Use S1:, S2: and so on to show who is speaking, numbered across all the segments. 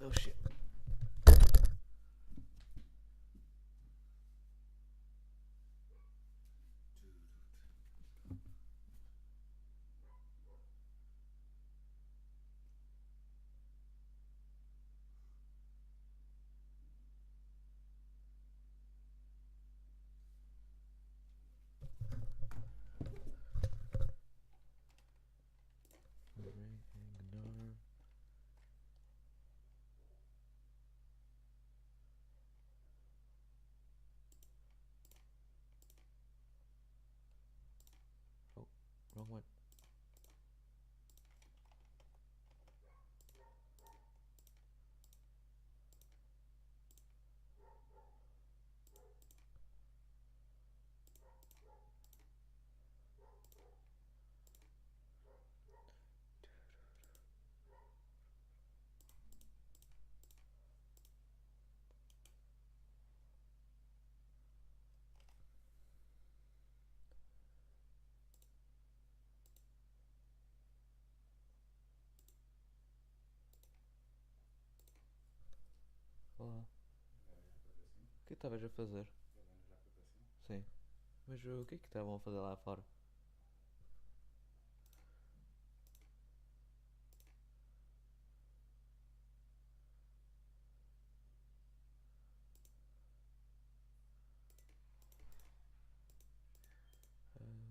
S1: Oh shit. Ignore. Oh, wrong one. Olá. O que estavas a fazer? Sim. Mas o que é que estavam a fazer lá fora?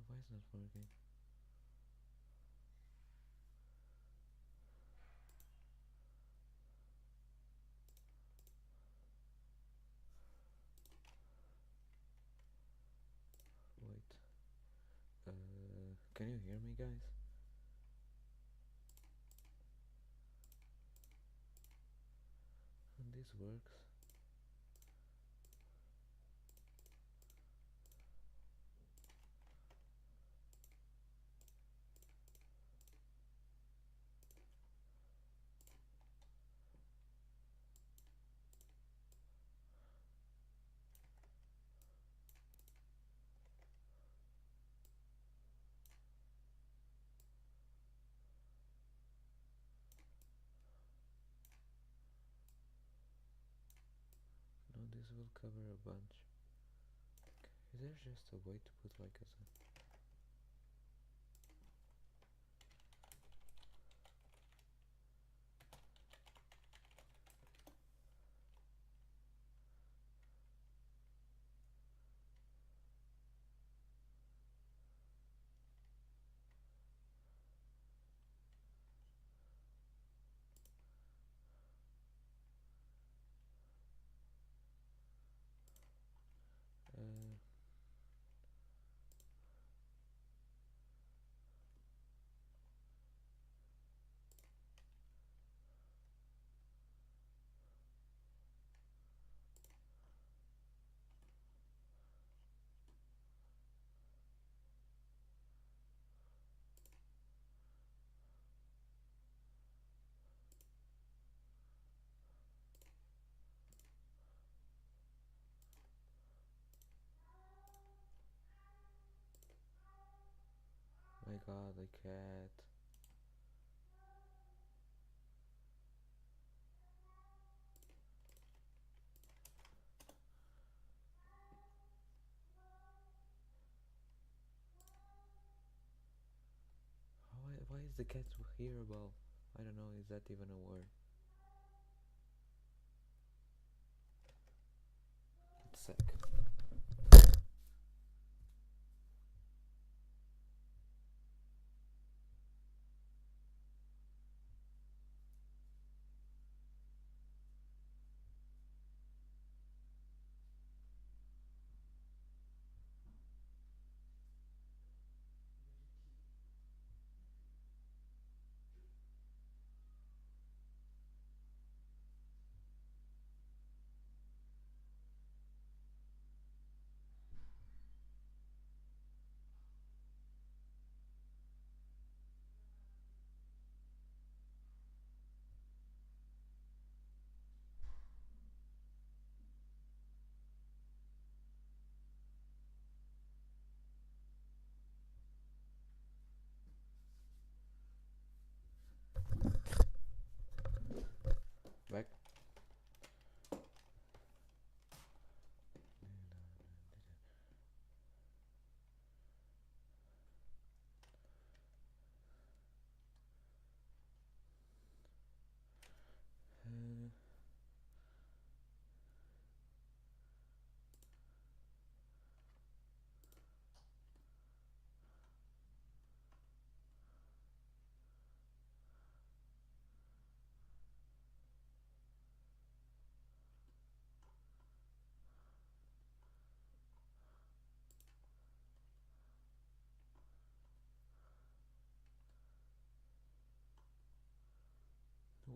S1: Why is not working? Wait. Can you hear me, guys? And this works. No, this will cover a bunch. Is there just a way to put like a... Uh, my god, the cat. Why is the cat here about? I don't know, is that even a word? Sec.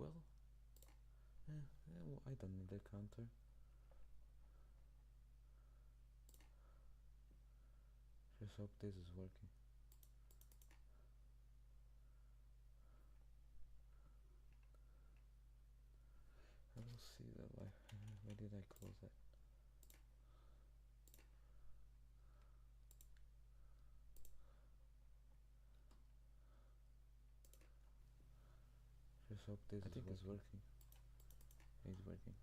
S1: well, I don't need a counter. Just hope this is working. I will see the live. Why did I close that? Just hope this is working. It's working.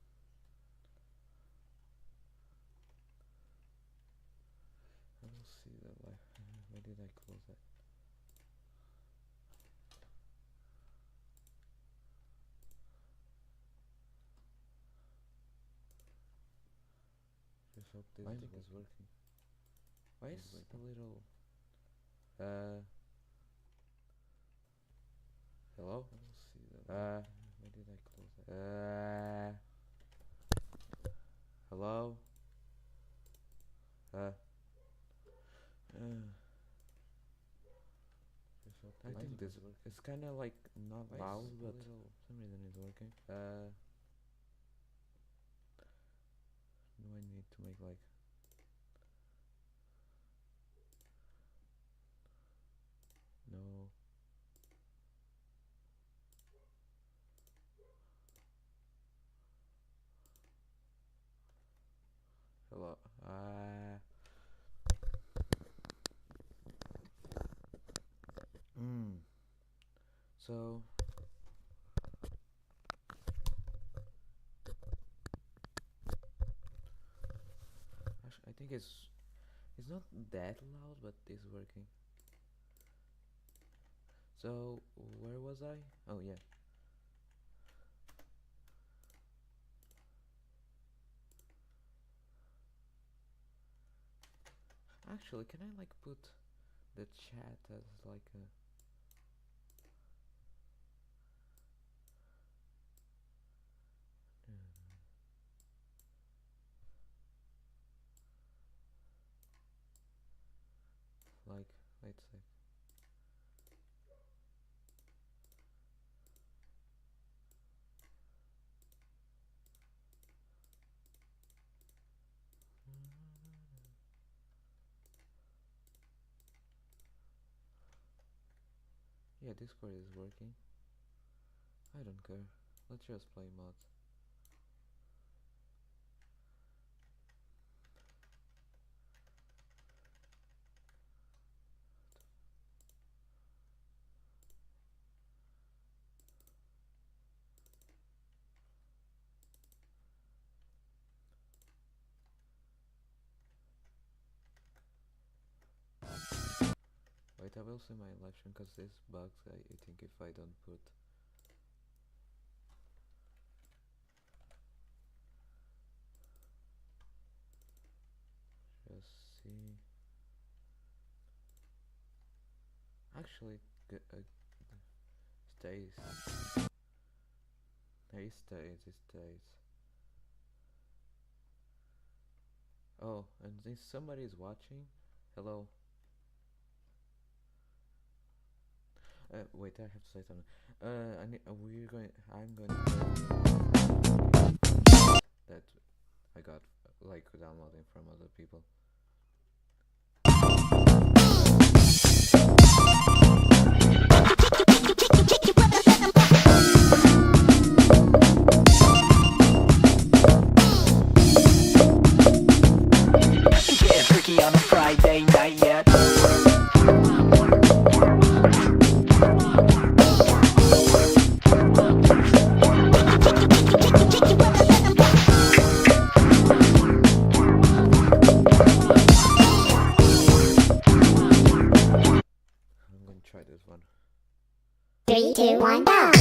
S1: I will see the live. Why did I close that? Just hope this is working. Why is it a little... Hello? I will see the live. Why did I close that? Hello? I think this it's kind of like not loud, but for some reason it's working. Do I need to make like... No. Hello. So actually, I think it's not that loud, but it's working. So where was I? Oh yeah. Actually, can I like put the chat as like a... like, wait a sec. Yeah, Discord is working. I don't care. Let's just play mods. Wait, I will see my live stream because this bugs. I think if I don't put... Just see... Actually, stays. It stays. Oh, and if somebody is watching, hello. Wait, I have to say something. I'm going to that I got like downloading from other people.
S2: Get freaky on a Friday night, yeah.
S1: Try this one.
S3: 3, 2, 1, go!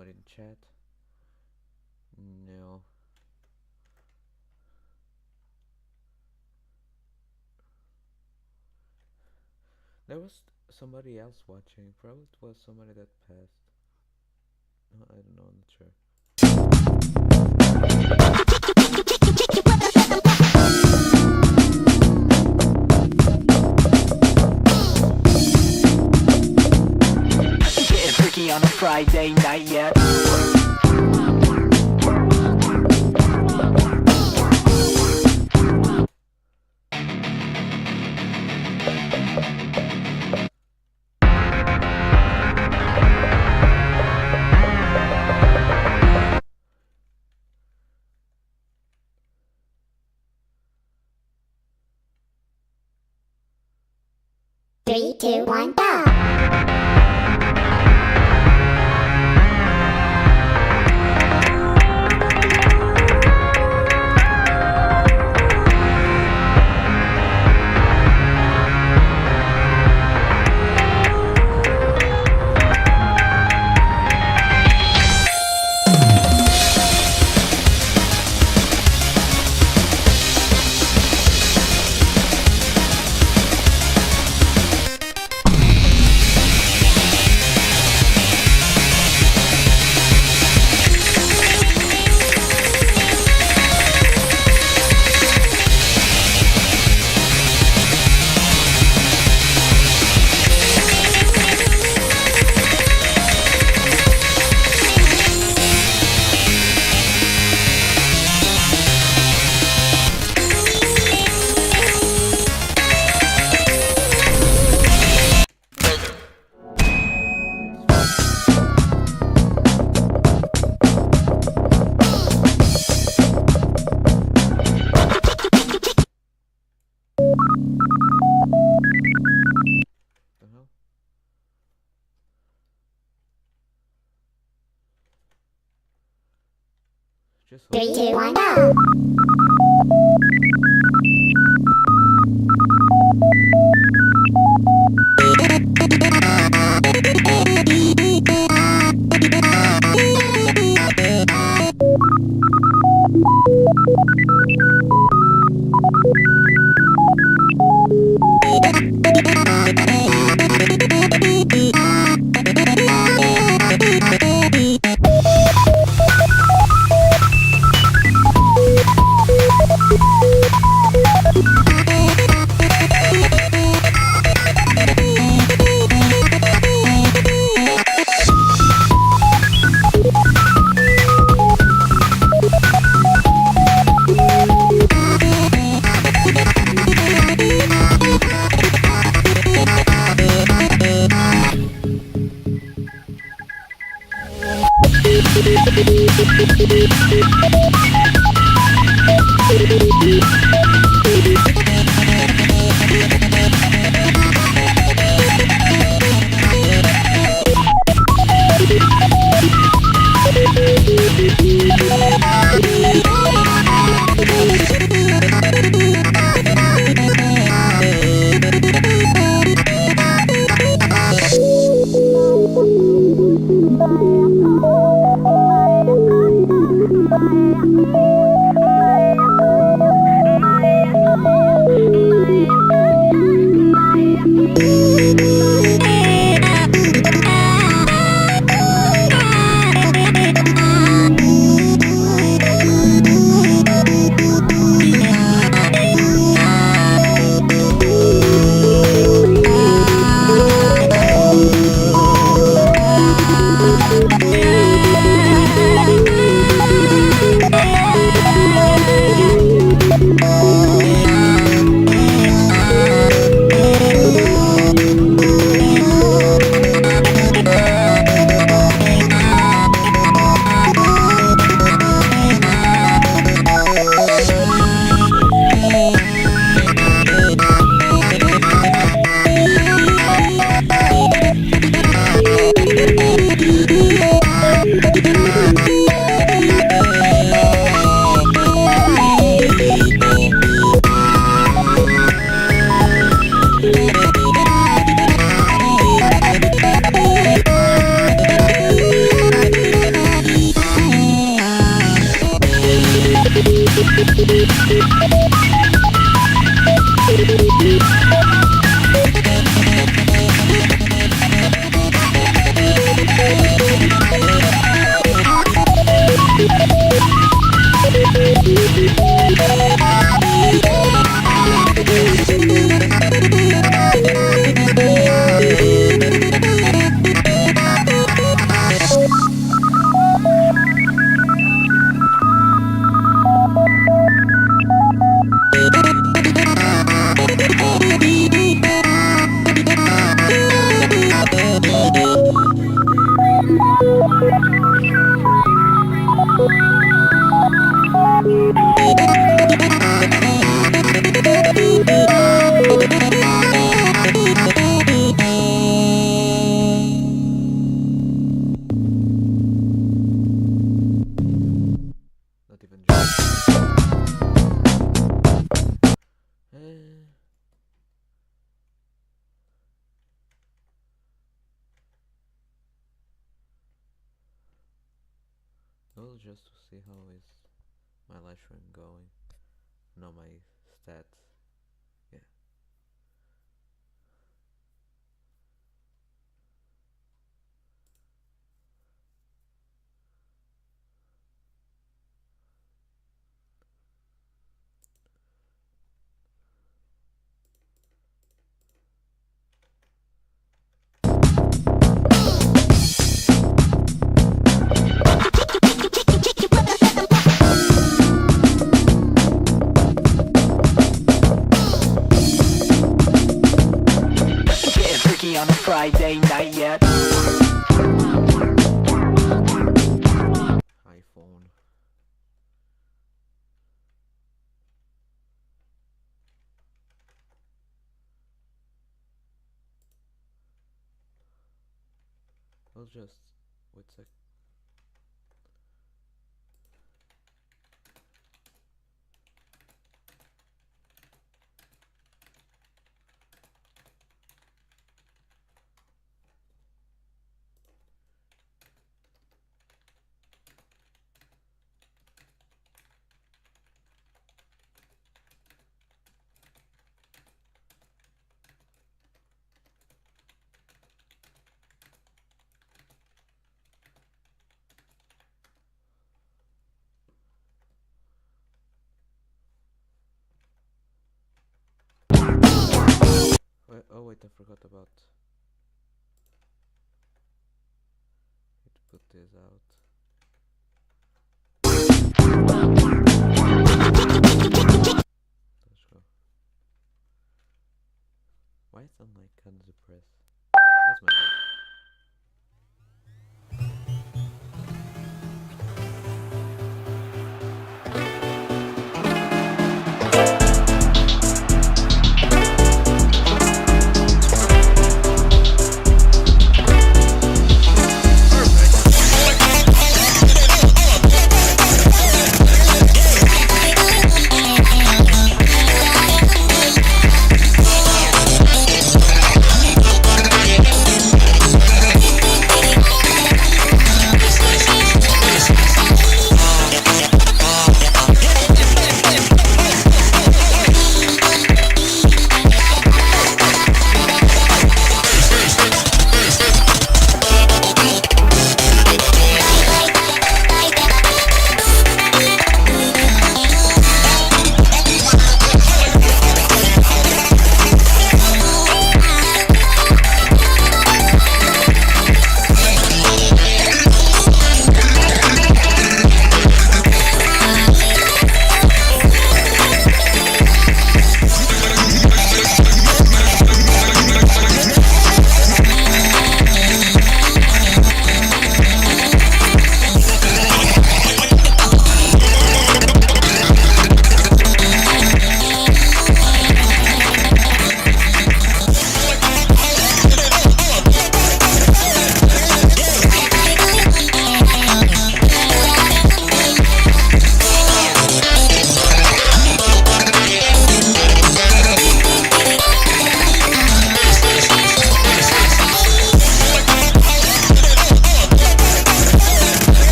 S1: somebody in chat? No. There was somebody else watching. Probably it was somebody that passed. No, I don't know, I'm not sure.
S2: Getting freaky on a Friday night, yeah.
S3: Three, two, one, go!
S1: The hell? Just hold.
S3: Three, two, one, go!
S1: Well, just to see how is my live stream going. Know my stats. Yeah.
S2: Getting freaky on a Friday night yet.
S1: iPhone. I'll just wait a sec. Wait, oh wait, I forgot about need to put this out. Let's go. Why it's on like undepressed? That's my bad.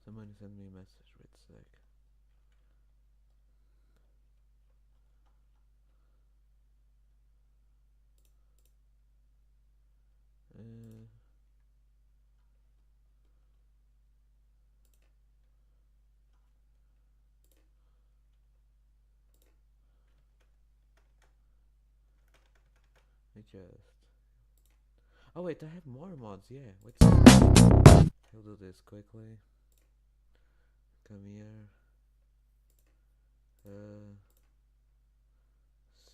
S1: Somebody send me a message, wait a sec. I just. Oh wait, I have more mods. Yeah. Wait. I'll do this quickly. Come here.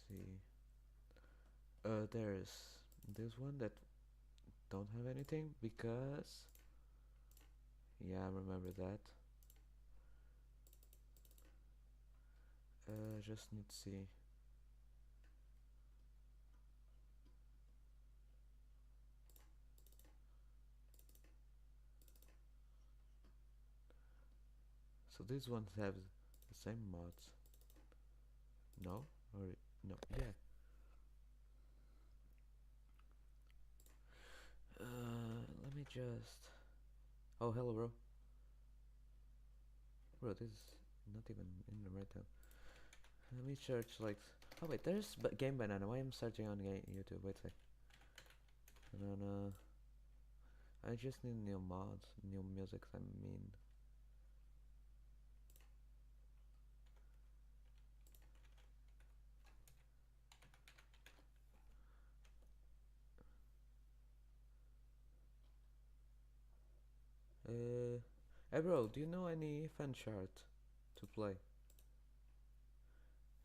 S1: See. There's this one that don't have anything because. Yeah, I remember that. Just need to see. So these ones have the same mods. No? Or no? Yeah. Let me just. Oh, hello, bro. Bro, this is not even in the right time. Let me search like. Oh wait, there's Game Banana. Why am I searching on YouTube? Wait a sec. Banana. I just need new mods, new music. I mean. Hey bro, do you know any Fanchart to play?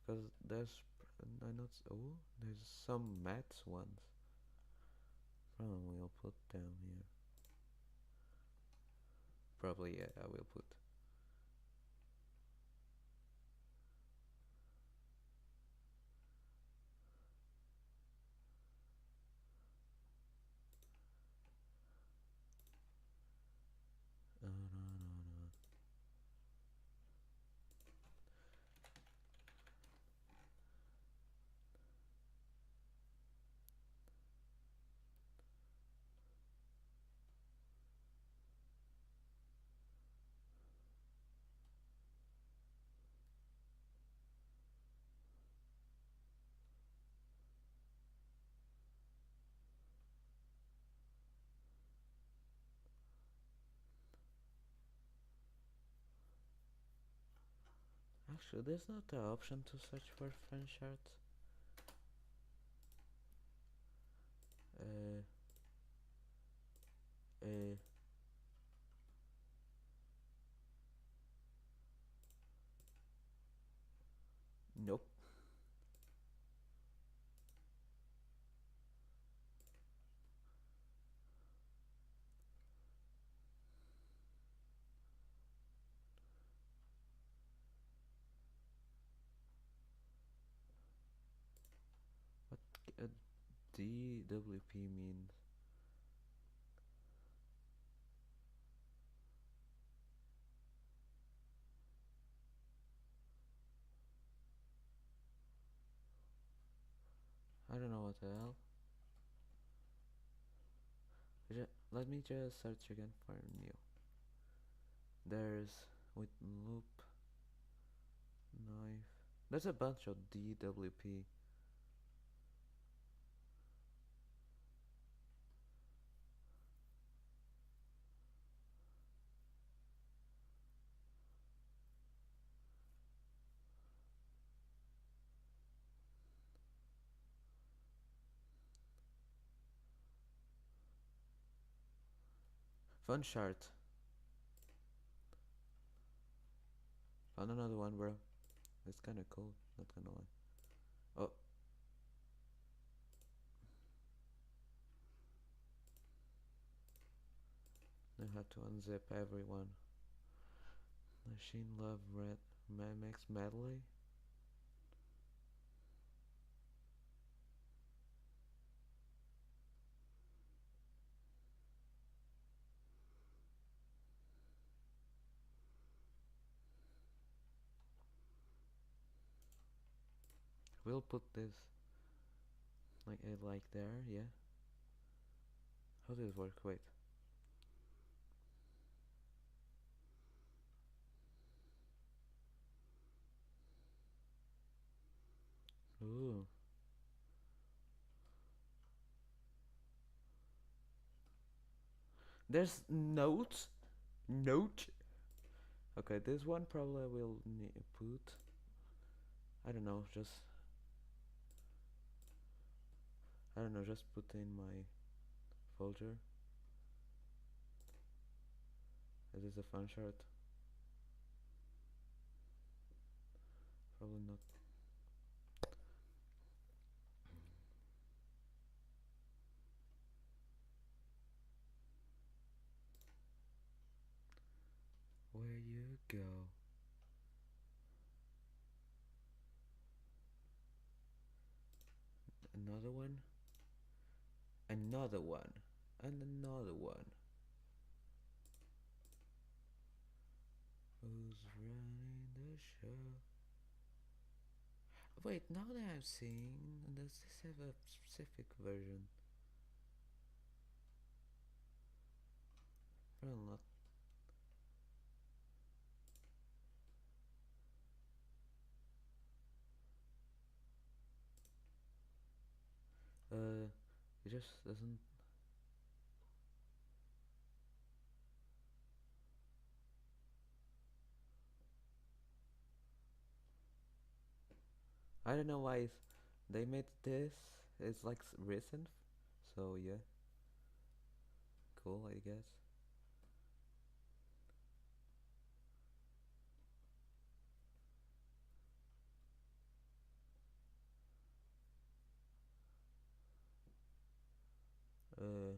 S1: Because there's, I know. Oh, there's some maths ones. Probably I'll put down here. Probably yeah, I will put. No, no, no. Actually, there's not the option to search for Fanchart. Uh, uh, nope. What DWP means? I don't know what the hell. Let me just search again for new. There's with loop knife. There's a bunch of DWP. Fanchart. Found another one, bro. It's kinda cool, not gonna lie. Oh. I have to unzip everyone. Machine Love Red Max Medley. We'll put this like there, yeah. How does it work? Wait. Ooh. There's notes. Note. Okay, this one probably I will put. I don't know. Just I don't know, just put in my folder. Is this a fun chart? Probably not. Where you go? Another one? Another one. And another one. Who's running the show? Wait, now that I'm seeing, does this have a specific version? Probably not. It just doesn't. I don't know why they made this. It's like recent, so yeah, cool, I guess. Uh,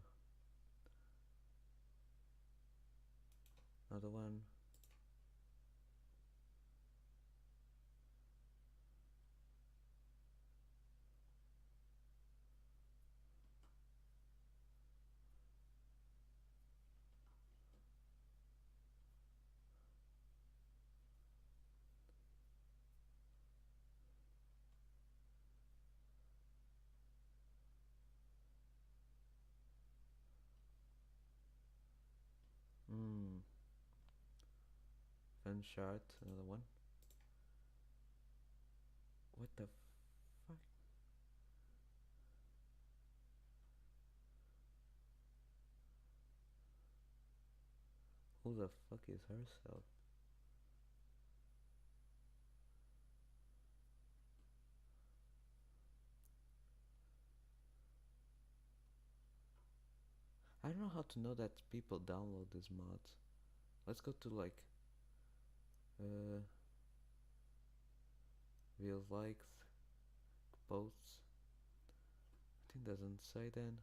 S1: Another one. Hmm. Fanchart, another one. What the fuck? Who the fuck is herself? I don't know how to know that people download these mods. Let's go to like views, likes, posts. I think doesn't say then.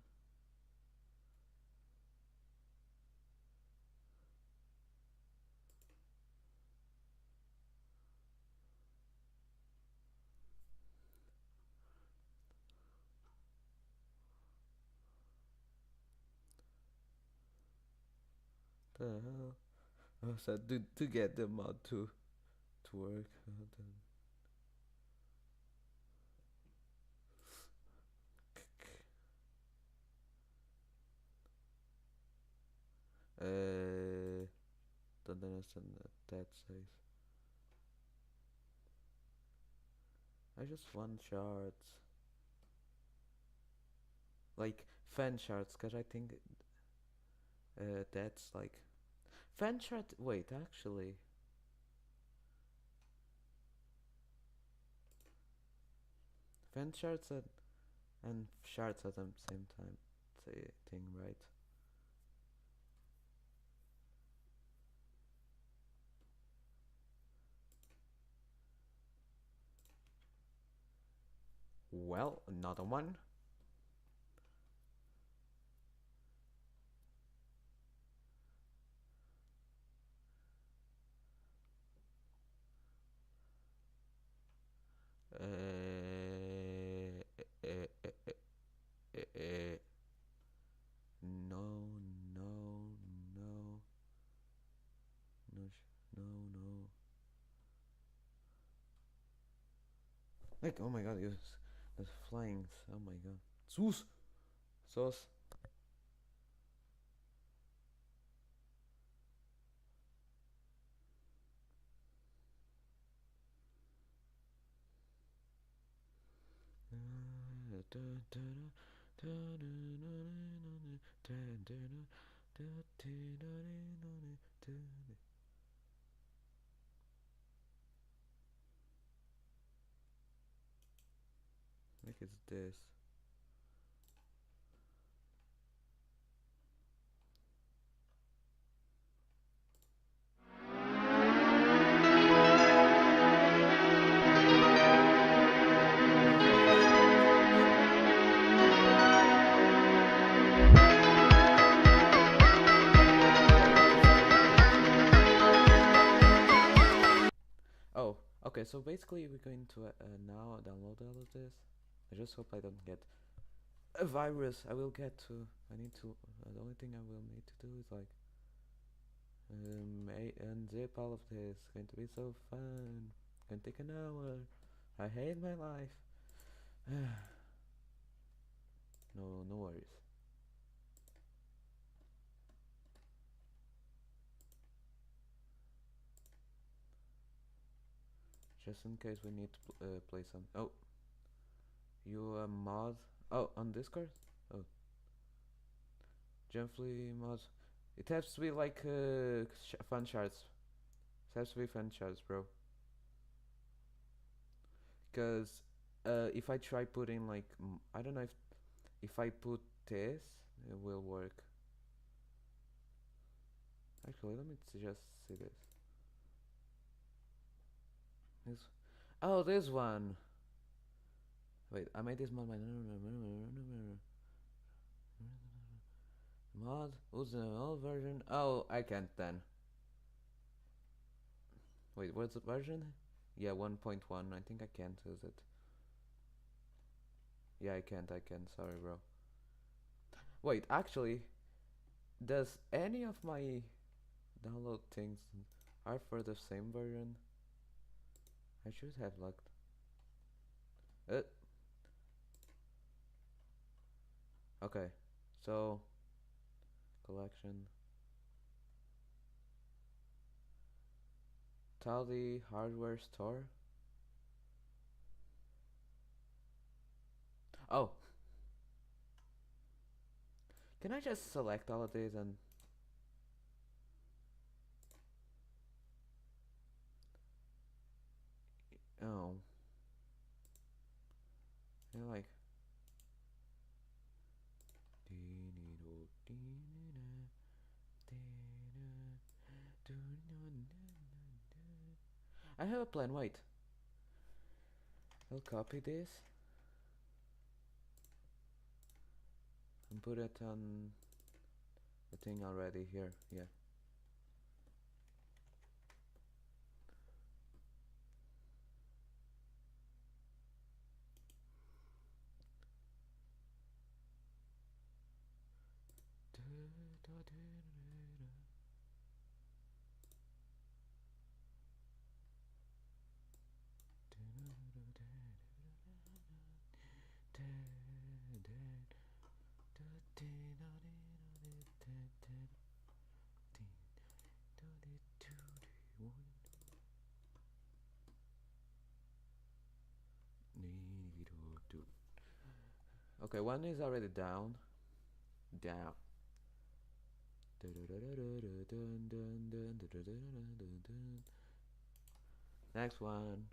S1: The hell? Oh, so to get the mod to work. Don't understand what that says. I just want charts. Like fan charts, cause I think that's like fan chart. Wait, actually, fan charts and charts at the same time. Say thing, right? Well, another one. No, no, no, no, no, no. Like, oh my god, the flying. Oh my god. Sus! Sauce. Like it's this. so basically we're going to now download all of this. I just hope I don't get a virus. I will get to. I need to. The only thing I will need to do is like unzip all of this. It's going to be so fun. Gonna take an hour. I hate my life. No worries. Just in case we need to play some. Oh, you mod? Oh, on Discord? Oh, gently mod. It has to be like Fancharts. It has to be Fancharts, bro. Cause if I try putting like I don't know if I put this, it will work. Actually, let me just see this. This. Oh, this one. Wait, I made this mod. Mod. Who's the old version? Oh, I can't then. Wait, what's the version? Yeah, 1.1. I think I can't use it. Yeah, I can't. Sorry, bro. Wait, actually, does any of my download things are for the same version? I should have looked. Okay, so collection. Tally hardware store. Oh, can I just select all of these and oh, you know, like I have a plan. Wait, I'll copy this and put it on the thing already here. Yeah. Okay, one is already down. Down. Next one.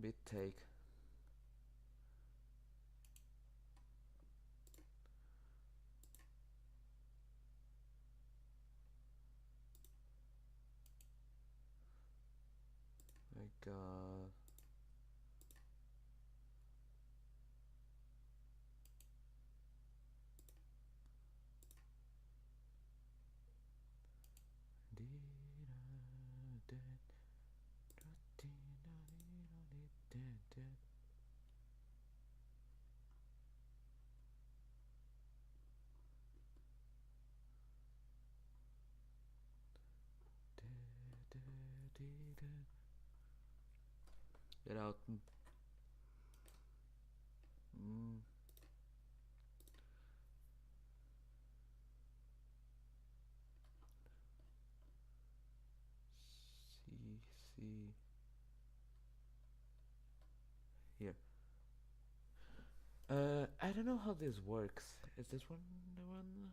S1: Bit take. My god. Get out. See here. I don't know how this works. Is this one the one?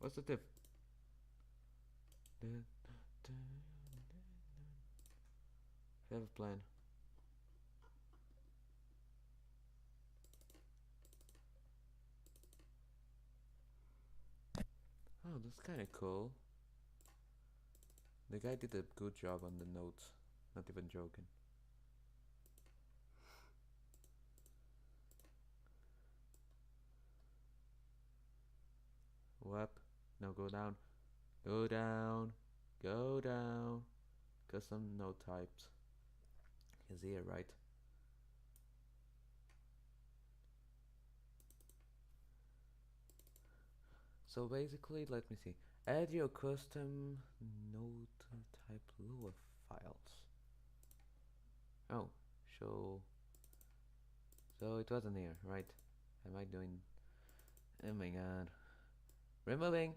S1: What's the diff? Have a plan. Oh, that's kind of cool. The guy did a good job on the notes. Not even joking. Whoop. Now go down. Go down. Go down. Custom note types. Is here, right? So basically, let me see. Add your custom note type Lua files. Oh, show. So it wasn't here, right? Am I doing? Oh my god. Removing.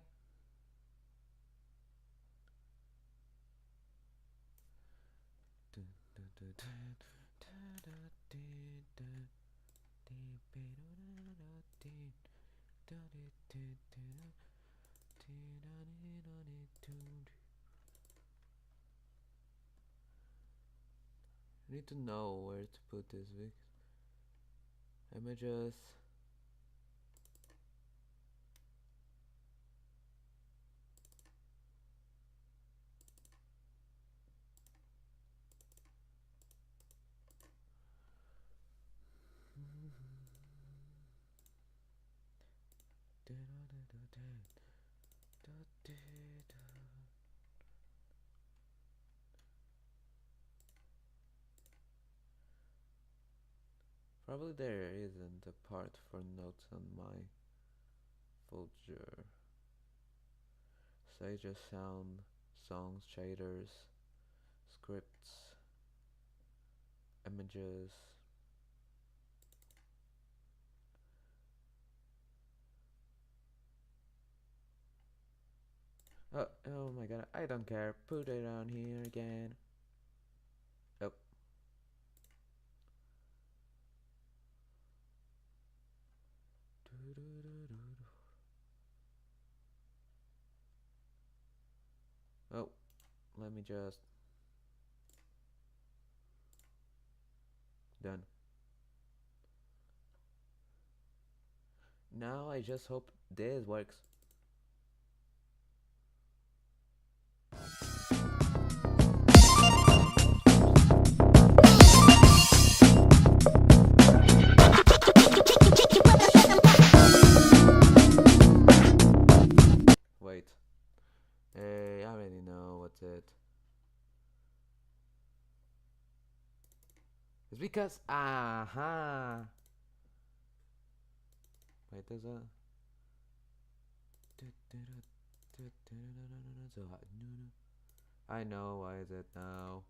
S1: I need to know where to put this images. Probably there isn't a part for notes on my folder. Say just sound, songs, shaders, scripts, images. Oh my god, I don't care. Put it on here again. Oh. Oh, let me just. Done. Now I just hope this works. Wait. Hey, I already know what's it. It's because Wait, there's a I know why is it now.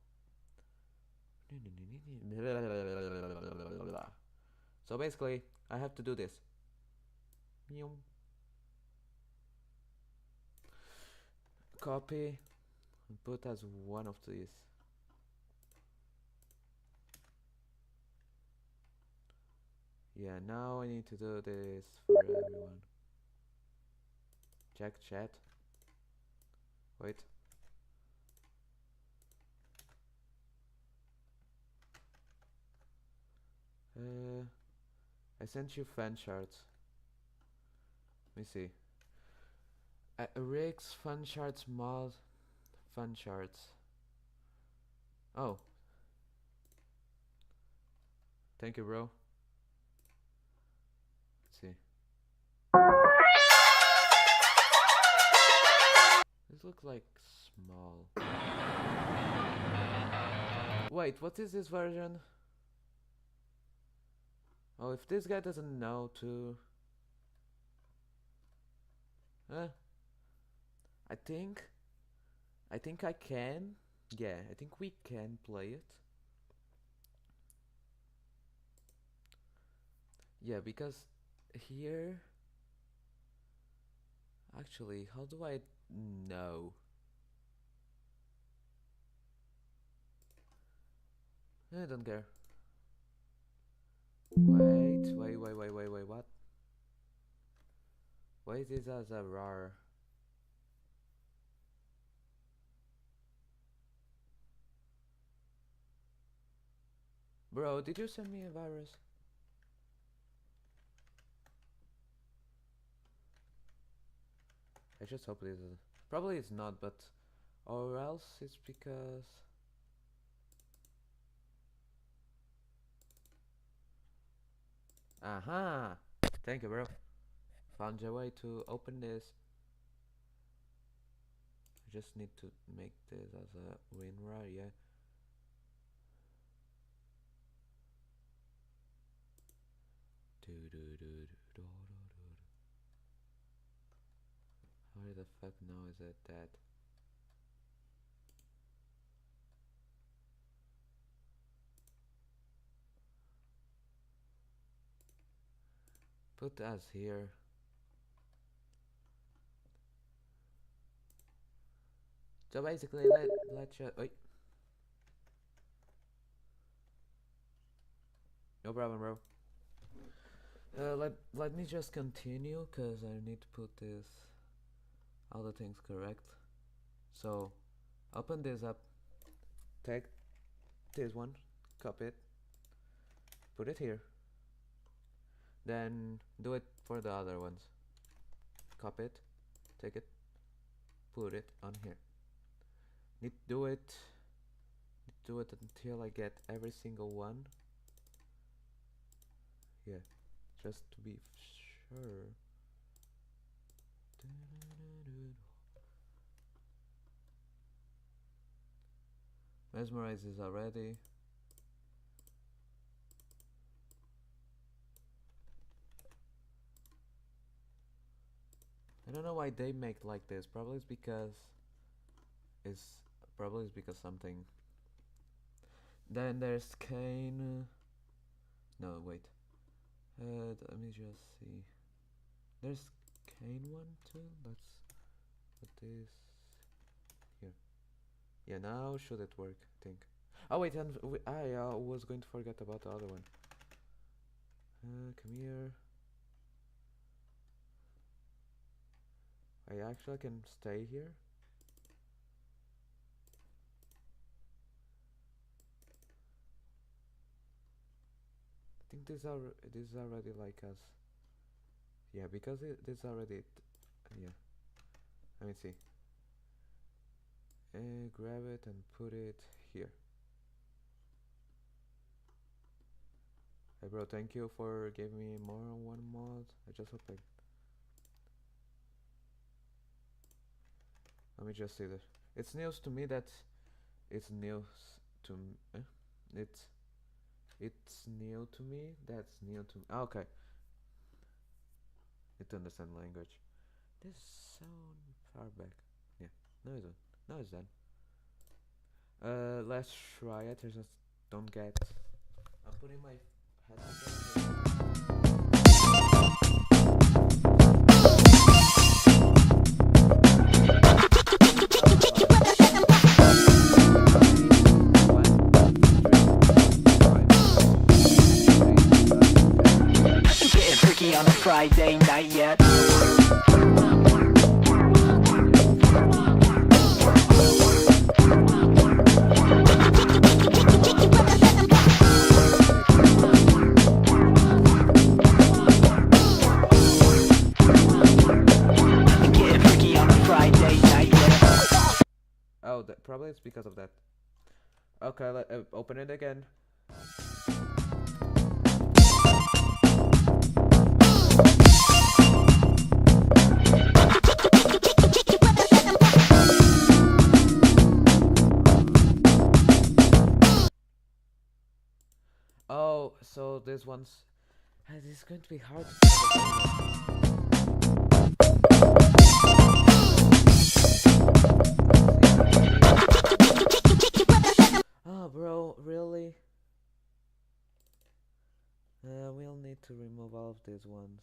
S1: So basically, I have to do this. Copy and put as one of these. Yeah, now I need to do this for everyone. Check chat. Wait. I sent you Fancharts. Let me see. Rigs Fancharts mod Fancharts. Oh. Thank you, bro. Let's see. This looks like small. Wait, what is this version? Oh, if this guy doesn't know too. I think I can. Yeah, I think we can play it. Yeah, because here actually, how do I know? I don't care. Wait, what? Why is this as a RAR? Bro, did you send me a virus? I just hope this is. Probably it's not, but or else it's because aha, thank you, bro. Found a way to open this. I just need to make this as a WinRAR, yeah. How the fuck now is it that? Put us here. So basically, let's wait. No problem, bro. Let me just continue, cause I need to put this all the things correct. So, open this up. Take this one, copy it, put it here. Then do it for the other ones. Copy it, take it, put it on here. Need to do it. Do it until I get every single one. Yeah, just to be sure. Mesmerize is already. I don't know why they make like this. Probably it's because something. Then there's Kane. No, wait. Let me just see. There's Kane one too. Let's put this here. Yeah, now should it work? I think. Oh wait, and I was going to forget about the other one. Come here. I actually can stay here. I think this is already like us. Yeah, because this is already yeah. Let me see. Grab it and put it here. Hey bro, thank you for giving me more on one mod. I just hope I... Let me just see this. It's news to me that it's news to it's new to me. That's new to me. Oh, okay. Need to understand language. This is so far back. Yeah. No, it's done. No, it's done. Let's try it. I just don't get. I'm putting my headset.
S2: Getting freaky on a Friday night yet. Getting freaky on a Friday night yet.
S1: Oh, probably it's because of that. Okay, open it again. Oh, so this one's... This is going to be hard to Oh, bro, really? We'll need to remove all of these ones.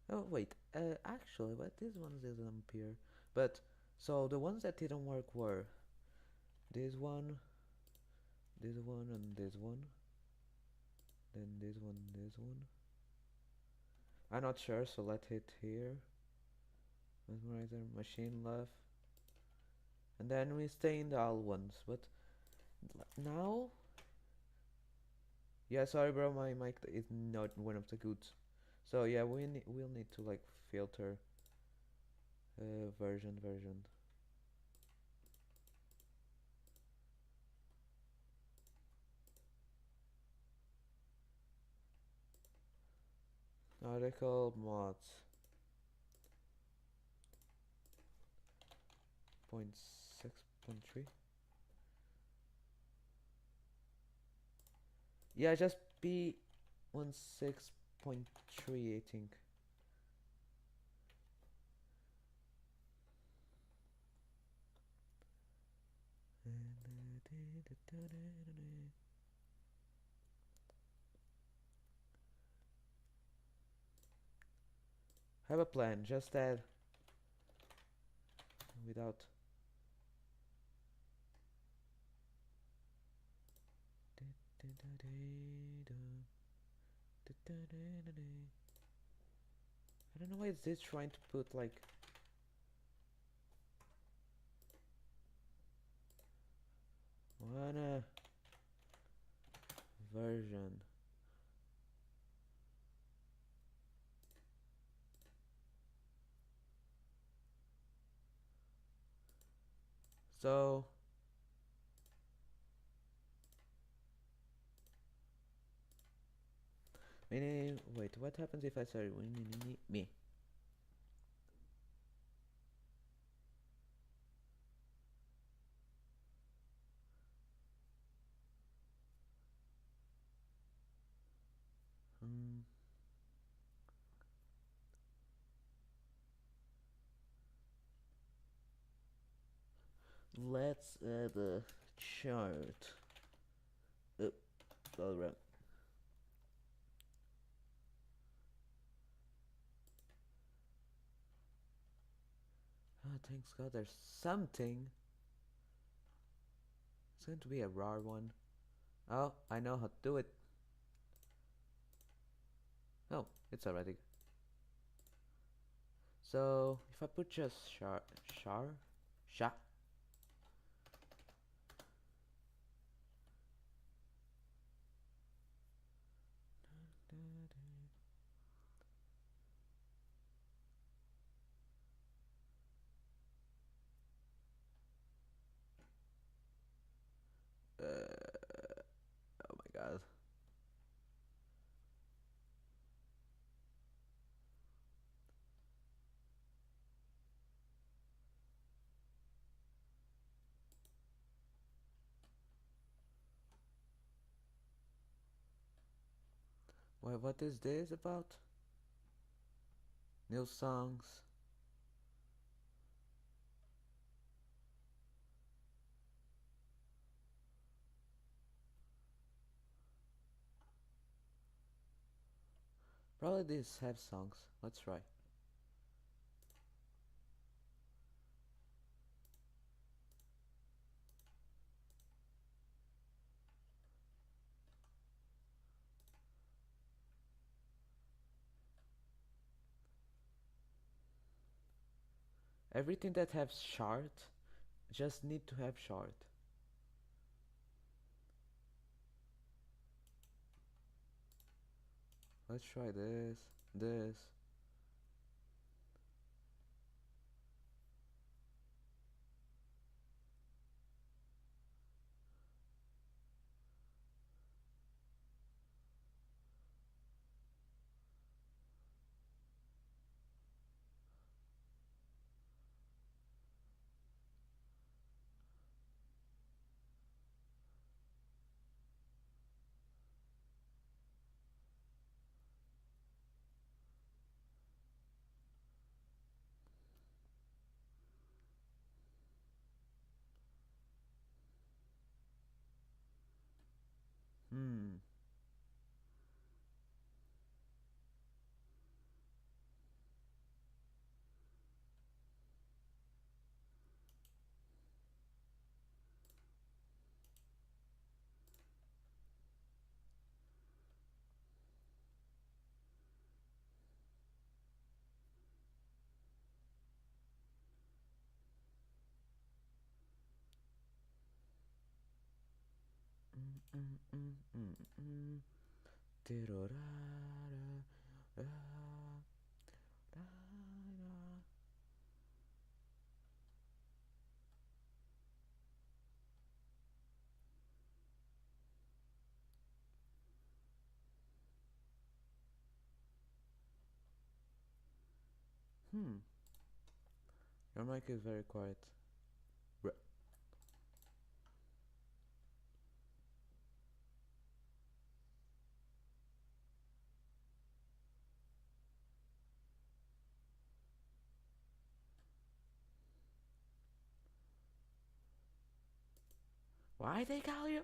S1: Oh, wait, actually, but these ones didn't appear. But, so the ones that didn't work were this one, and this one. Then this one, this one. I'm not sure, so let's hit here. Mesmerizer, machine left. And then we stay in the all ones, but now Yeah, sorry, bro. My mic is not one of the goods. So yeah, we'll need to like filter version. Article mods 0.6.3. Yeah, just be 16.3, I think. Have a plan. Just add without. I don't know why it's this trying to put like one version. So wait, what happens if I say me? Hmm. Let's add a chart. Oh, alright. Oh, thanks God, there's something. It's going to be a rare one. Oh, I know how to do it. Oh, it's already. So if I put just sha. Oh my God. Wait, what is this about? New songs. Probably these have songs. Let's try. Everything that has chart just need to have chart. Let's try this. Hmm. Your mic is very quiet. Bruh. Why they call you?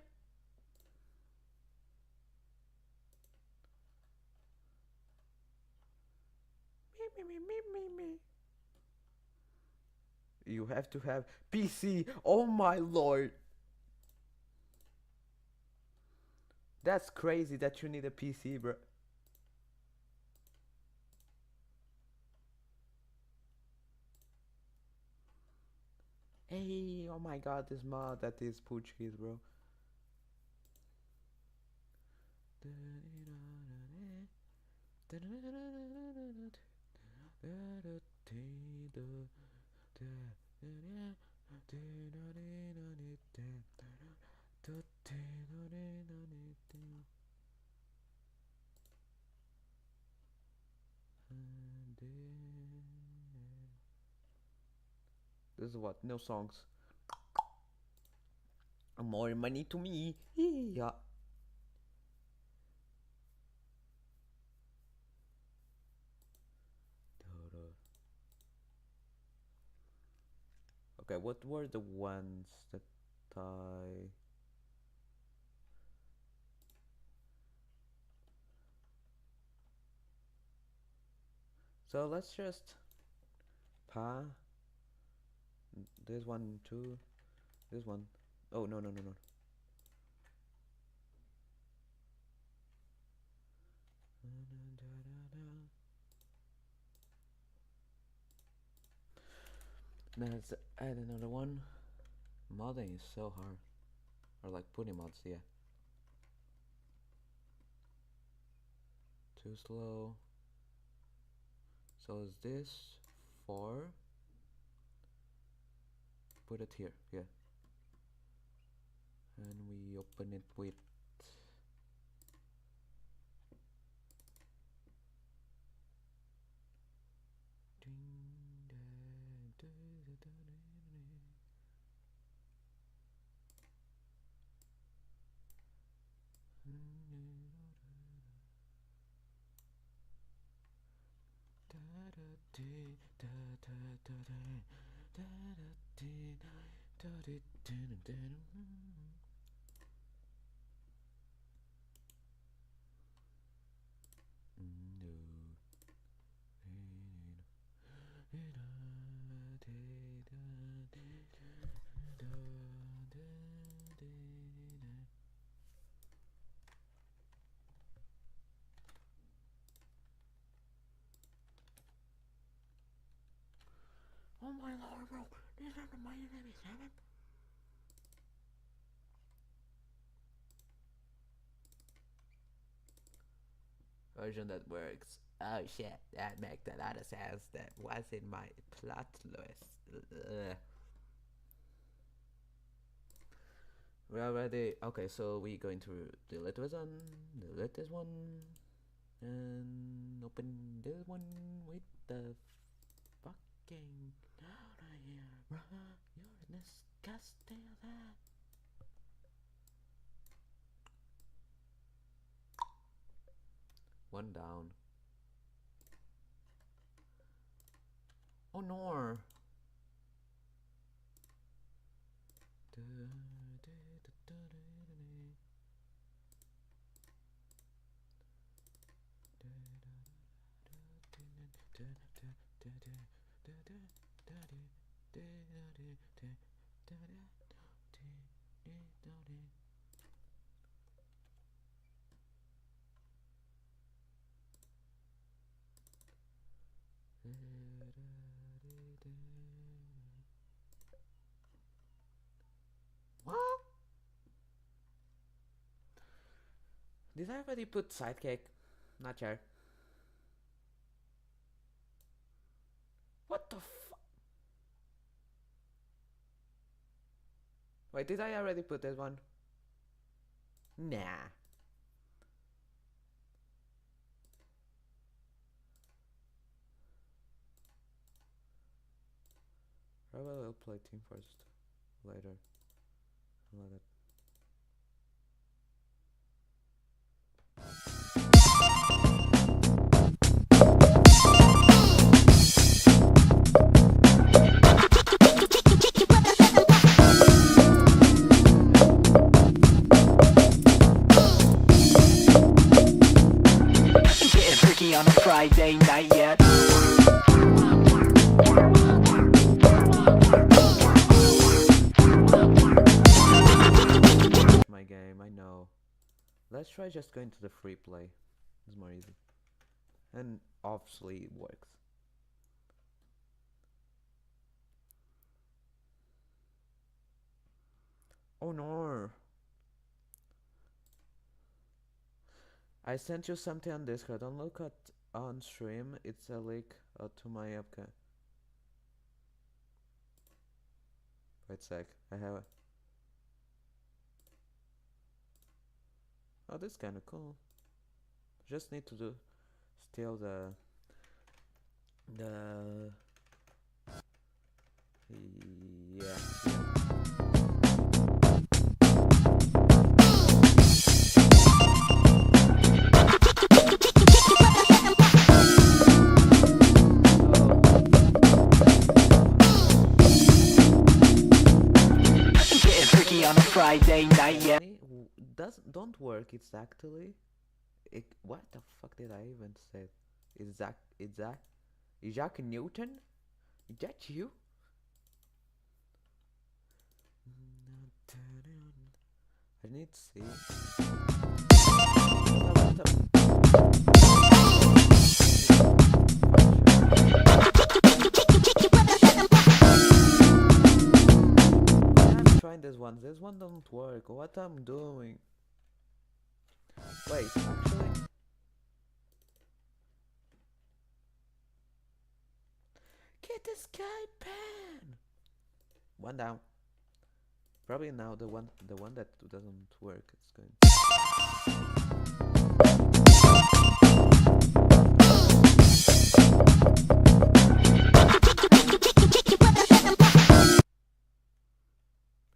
S1: Me. You have to have PC. Oh my lord. That's crazy that you need a PC, bro. Hey, oh my god, this mod that is Portuguese, bro. This is what? No songs. More money to me. Yeah. Okay, what were the ones that I... So let's just... Pa. There's one, two. There's one. Oh, no. Now let's add another one. Modding is so hard. Or like putting mods, yeah. Too slow. So is this 4? Put it here, yeah. And we open it with oh my lord, bro. This is the Miami 7. Version that works. Oh shit, that makes a lot of sense. That was in my plot list. We are ready. Okay, so we going to delete this one, and open this one with the fucking out of here, bruh. You're disgusting as that. One down. Oh no. What? did I already put sidekick? Not sure. What the fuck? Wait, did I already put that one? Nah. Probably will play team first later. Let it.
S2: Getting freaky on a Friday night yet.
S1: My game, I know. Let's try just going to the free play. It's more easy. And obviously it works. Oh no. I sent you something on Discord. Don't look at on stream. It's a link to my webcam. Wait a sec. I have. Oh, this is kind of cool. Just need to do still the yeah.
S2: Getting freaky on a Friday night yet.
S1: Don't work exactly. What the fuck did I even say? Isaac Newton? Is that you? I need to see. I'm trying this one. This one don't work. What I'm doing? Wait, actually. Get this guy pen. One down. Probably now the one that doesn't work is going.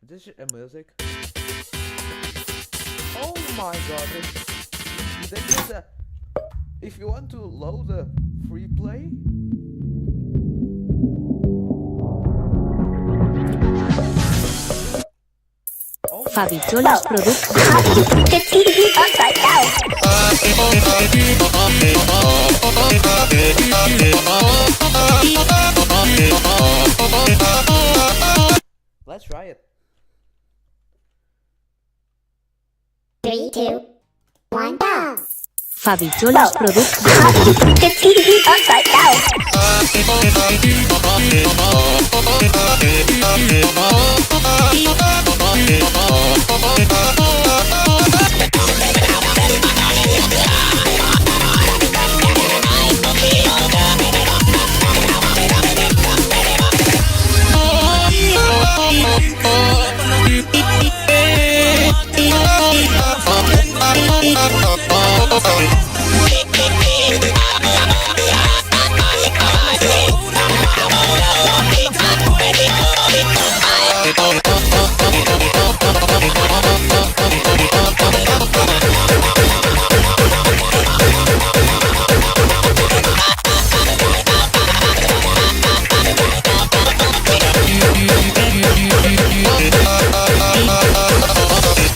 S1: Is this a music? Oh my god! This is a. If you want to load a free play.
S4: Fabiciolas Productions.
S1: Let's try it.
S3: 3, 2, 1, go!
S4: Fabiciolas Productions.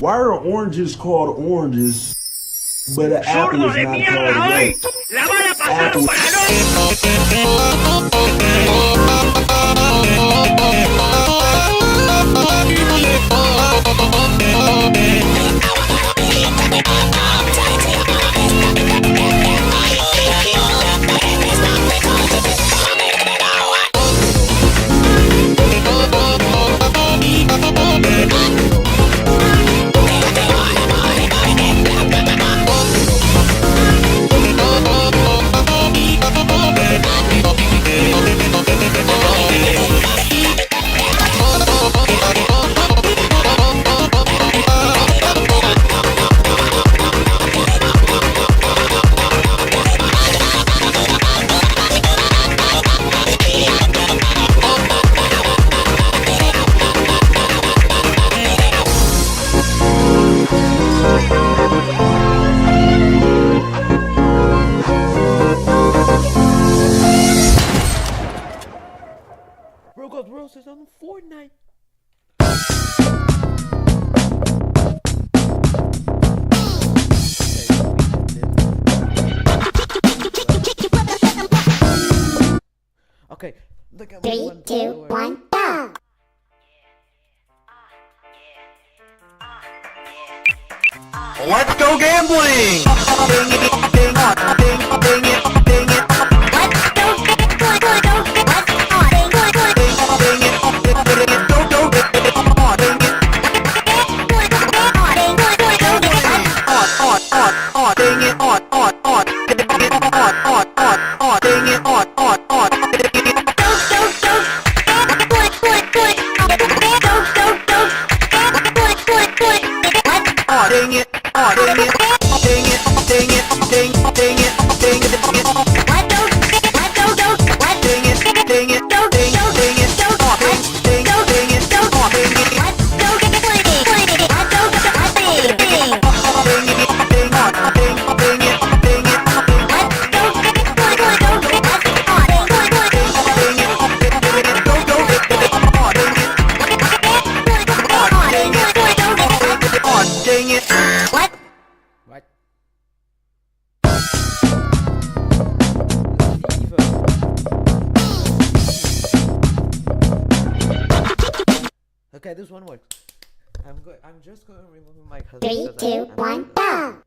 S5: Why are oranges called oranges, but an apple is not called white? Apple.
S1: Bro got roasted on Fortnite. Okay, look at
S3: 3, 2, 1, go!
S2: Let's go gambling! Ding it, ding it, ding it, ding it, ding it. Let's go gambling! Let's go gambling! Ding it, ding it, ding it, go, go, ding it, ding it. Ding it, on, ding it, ding it, on, ding it. Go, go, go. Ding it, ding it, ding it, ding it, ding, ding it, ding it, ding it. Let go, go, let ding it, ding it, go, ding, ding it, go, ding, ding, ding it, go, ding it. Let's go, let's go, ding, ding, ding, ding it, ding it, ding it. Let's go, ding, ding, ding it, go, go, ding it, go, ding it, ding it. What?
S1: What? Okay, this one works. I'm just going to remove my cousin.
S3: 3, 2, 1, go!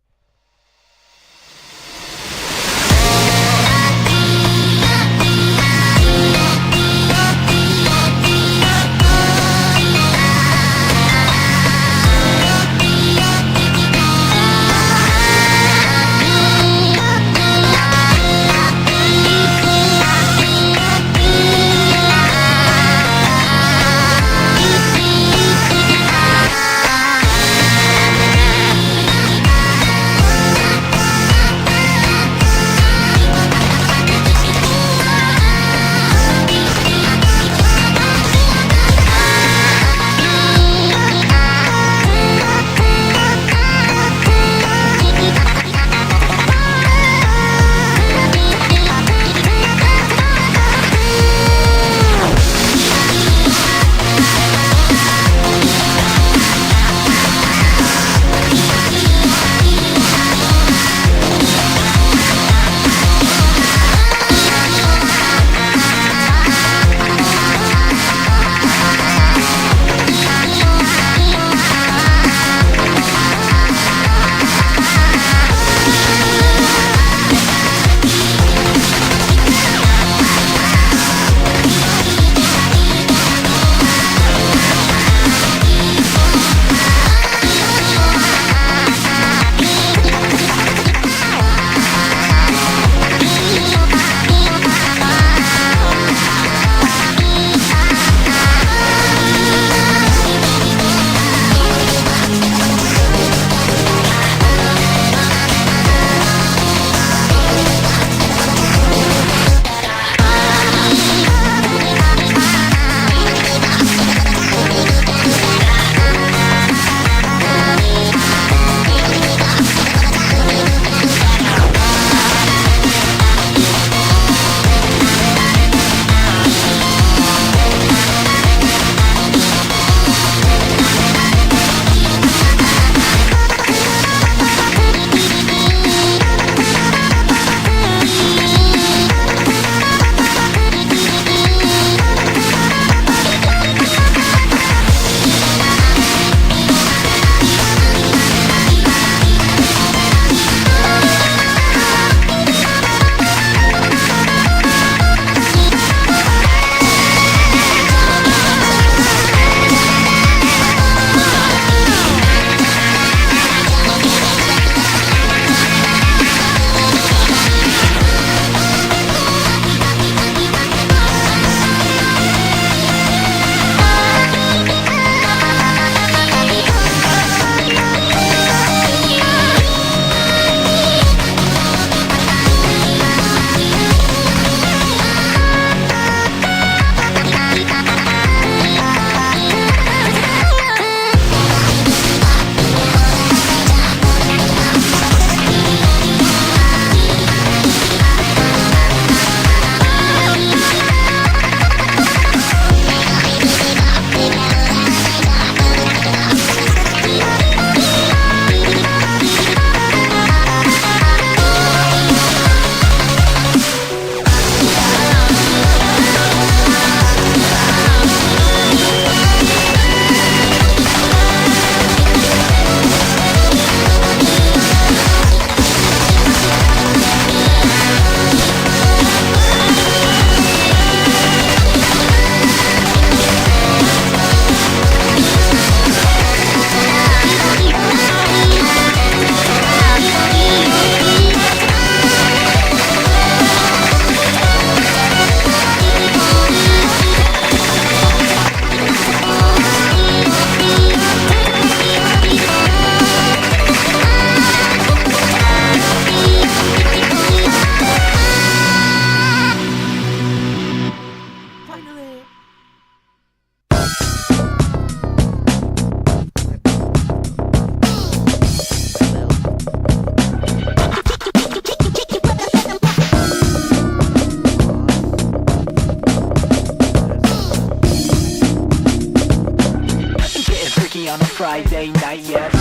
S2: Friday night yet.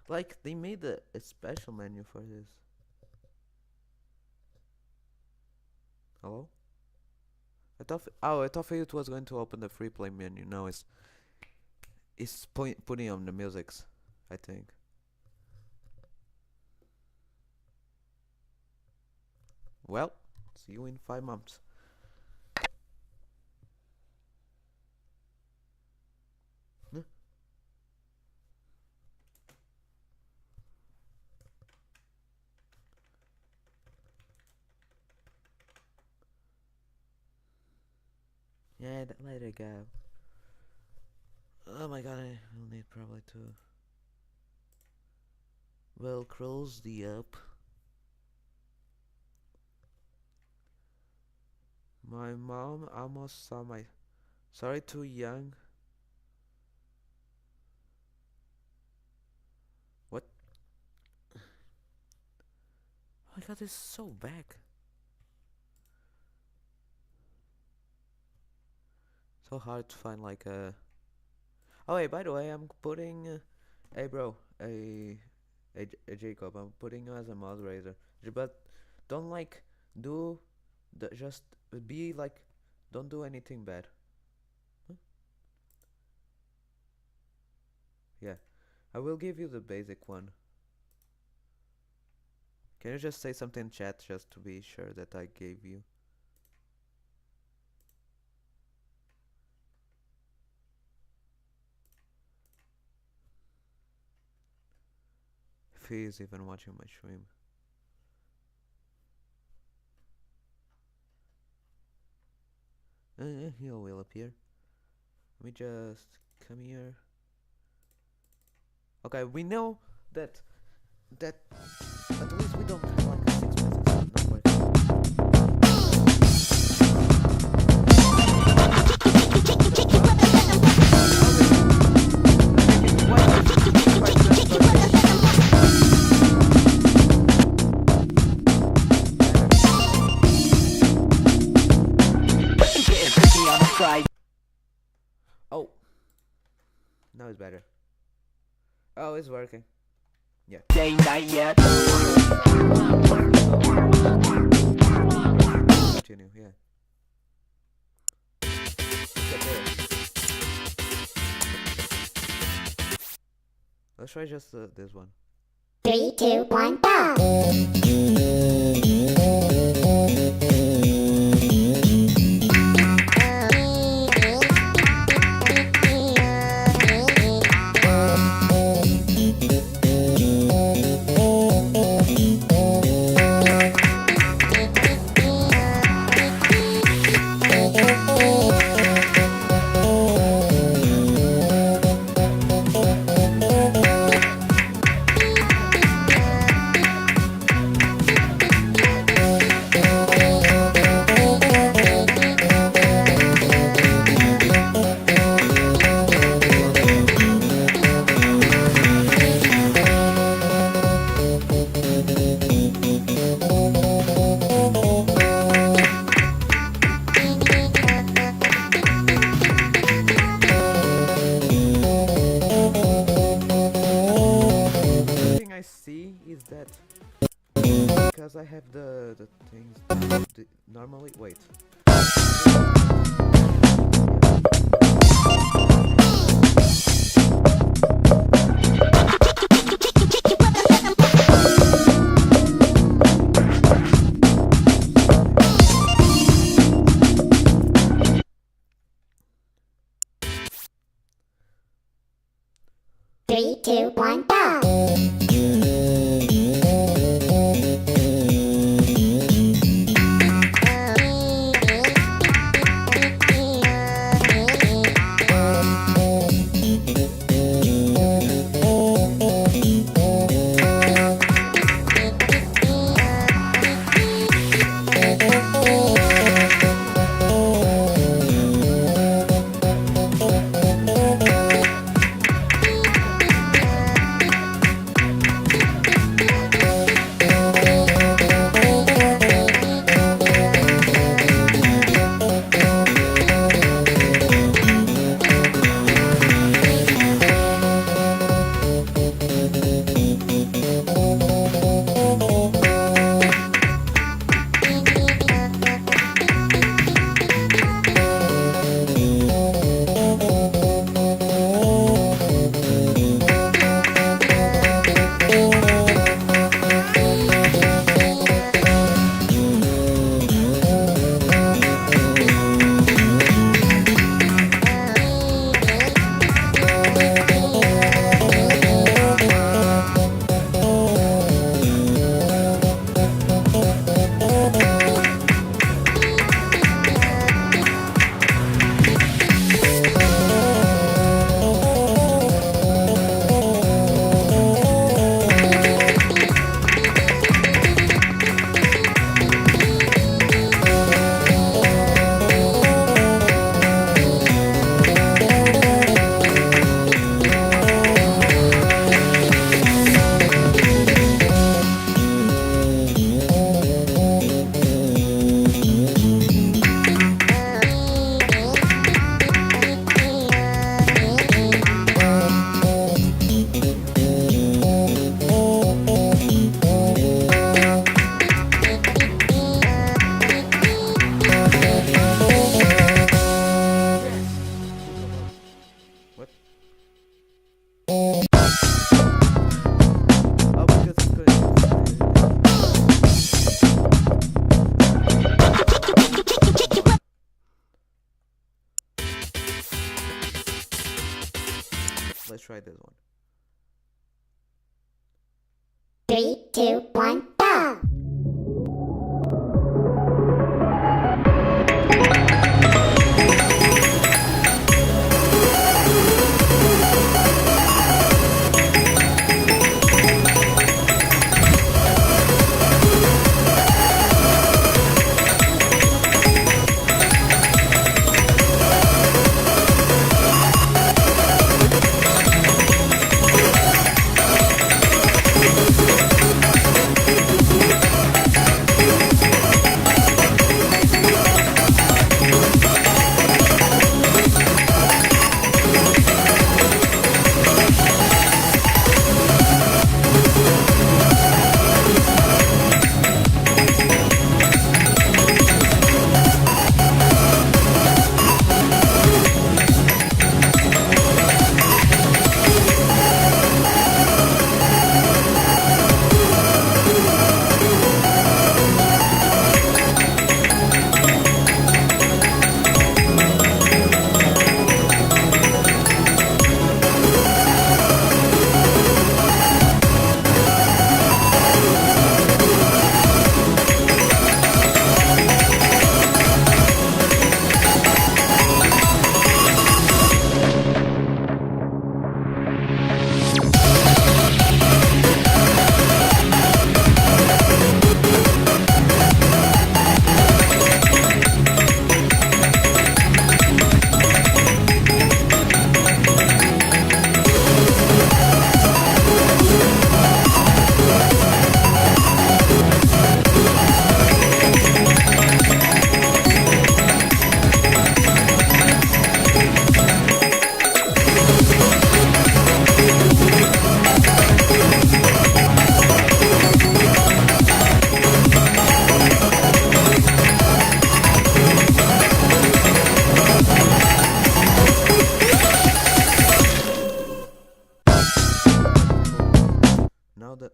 S1: Like, they made a special menu for this. Hello? I thought it was going to open the free play menu. No, it's putting on the musics, I think. Well, see you in 5 months. Yeah, let it go. Oh my god, I will need probably to close the app. My mom almost saw my... Sorry, too young. What? Oh my god, this is so bad. So hard to find like a... Oh wait, by the way, I'm putting... Hey bro, a Jacob, I'm putting you as a moderator. But don't like do... just be like... Don't do anything bad. Huh? Yeah, I will give you the basic one. Can you just say something in chat just to be sure that I gave you? If he is even watching my stream. He will appear. Let me just come here. Okay, we know that at least we don't have like a 6 messages not working. Oh, now it's better. Oh, it's working. Yeah.
S2: Day night yet.
S1: Continue, yeah. Get there. Let's try just this one.
S3: 3, 2, 1, go!
S1: I see is that because I have the things normally wait.
S3: Three, two, one, go!
S1: try this one.
S3: 3, 2, 1, go!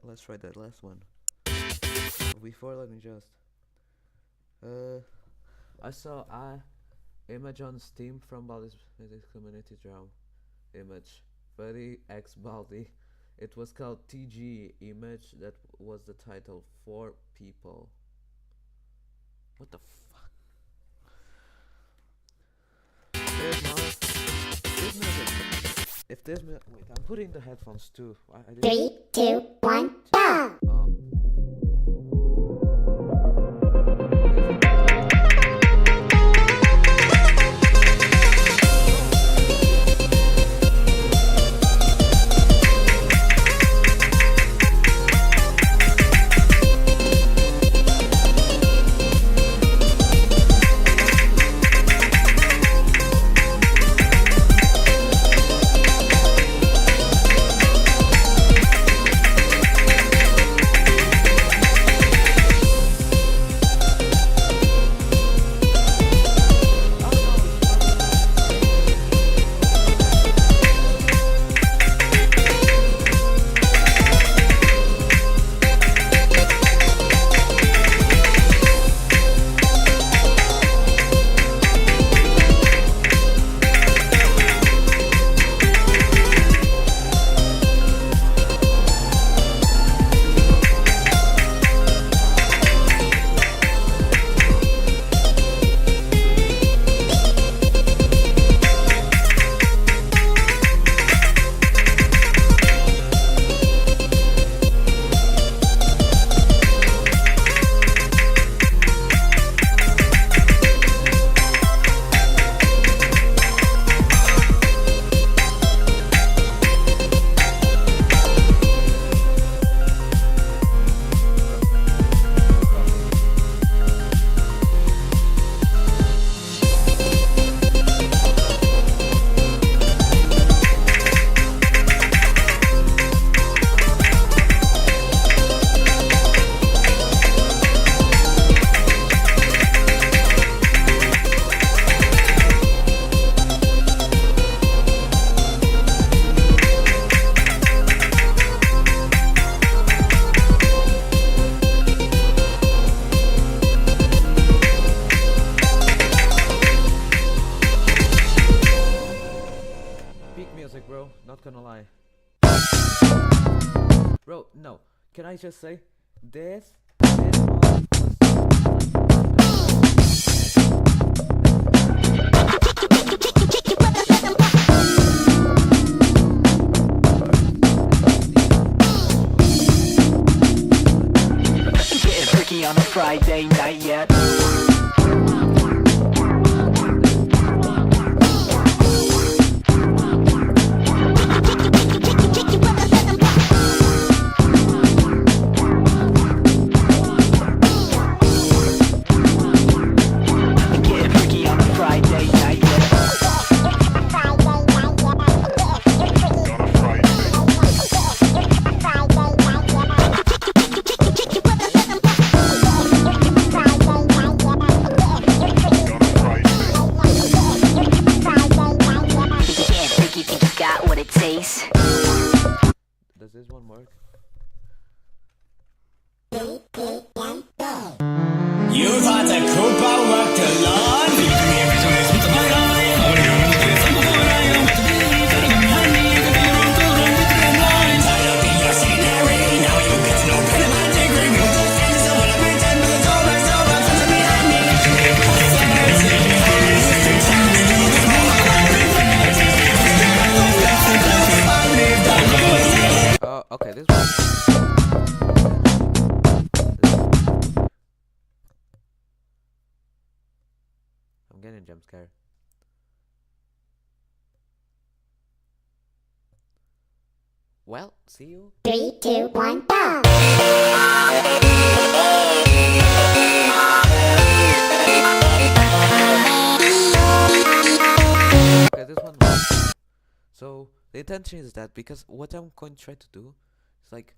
S1: Let's try that last one. Before, let me just I saw image on Steam from Baldi's community draw image Buddy X Baldi. It was called TG image. That was the title. 4 people. What the fuck? If there's wait, I'm putting the headphones too. I
S3: 3, 2, 1, go!
S1: Oh. No, can I just say this one
S2: Getting freaky on a Friday night yet. Getting freaky on a Friday night yet. Getting freaky, think you got what it takes.
S1: does this one work?
S6: You thought the Koopa worked alone?
S1: Okay, this one. I'm getting jump scared. Well, see you.
S3: 3, 2, 1, go!
S1: Okay, this one works. So the intention is that because what I'm going to try to do is like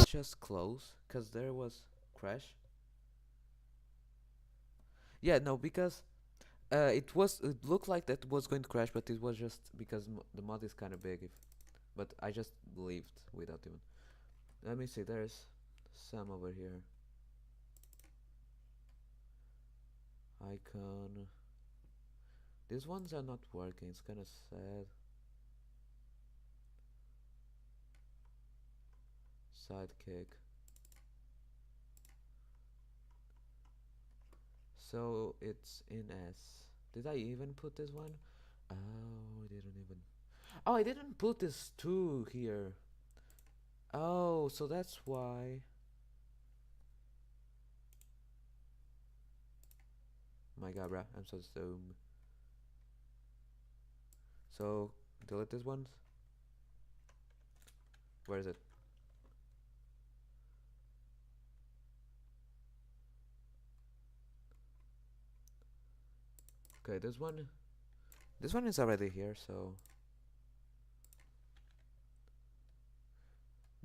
S1: just close because there was crash. Yeah, no, because it looked like that was going to crash, but it was just because the mod is kind of big. But I just believed without even. Let me see. There's some over here. Icon. These ones are not working. It's kind of sad. Sidekick. So it's in S. Did I even put this one? Oh, I didn't even. Oh, I didn't put this 2 here. Oh, so that's why. My god, bruh, I'm so dumb. So, delete this one. Where is it? Okay, this one is already here, so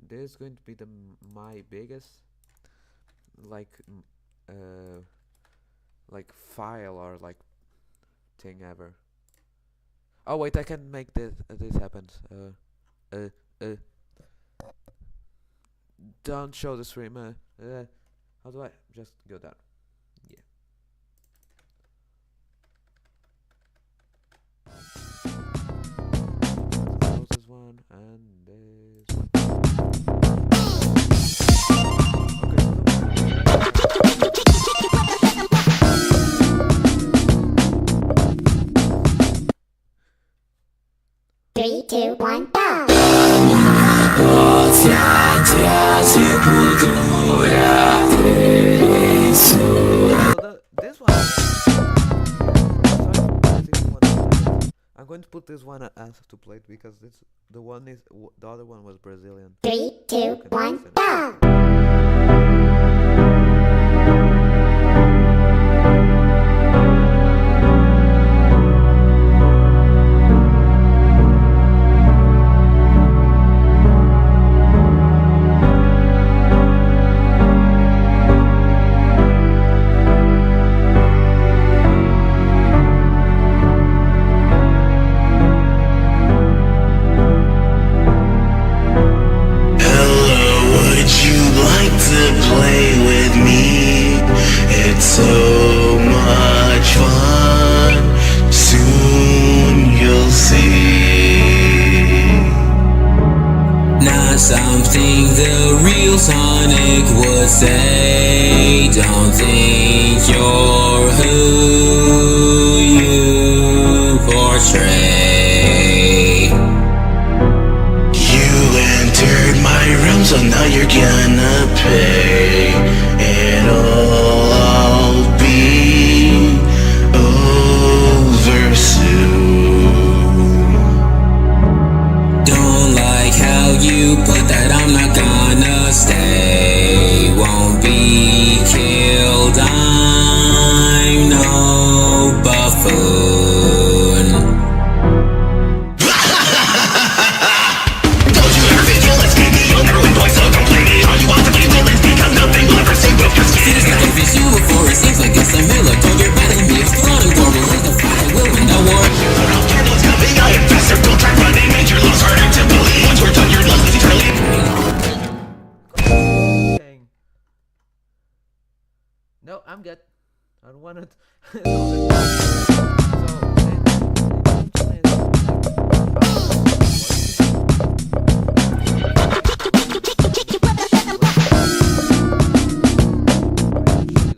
S1: this is going to be my biggest like file or like thing ever. Oh wait, I can make this happen. Don't show the stream. How do I just go down? Yeah. Close this one and this one.
S3: Three, two, one, go!
S1: This one. I'm going to put this one as to plate because the other one was Brazilian.
S3: 3, 2, 1, go!
S6: Hello, would you like Sonic would say, don't think you're who you portray.
S5: You entered my realm, so now you're gonna pay. It'll be over soon.
S6: Don't like how you put that, I'm not gonna stay. Won't be killed, I'm no buffoon.
S5: Don't you ever think you'll escape me? You'll never win points, so completely. All you want to play villains because nothing will ever save with your
S6: Seems like I face you before, it seems like it's a miracle. You're better than me, it's thrown and gore. We'll the fight, I will win the war.
S5: Candles coming, I am faster. Don't try running, made your loss harder to believe. Once we're done, your love is eternally.
S1: Dang. No, I'm good. I don't want it.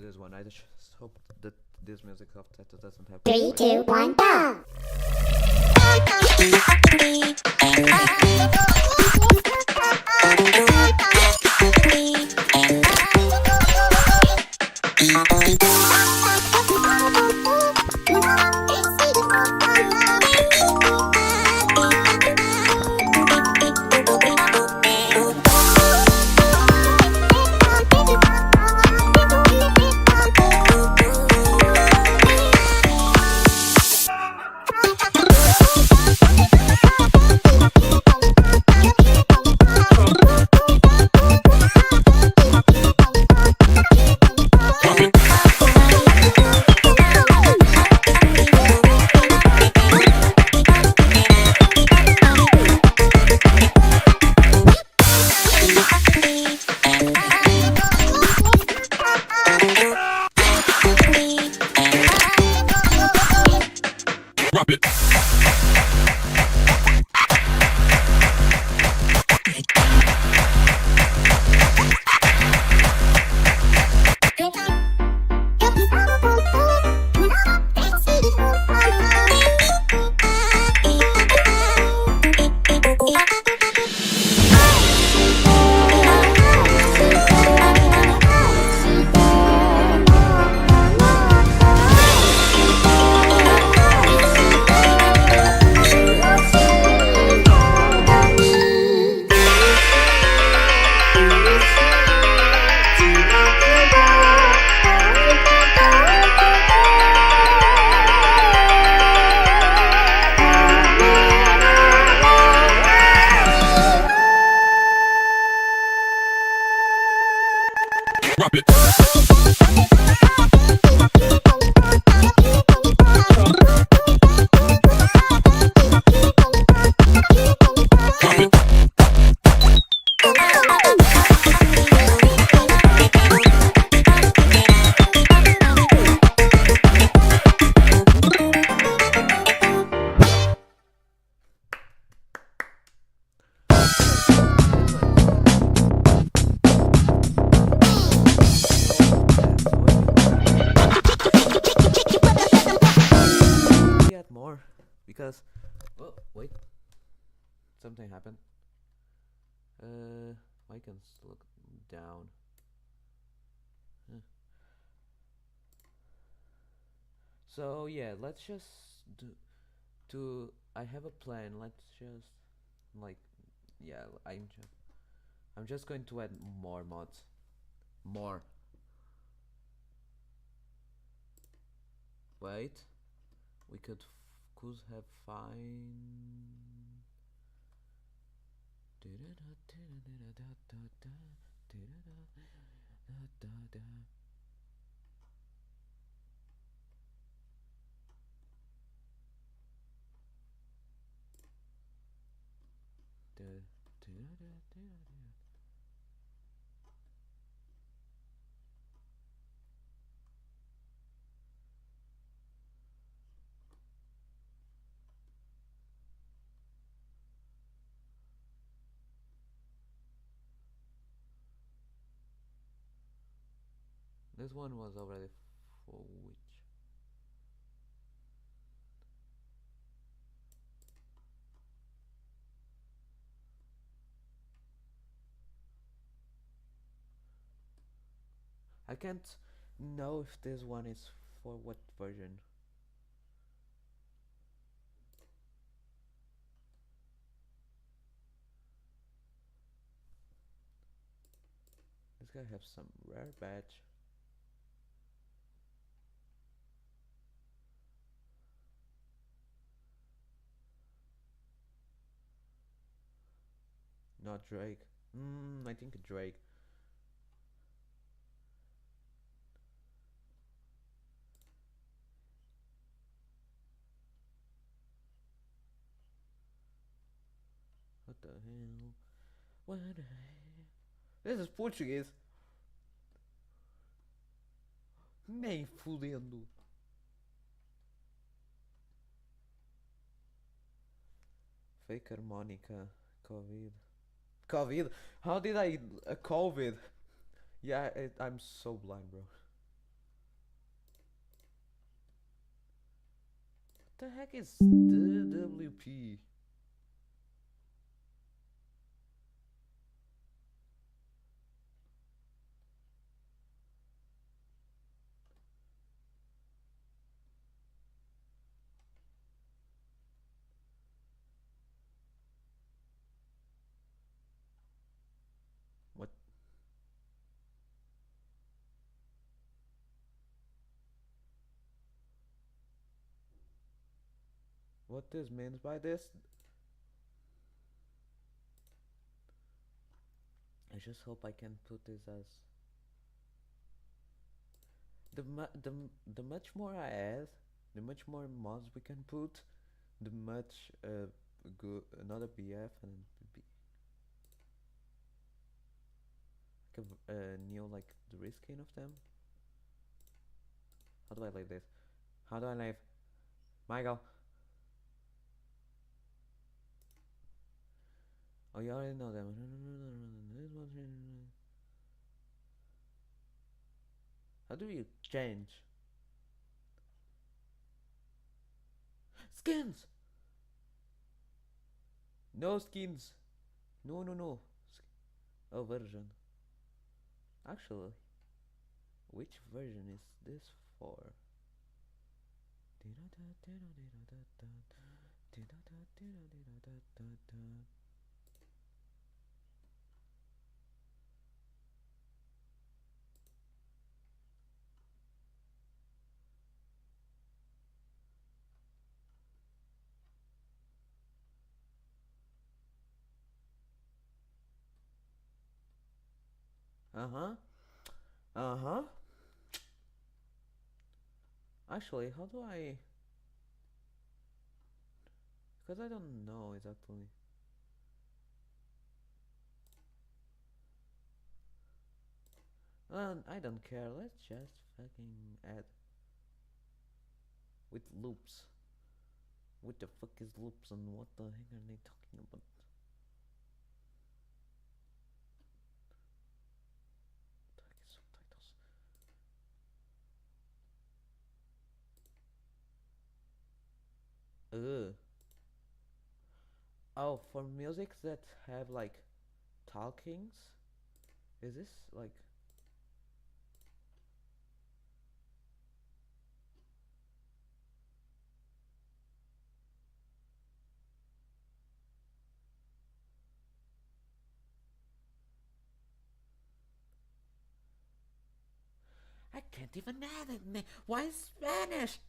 S1: This one, I just hope that this music subtitle doesn't happen.
S3: 3, 2, 1, go!
S5: Drop it. Drop it.
S1: Yet more, because oh wait, something happened. I can look down. Huh. So yeah, let's just do. I have a plan. Let's just like yeah. I'm just going to add more mods. More. Wait. We could have fine. This one was already for which? I can't know if this one is for what version. This guy has some rare badge. Not Drake. I think Drake. What the hell? What the hell? This is Portuguese. Nem fudendo. Fake harmonica. COVID. COVID? How did I COVID? Yeah, I'm so blind, bro. What the heck is DWP? What? What this means by this? I just hope I can put this as the much more I add, the much more mods we can put, the much good another BF and be like a new like the reskin of them. How do I leave this? How do I leave? Michael. Oh, you already know them. How do you change? Skins! No skins! No, no, no. Oh, version. Actually, which version is this for? Uh-huh. Uh-huh. Actually, how do I... Because I don't know exactly. I don't care. Let's just fucking add with loops. What the fuck is loops and what the heck are they talking about? What the heck is subtitles? Ugh. Oh, for music that have like talkings? Is this like... I can't even add it. Why Spanish?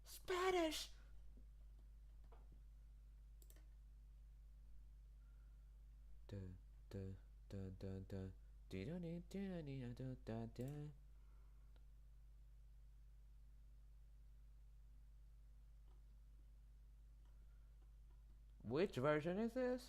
S1: Spanish! Da, da, da, da, da. Which version is this?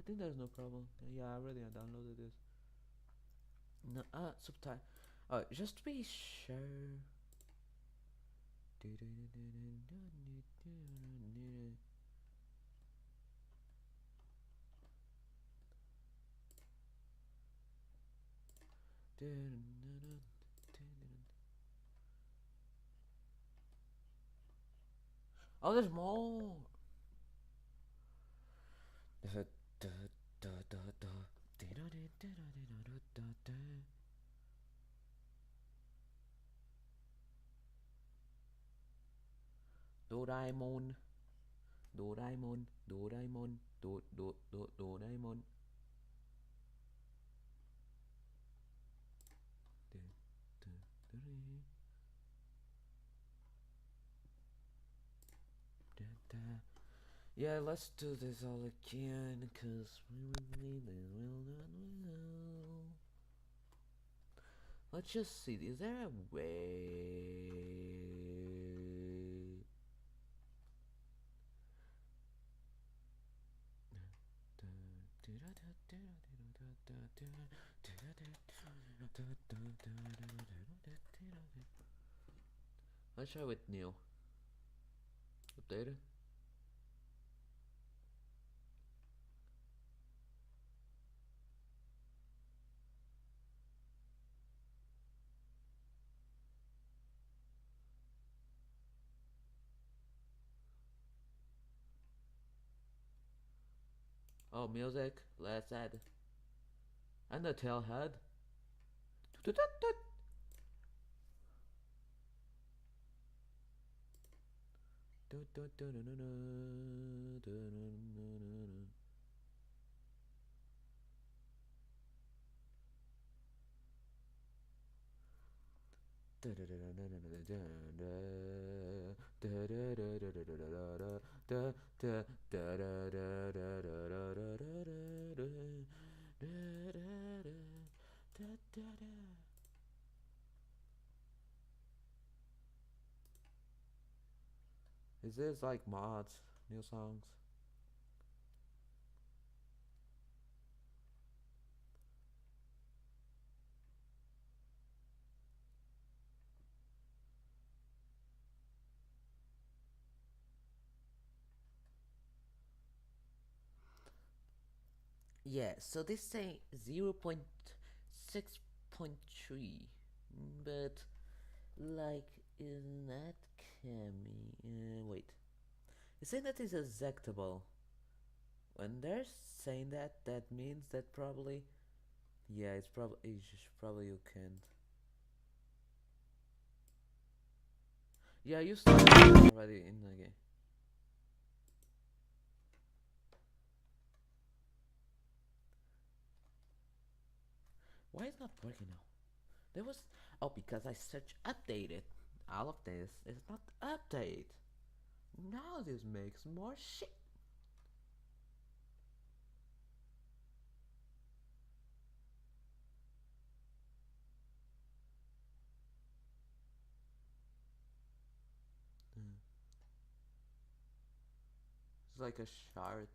S1: think there's no problem. Yeah, I already downloaded this. No, subtitle. Just to be sure. Oh, there's more. Doraemon, Doraemon, Doraemon, Doraemon. Yeah, let's do this all again, cause we really will not will. Let's just see, is there a way? Let's try with new. Updated. Oh, music. Let's add. And the tailhead. Is this like mods, new songs? Yeah, so this say 0.6.3, but like in that Cami, wait, it's saying that is ejectable. When they're saying that, that means that probably, yeah, it's probably you can't. Yeah, you started already in the game. Why is it not working now? There was, oh, because I search updated. All of this is not update. Now this makes more shit. It's like a shard.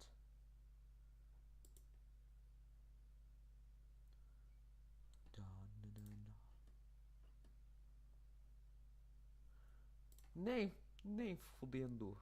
S1: Nem fudendo.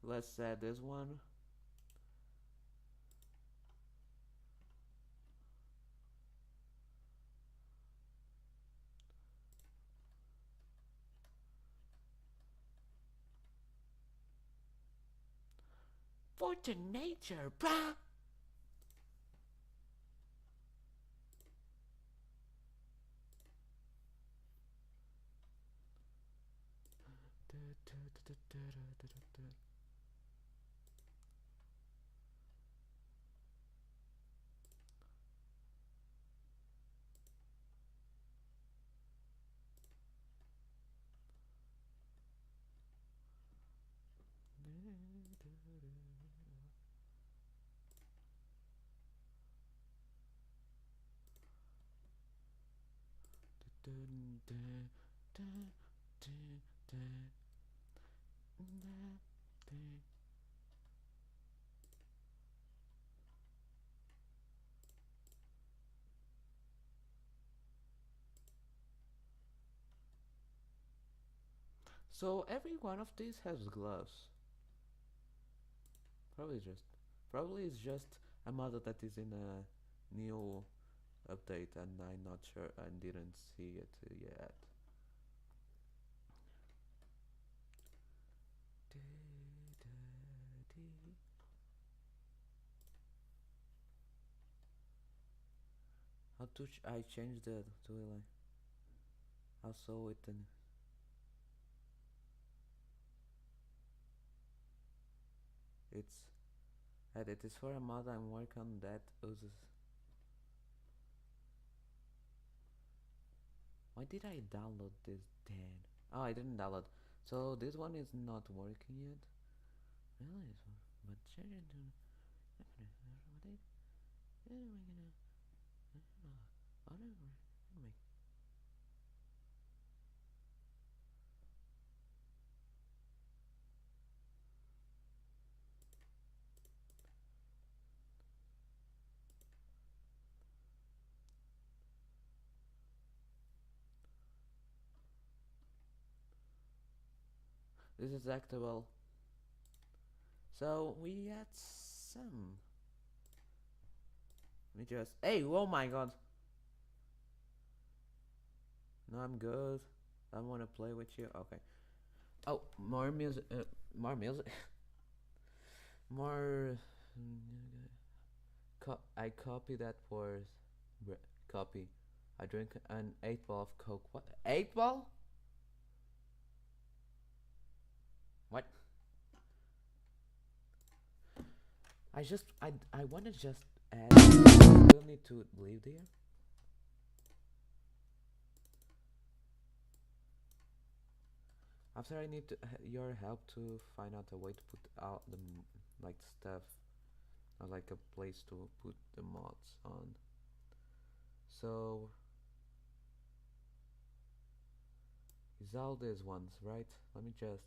S1: Let's add this one. Fortune nature, bruh. So every one of these has gloves. Probably it's just a model that is in a new update, and I'm not sure. I didn't see it yet. How to I changed the to like also it and it's it is for a mod I'm working on that uses. Why did I download this then? Oh, I didn't download. So this one is not working yet. Really? But changing to what am I gonna? Anyway, this is actable. So we had some. Let me just. Hey! Oh my god! No, I'm good. I want to play with you. Okay. Oh, more music. More music. More. I copy that for copy. I drink an 8 ball of Coke. What? 8 ball? What? I wanna just add. We'll need to leave there. After I need your help to find out a way to put out the like stuff, or like a place to put the mods on. So is all these ones right? Let me just.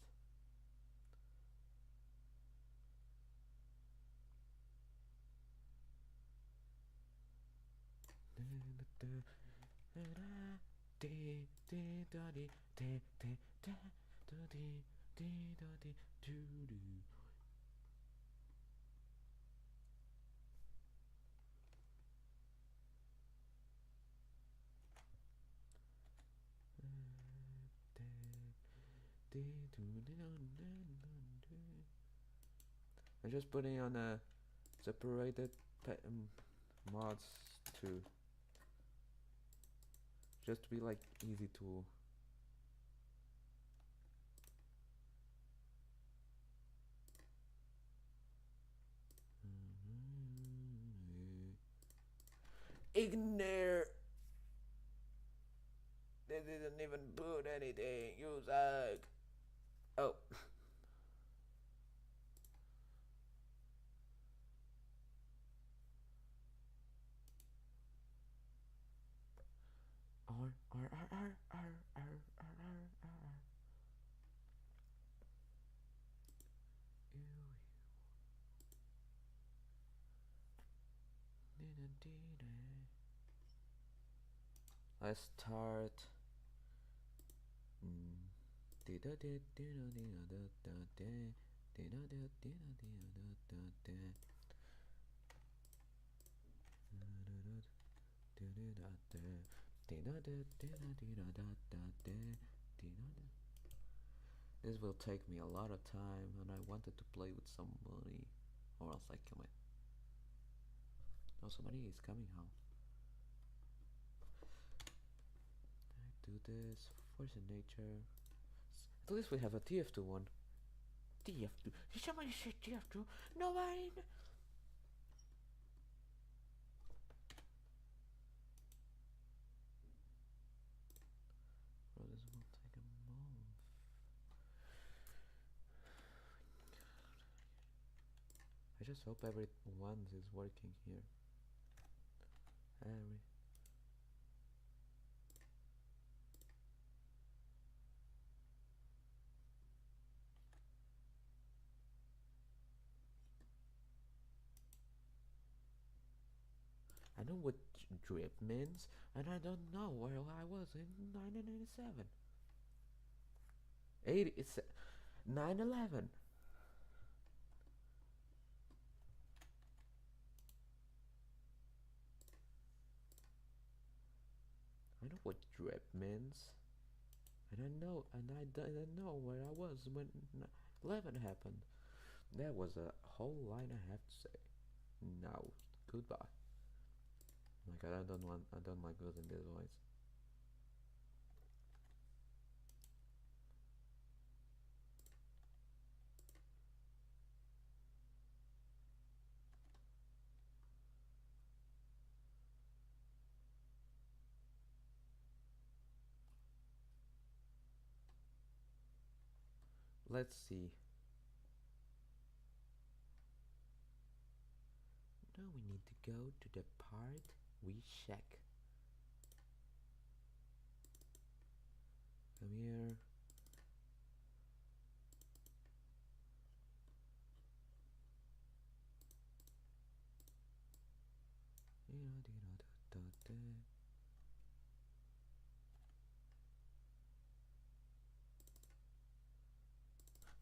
S1: I'm just putting on a separated mods to just to be like easy to. Ignore. They didn't even put anything. You suck. Oh. Let's start. This will take me a lot of time, and I wanted to play with somebody. or else I kill it. Oh, somebody is coming how? I do this, force in nature. At least we have a TF2 one. TF2? Did somebody say TF2? Nobody. Bro, this will take a month. I just hope everyone is working here. I know what drip means, and I don't know where I was in 1997. 80, it's 9/11. I know what drip means, and I didn't know where I was when 11 happened. That was a whole line I have to say. Now, goodbye. Like I don't like losing this voice. Let's see. Now we need to go to the part we check. Come here.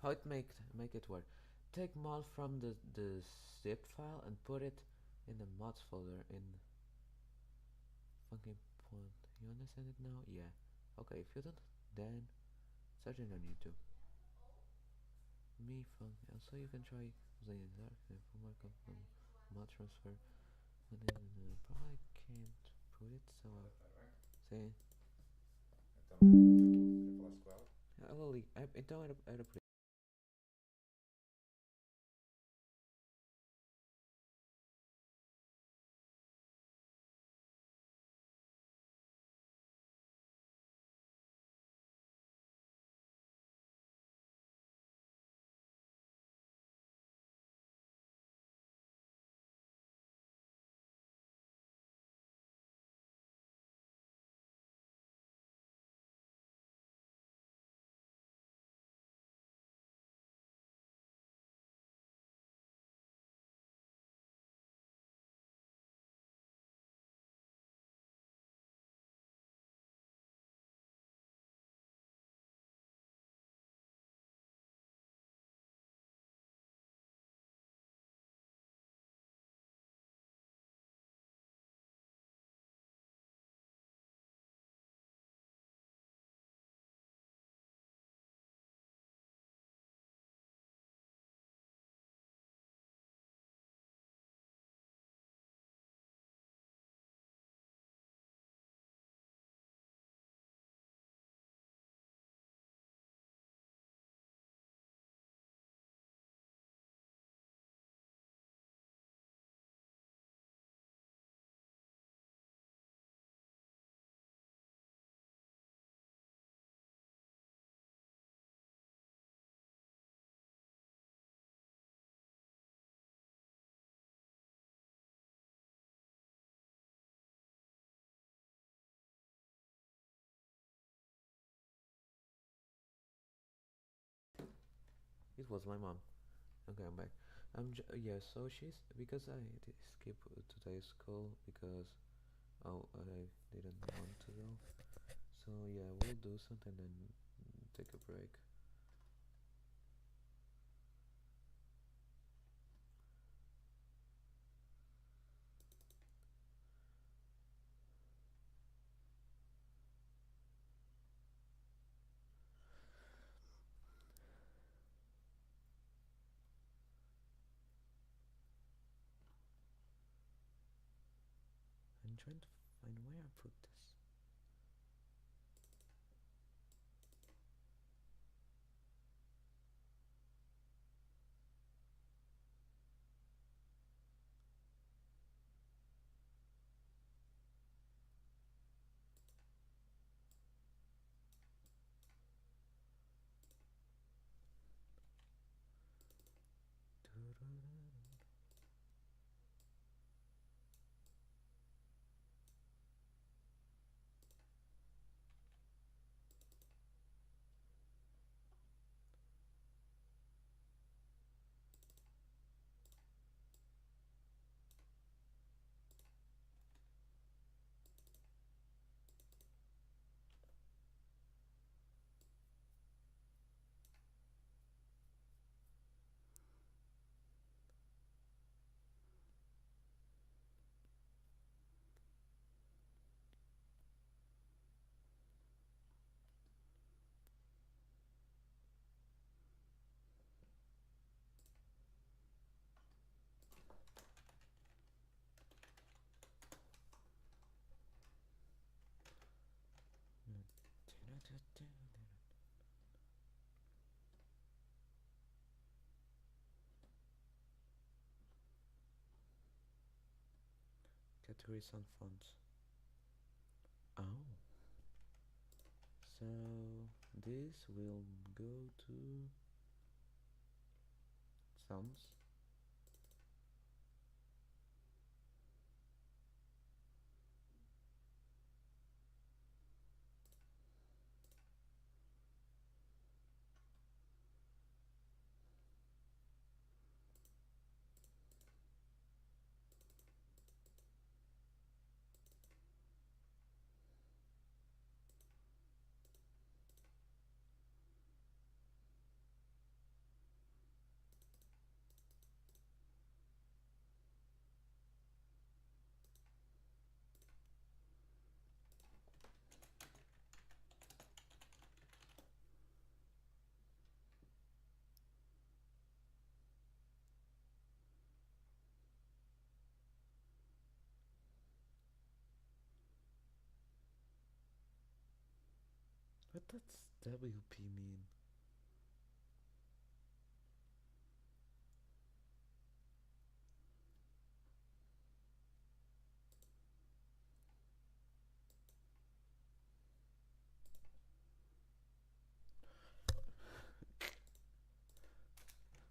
S1: How it make it work? Take mod from the zip file and put it in the mods folder in funky point. You understand it now? Yeah. Okay, if you don't, then search it on YouTube. Me funky. Also, you can try using dark for more mod transfer. But then probably can't put it, so say. Então era por It was my mom. Okay, I'm back. Yeah, so she's because I skip today's school because I didn't want to go. So yeah, we'll do something and take a break. trying to find where I put this. Categories and fonts. Oh. So this will go to sounds. What does WP mean?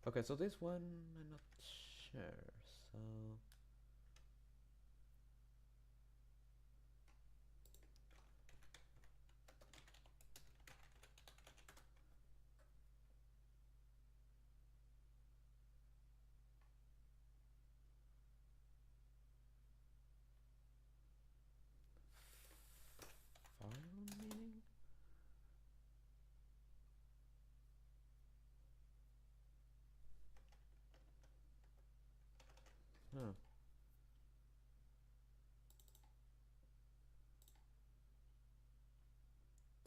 S1: Okay, so this one I'm not sure. So file meaning? Huh.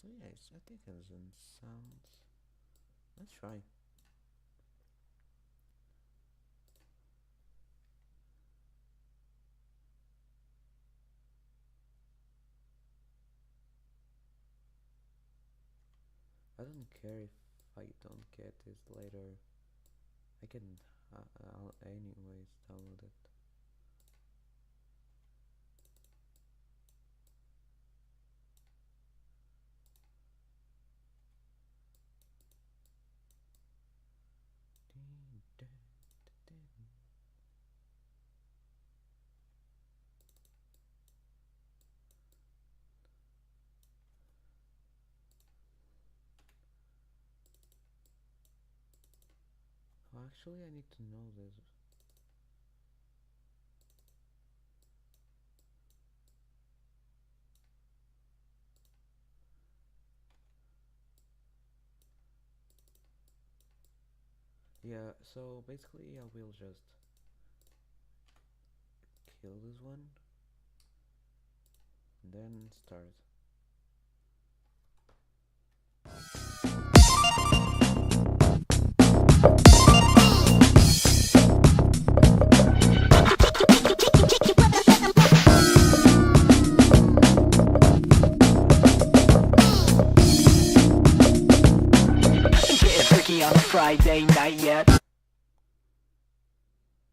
S1: So yeah, I think it's in sounds. Let's try. I don't care if I don't get this later. I can I'll anyways download it. Oh, actually, I need to know this. Yeah, so basically I will just kill this one, then start.
S2: Friday night yet.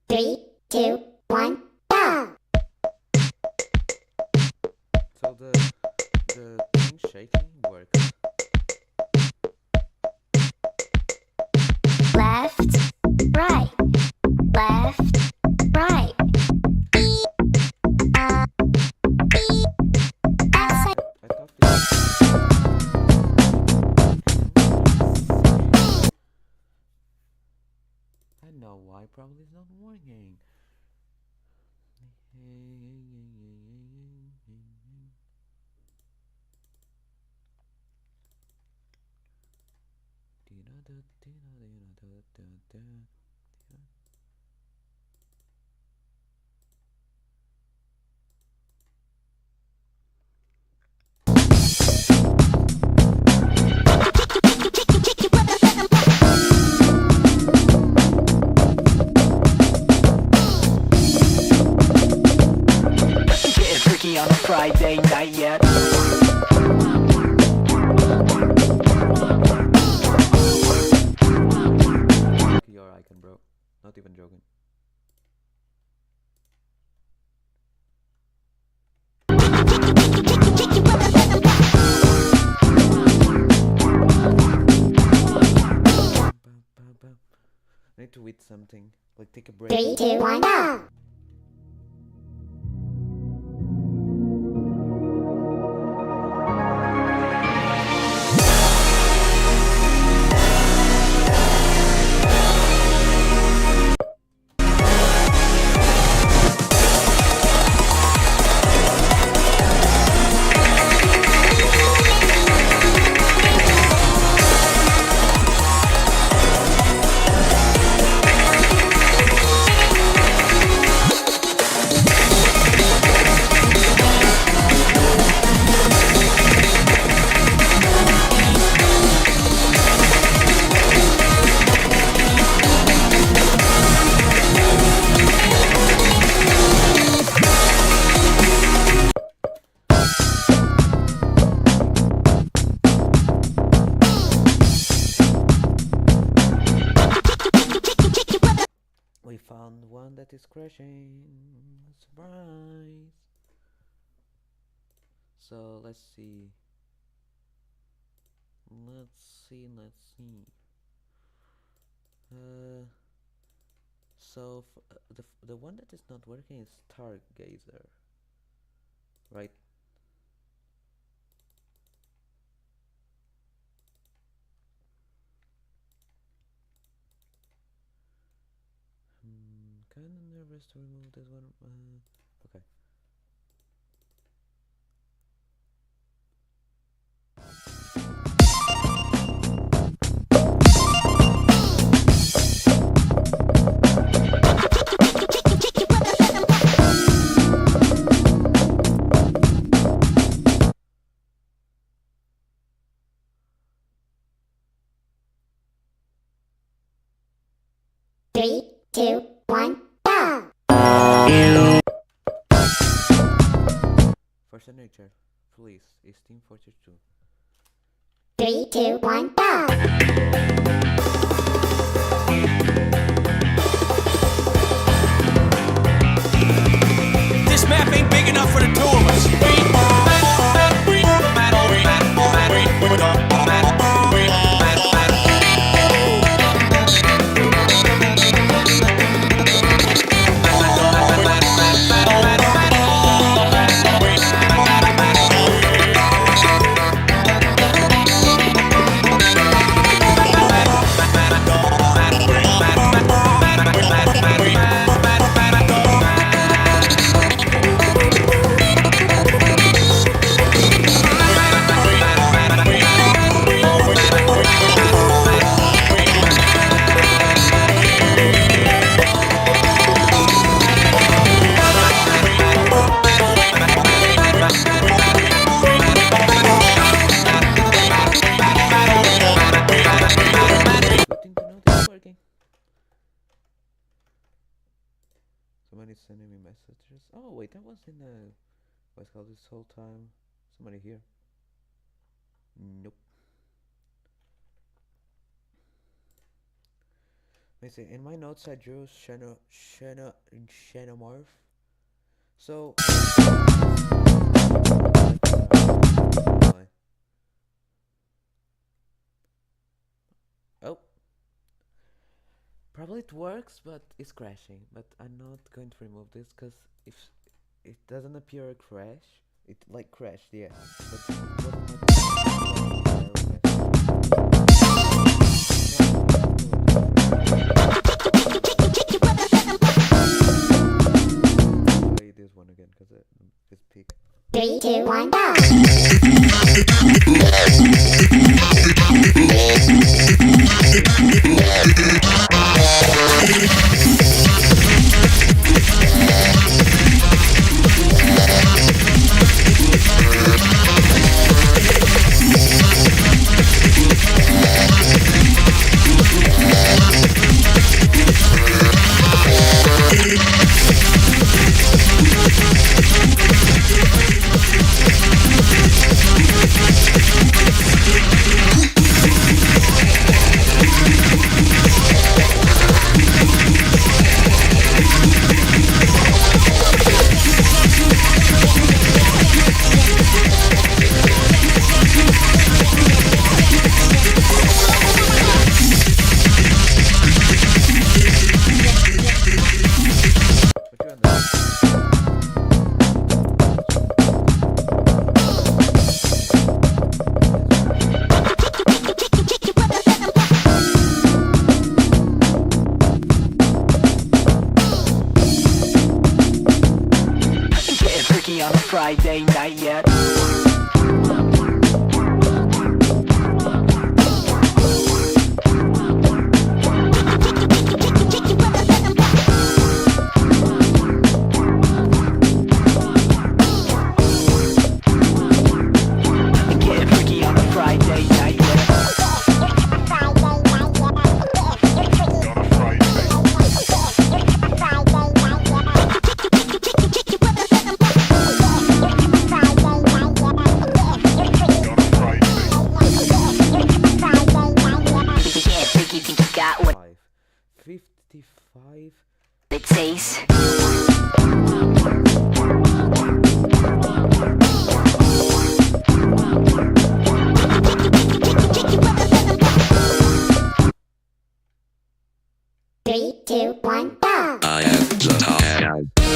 S3: 3, 2, 1, go!
S1: So the thing shaking works.
S3: Left, right, left, right. Outside.
S1: I thought this. I know why. Probably it's not working.
S2: Getting freaky on a Friday night yet.
S1: Your icon, bro. Not even joking. I need to eat something. Like take a break.
S3: 3, 2, 1, go!
S1: We found one that is crashing. Surprise! So let's see. Let's see. So the one that is not working is Stargazer, right? Kinda nervous to remove this one. Okay.
S3: Three, two, one, go!
S1: For signature, please. It's Team Fortress 2.
S3: 3, 2, 1, go!
S2: This map ain't big enough for the two of us.
S1: Good thing to know this is working. Somebody's sending me messages. Oh wait, that was in the what's called this whole time. Somebody here. Nope. me see. In my notes, I drew Xenomorph. So. Oh. Probably it works, but it's crashing. But I'm not going to remove this because if it doesn't appear a crash, it like crashed, yeah. But play this one again because it's peak.
S3: 3, 2, 1, go!
S2: On a Friday night yet. Get freaky on a Friday night yet. Got what
S1: 55.
S2: it says.
S3: Three, two, one, go!
S6: I am the top guy.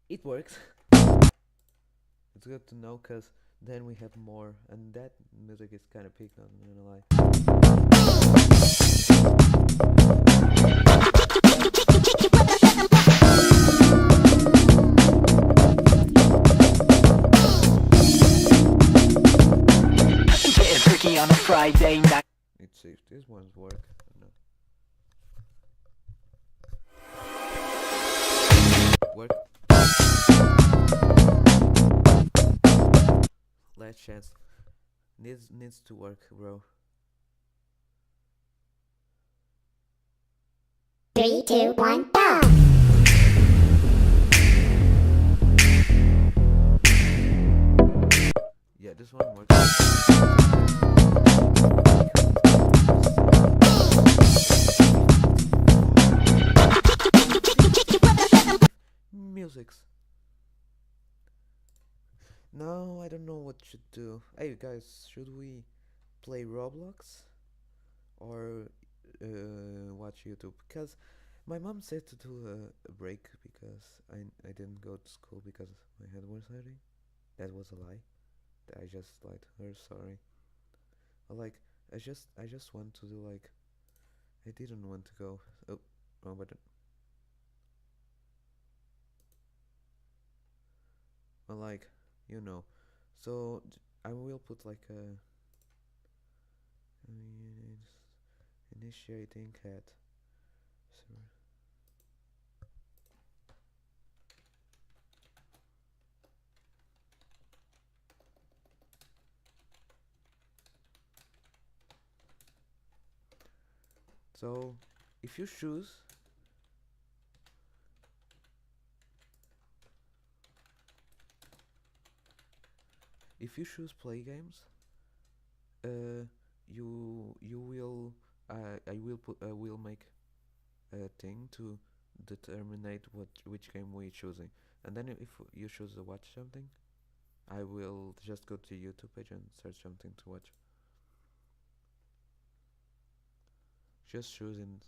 S1: it works. It's good to know, cause then we have more, and that music is kind of peak, not gonna lie.
S2: Getting tricky on a Friday night.
S1: Let's see if these ones work. No. Work. Last chance. Needs to work, bro.
S3: 3, 2, 1, go!
S1: Yeah, this one works. Musics. No, I don't know what should do. Hey guys, should we play Roblox or watch YouTube? Because my mom said to do a break because I didn't go to school because my head was hurting. That was a lie. I just lied to her. Sorry. Like I just want to do like I didn't want to go. Oh, wrong button. Well, like you know. So I will put like a initiating cat. So if you choose play games, you will I will make a thing to determine which game we're choosing, and then if you choose to watch something, I will just go to YouTube page and search something to watch. Just choosing.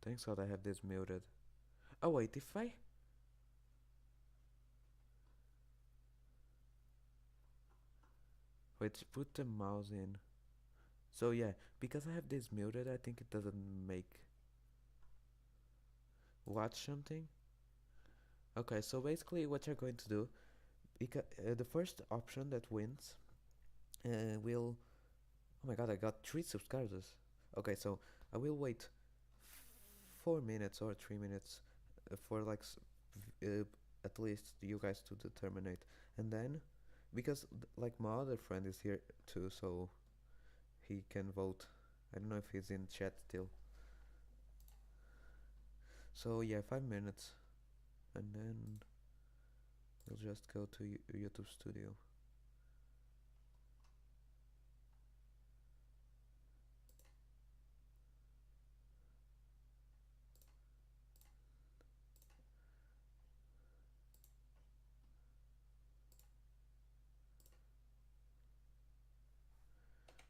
S1: Thanks God I have this muted. Oh wait, if I wait, put the mouse in. So yeah, because I have this muted, I think it doesn't make watch something. Okay, so basically what you're going to do, because the first option that wins will. Oh my God, I got 3 subscribers. Okay, so I will wait 4 minutes or 3 minutes for like at least you guys to determine it, and then because like my other friend is here too, so he can vote. I don't know if he's in chat still. So yeah, 5 minutes, and then we'll just go to YouTube Studio.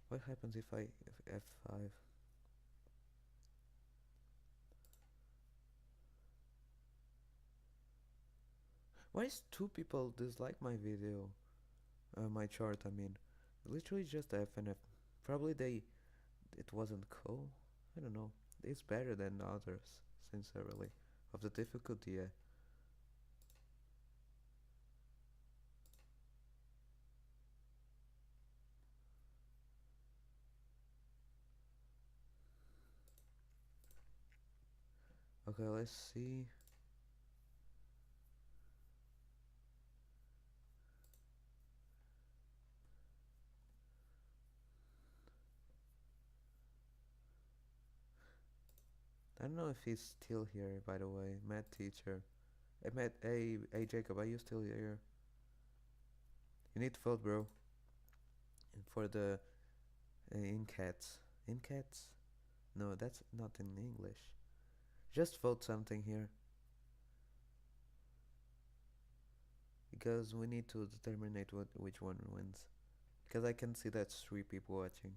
S1: What happens if I F5? Why is 2 people dislike my video? My chart, I mean. Literally just FNF. Probably it wasn't cool. I don't know. It's better than others, sincerely. Of the difficulty, yeah. Okay, let's see. I don't know if he's still here, by the way. Math teacher. Hey Jacob, are you still here? You need to vote, bro. And for the in cats. In cats? No, that's not in English. Just vote something here. Because we need to determine which one wins. Because I can see that's 3 people watching.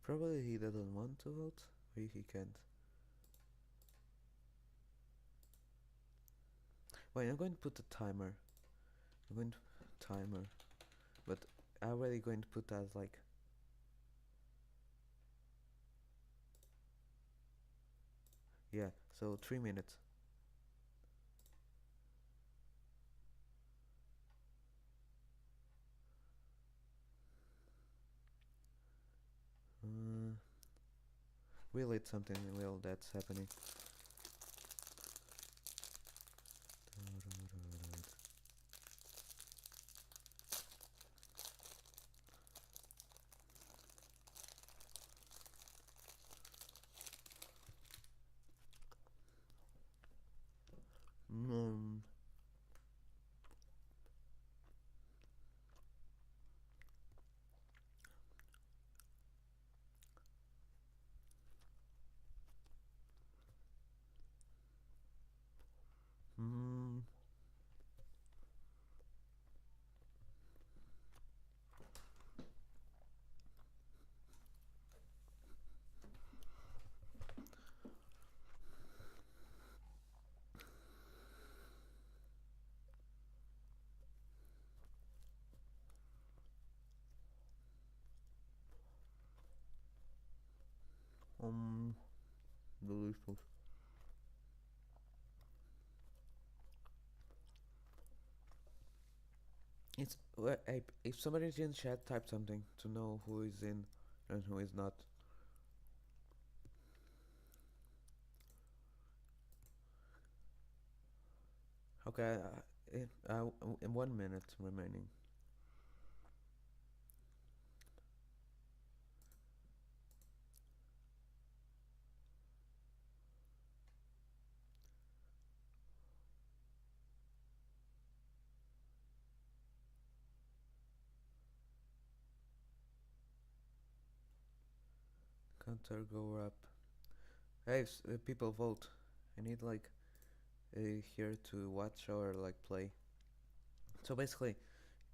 S1: Probably he doesn't want to vote, or he can't. Wait, I'm going to put a timer. I'm going to timer, but I'm already going to put that like. Yeah, so 3 minutes. Will it something? Well, that's happening. Mm. Mm. Delicious. It's if somebody's in chat, type something to know who is in and who is not. Okay, in 1 minute remaining. Counter go up. Hey, people vote. I need like here to watch or like play. So basically,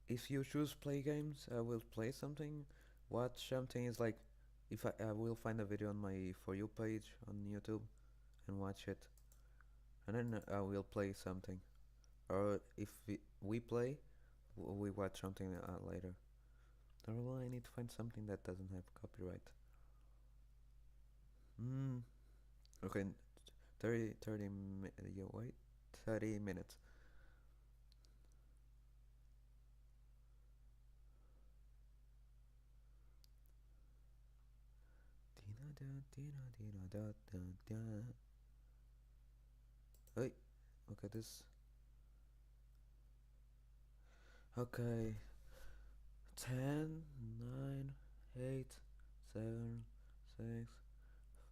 S1: if you choose play games, I will play something. Watch something is like if I will find a video on my For You page on YouTube and watch it, and then I will play something. Or if we play, we watch something later. Or I need to find something that doesn't have copyright. Okay, 30 yeah, wait, 30 minutes. Hey, okay, this. Okay, 10, 9, 8, 7, 6,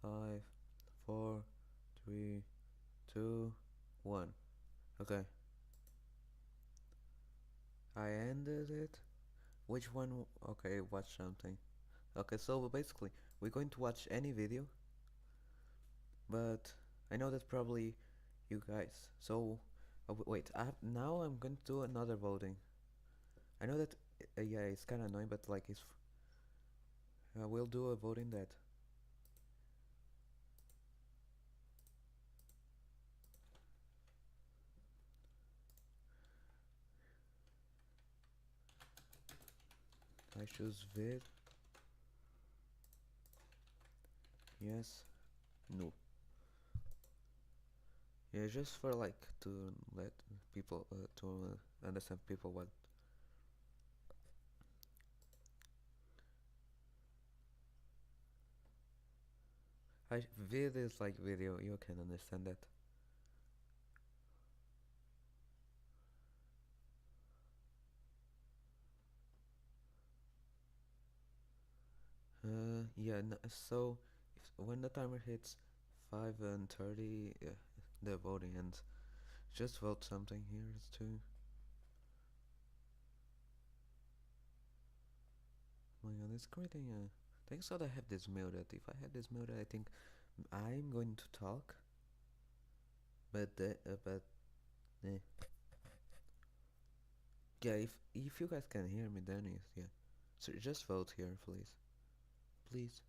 S1: 5, 4, 3, 2, 1. Okay, I ended it. Which one? Okay, watch something. Okay, so basically, we're going to watch any video, but I know that probably you guys. So, wait, now I'm going to do another voting. I know that, yeah, it's kind of annoying, but like, we'll do a voting that. I choose vid. Yes. No. Yeah, just for like to let people to understand people what. Vid is like video. You can understand that. Yeah. So when the timer hits 5:30, the voting ends. Just vote something here too. Oh my god, it's creating a. Thanks God I have this muted. If I had this muted, I think I'm going to talk. But Yeah, if you guys can hear me, then yeah. So just vote here, please. Please.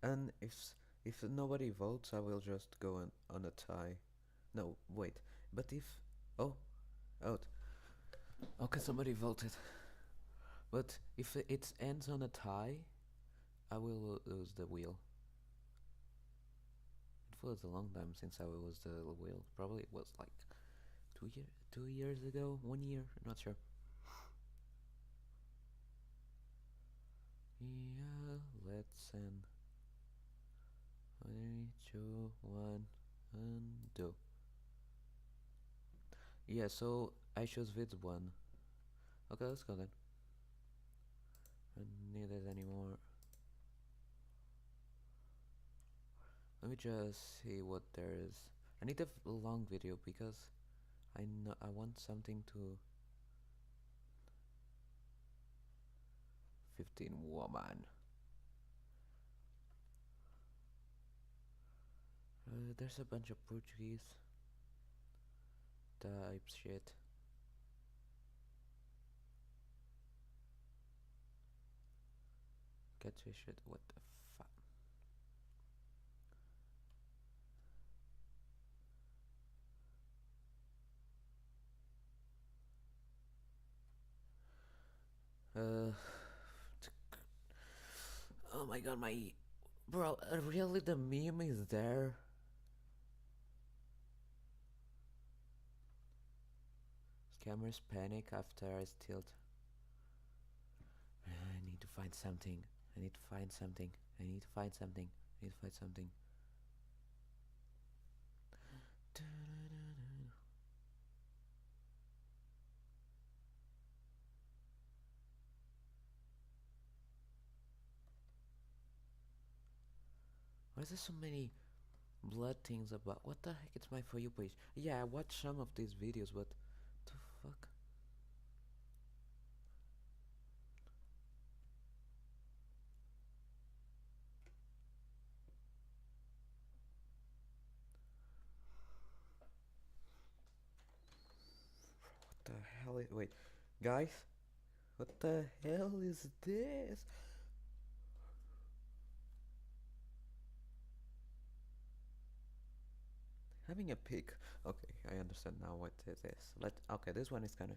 S1: And if nobody votes, I will just go on a tie. No, wait. But if oh, out. Okay, somebody voted. But if it ends on a tie, I will lose the wheel. It was a long time since I lost the wheel. Probably it was like 2 years ago, 1 year, not sure. Yeah, let's send 3, 2, 1, and do. Yeah, so I chose vid one. Okay, let's go then. I don't need it anymore. Let me just see what there is. I need a long video because I want something to 15 woman. There's a bunch of Portuguese type shit. Catfish shit, what the fuck? Oh my god, bro, really the meme is there? Scammers panic after I stealed. I need to find something. I need to find something. I need to find something. I need to find something. Why is there so many blood things about? What the heck? It's my For You page. Yeah, I watched some of these videos, but the fuck? What the hell is, wait, guys? What the hell is this? Having a pick. Okay, I understand now what it is. Okay, this one is kinda.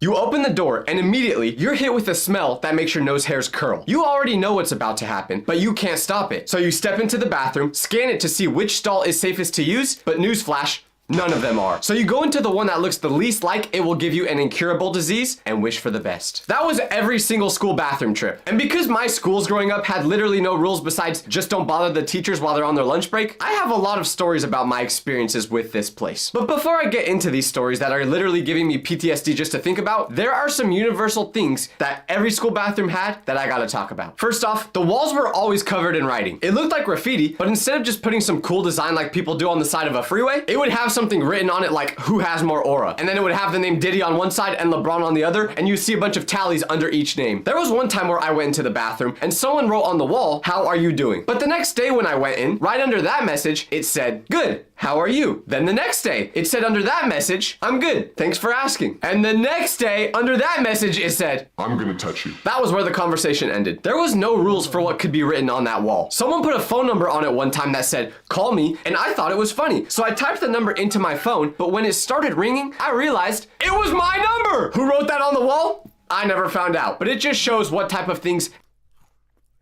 S7: You open the door and immediately you're hit with a smell that makes your nose hairs curl. You already know what's about to happen, but you can't stop it. So you step into the bathroom, scan it to see which stall is safest to use, but newsflash, none of them are. So you go into the one that looks the least like it will give you an incurable disease and wish for the best. That was every single school bathroom trip. And because my schools growing up had literally no rules besides just don't bother the teachers while they're on their lunch break, I have a lot of stories about my experiences with this place. But before I get into these stories that are literally giving me PTSD just to think about, there are some universal things that every school bathroom had that I gotta talk about. First off, the walls were always covered in writing. It looked like graffiti, but instead of just putting some cool design like people do on the side of a freeway, it would have something written on it like who has more aura, and then it would have the name Diddy on one side and LeBron on the other, and you see a bunch of tallies under each name. There was one time where I went into the bathroom and someone wrote on the wall, "How are you doing?" But the next day when I went in, right under that message, it said, "Good. How are you?" Then the next day, it said under that message, "I'm good. Thanks for asking." And the next day, under that message, it said, "I'm gonna touch you." That was where the conversation ended. There was no rules for what could be written on that wall. Someone put a phone number on it one time that said, "Call me," and I thought it was funny. So I typed the number into my phone, but when it started ringing, I realized it was my number! Who wrote that on the wall? I never found out, but it just shows what type of things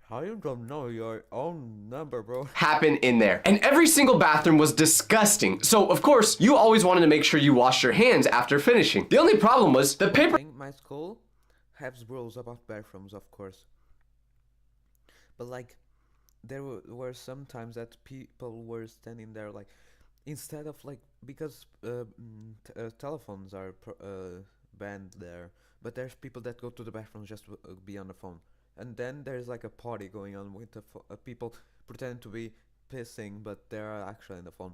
S1: How you don't know your own number, bro?
S7: happen in there. And every single bathroom was disgusting. So of course, you always wanted to make sure you washed your hands after finishing. The only problem was the paper.
S1: My school has rules about bathrooms, of course. But like, there were some times that people were standing there like, instead of like, because telephones are banned there, but there's people that go to the bathroom just to be on the phone. And then there's like a party going on with the people pretending to be pissing, but they're actually on the phone.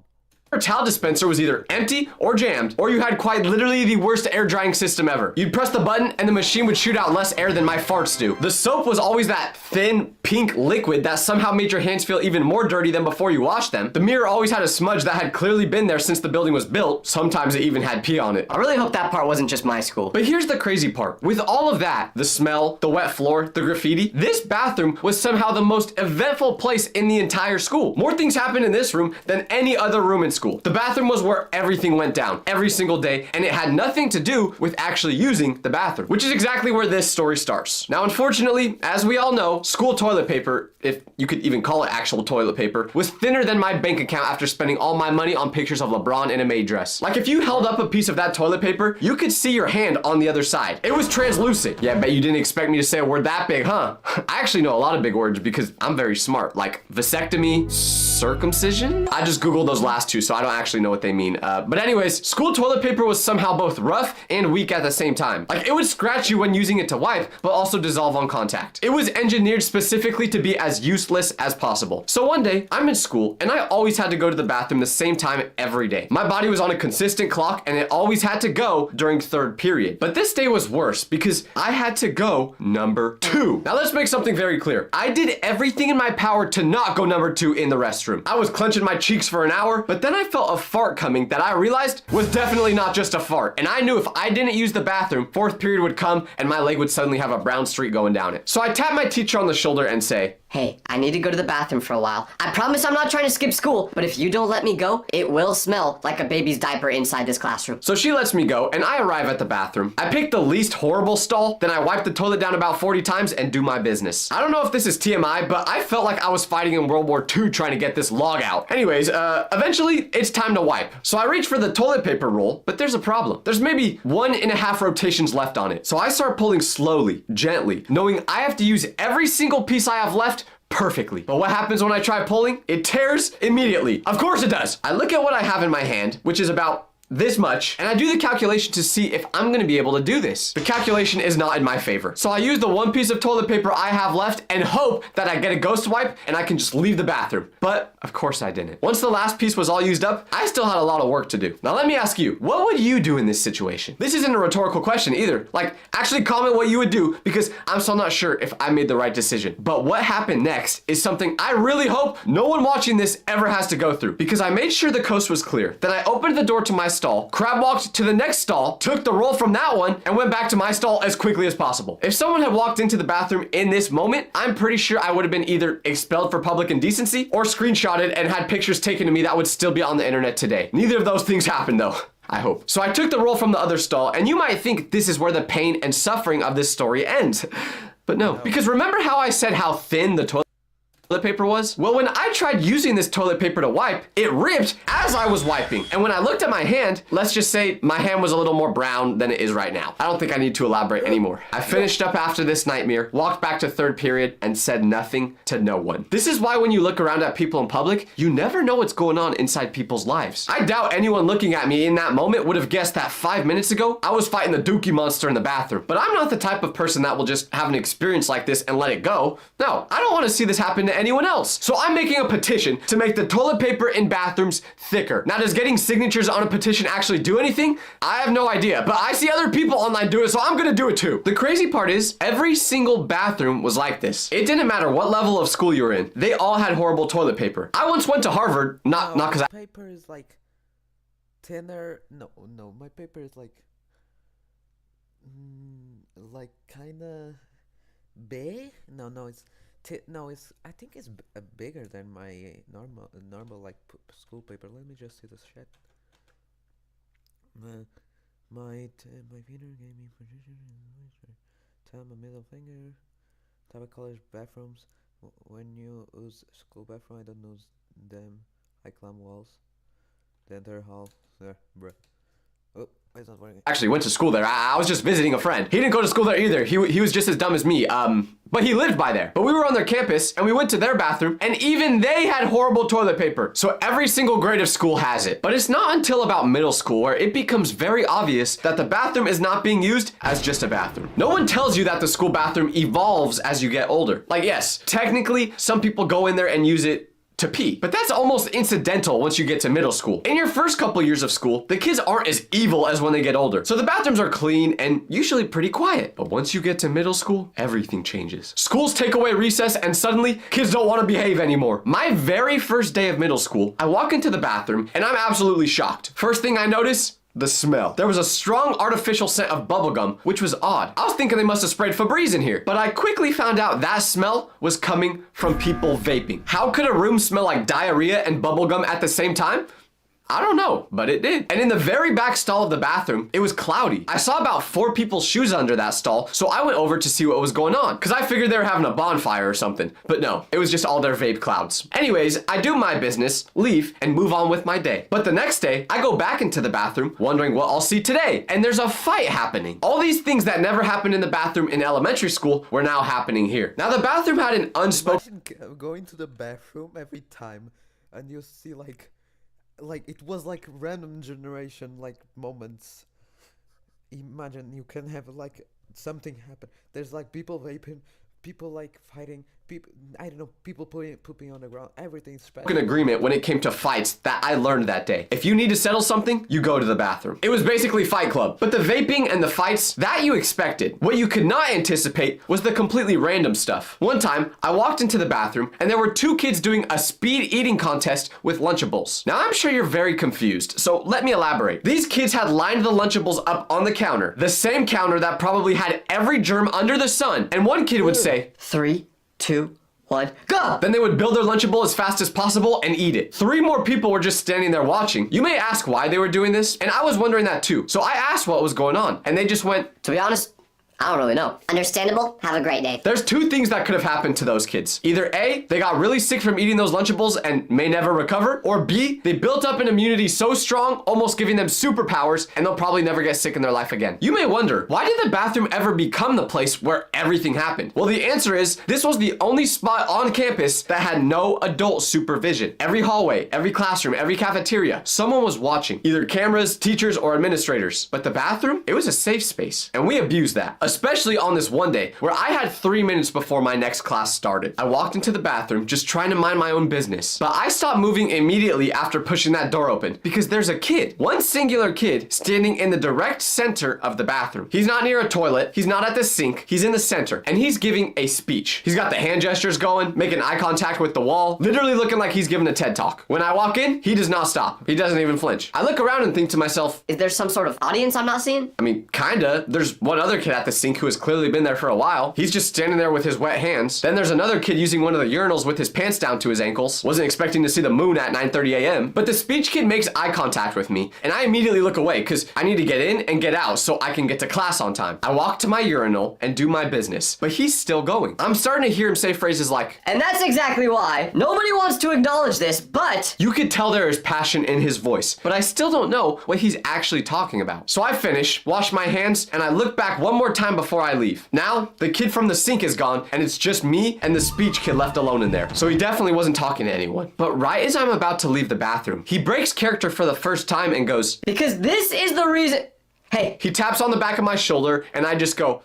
S7: towel dispenser was either empty or jammed, or you had quite literally the worst air drying system ever. You'd press the button and the machine would shoot out less air than my farts do. The soap was always that thin pink liquid that somehow made your hands feel even more dirty than before you washed them. The mirror always had a smudge that had clearly been there since the building was built. Sometimes it even had pee on it.
S2: I really hope that part wasn't just my school.
S7: But here's the crazy part. With all of that, the smell, the wet floor, the graffiti, this bathroom was somehow the most eventful place in the entire school. More things happened in this room than any other room in school. The bathroom was where everything went down every single day, and it had nothing to do with actually using the bathroom, which is exactly where this story starts. Now, unfortunately, as we all know, school toilet paper, if you could even call it actual toilet paper, was thinner than my bank account after spending all my money on pictures of LeBron in a maid dress. Like, if you held up a piece of that toilet paper, you could see your hand on the other side. It was translucent. Yeah, bet you didn't expect me to say a word that big, huh? I actually know a lot of big words because I'm very smart, like vasectomy, circumcision? I just Googled those last two, so I don't actually know what they mean. But anyways, school toilet paper was somehow both rough and weak at the same time. Like, it would scratch you when using it to wipe, but also dissolve on contact. It was engineered specifically to be as useless as possible. So one day, I'm in school, and I always had to go to the bathroom the same time every day. My body was on a consistent clock, and it always had to go during third period. But this day was worse because I had to go number 2. Now let's make something very clear. I did everything in my power to not go number 2 in the restroom. I was clenching my cheeks for an hour, but then I felt a fart coming that I realized was definitely not just a fart. And I knew if I didn't use the bathroom, fourth period would come and my leg would suddenly have a brown streak going down it. So I tapped my teacher on the shoulder and say,
S2: Hey, I need to go to the bathroom for a while. I promise I'm not trying to skip school, but if you don't let me go, it will smell like a baby's diaper inside this classroom.
S7: So she lets me go, and I arrive at the bathroom. I pick the least horrible stall, then I wipe the toilet down about 40 times and do my business. I don't know if this is TMI, but I felt like I was fighting in World War II trying to get this log out. Anyways, eventually, it's time to wipe. So I reach for the toilet paper roll, but there's a problem. There's maybe 1.5 rotations left on it. So I start pulling slowly, gently, knowing I have to use every single piece I have left perfectly. But what happens when I try pulling? It tears immediately. Of course it does. I look at what I have in my hand, which is about this much, and I do the calculation to see if I'm gonna be able to do this. The calculation is not in my favor. So I use the one piece of toilet paper I have left and hope that I get a ghost wipe and I can just leave the bathroom. But of course I didn't. Once the last piece was all used up, I still had a lot of work to do. Now let me ask you, what would you do in this situation? This isn't a rhetorical question either. Like, actually comment what you would do because I'm still not sure if I made the right decision. But what happened next is something I really hope no one watching this ever has to go through, because I made sure the coast was clear. Then I opened the door to my stall, crab walked to the next stall, took the roll from that one, and went back to my stall as quickly as possible. If someone had walked into the bathroom in this moment, I'm pretty sure I would have been either expelled for public indecency or screenshotted and had pictures taken of me that would still be on the internet today. Neither of those things happened though. I hope. So I took the roll from the other stall, and you might think this is where the pain and suffering of this story ends. But no, because remember how I said how thin the toilet paper was? Well, when I tried using this toilet paper to wipe, it ripped as I was wiping. And when I looked at my hand, let's just say my hand was a little more brown than it is right now. I don't think I need to elaborate anymore. I finished up after this nightmare, walked back to third period, and said nothing to no one. This is why when you look around at people in public, you never know what's going on inside people's lives. I doubt anyone looking at me in that moment would have guessed that 5 minutes ago, I was fighting the Dookie monster in the bathroom. But I'm not the type of person that will just have an experience like this and let it go. No, I don't want to see this happen to anyone else. So I'm making a petition to make the toilet paper in bathrooms thicker. Now, does getting signatures on a petition actually do anything? I have no idea, but I see other people online do it, so I'm gonna do it too. The crazy part is, every single bathroom was like this. It didn't matter what level of school you were in. They all had horrible toilet paper. I once went to Harvard, not because I...
S1: paper is like thinner. No, my paper is like kinda big. No, it's I think it's bigger than my normal like school paper. Let me just see this shit. My finger gave me position. Tell my middle finger. Type of college bathrooms. When you use school bathroom, I don't use them. I climb walls. The entire hall. There, bruh. Oh, it's not working.
S7: Actually went to school there. I was just visiting a friend. He didn't go to school there either. He was just as dumb as me. But he lived by there. But we were on their campus and we went to their bathroom and even they had horrible toilet paper. So every single grade of school has it. But it's not until about middle school where it becomes very obvious that the bathroom is not being used as just a bathroom. No one tells you that the school bathroom evolves as you get older. Like, yes, technically some people go in there and use it to pee. But that's almost incidental once you get to middle school. In your first couple years of school, the kids aren't as evil as when they get older. So the bathrooms are clean and usually pretty quiet. But once you get to middle school, everything changes. Schools take away recess and suddenly kids don't want to behave anymore. My very first day of middle school, I walk into the bathroom and I'm absolutely shocked. First thing I notice, the smell. There was a strong artificial scent of bubblegum, which was odd. I was thinking they must have sprayed Febreze in here, but I quickly found out that smell was coming from people vaping. How could a room smell like diarrhea and bubblegum at the same time? I don't know, but it did. And in the very back stall of the bathroom, it was cloudy. I saw about 4 people's shoes under that stall, so I went over to see what was going on, because I figured they were having a bonfire or something. But no, it was just all their vape clouds. Anyways, I do my business, leave, and move on with my day. But the next day, I go back into the bathroom, wondering what I'll see today, and there's a fight happening. All these things that never happened in the bathroom in elementary school were now happening here. Now, the bathroom had an unspoken...
S1: Imagine going to the bathroom every time, and you see like it was like random generation like moments. Imagine you can have like something happen. There's like people vaping, people like fighting, people, I don't know, people pooping on the ground. Everything's special.
S7: An agreement when it came to fights that I learned that day. If you need to settle something, you go to the bathroom. It was basically Fight Club. But the vaping and the fights, that you expected. What you could not anticipate was the completely random stuff. One time, I walked into the bathroom and there were 2 kids doing a speed eating contest with Lunchables. Now I'm sure you're very confused, so let me elaborate. These kids had lined the Lunchables up on the counter, the same counter that probably had every germ under the sun, and one kid would say,
S2: 3, 2, 1, go!
S7: Then they would build their Lunchable as fast as possible and eat it. 3 more people were just standing there watching. You may ask why they were doing this, and I was wondering that too. So I asked what was going on, and they just went,
S2: To be honest, I don't really know.
S3: Understandable. Have a great day.
S7: there's 2 things that could have happened to those kids. Either A, they got really sick from eating those Lunchables and may never recover, or B, they built up an immunity so strong, almost giving them superpowers, and they'll probably never get sick in their life again. You may wonder, why did the bathroom ever become the place where everything happened? Well, the answer is, this was the only spot on campus that had no adult supervision. Every hallway, every classroom, every cafeteria, someone was watching, either cameras, teachers, or administrators. But the bathroom, it was a safe space, and we abused that. Especially on this one day where I had 3 minutes before my next class started. I walked into the bathroom just trying to mind my own business, but I stopped moving immediately after pushing that door open because there's a kid, one singular kid, standing in the direct center of the bathroom. He's not near a toilet, he's not at the sink, he's in the center, and he's giving a speech. He's got the hand gestures going, making eye contact with the wall, literally looking like he's giving a TED Talk. When I walk in, he does not stop. He doesn't even flinch. I look around and think to myself,
S2: Is there some sort of audience I'm not seeing?
S7: I mean, kinda. There's one other kid at the sink who has clearly been there for a while. He's just standing there with his wet hands. Then there's another kid using one of the urinals with his pants down to his ankles. Wasn't expecting to see the moon at 9:30 a.m. But the speech kid makes eye contact with me, and I immediately look away because I need to get in and get out so I can get to class on time. I walk to my urinal and do my business, but he's still going. I'm starting to hear him say phrases like,
S2: And that's exactly why. Nobody wants to acknowledge this, but...
S7: you could tell there is passion in his voice, but I still don't know what he's actually talking about. So I finish, wash my hands, and I look back one more time before I leave. Now, the kid from the sink is gone, and it's just me and the speech kid left alone in there. So he definitely wasn't talking to anyone. But right as I'm about to leave the bathroom, he breaks character for the first time and goes,
S2: Because this is the reason... Hey,
S7: he taps on the back of my shoulder, and I just go,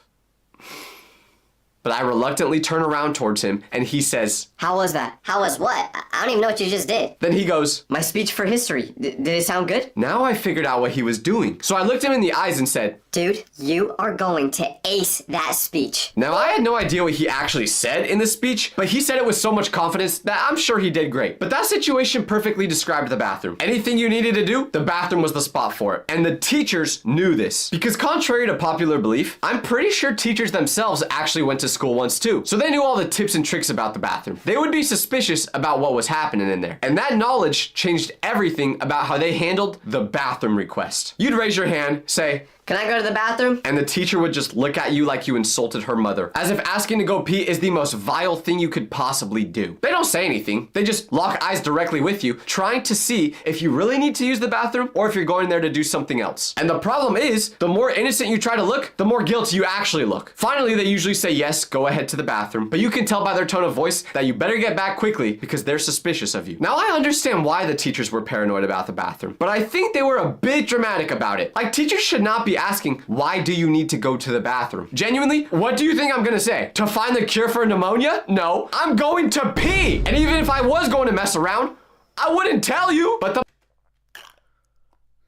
S7: but I reluctantly turn around towards him, and he says,
S2: how was that?
S3: How was what? I don't even know what you just did.
S7: then he goes,
S2: My speech for history. Did it sound good?
S7: now I figured out what he was doing. So I looked him in the eyes and said,
S3: Dude, you are going to ace that speech.
S7: now I had no idea what he actually said in the speech, but he said it with so much confidence that I'm sure he did great. But that situation perfectly described the bathroom. Anything you needed to do, the bathroom was the spot for it. And the teachers knew this. Because contrary to popular belief, I'm pretty sure teachers themselves actually went to school once too. So they knew all the tips and tricks about the bathroom. They would be suspicious about what was happening in there. And that knowledge changed everything about how they handled the bathroom request. You'd raise your hand, say,
S2: Can I go to the bathroom?
S7: and the teacher would just look at you like you insulted her mother, as if asking to go pee is the most vile thing you could possibly do. They don't say anything. They just lock eyes directly with you, trying to see if you really need to use the bathroom or if you're going there to do something else. And the problem is, the more innocent you try to look, the more guilty you actually look. Finally, they usually say yes yes, go ahead to the bathroom, but you can tell by their tone of voice that you better get back quickly because they're suspicious of you. Now, I understand why the teachers were paranoid about the bathroom, but I think they were a bit dramatic about it. Like, teachers should not be asking, why do you need to go to the bathroom? Genuinely, what do you think I'm gonna say? To find the cure for pneumonia? No, I'm going to pee. And even if I was going to mess around, I wouldn't tell you, but the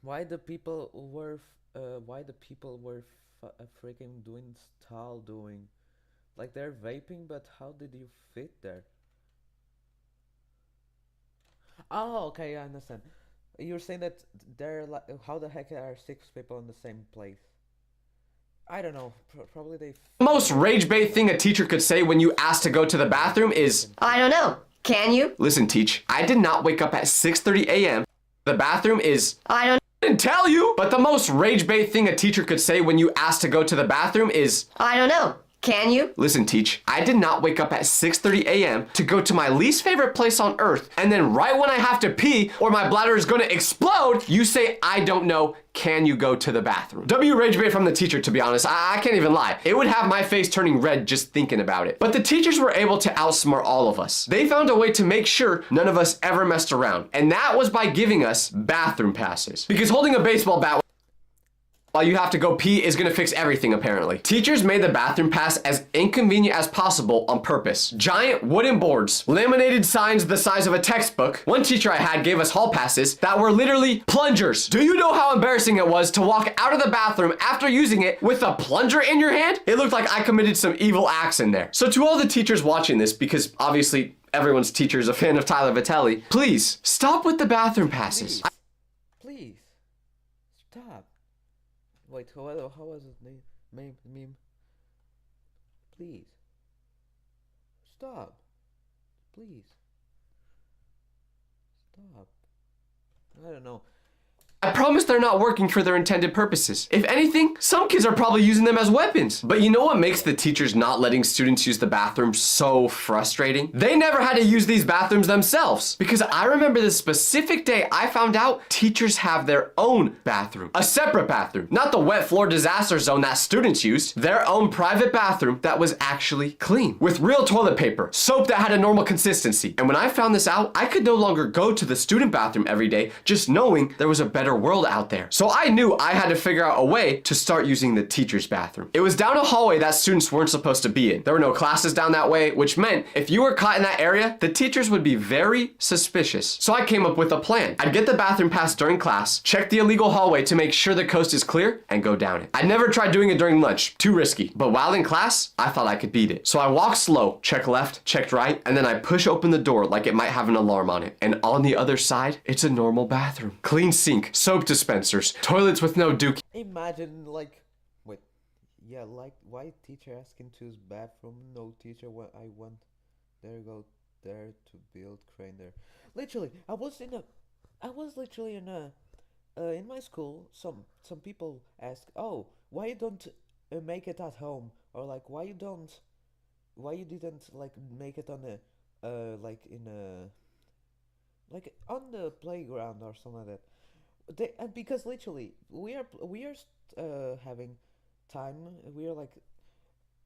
S1: Why the people were freaking doing stall doing? Like they're vaping, but how did you fit there? Oh, okay, I understand. You're saying that they're like, how the heck are 6 people in the same place? I don't know. Probably they.
S7: most rage bait thing a teacher could say when you ask to go to the bathroom is,
S3: I don't know. Can you?
S7: listen, teach, I did not wake up at 6:30 a.m. The bathroom is,
S3: I don't.
S7: didn't tell you. But the most rage bait thing a teacher could say when you ask to go to the bathroom is,
S3: I don't know. Can you?
S7: listen, teach, I did not wake up at 6:30 a.m. to go to my least favorite place on earth, and then right when I have to pee or my bladder is going to explode, you say, I don't know, can you go to the bathroom? W rage bait from the teacher, to be honest. I can't even lie. It would have my face turning red just thinking about it. But the teachers were able to outsmart all of us. They found a way to make sure none of us ever messed around, and that was by giving us bathroom passes. Because holding a baseball bat while you have to go pee is gonna fix everything, apparently. Teachers made the bathroom pass as inconvenient as possible on purpose. Giant wooden boards, laminated signs the size of a textbook. One teacher I had gave us hall passes that were literally plungers. Do you know how embarrassing it was to walk out of the bathroom after using it with a plunger in your hand? It looked like I committed some evil acts in there. So to all the teachers watching this, because obviously everyone's teacher is a fan of Tyler Vitelli, please stop with the bathroom passes.
S1: Please. Stop. Wait, how was it meme? Please. Stop. Please. Stop. I don't know.
S7: I promise they're not working for their intended purposes. If anything, some kids are probably using them as weapons. But you know what makes the teachers not letting students use the bathroom so frustrating? They never had to use these bathrooms themselves. Because I remember the specific day I found out teachers have their own bathroom. A separate bathroom. Not the wet floor disaster zone that students used. Their own private bathroom that was actually clean. With real toilet paper. Soap that had a normal consistency. And when I found this out, I could no longer go to the student bathroom every day just knowing there was a better world out there. So I knew I had to figure out a way to start using the teacher's bathroom. It was down a hallway that students weren't supposed to be in. There were no classes down that way, which meant if you were caught in that area, the teachers would be very suspicious. So I came up with a plan. I'd get the bathroom pass during class, check the illegal hallway to make sure the coast is clear, and go down it. I'd never tried doing it during lunch. Too risky. But while in class, I thought I could beat it. So I walked slow, check left, checked right, and then I push open the door like it might have an alarm on it. And on the other side, it's a normal bathroom. Clean sink, soap dispensers, toilets with no dookie.
S1: Imagine like, wait, yeah, like why teacher asking to use bathroom? No teacher, I want there go there to build crane there. Literally, I was literally in my school. Some people ask, oh, why you don't make it at home, or like why you didn't like make it on a like in a like on the playground or something like that. And because literally we are having time, we are like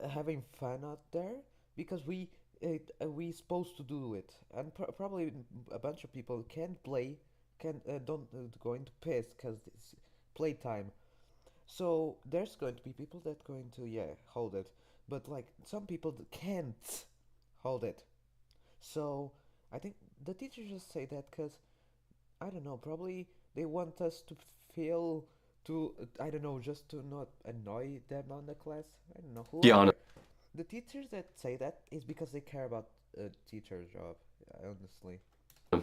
S1: having fun out there because we supposed to do it, and probably a bunch of people can't play, don't going to piss because it's playtime. So there's going to be people that going to hold it, but like some people can't hold it. So I think the teachers just say that because I don't know, probably they want us to feel I don't know, just to not annoy them on the class. I don't know.
S7: Gianna.
S1: The teachers that say that is because they care about a teacher's job, honestly.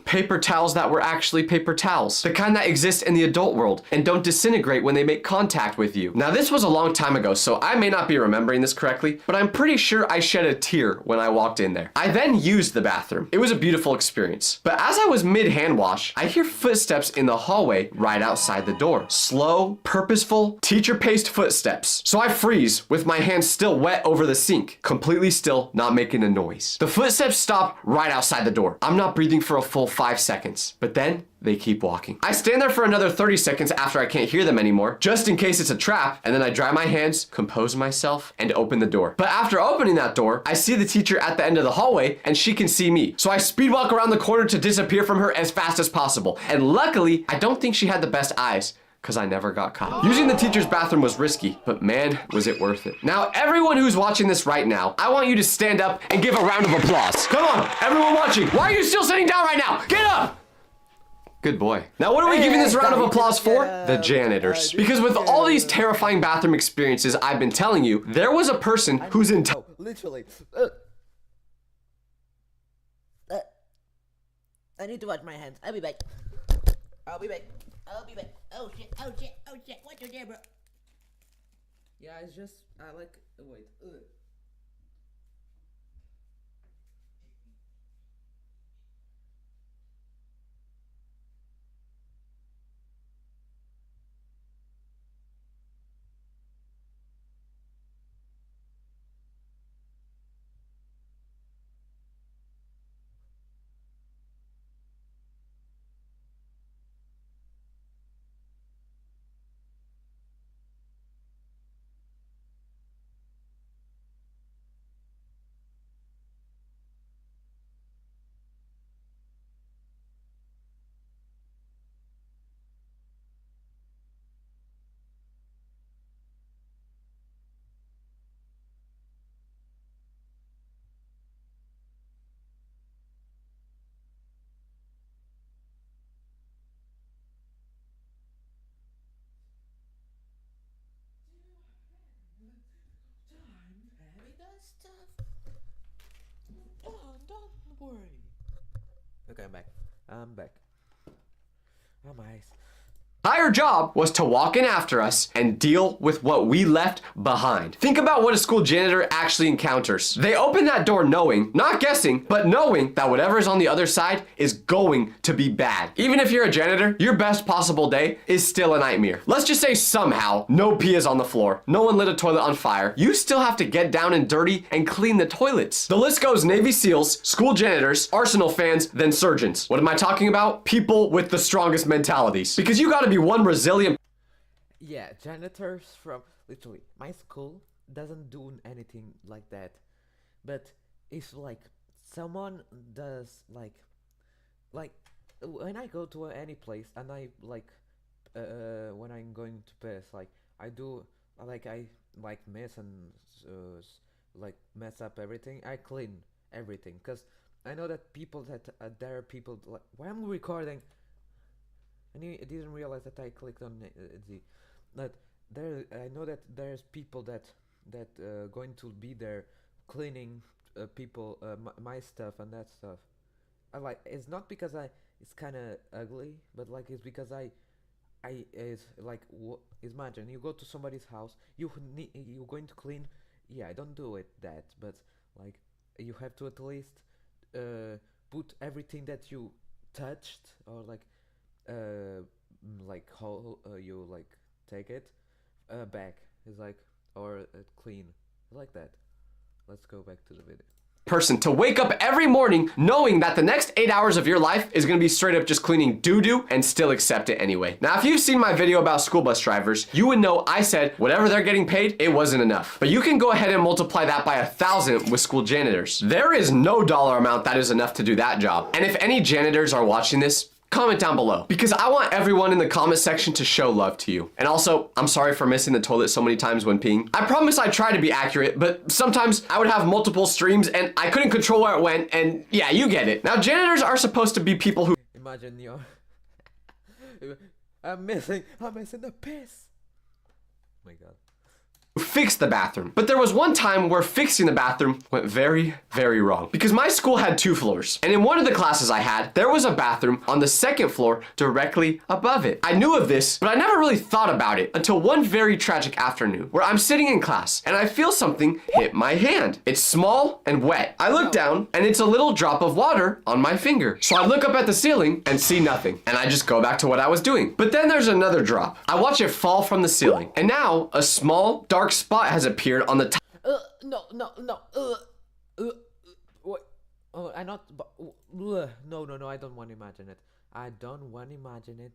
S7: Paper towels that were actually paper towels. The kind that exist in the adult world and don't disintegrate when they make contact with you. Now this was a long time ago, so I may not be remembering this correctly, but I'm pretty sure I shed a tear when I walked in there. I then used the bathroom. It was a beautiful experience. But as I was mid-hand wash, I hear footsteps in the hallway right outside the door. Slow, purposeful, teacher-paced footsteps. So I freeze with my hands still wet over the sink, completely still, not making a noise. The footsteps stop right outside the door. I'm not breathing for a full whole 5 seconds, but then they keep walking. I stand there for another 30 seconds after I can't hear them anymore, just in case it's a trap, and then I dry my hands, compose myself, and open the door. But after opening that door, I see the teacher at the end of the hallway, and she can see me. So I speed walk around the corner to disappear from her as fast as possible. And luckily, I don't think she had the best eyes, because I never got caught. Using the teacher's bathroom was risky, but man, was it worth it. Now, everyone who's watching this right now, I want you to stand up and give a round of applause. Come on, everyone watching. Why are you still sitting down right now? Get up! Good boy. Now, what are we giving this round of applause for? The janitors. Because with all these terrifying bathroom experiences I've been telling you, there was a person whose entire...
S1: Literally. I need to wash my hands. I'll be back. I'll be back. I'll be back. Oh shit, oh shit, oh shit. What you did, bro? Yeah, it's just, I like, wait. Don't worry. Okay, I'm back. I'm back. Oh my eyes.
S7: Our job was to walk in after us and deal with what we left behind. Think about what a school janitor actually encounters. They open that door knowing, not guessing, but knowing that whatever is on the other side is going to be bad. Even if you're a janitor, your best possible day is still a nightmare. Let's just say somehow no pee is on the floor, no one lit a toilet on fire. You still have to get down and dirty and clean the toilets. The list goes Navy SEALs, school janitors, Arsenal fans, then surgeons. What am I talking about? People with the strongest mentalities. Because you gotta be one resilient.
S1: Yeah, janitors from literally my school doesn't do anything like that, but if like someone does like when I go to any place and I like when I'm going to pass, like I do like I like mess and like mess up everything, I clean everything because I know that people that there are people like when I'm recording. And I didn't realize that I clicked on that there. I know that there's people that going to be there cleaning people my stuff and that stuff. I like it's not because it's kind of ugly, but like it's because I it's like imagine you go to somebody's house, you're going to clean. Yeah, I don't do it that, but like you have to at least put everything that you touched or like how you like take it back is like or clean like that. Let's go back to the video.
S7: Person to wake up every morning knowing that the next 8 hours of your life is going to be straight up just cleaning doo-doo and still accept it anyway. Now, if you've seen my video about school bus drivers, you would know I said whatever they're getting paid, it wasn't enough. But you can go ahead and multiply that by 1,000 with school janitors. There is no dollar amount that is enough to do that job. And if any janitors are watching this, comment down below because I want everyone in the comment section to show love to you. And also, I'm sorry for missing the toilet so many times when peeing. I promise I try to be accurate, but sometimes I would have multiple streams and I couldn't control where it went, and yeah, you get it. Now, janitors are supposed to be people who
S1: imagine you're I'm missing the piss. Oh my god.
S7: fix the bathroom. But there was one time where fixing the bathroom went very, very wrong. Because my school had 2 floors. And in one of the classes I had, there was a bathroom on the 2nd floor directly above it. I knew of this, but I never really thought about it until one very tragic afternoon where I'm sitting in class and I feel something hit my hand. It's small and wet. I look down and it's a little drop of water on my finger. So I look up at the ceiling and see nothing. And I just go back to what I was doing. But then there's another drop. I watch it fall from the ceiling. And now a small, dark spot has appeared on the top.
S1: No. Wait. Oh, I not. Bleh. No, no, no, I don't want to imagine it. I don't want to imagine it.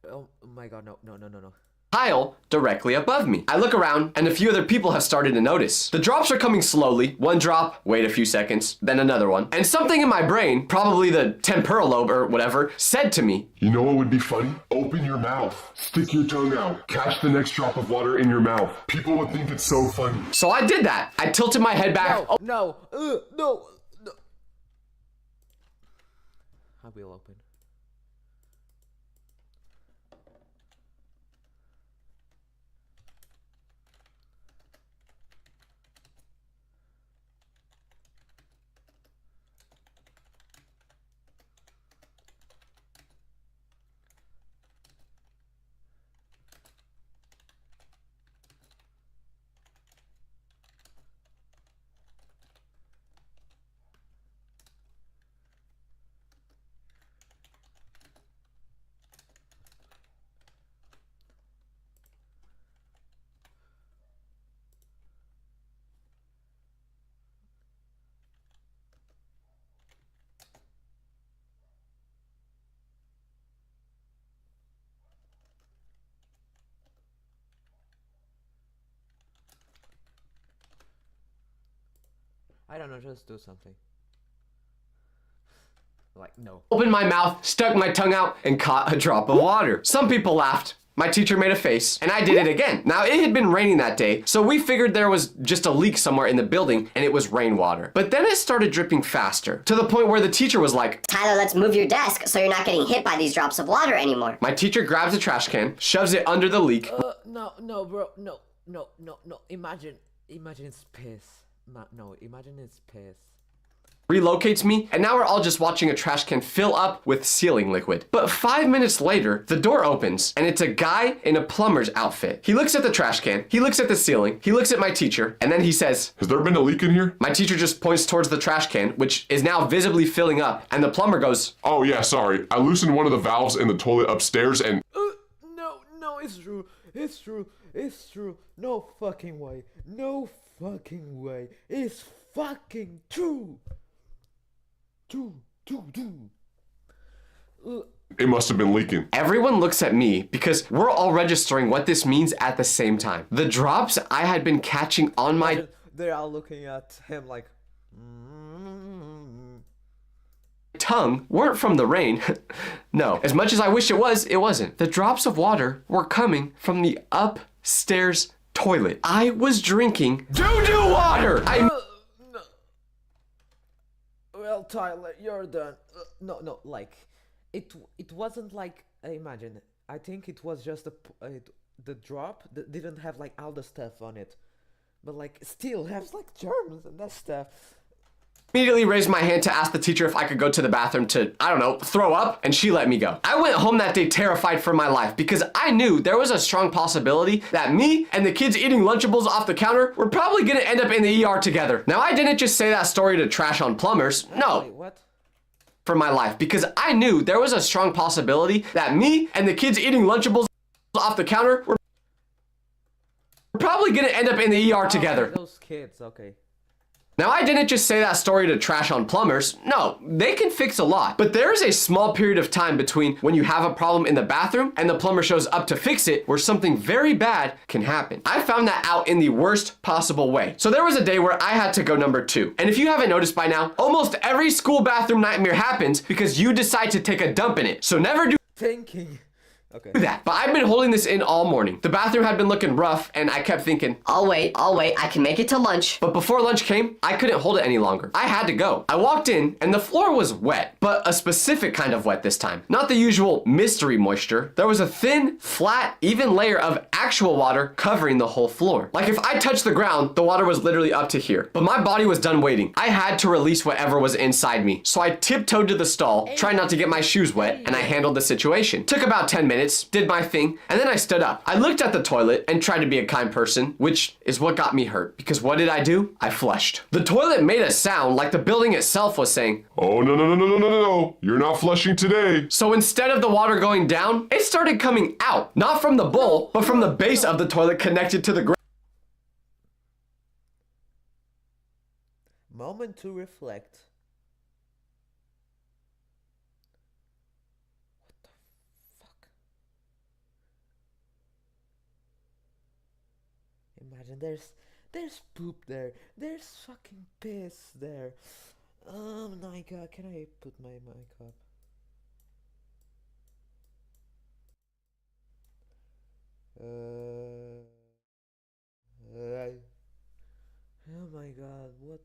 S1: Oh my god, no, no, no, no, no.
S7: Tile directly above me. I look around and a few other people have started to notice. The drops are coming slowly. One drop, wait a few seconds, then another one. And something in my brain, probably the temporal lobe or whatever, said to me,
S5: You know what would be funny? Open your mouth. Stick your tongue out. Catch the next drop of water in your mouth. People would think it's so funny.
S7: so I did that. I tilted my head back.
S1: No, no, no, no. I will open. I don't know, just do something. Like, no.
S7: Opened my mouth, stuck my tongue out, and caught a drop of water. Some people laughed. My teacher made a face, and I did it again. Now, it had been raining that day, so we figured there was just a leak somewhere in the building, and it was rainwater. But then it started dripping faster, to the point where the teacher was like,
S3: Tyler, let's move your desk so you're not getting hit by these drops of water anymore.
S7: my teacher grabs a trash can, shoves it under the leak.
S1: No, no, bro, no, no, no, no. Imagine it's piss. No, imagine it's piss.
S7: Relocates me, and now we're all just watching a trash can fill up with sealing liquid. But 5 minutes later, the door opens, and it's a guy in a plumber's outfit. He looks at the trash can, he looks at the ceiling, he looks at my teacher, and then he says,
S5: Has there been a leak in here?
S7: my teacher just points towards the trash can, which is now visibly filling up, and the plumber goes,
S5: Oh yeah, sorry. I loosened one of the valves in the toilet upstairs and
S1: No, no, it's true. It's true. It's true. No fucking way. No fucking way. It's fucking true. True.
S5: it must have been leaking.
S7: everyone looks at me because we're all registering what this means at the same time. The drops I had been catching on my
S1: They're all looking at him like.
S7: tongue weren't from the rain. No, as much as I wish it wasn't. The drops of water were coming from the upstairs toilet. I was drinking doo-doo water.
S1: No. Well, Tyler, you're done. No, like, it wasn't like, imagine. I think it was just the drop that didn't have like all the stuff on it, but like still has like germs and that stuff.
S7: Immediately raised my hand to ask the teacher if I could go to the bathroom to, I don't know, throw up, and she let me go. I went home that day terrified for my life because I knew there was a strong possibility that me and the kids eating Lunchables off the counter were probably gonna end up in the ER together. Now, I didn't just say that story to trash on plumbers. No.
S1: Wait, what?
S7: For my life, because I knew there was a strong possibility that me and the kids eating Lunchables off the counter were probably gonna end up in the ER together.
S1: Those kids, okay.
S7: Now, I didn't just say that story to trash on plumbers. No, they can fix a lot. But there is a small period of time between when you have a problem in the bathroom and the plumber shows up to fix it where something very bad can happen. I found that out in the worst possible way. So there was a day where I had to go number 2. And if you haven't noticed by now, almost every school bathroom nightmare happens because you decide to take a dump in it. So never do
S1: Thinking. Okay.
S7: that. But I've been holding this in all morning. The bathroom had been looking rough and I kept thinking,
S3: I'll wait, I can make it to lunch.
S7: but before lunch came, I couldn't hold it any longer. I had to go. I walked in and the floor was wet, but a specific kind of wet this time. Not the usual mystery moisture. There was a thin, flat, even layer of actual water covering the whole floor. Like if I touched the ground, the water was literally up to here. But my body was done waiting. I had to release whatever was inside me. So I tiptoed to the stall, trying not to get my shoes wet, and I handled the situation. Took about 10 minutes, did my thing, and then I stood up. I looked at the toilet and tried to be a kind person, which is what got me hurt. Because what did I do? I flushed. The toilet made a sound like the building itself was saying,
S5: Oh, no. You're not flushing today.
S7: so instead of the water going down, it started coming out. Not from the bowl, but from the base of the toilet connected to the ground.
S1: Moment to reflect. imagine there's poop there. There's fucking piss there. Oh my god, can I put my mic up? Oh my god, what?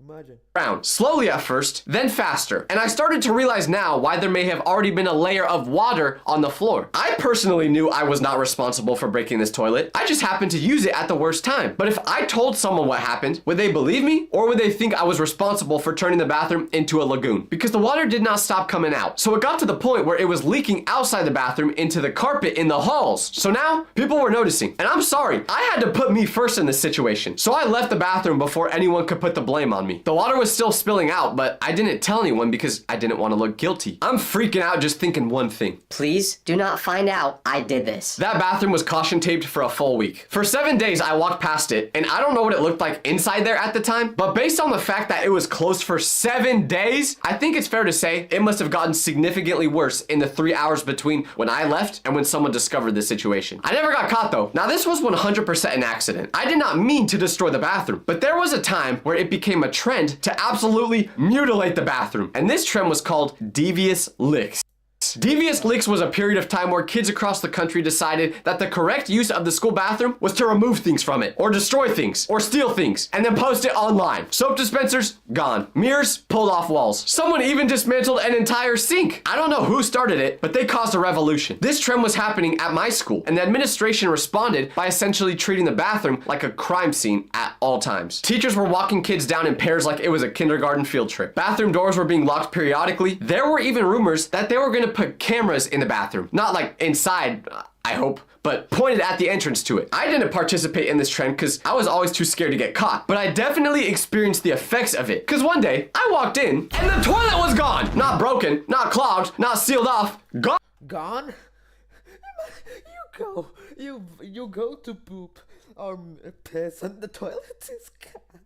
S1: Imagine.
S7: Slowly at first, then faster. And I started to realize now why there may have already been a layer of water on the floor. I personally knew I was not responsible for breaking this toilet. I just happened to use it at the worst time. But if I told someone what happened, would they believe me? Or would they think I was responsible for turning the bathroom into a lagoon? Because the water did not stop coming out. So it got to the point where it was leaking outside the bathroom into the carpet in the halls. So now people were noticing. And I'm sorry, I had to put me first in this situation. So I left the bathroom before anyone could put the blame on me. The water was still spilling out, but I didn't tell anyone because I didn't want to look guilty. I'm freaking out just thinking one thing.
S3: Please do not find out I did this.
S7: That bathroom was caution taped for a full week. For 7 days, I walked past it, and I don't know what it looked like inside there at the time, but based on the fact that it was closed for 7 days, I think it's fair to say it must have gotten significantly worse in the 3 hours between when I left and when someone discovered the situation. I never got caught though. Now this was 100% an accident. I did not mean to destroy the bathroom, but there was a time where it became a trend to absolutely mutilate the bathroom. And this trend was called devious licks. Devious licks was a period of time where kids across the country decided that the correct use of the school bathroom was to remove things from it, or destroy things, or steal things, and then post it online. Soap dispensers, gone. Mirrors, pulled off walls. Someone even dismantled an entire sink. I don't know who started it, but they caused a revolution. This trend was happening at my school, and the administration responded by essentially treating the bathroom like a crime scene at all times. Teachers were walking kids down in pairs like it was a kindergarten field trip. Bathroom doors were being locked periodically. There were even rumors that they were going to put cameras in the bathroom. Not like inside, I hope, but pointed at the entrance to it. I didn't participate in this trend because I was always too scared to get caught, but I definitely experienced the effects of it. Because one day, I walked in and the toilet was gone. Not broken, not clogged, not sealed off, gone.
S1: Gone? You go to poop or piss and the toilet is gone.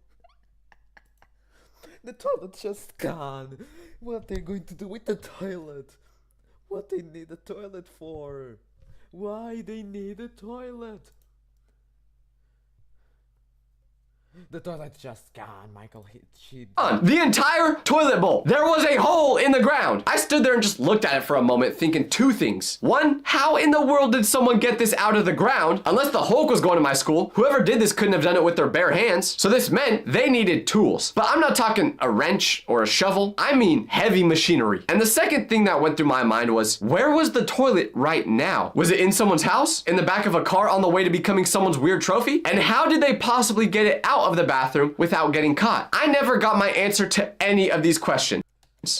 S1: The toilet's just gone. What are they going to do with the toilet? What they need a toilet for? Why they need a toilet? The toilet's just gone, Michael.
S7: The entire toilet bowl. There was a hole in the ground. I stood there and just looked at it for a moment, thinking two things. One, how in the world did someone get this out of the ground? Unless the Hulk was going to my school, whoever did this couldn't have done it with their bare hands. So this meant they needed tools. But I'm not talking a wrench or a shovel. I mean heavy machinery. And the second thing that went through my mind was, where was the toilet right now? Was it in someone's house? In the back of a car on the way to becoming someone's weird trophy? And how did they possibly get it out of the bathroom without getting caught? I never got my answer to any of these questions.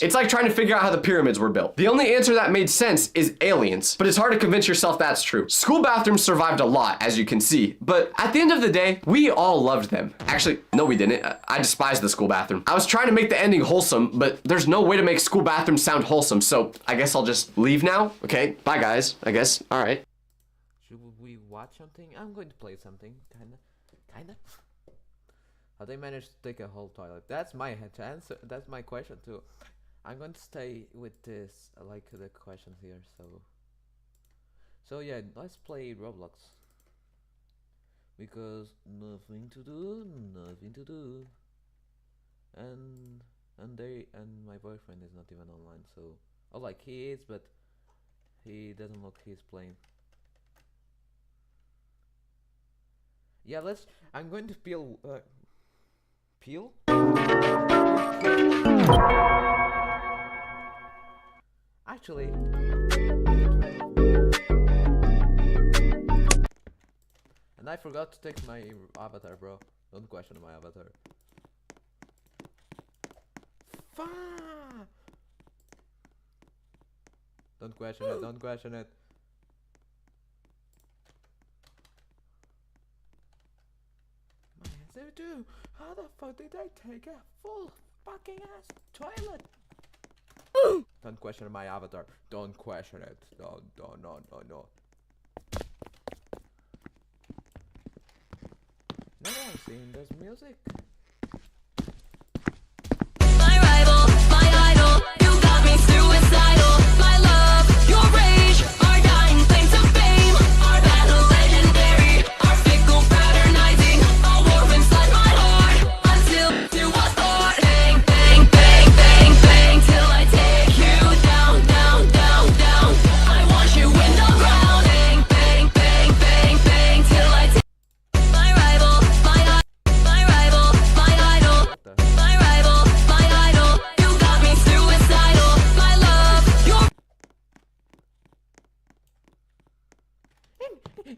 S7: It's like trying to figure out how the pyramids were built. The only answer that made sense is aliens, but it's hard to convince yourself that's true. School bathrooms survived a lot, as you can see, but at the end of the day, we all loved them. Actually, no we didn't. I despised the school bathroom. I was trying to make the ending wholesome, but there's no way to make school bathrooms sound wholesome, so I guess I'll just leave now. Okay, bye guys, I guess. All right.
S1: Should we watch something? I'm going to play something, kinda. How they managed to take a whole toilet? That's my answer. That's my question too. I'm going to stay with this, like the questions here. So yeah, let's play Roblox because nothing to do, and my boyfriend is not even online. So like he is, but he doesn't look he's playing. Yeah, I'm going to peel. Peel? Actually, and I forgot to take my avatar, bro. Don't question my avatar. Don't question it. Don't question it. They do. How the fuck did they take a full fucking ass toilet? Don't question my avatar. Don't question it. No. No, seeing there's music.
S2: My rival, my idol, you got me suicidal. My love, your rage, our dying claims to fame. Our battle legendary, our victory.
S1: Yeah.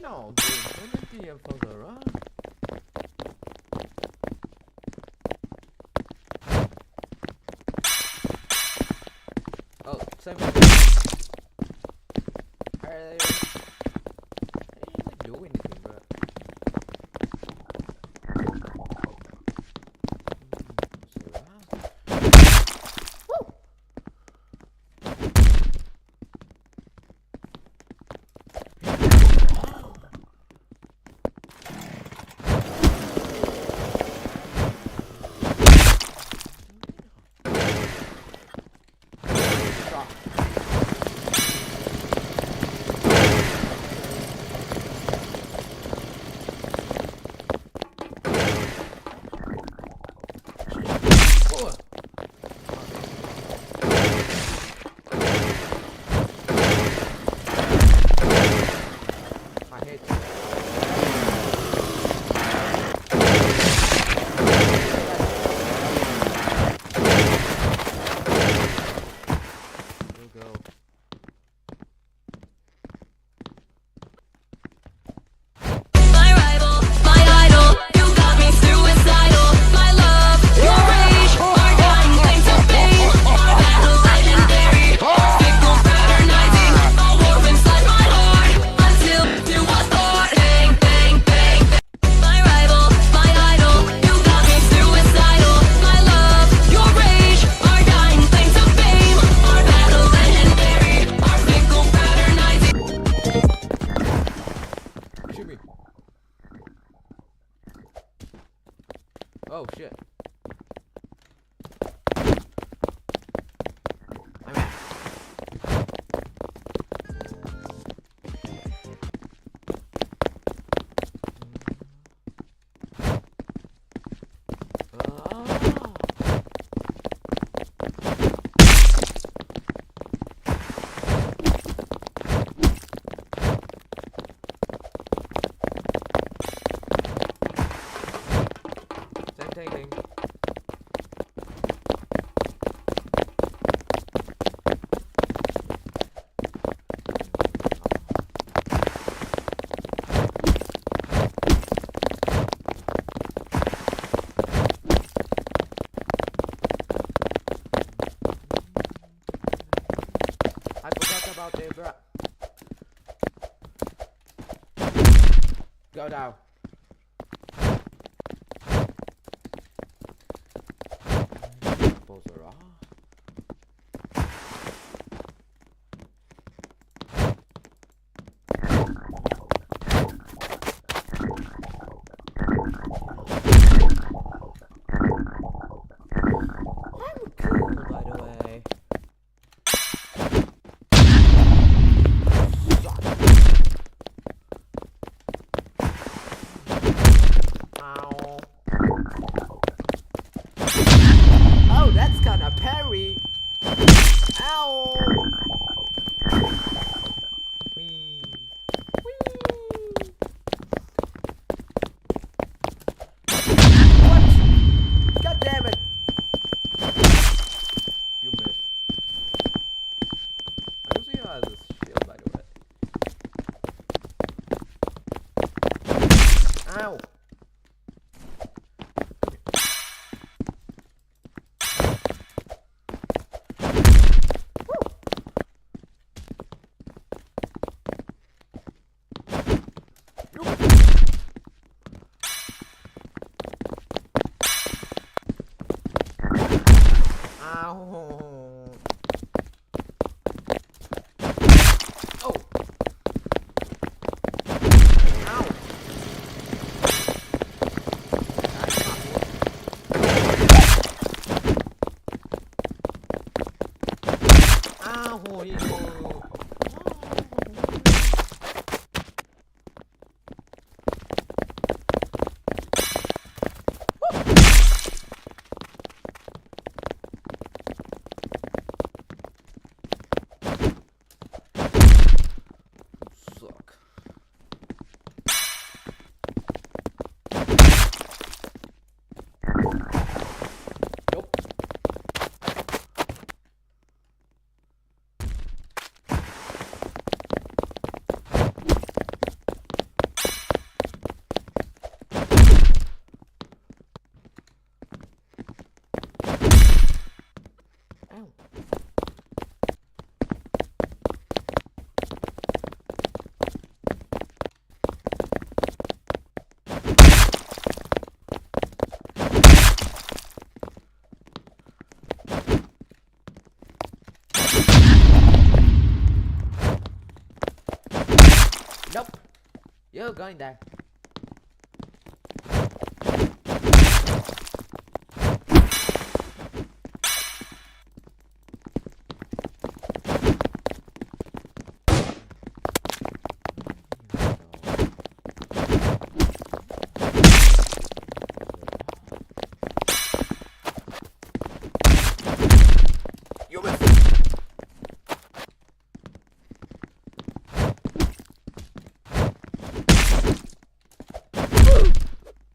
S1: No, dude, oh, same. I didn't do anything, bro. I hate it. We'll go.
S2: My rival, my idol, you got me suicidal. My love, your rage, our dying claim to fame. Our battles legendary, fickle fraternizing. A war inside my heart until you was thought. Bang, bang, bang, bang. My rival, my idol, you got me suicidal. My love, your rage, our dying claim to fame. Our battles legendary, our fickle fraternizing.
S1: Shoot me. Oh shit. I'm out. Same thing. I forgot about the bra. Go down. Buzzer off. I'm cool, by the way. Ow. Oh, that's gonna parry. Ow. Wee. Wee. What? God damn it. You missed. I don't see how has this shield, by the way. Ow. Ow. Oh. Ow. Ow. Yo, going there.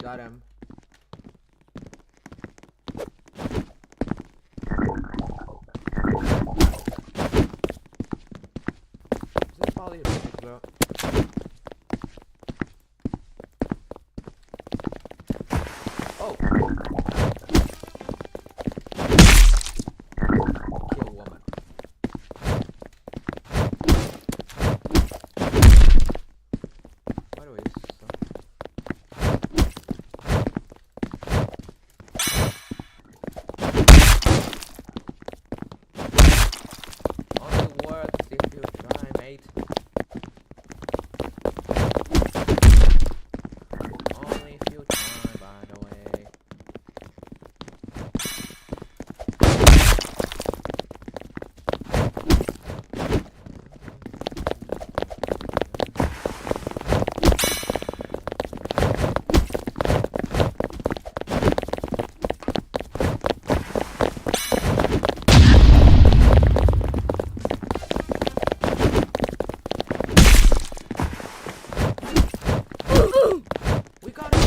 S1: Got him. Is this probably a big bro? Oh! Kill woman. Why do we only works if you try, mate. Only if you try, by the way. We got it!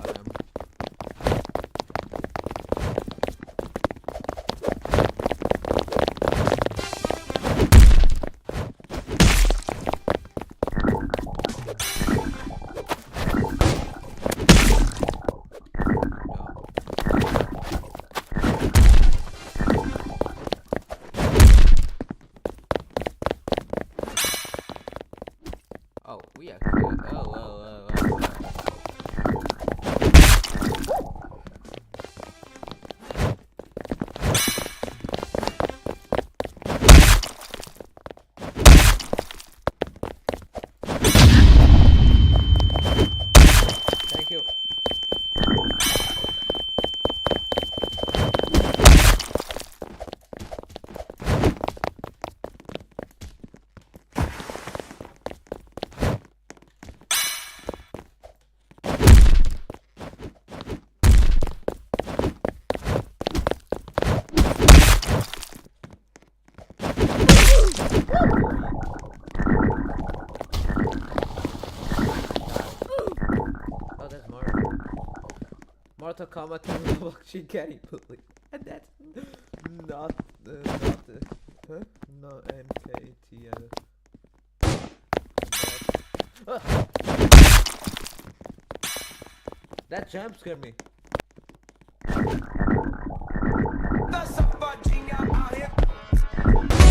S1: Got him. Oh, we actually. Oh. Thank you. Oh, there's more. Mortal Kombat and Roblox Shigeri bully. And that's not huh? No MKTL. That jump scared me.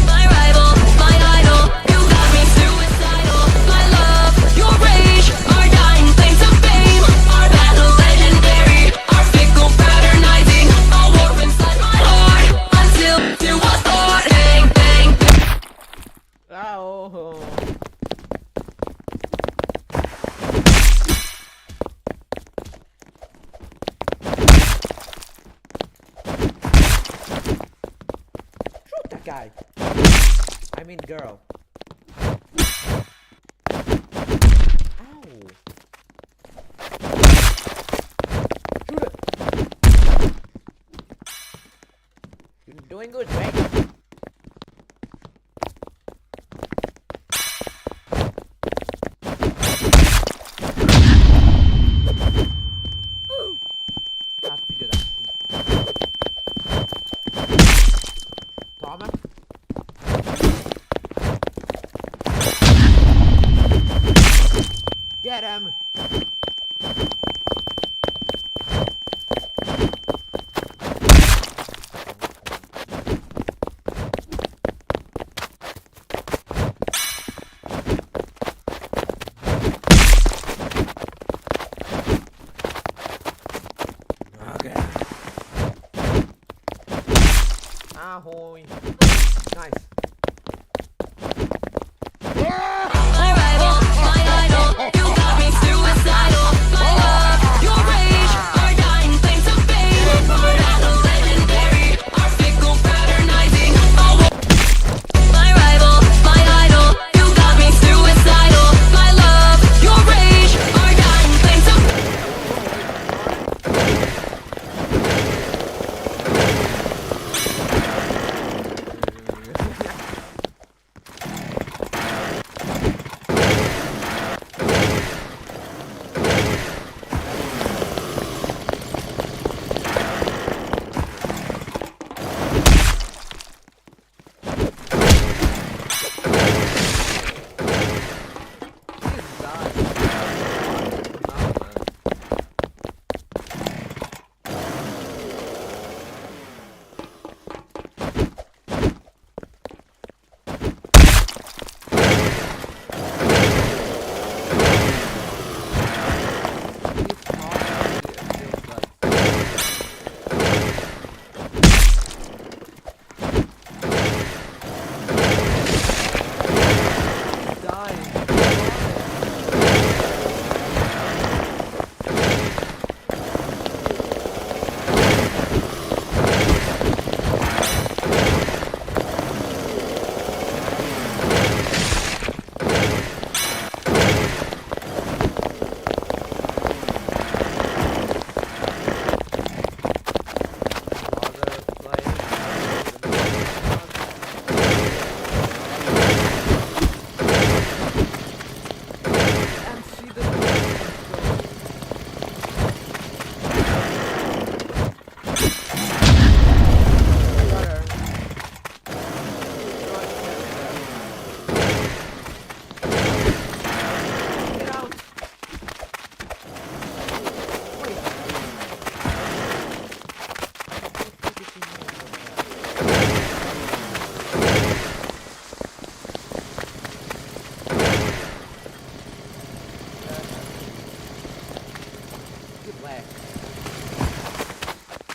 S2: My rival, my idol, you got me suicidal. My love, your rage, our dying claims of fame, our battle legendary, our fickle fraternizing, a war inside my heart until you was thought. Bang, bang, bang.
S1: Ow. Shoot that guy. I mean girl. Ow. Shoot it. You're doing good, mate. Ah, filho da puta. Ah, ruim. Nice.
S2: My rival, my idol, you got me suicidal. My love, your rage, our dying claim to fame. Born as a legendary, our fickle fraternizing. My rival, my idol, you got me suicidal. My love, your rage, our dying claim to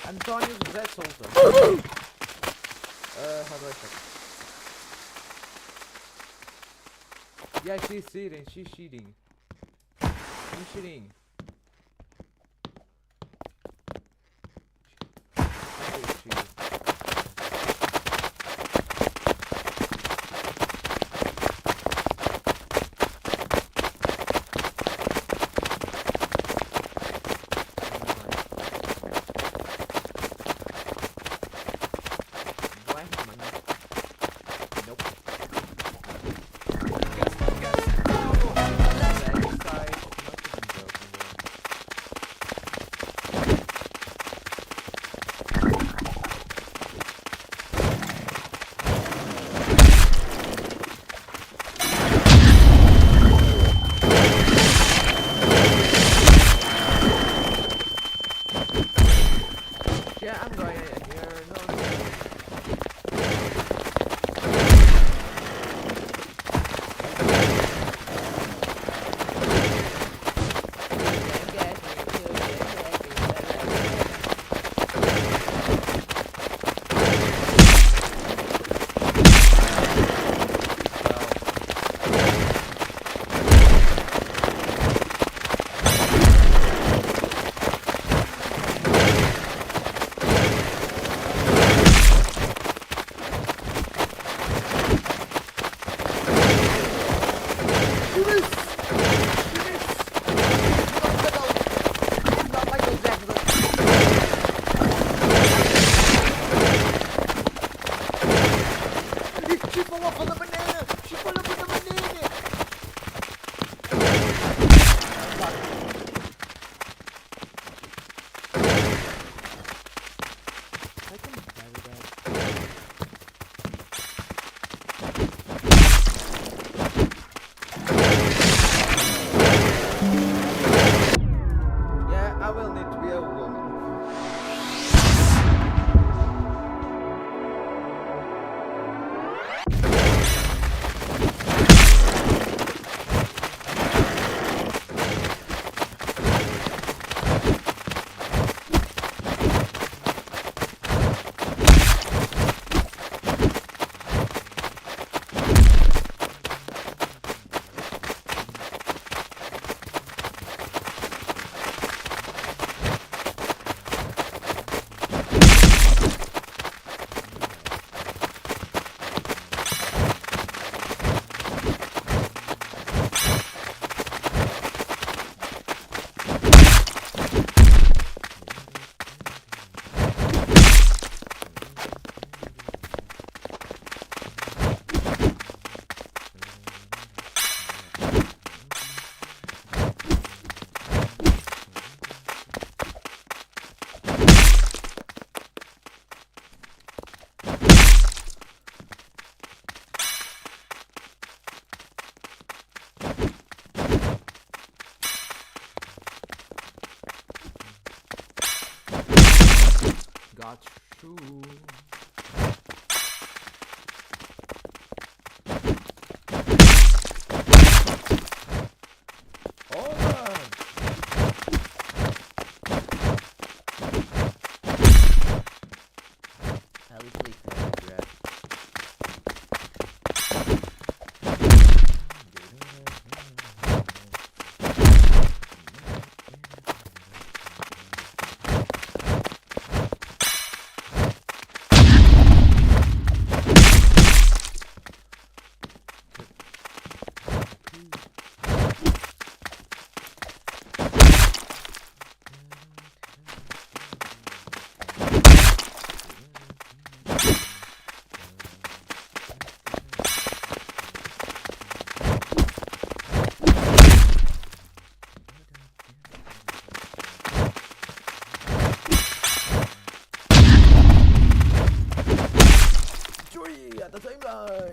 S1: Antônio José Souza. How do I check? Yeah, she's cheating. She's cheating. She's cheating. She's cheating. Yeah, I'm going here. No. got you. Over. At least we can regret. Three at the same time.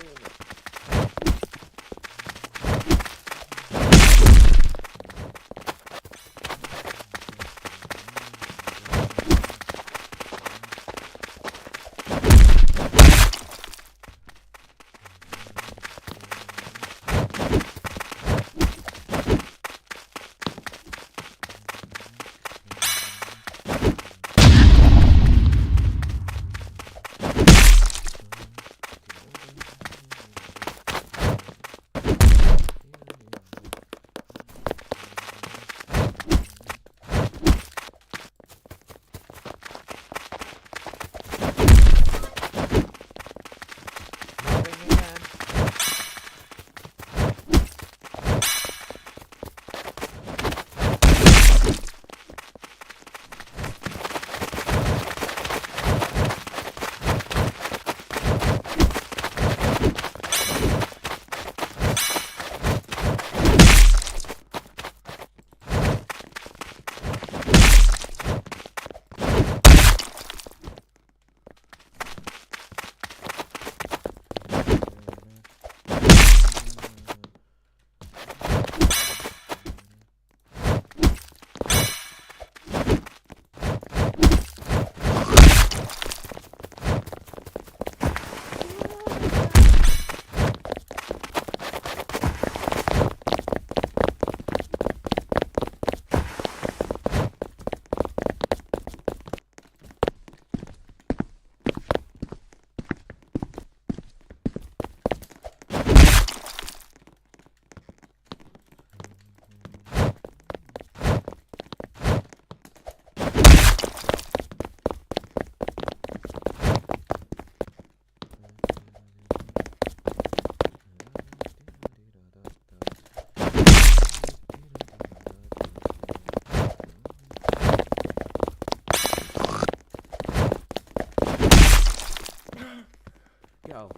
S1: Go.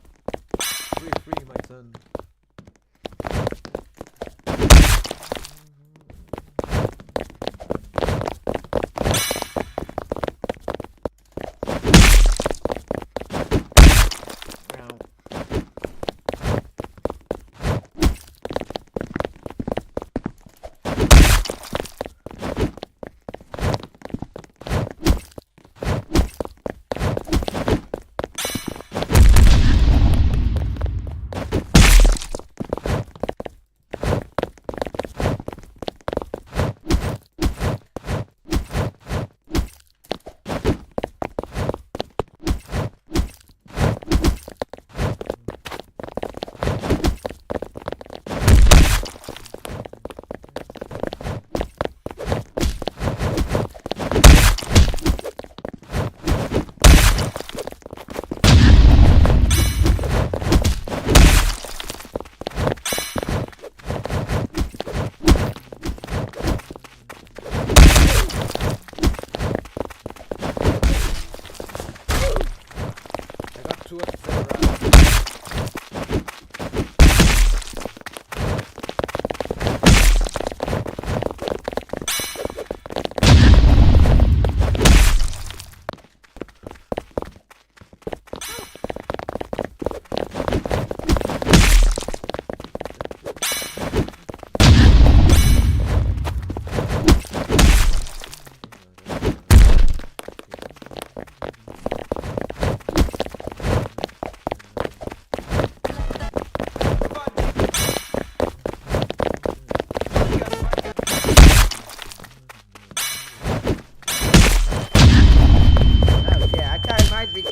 S1: Free, free, my son.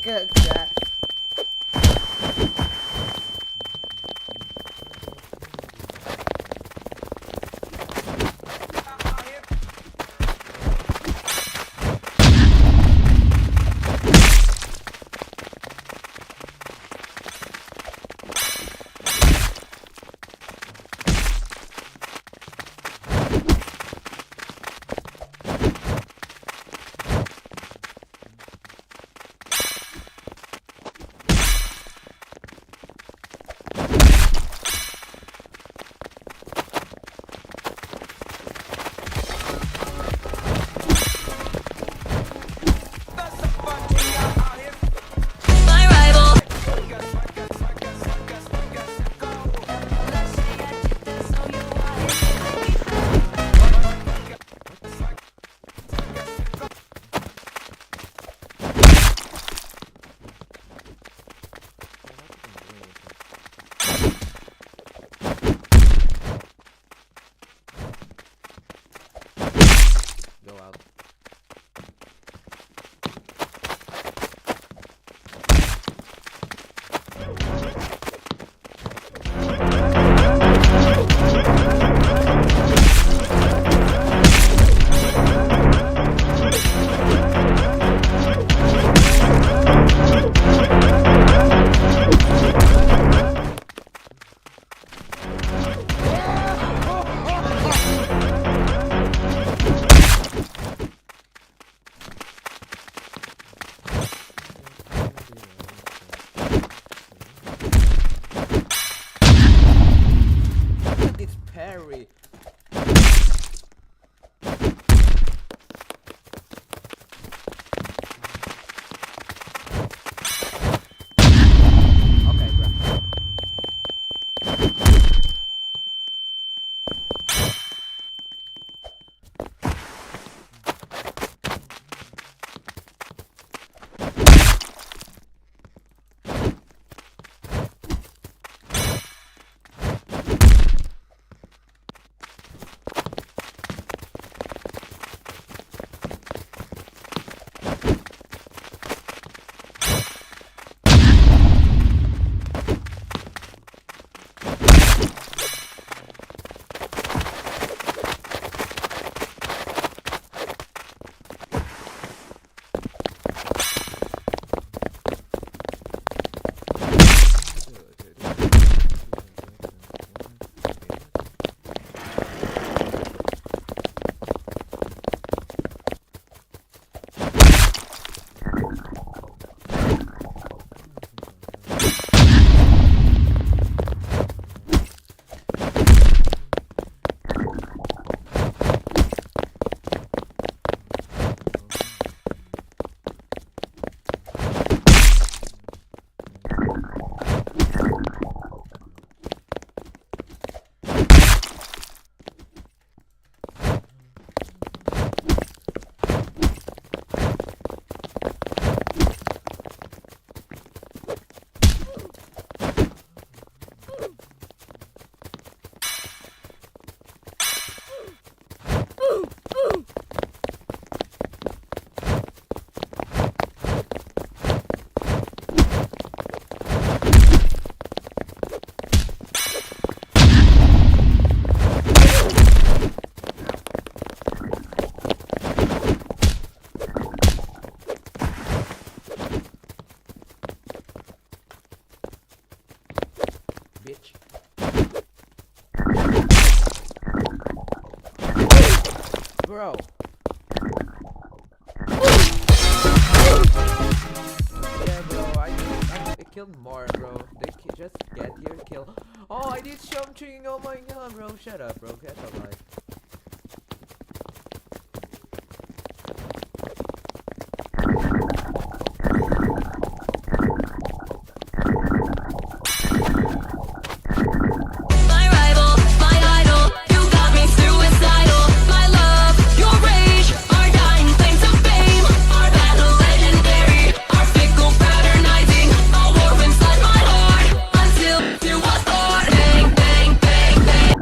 S1: Go out. It's Perry. Okay, bro. Bitch. Bro. Yeah, bro, I killed more, bro. They just get here, kill. Oh, I did something. Oh my god, bro. Shut up, bro. Get alive.
S2: My rival, my idol, you got me suicidal. My love, your rage, our dying claims of fame. Our battle legendary, our fickle fraternizing. A war inside my heart until you was born. Bang, bang, bang, bang.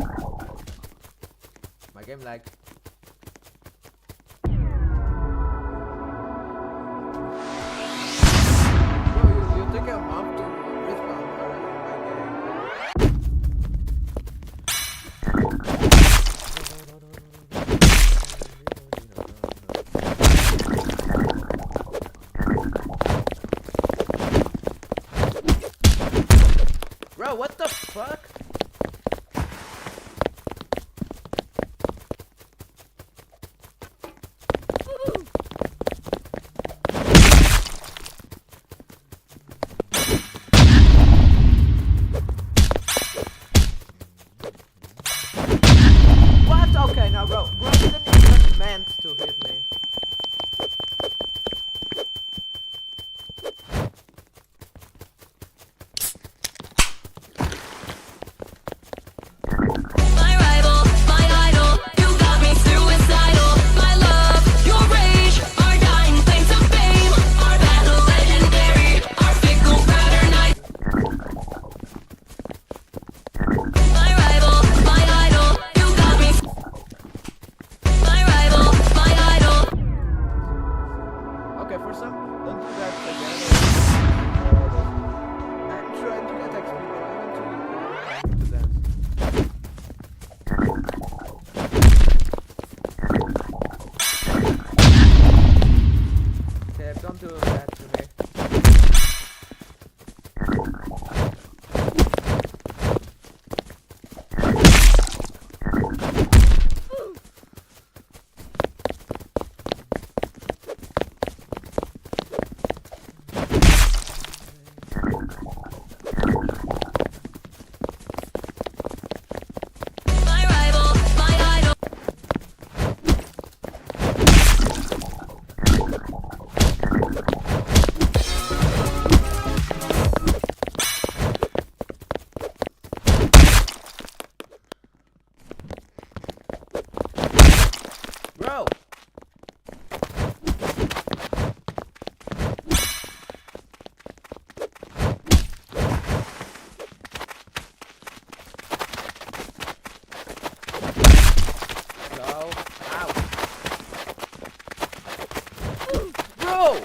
S1: No!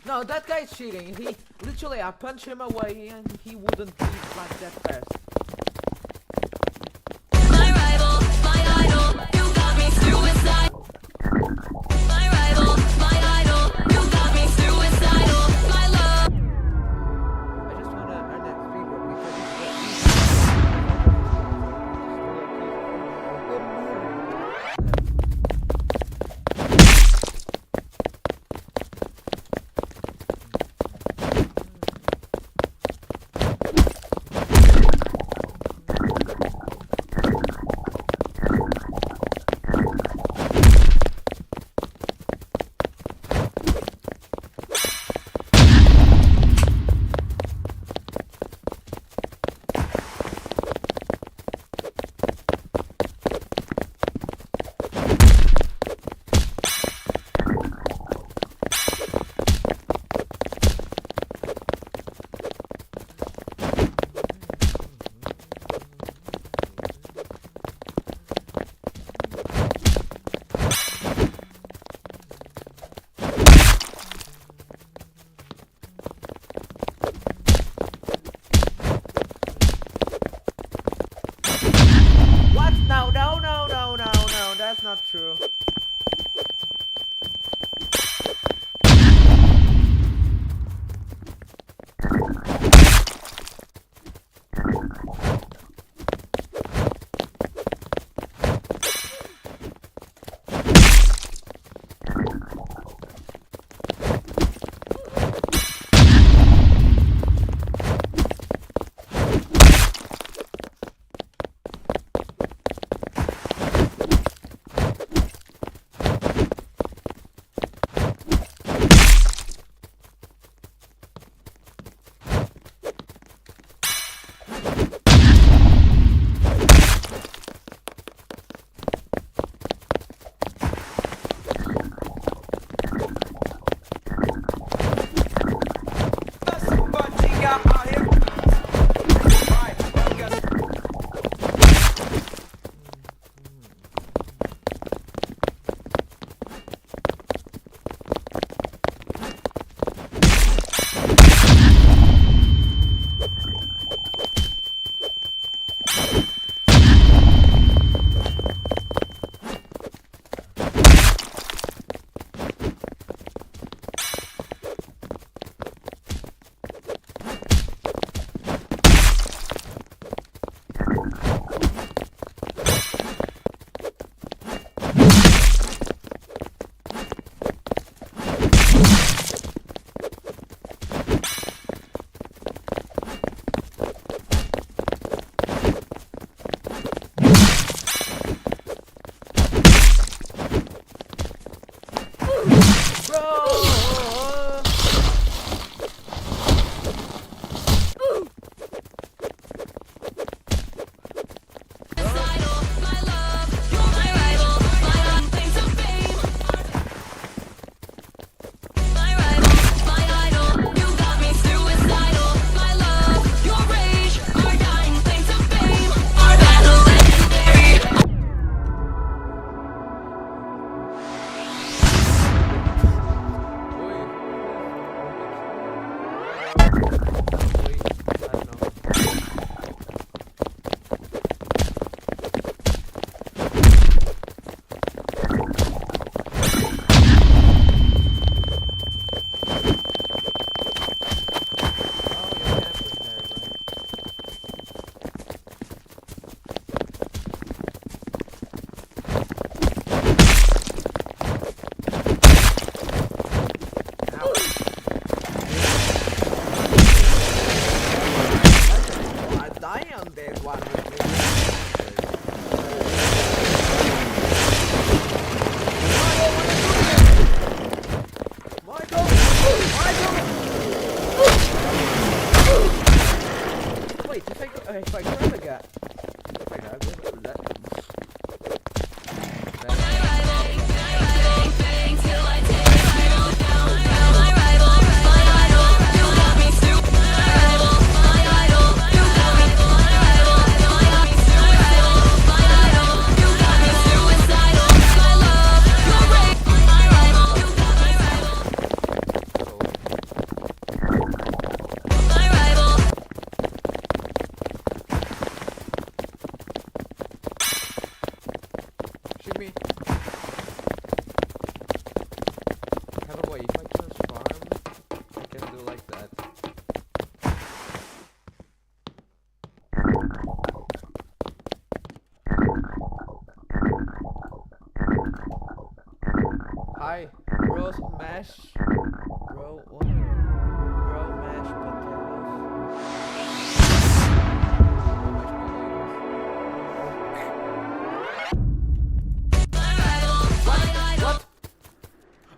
S1: No, that guy's cheating. He literally, I punched him away and he wouldn't leave like that fast.
S2: My rival, my idol, you got me suicidal. My rival, my idol, you got me suicidal. My love.
S1: I just wanna earn that free work because Hi, bro, mash. Bro, what? Bro, mash potatoes. What?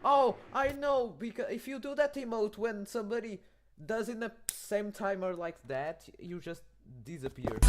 S1: Oh, I know, because if you do that emote when somebody does in the same timer like that, you just disappear.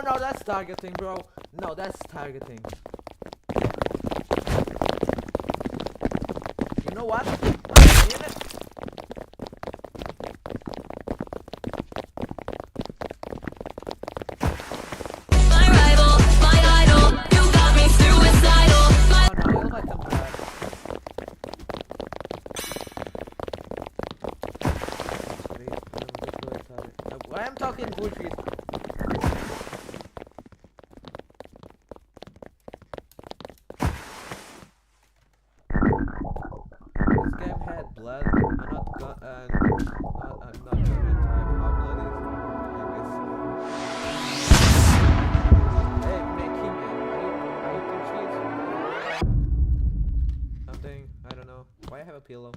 S1: No, that's targeting, bro. No, that's targeting. You know what? I'm talking bullshit. Blood. I'm not gonna type how blood is. Hey, making it. Are you confused? Something, I don't know. Why I have a pillow?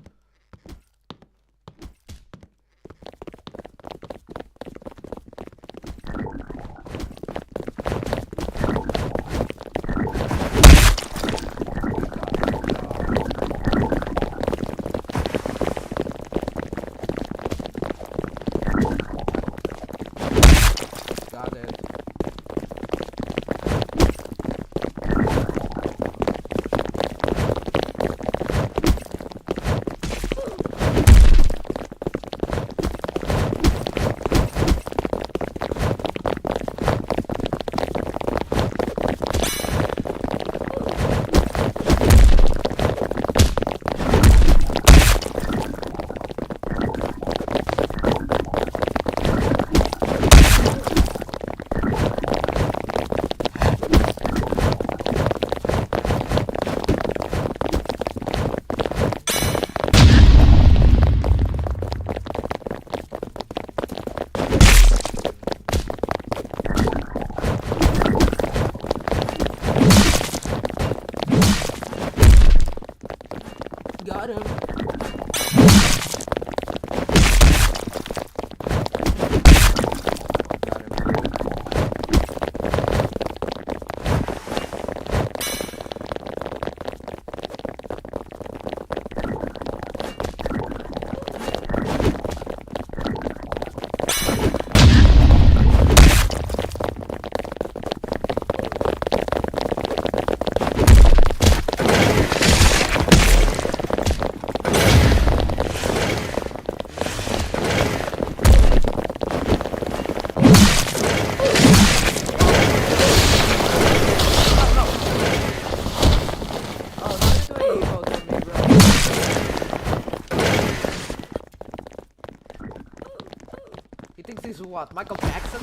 S8: what, Michael Jackson?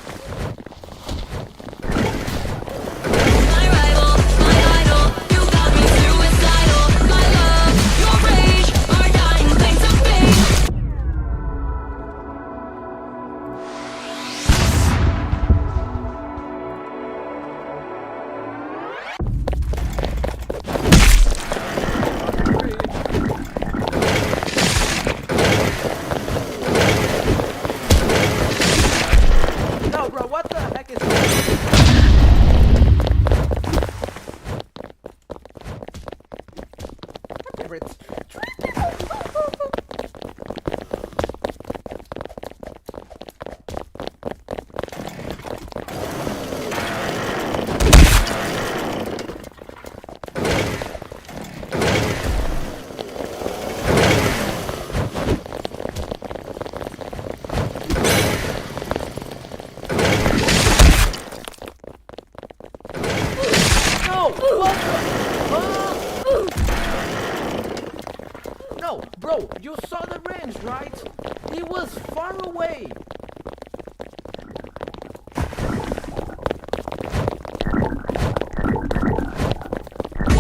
S2: My rival, my idol, you got me suicidal. My love, your rage, our dying claims to fame.
S8: No, bro, what the heck is favorites? No! What the? No, bro, you saw the range, right? He was far away.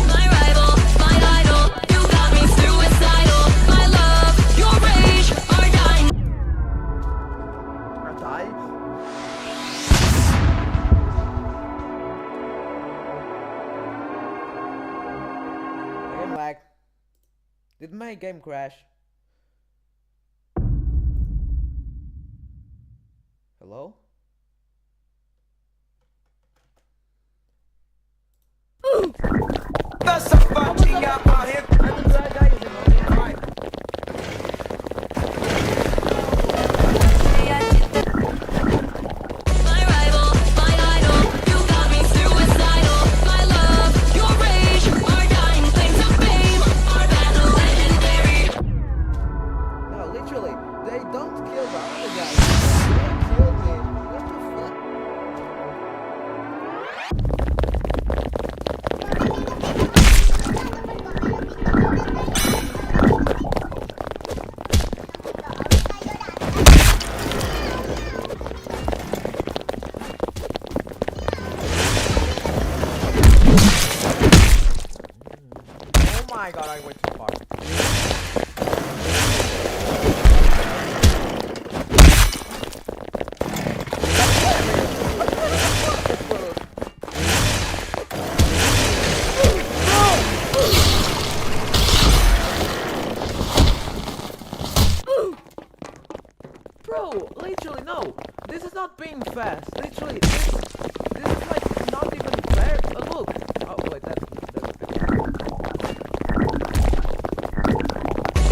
S2: My rival, my idol, you got me suicidal. My love, your rage, our dying.
S8: Or die? Game lag. Did my game crash? Hello?
S9: That's a fucking out here.
S8: I'm the bad guy, you know, right.
S2: My rival, my idol, you got me suicidal. My love, your rage, our dying claims to fame. Our battle legendary.
S8: No, literally, they don't kill the other guy. They killed me. What the fuck? Oh my god, I went too far. Bro, literally, no. This is not being fast. Literally, this is like not even fair. Look. Oh wait, that's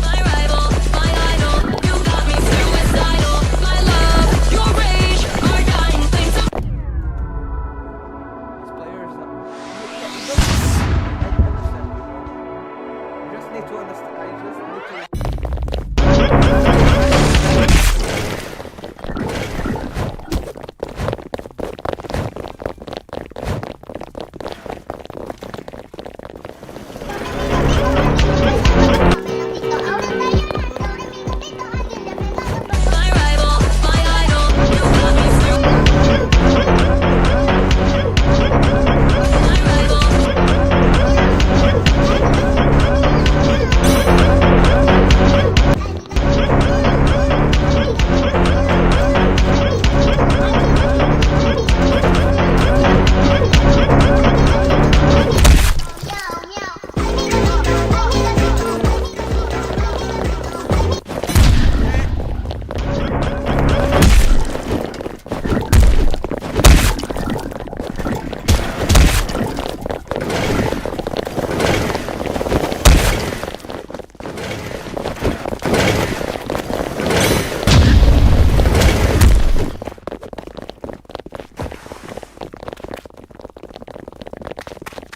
S2: My rival, my idol, you got me suicidal. My love, your rage, our dying claims to
S8: these players. I understand you, bro. You just need to understand. I just need to.
S2: My rival, my idol, you got me my rival.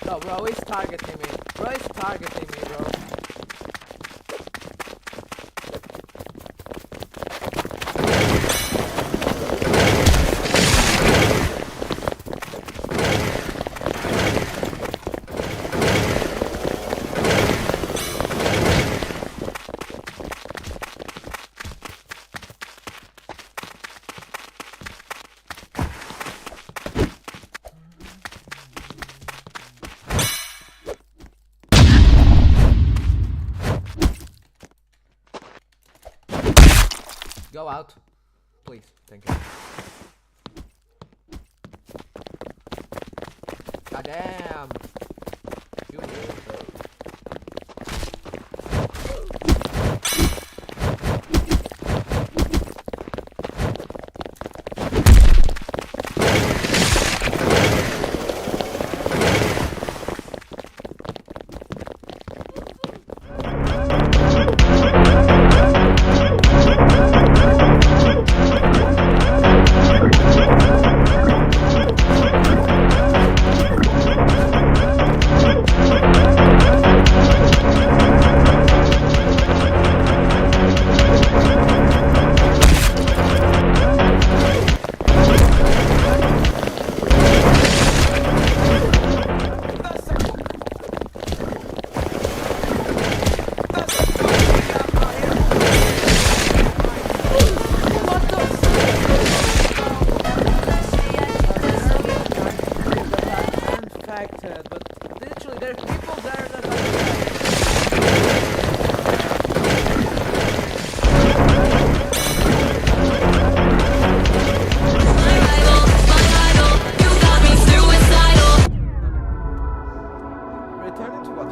S8: No, bro, he's targeting me. Bro, he's targeting me, bro. Go out. Please, thank you. God damn. You weirdo. But literally there's people there that returning to what?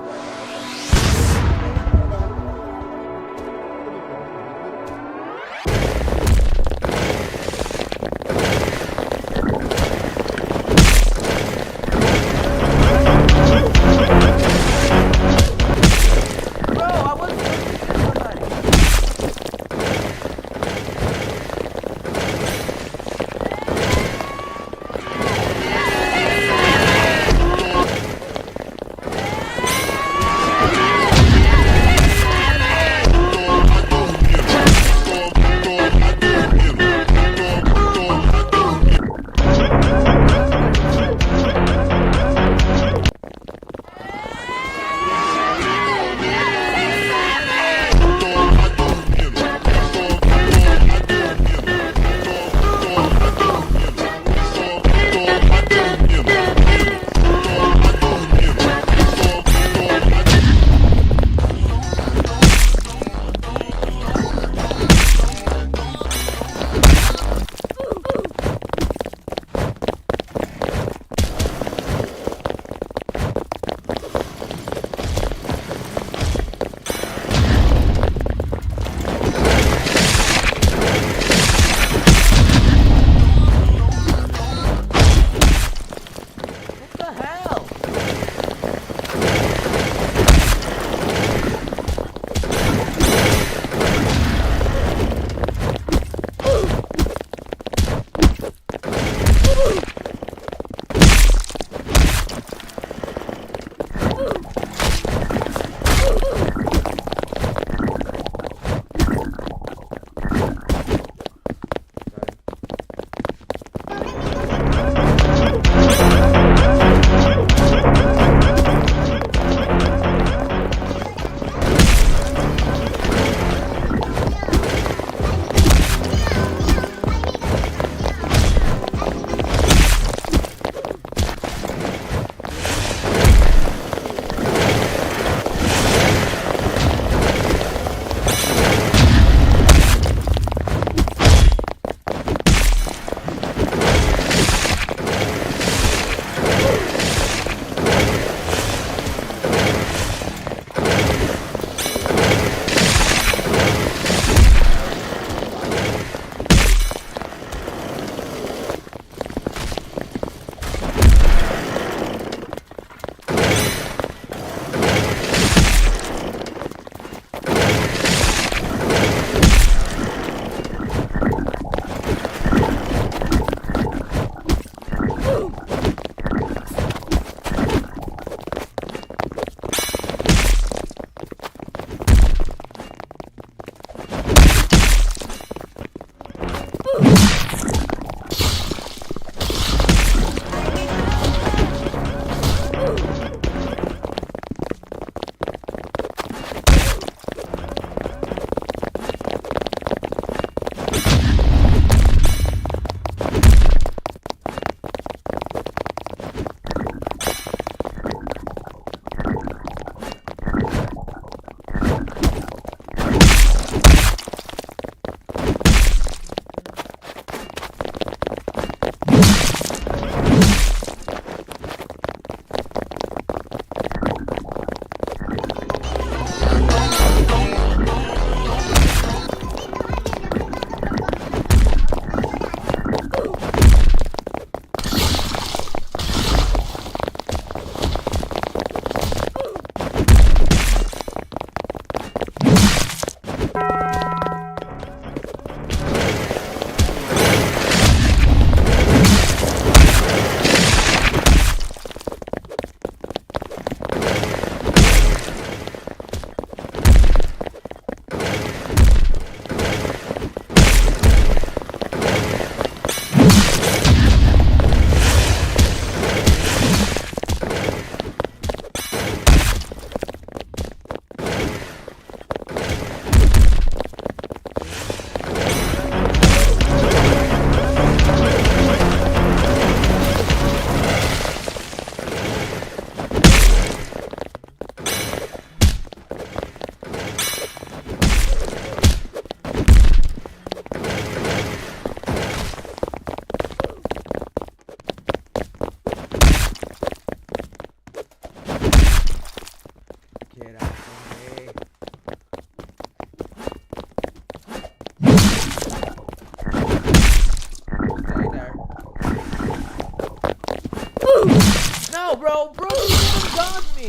S8: bro, you even got me.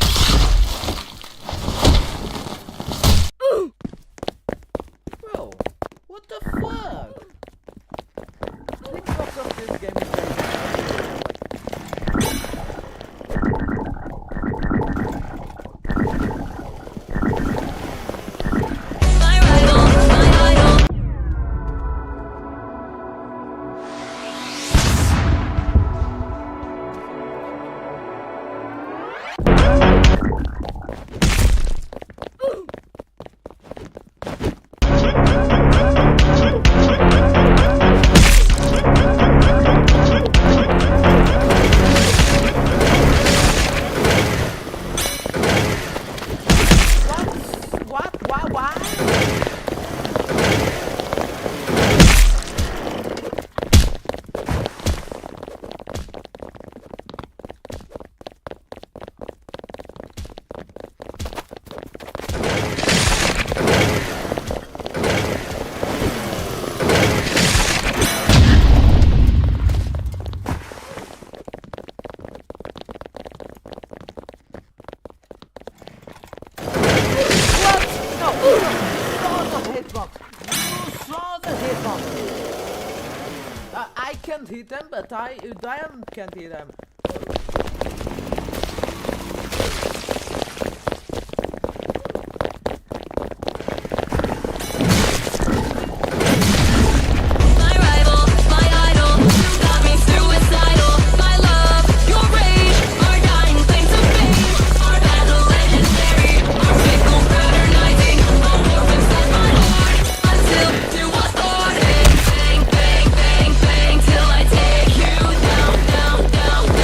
S8: Bro, what the fuck? TikTok of this game is I can't hit them, but Diane can't hit them.
S2: Till I take you down, down, down.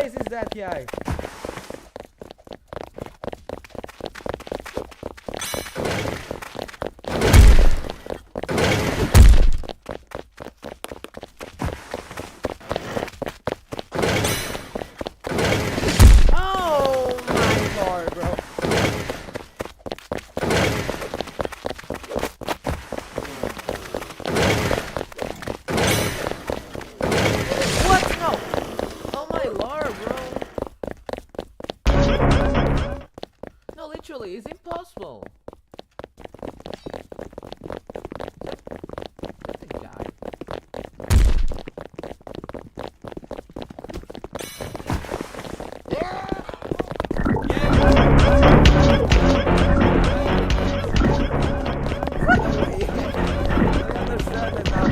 S8: always is that guy. Oh my lord, bro. What? No. Oh my lord, bro. No, literally, it's impossible. Let the guy. I understand that now.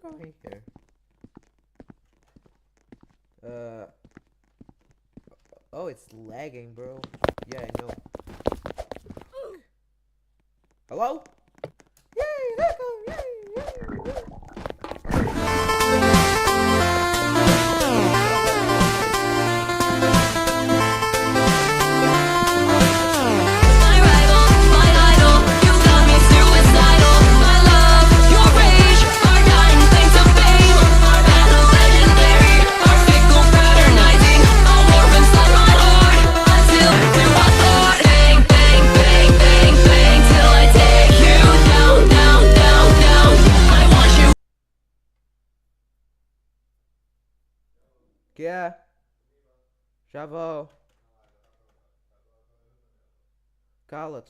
S1: going here? Oh, it's lagging, bro. Yeah, I know. Hello? Yay, echo! Yay, yay, yay.
S2: My rival, my idol, you got me suicidal. My love, your rage, our dying claims to fame. Our battle legendary, our fickle fraternizing. I'll warp inside my heart until through my thought. Bang, bang, bang, bang, bang, till I take you down, down, down, down. I want you.
S1: Yeah. Chavo. Call it.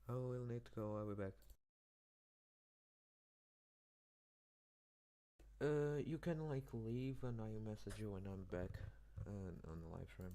S1: Oh, we'll need to go. I'll be back. You can like leave and I message you when I'm back on the live stream.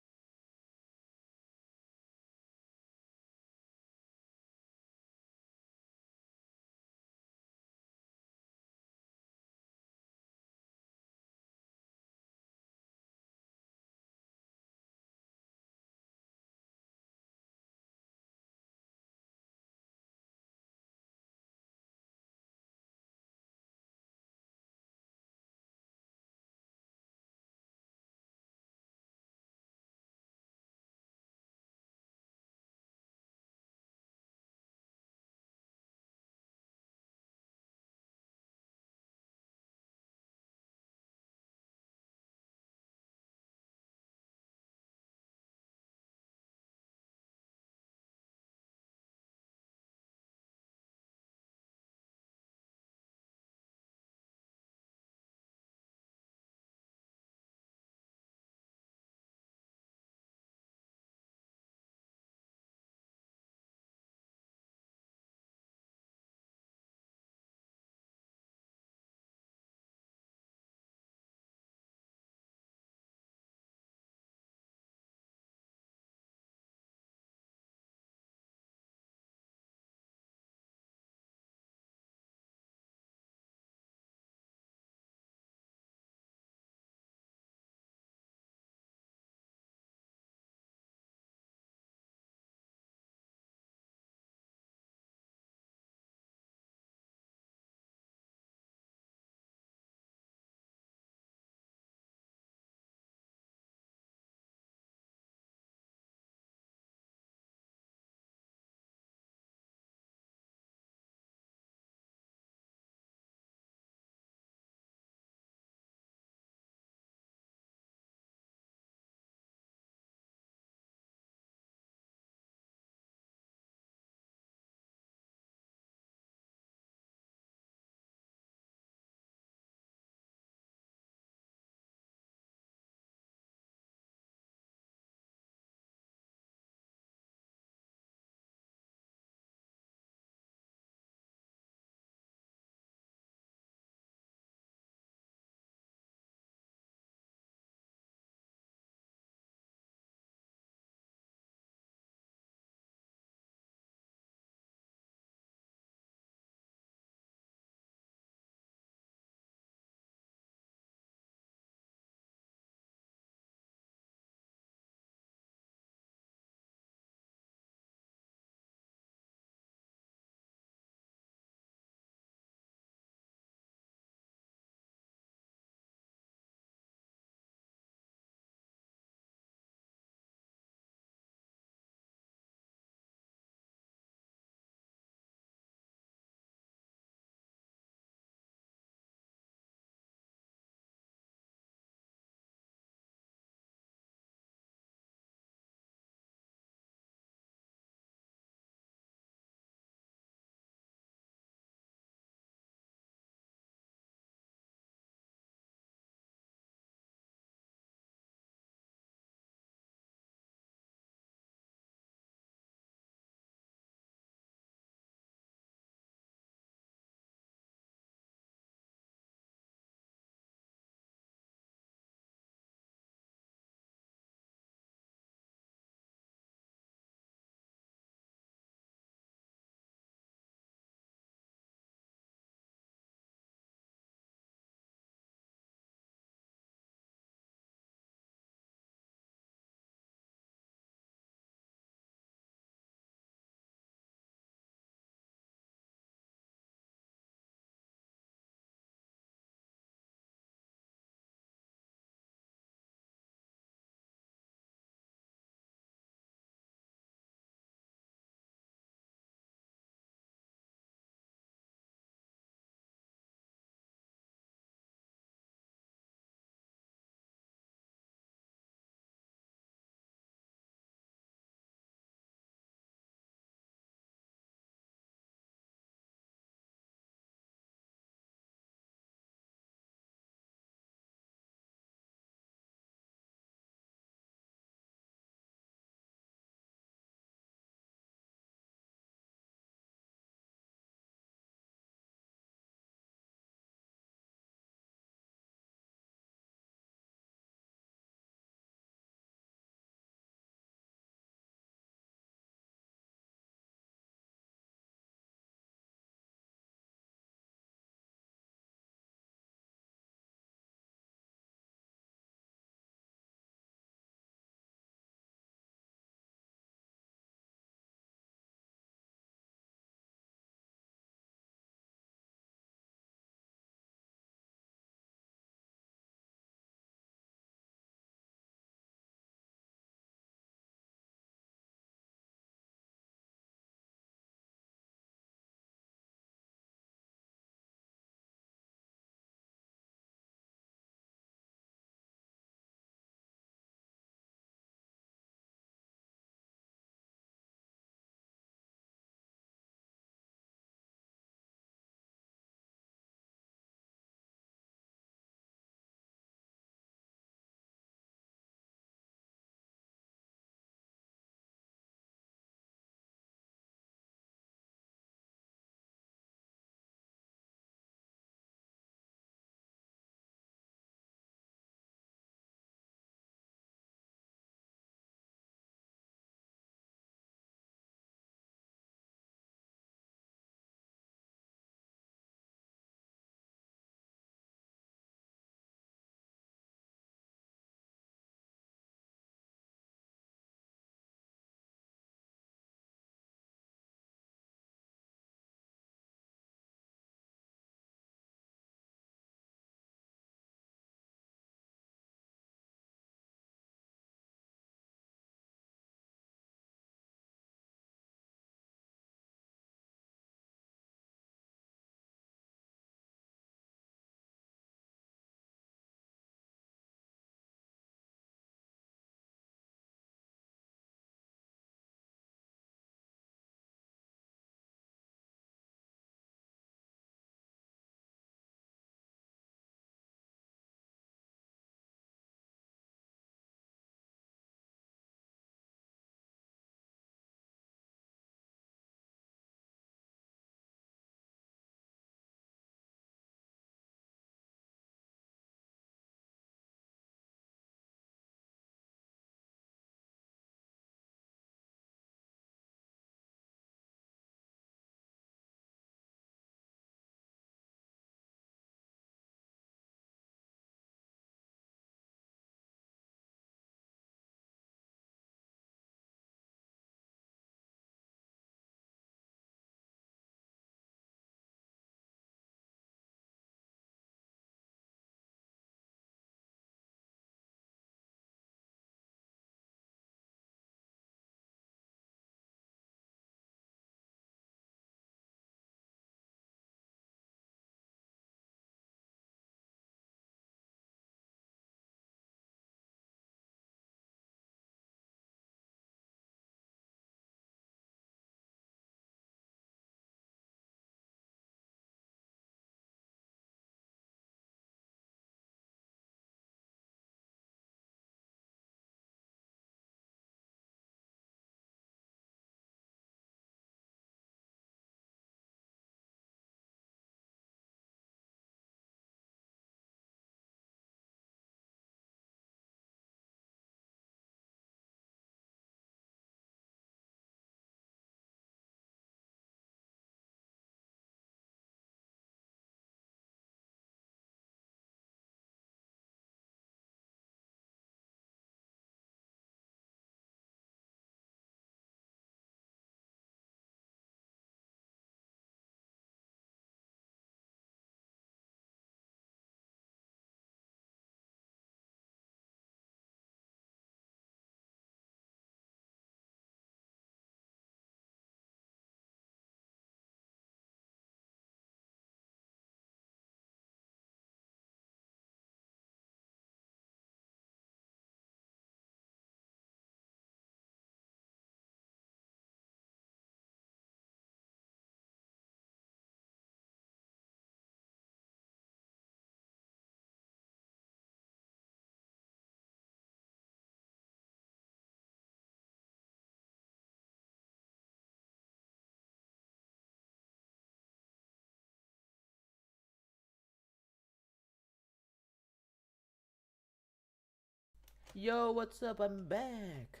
S8: Yo, what's up? I'm back.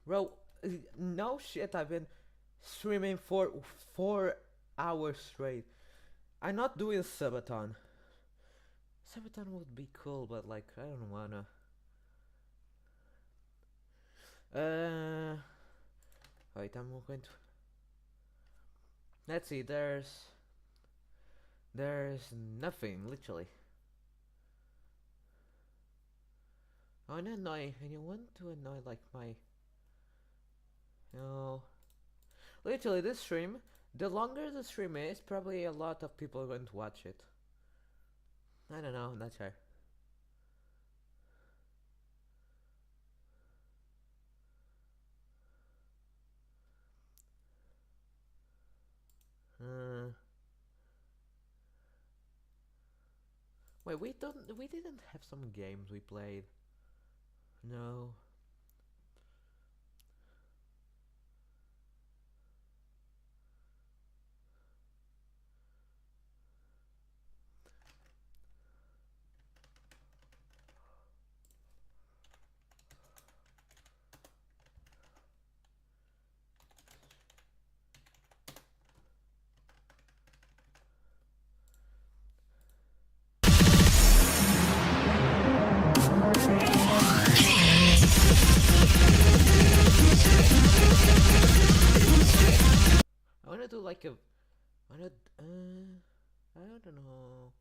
S8: Bro, no shit, I've been streaming for 4 hours straight. I'm not doing subathon. Subathon would be cool, but like, I don't wanna. Wait, I'm going to. Let's see, there's nothing, literally. I wanna annoy, and you want to annoy like my. No. Literally, this stream, the longer the stream is, probably a lot of people are going to watch it. I don't know, I'm not sure. Wait, we didn't have some games we played. No. I wanna do like a, I don't know.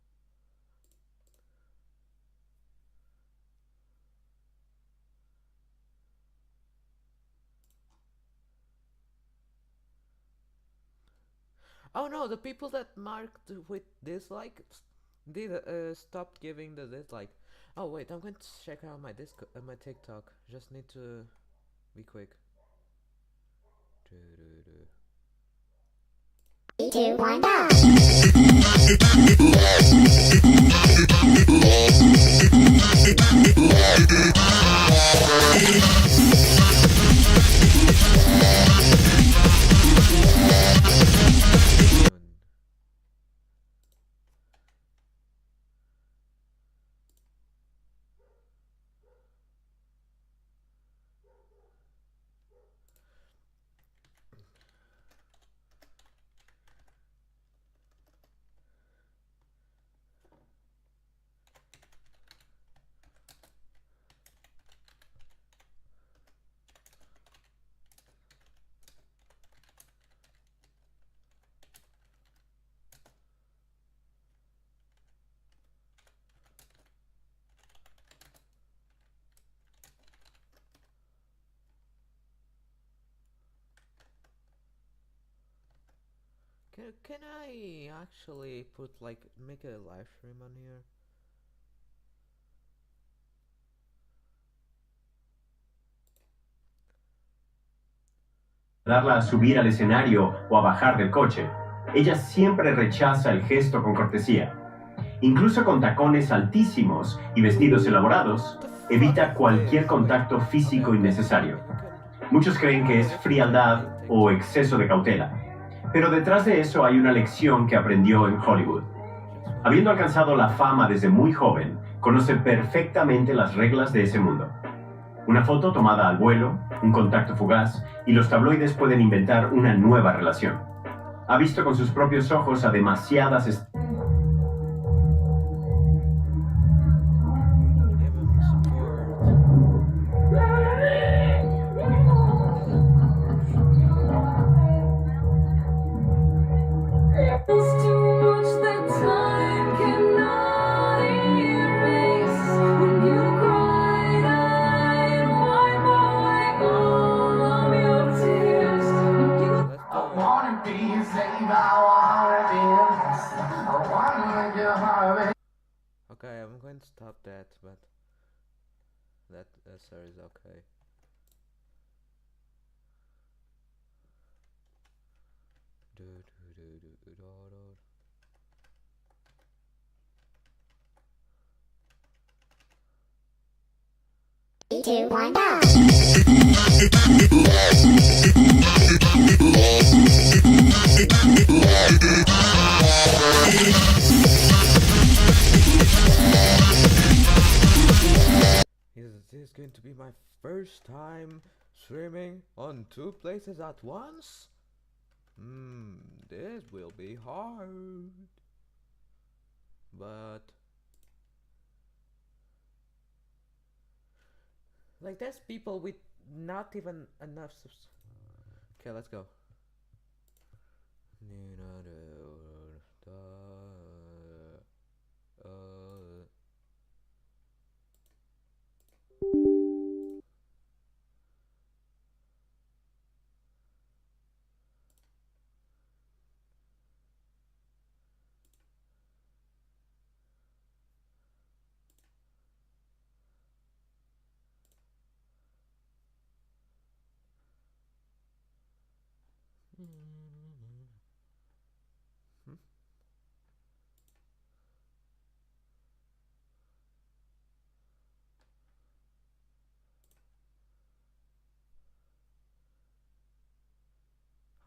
S8: Oh no, the people that marked with dislike did stopped giving the dislike. Oh wait, I'm going to check out my my TikTok. Just need to be quick.
S2: 3, 2, 1, go! Can I actually put like make a live stream on here?
S10: Darla a subir al escenario o a bajar del coche. Ella siempre rechaza el gesto con cortesía. Incluso con tacones altísimos y vestidos elaborados, evita cualquier contacto físico innecesario. Muchos creen que es frialdad o exceso de cautela, pero detrás de eso hay una lección que aprendió en Hollywood. Habiendo alcanzado la fama desde muy joven, conoce perfectamente las reglas de ese mundo. Una foto tomada al vuelo, un contacto fugaz, y los tabloides pueden inventar una nueva relación. Ha visto con sus propios ojos a demasiadas
S8: Okay, I'm going to stop that, but that answer is okay.
S2: Three, 2, 1, go!
S8: going to be my first time streaming on 2 places at once. This will be hard. But like there's people with not even enough okay, let's go.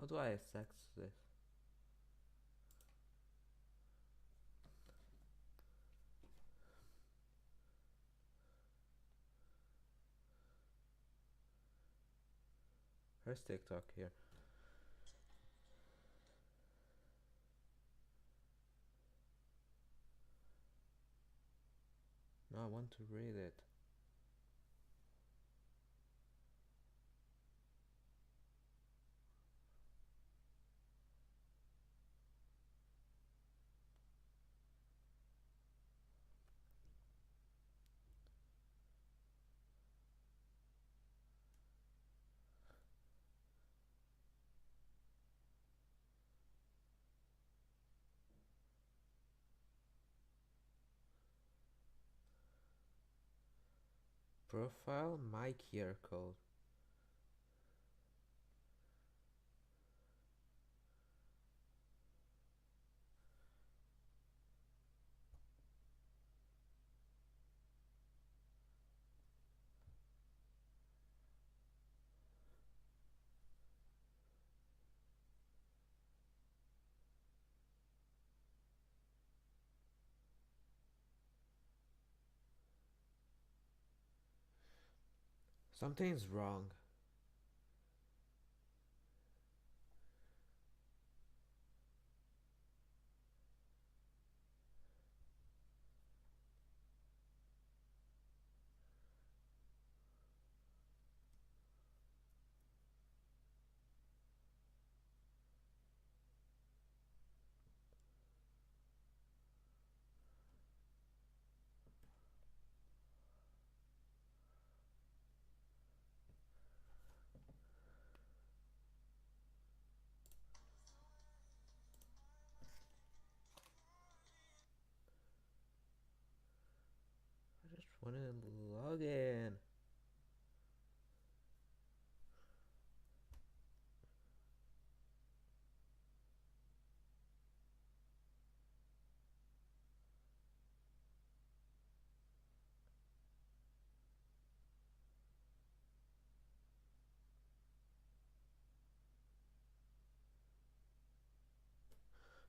S8: How do I access this? Where's TikTok here? No, I want to read it. Profile my QR code. Something's wrong. I just want to log in.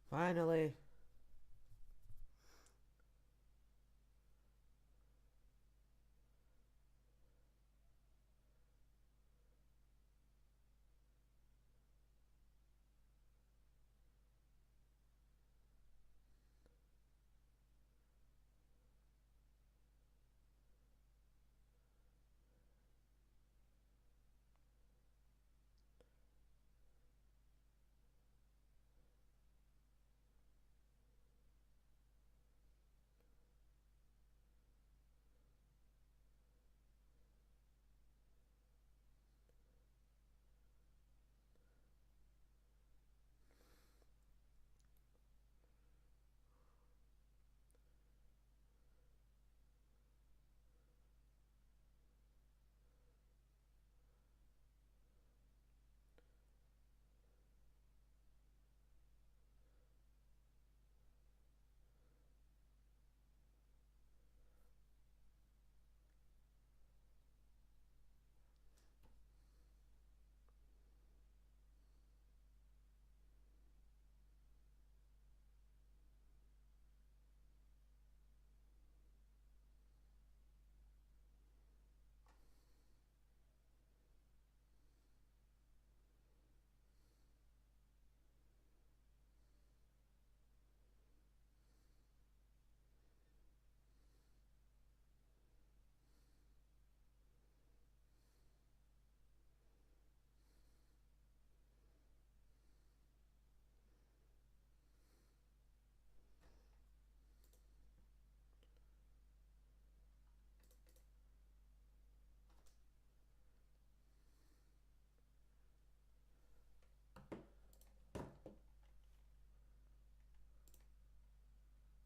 S8: Finally.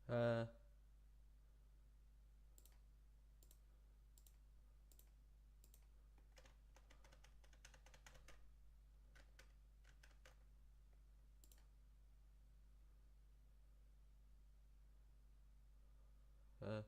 S8: Uh, uh,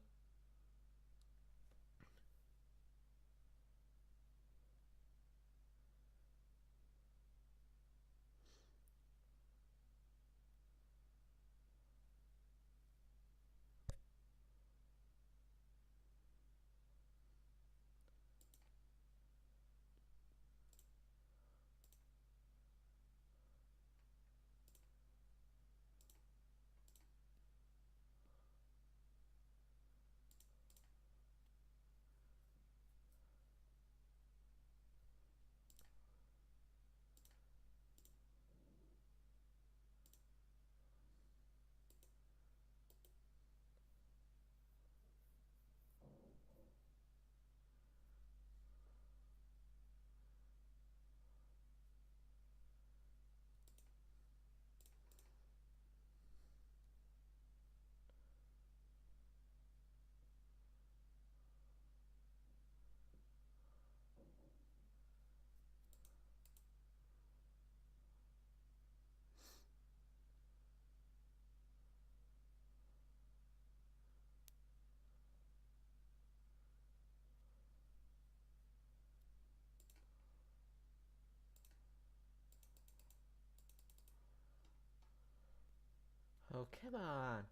S8: oh, come on.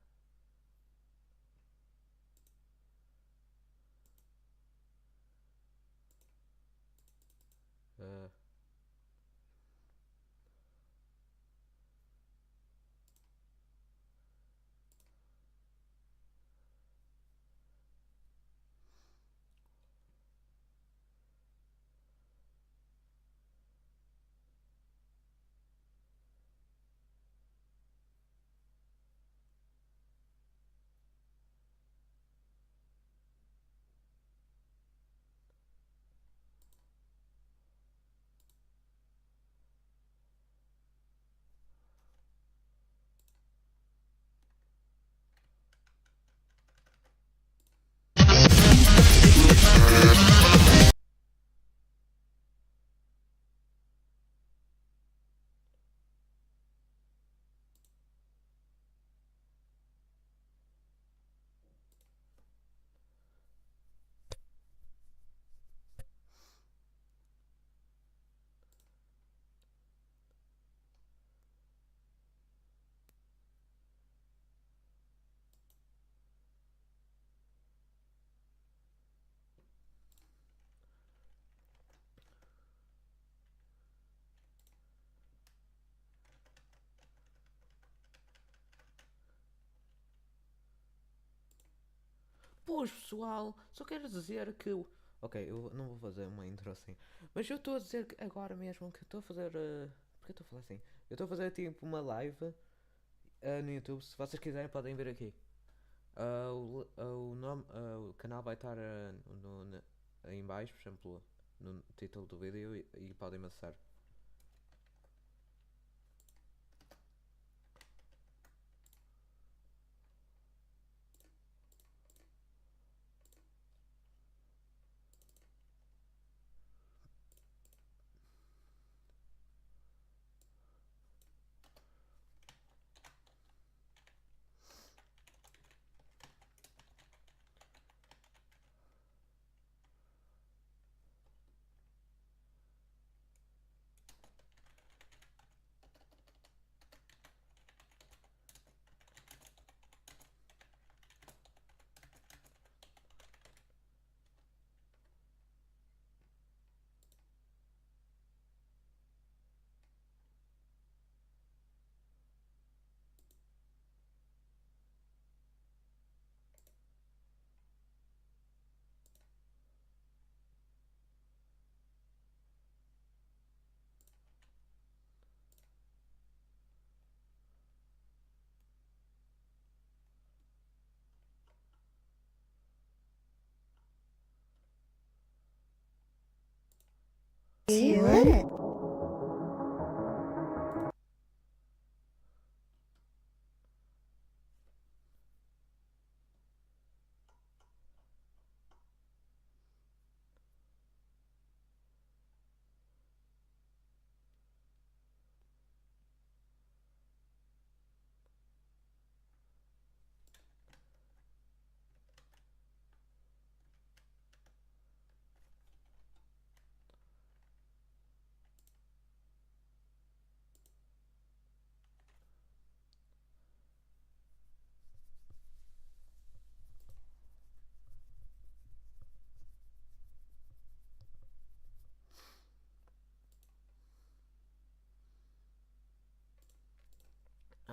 S8: Uh, Pois pessoal, só quero dizer que eu. Ok, eu não vou fazer uma intro assim. Mas eu estou a dizer que agora mesmo que eu estou a fazer. Porque eu estou a falar assim? Eu estou a fazer tipo uma live no YouTube. Se vocês quiserem, podem ver aqui. O nome, o canal vai estar aí em baixo, por exemplo, no título do vídeo e podem me acessar.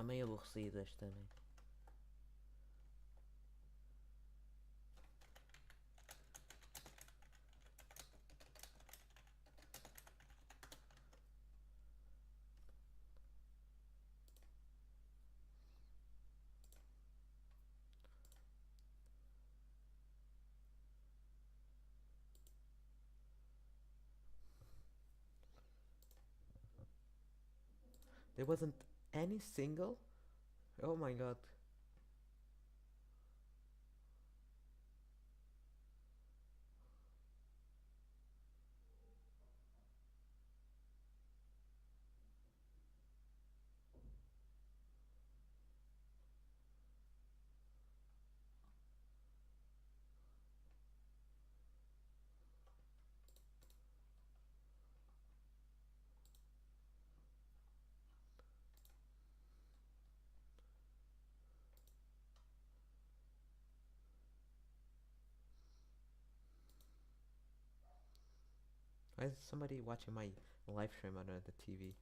S8: meio aborrecido este também. There wasn't any single? Oh my god. Why is somebody watching my live stream under the TV?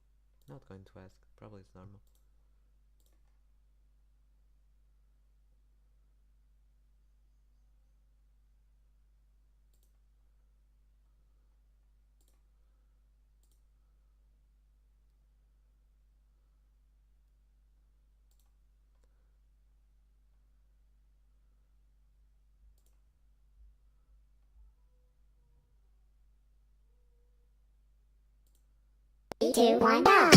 S8: Not going to ask. Probably it's normal.
S2: Two, one, go!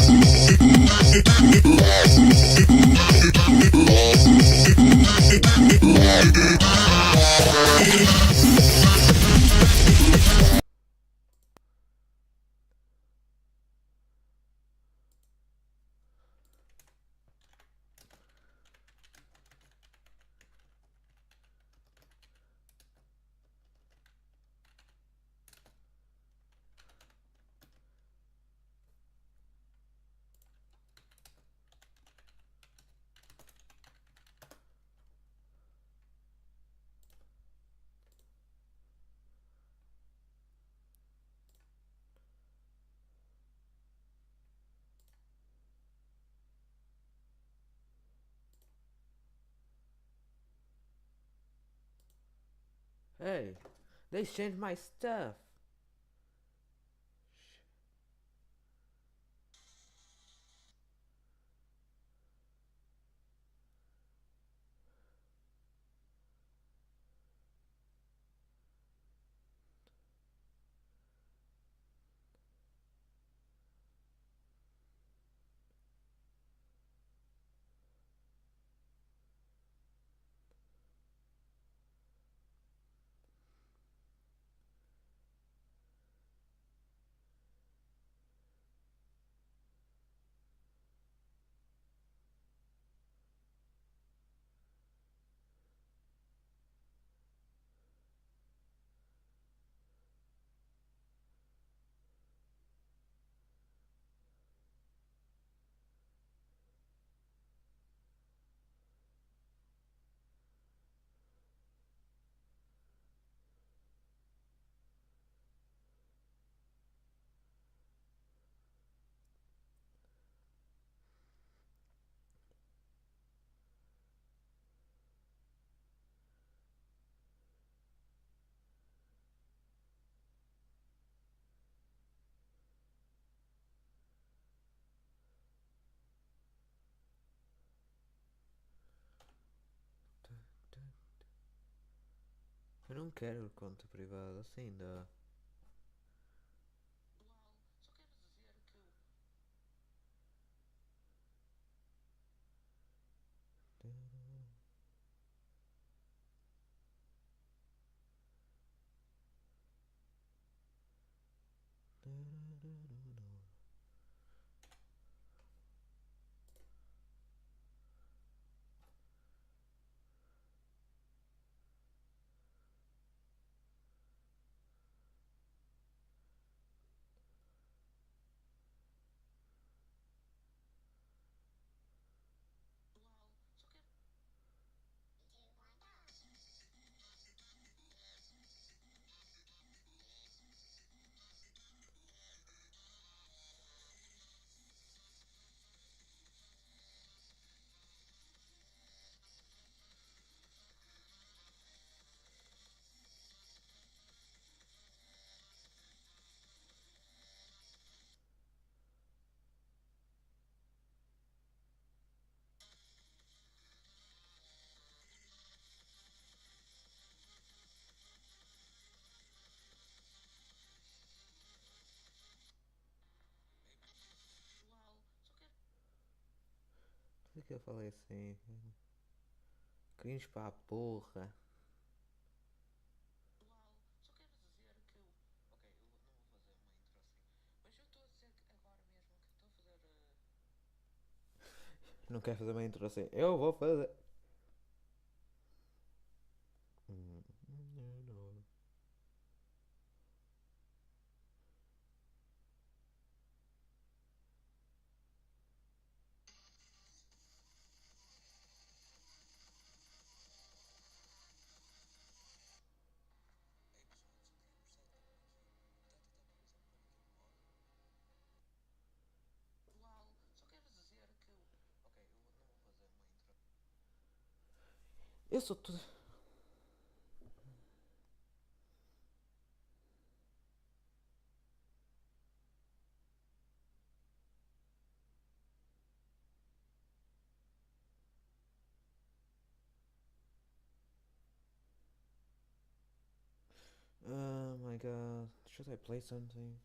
S2: Hey, they changed my stuff. Eu não quero conta privada, assim dá.
S8: que eu falei assim? Cringe para a porra. Não quer fazer uma intro assim? Eu vou fazer. Eu sou tudo. Oh my god. Should I play something?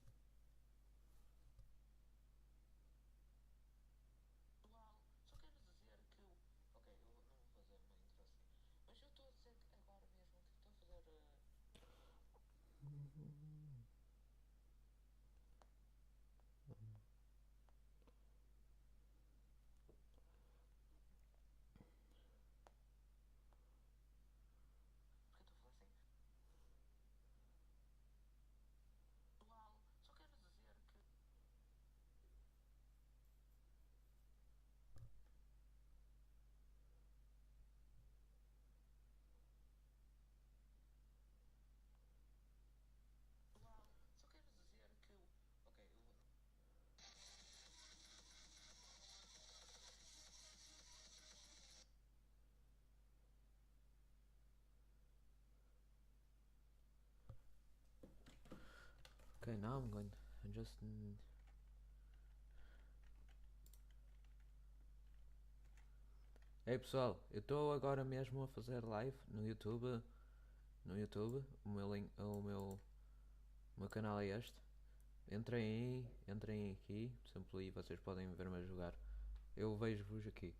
S8: Okay, now I'm going. I'm just. Ei pessoal, eu estou agora mesmo a fazer live no YouTube. No YouTube, o meu canal é este. Entrem aqui, por exemplo, aí vocês podem ver-me a jogar. Eu vejo-vos aqui.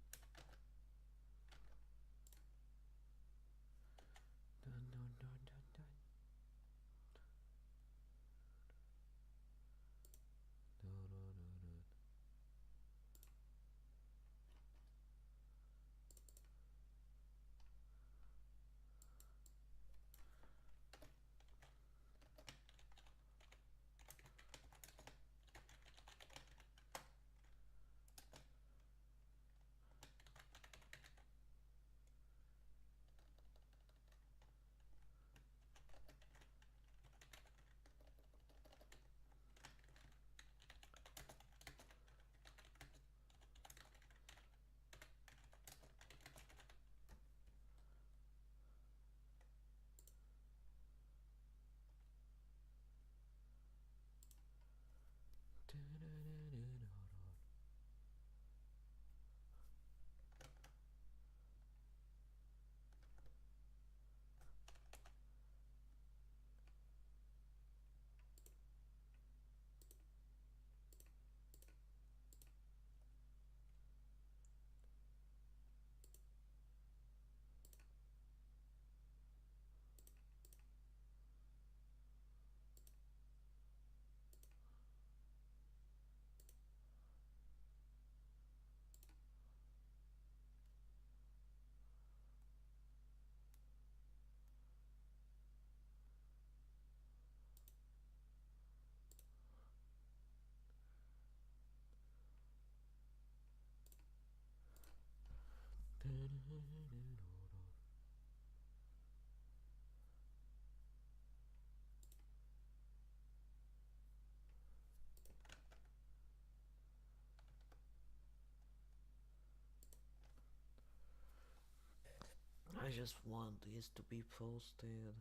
S8: I just want this to be posted.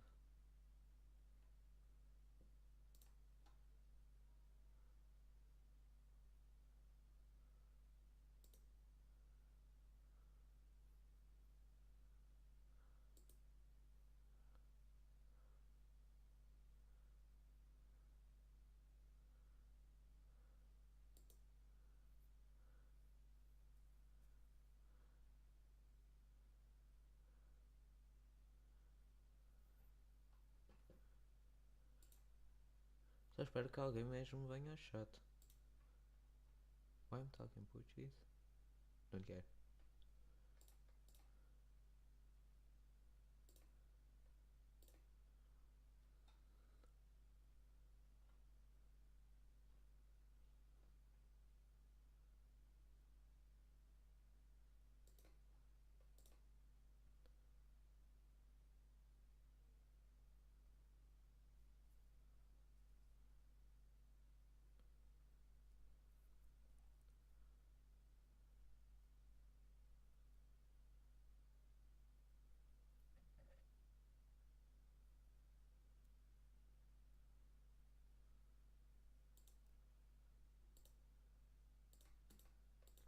S1: Só espero que alguém mesmo venha ao chat. Why I'm talking Portuguese? Don't care.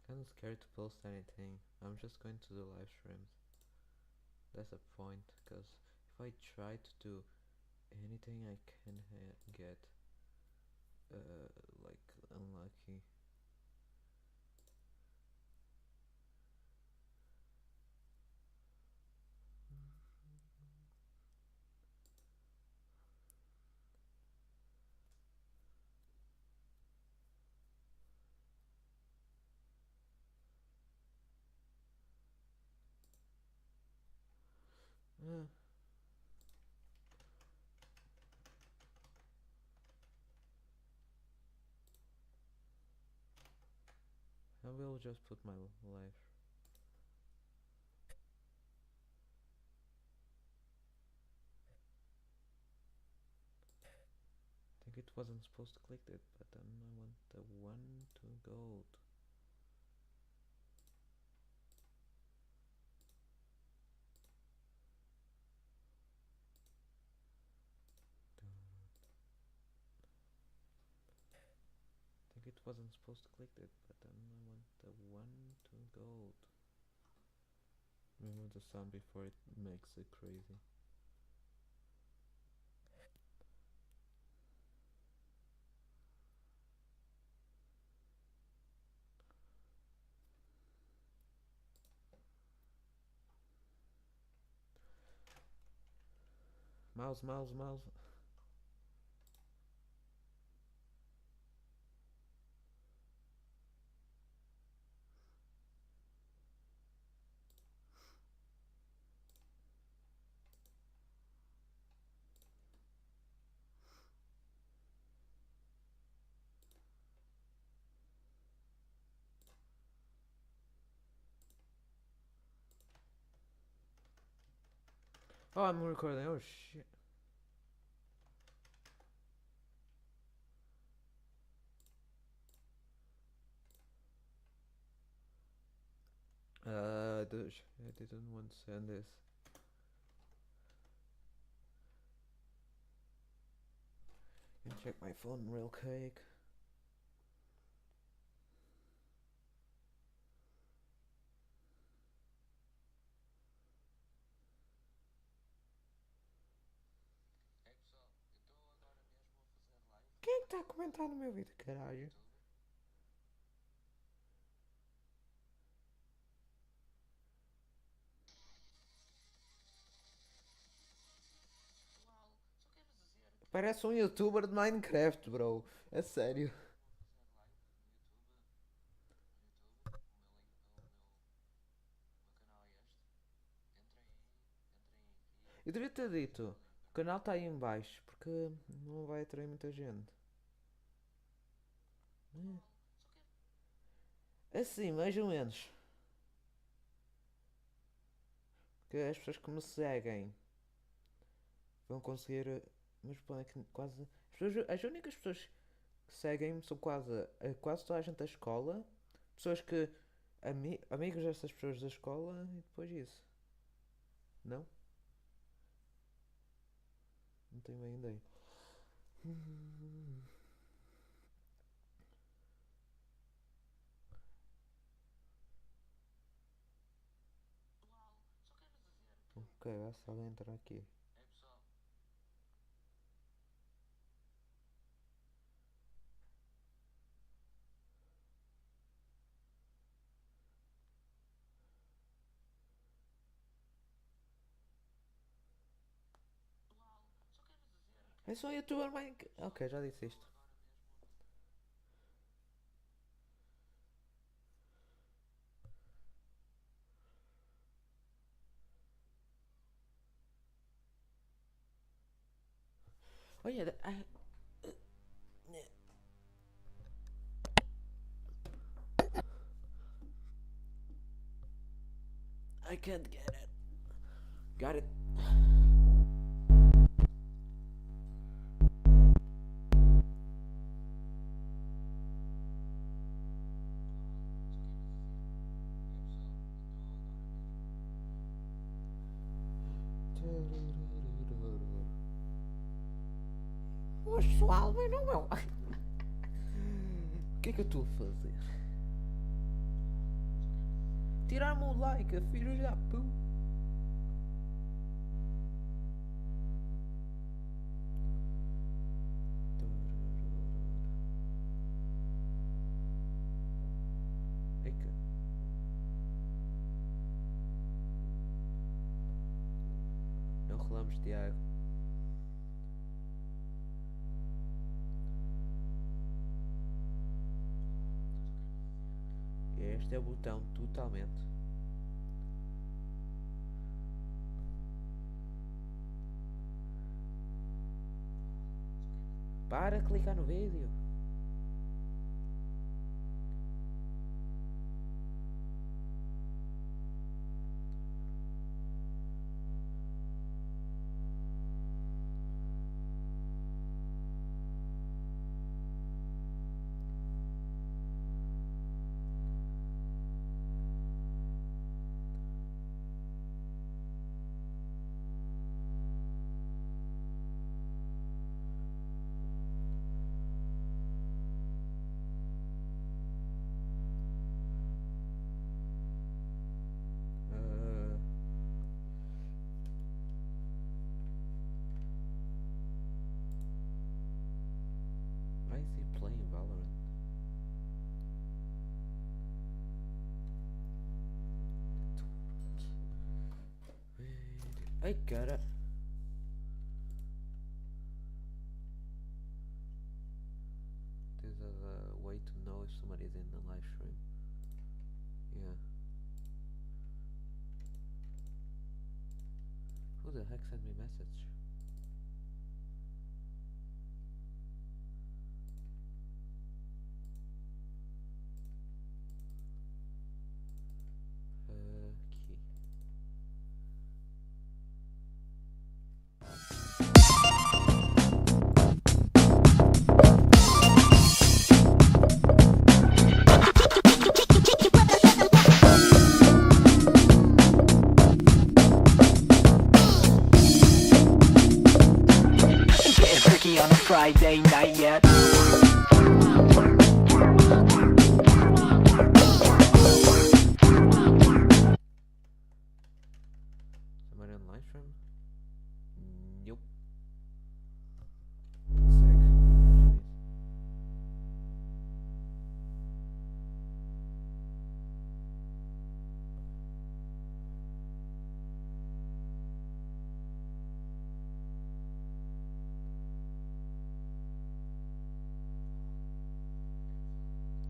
S1: I'm scared to post anything. I'm just going to do live streams. That's the point, because if I try to do anything I can get like unlucky. I will just put my life. I think it wasn't supposed to click that button. I want the one to gold. I think it wasn't supposed to click that button. I want the one to gold. Remove the sound before it makes it crazy. Mouse, mouse, mouse. Oh, I'm recording. Oh shit. I didn't want to send this. Can check my phone real quick. Quem é que tá a comentar no meu vídeo, caralho? Parece um youtuber de Minecraft, bro. É sério. Eu devia ter dito. O canal está aí em baixo, porque não vai atrair muita gente. Assim, mais ou menos. Que as pessoas que me seguem vão conseguir. Mas pô, é que quase. As únicas pessoas que seguem-me são quase toda a gente da escola. Pessoas que. Amigos dessas pessoas da escola e depois isso. Não? Não tenho bem ideia. Ok, vai só entrar aqui.
S8: Eu sou um youtuber Minecraft. Ok, já disse isto. Olha, I can't get it. Got it. Pessoal, mas não é. O que é que eu estou a fazer? Tirar-me o like, filhos da puta. Eita. Não relamos, Tiago. Este é o botão totalmente. Para clicar no vídeo. Why is he playing Valorant? Ai, cara. There's a way to know if somebody's in the live stream. Yeah. Who the heck sent me a message? Key.
S2: Getting freaky on a Friday night yet.
S8: Somebody on live stream? Nope.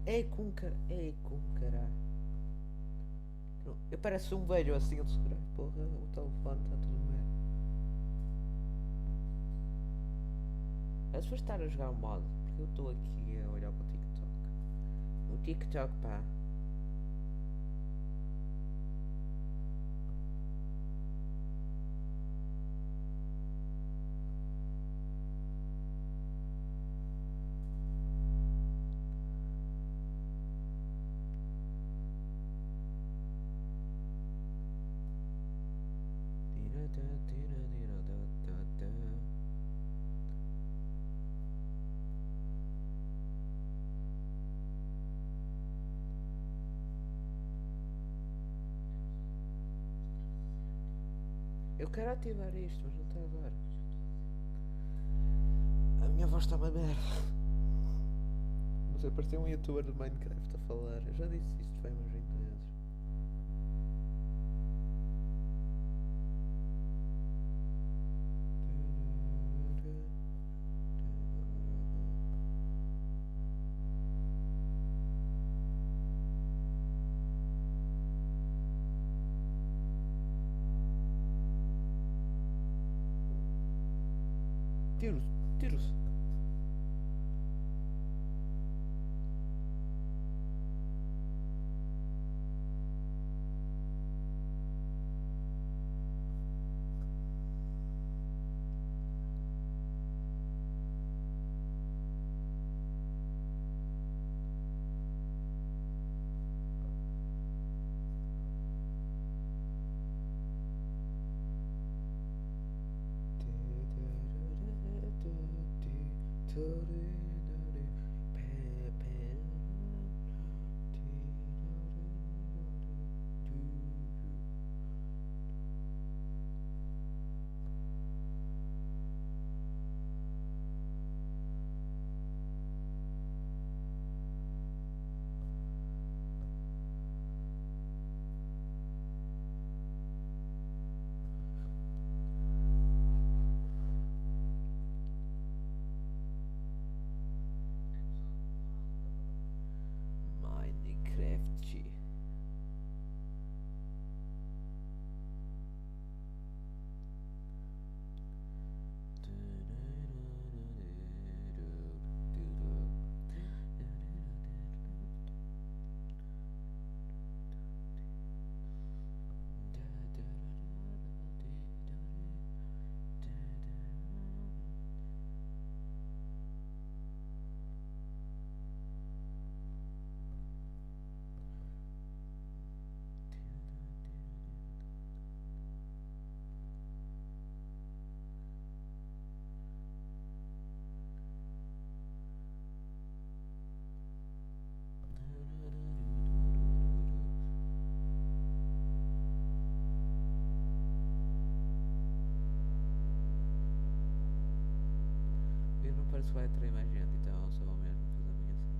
S8: Ei com caralho. Eu pareço um velho assim a segurar. Porra, o telefone está tudo bem. É se for estar a jogar o modo, porque eu estou aqui a olhar para o TikTok. O TikTok, pá. Eu quero ativar isto, mas não está a dar. A minha voz está uma merda. Não sei, parecia um youtuber de Minecraft a falar. Eu já disse isto, vai umas 20 vezes. Tiros, tiros. Minecraft. Ele não parece que vai atrair mais gente, então eu só vou mesmo fazer a minha assim.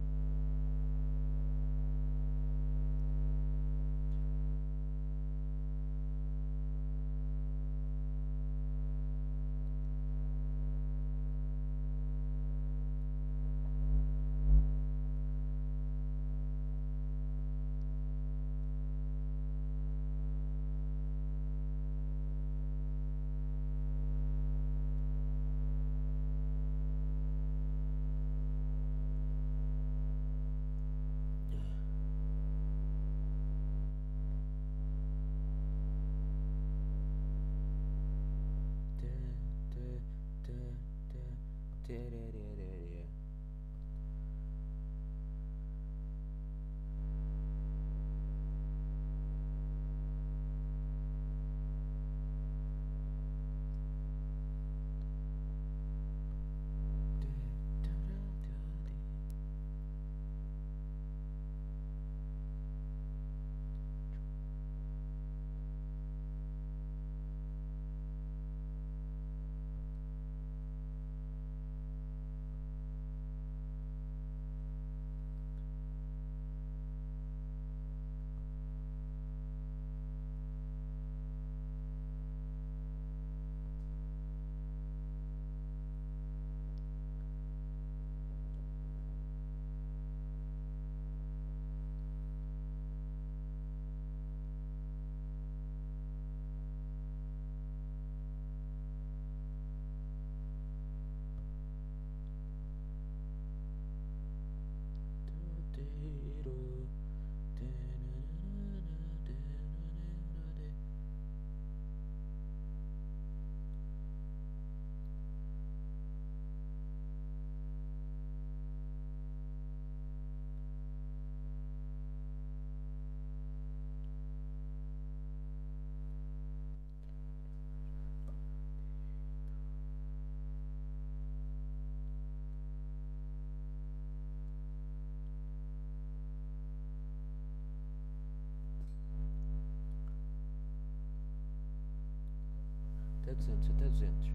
S8: Até 200, até 200.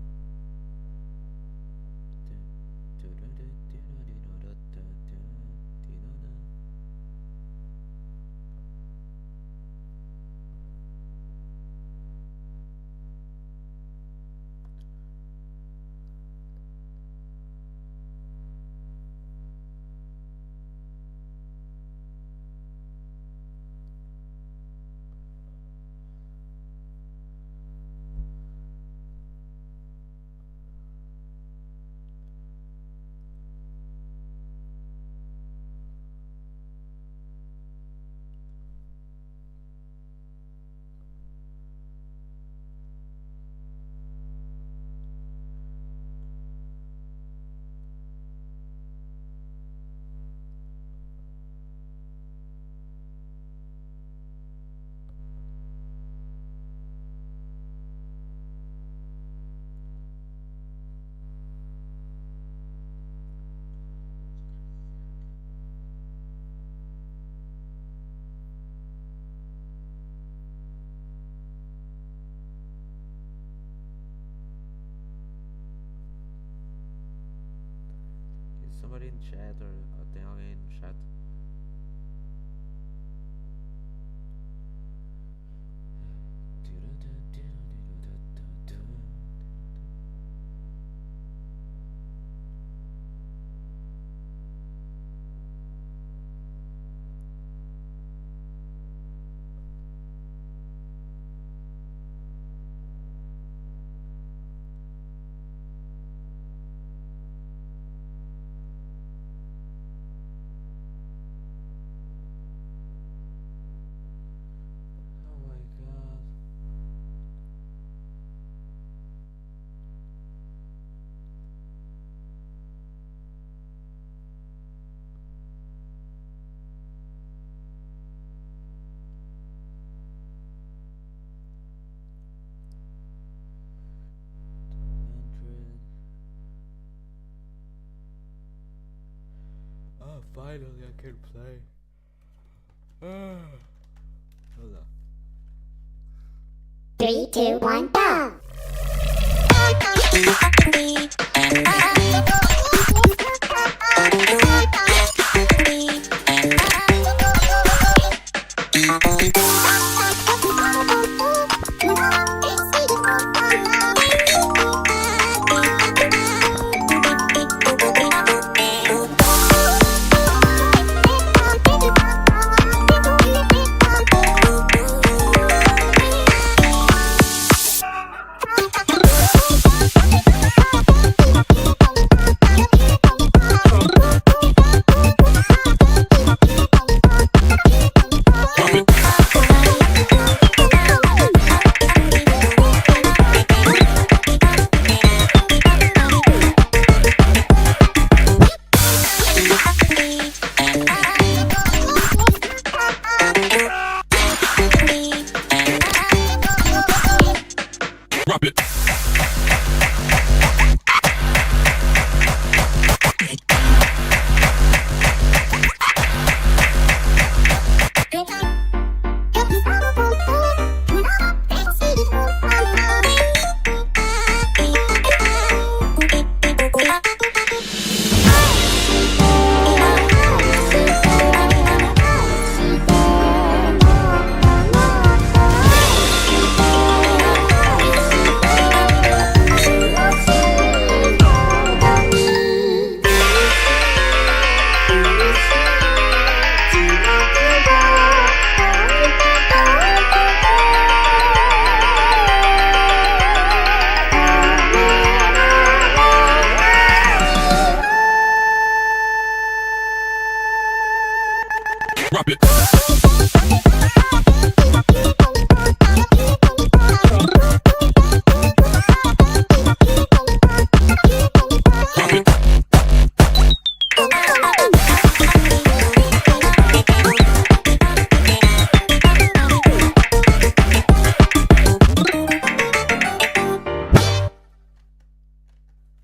S8: somebody in chat or tem alguém no chat? Oh my god. Oh, finally I can play. Hold on.
S2: 3, 2, 1, go!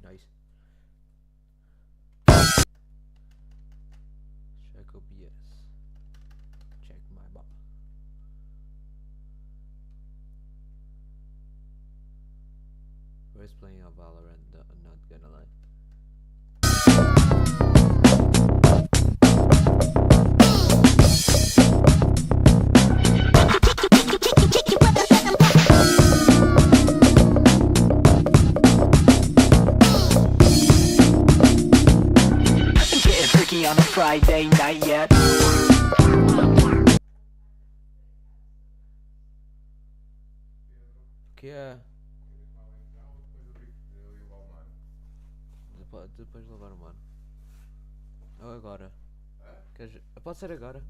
S8: Nice. Check OBS. Check my box. First playing a Valorant, I'm not gonna lie.
S2: Getting freaky on a Friday night yet.
S8: Que é? Depois de levar o mano. Ou agora? Pode ser agora.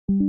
S8: Hello,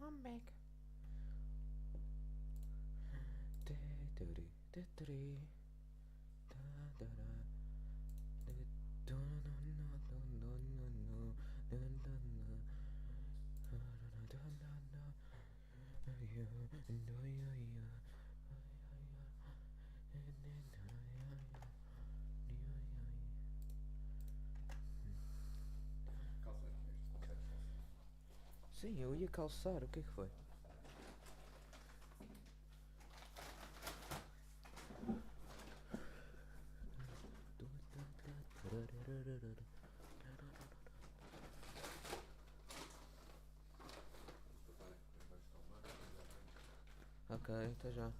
S8: I'm back. Sim, eu ia calçar, o que é que foi? Ok, até já.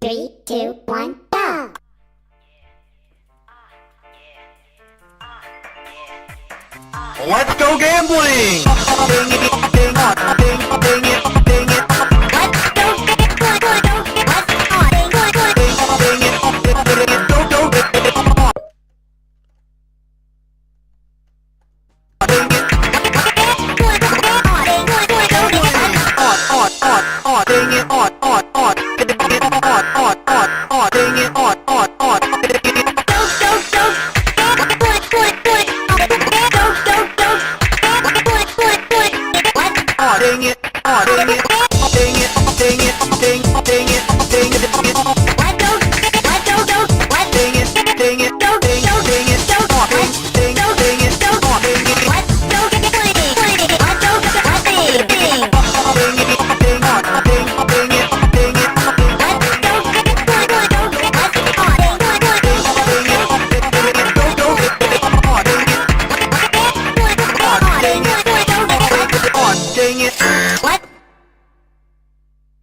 S2: Three, two, one, go!
S9: Let's go gambling! Dang it, dang it, dang it, dang it, dang it, dang it,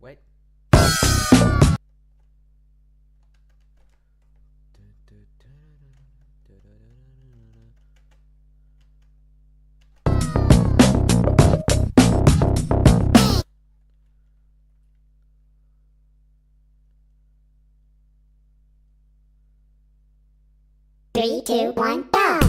S8: Wait.
S2: Three, two, one, go!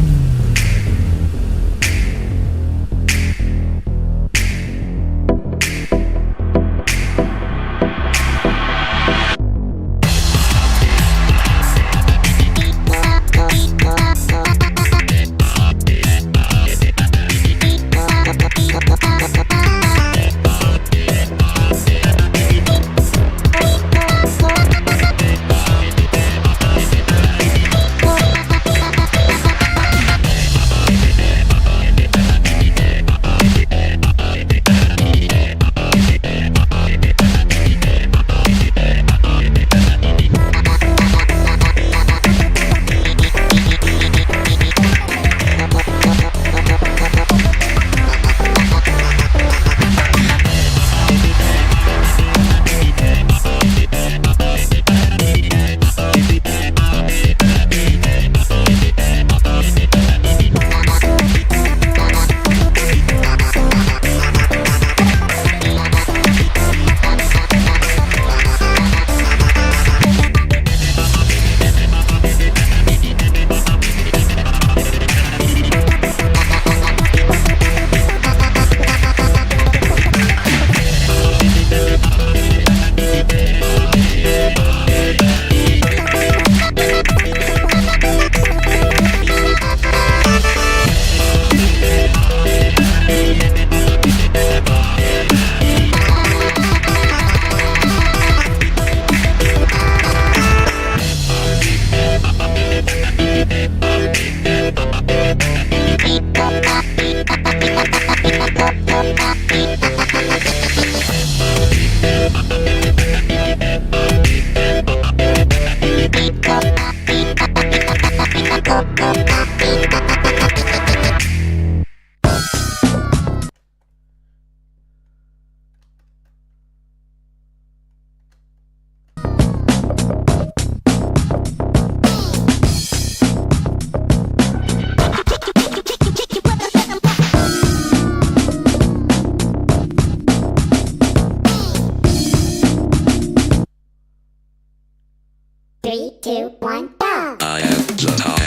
S2: Three, two, one, go!
S6: I am the top.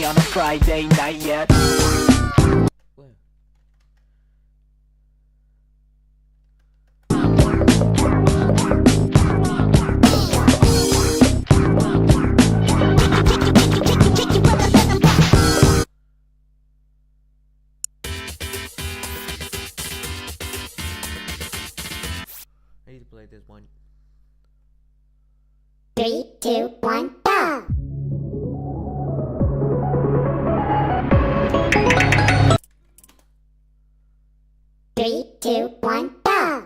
S2: On a Friday night yet.
S8: I need to play this one.
S2: 3, 2, 1, go! Three, two, one, go!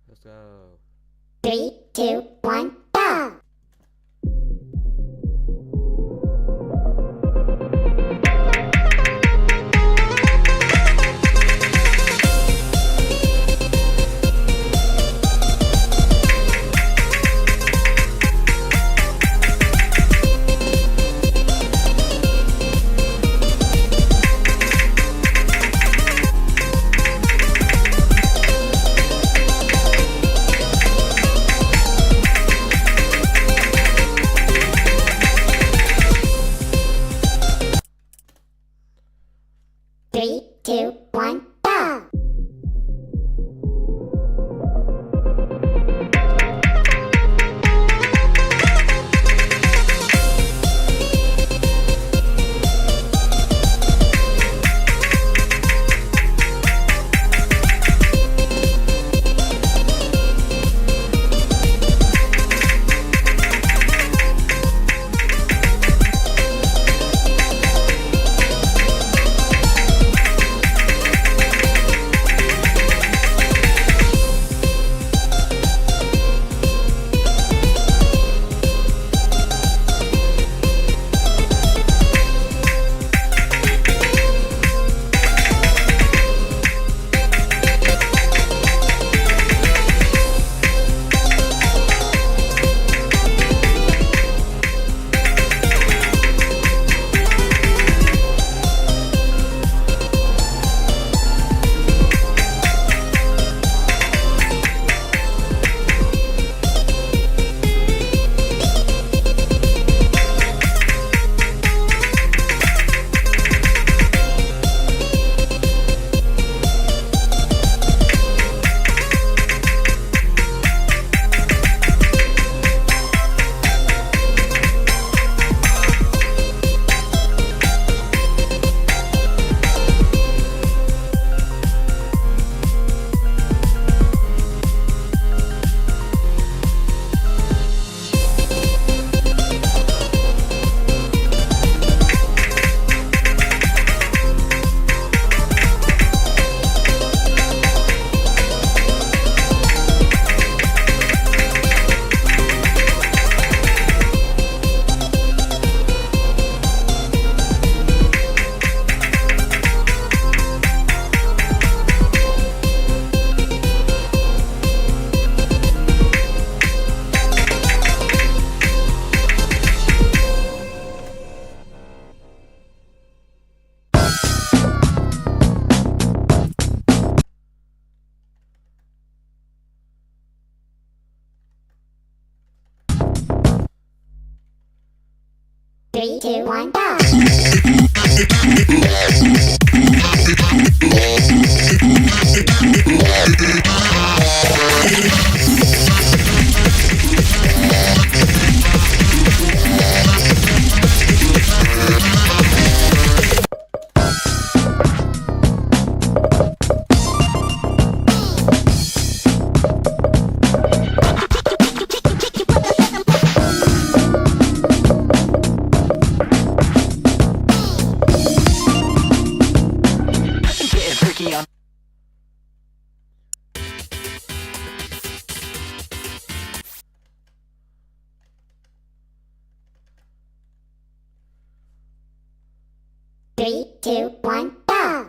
S8: Let's go.
S2: 3, 2, 1, go! Three, two, one, go! Three, two, one, go! Three, two, one, go!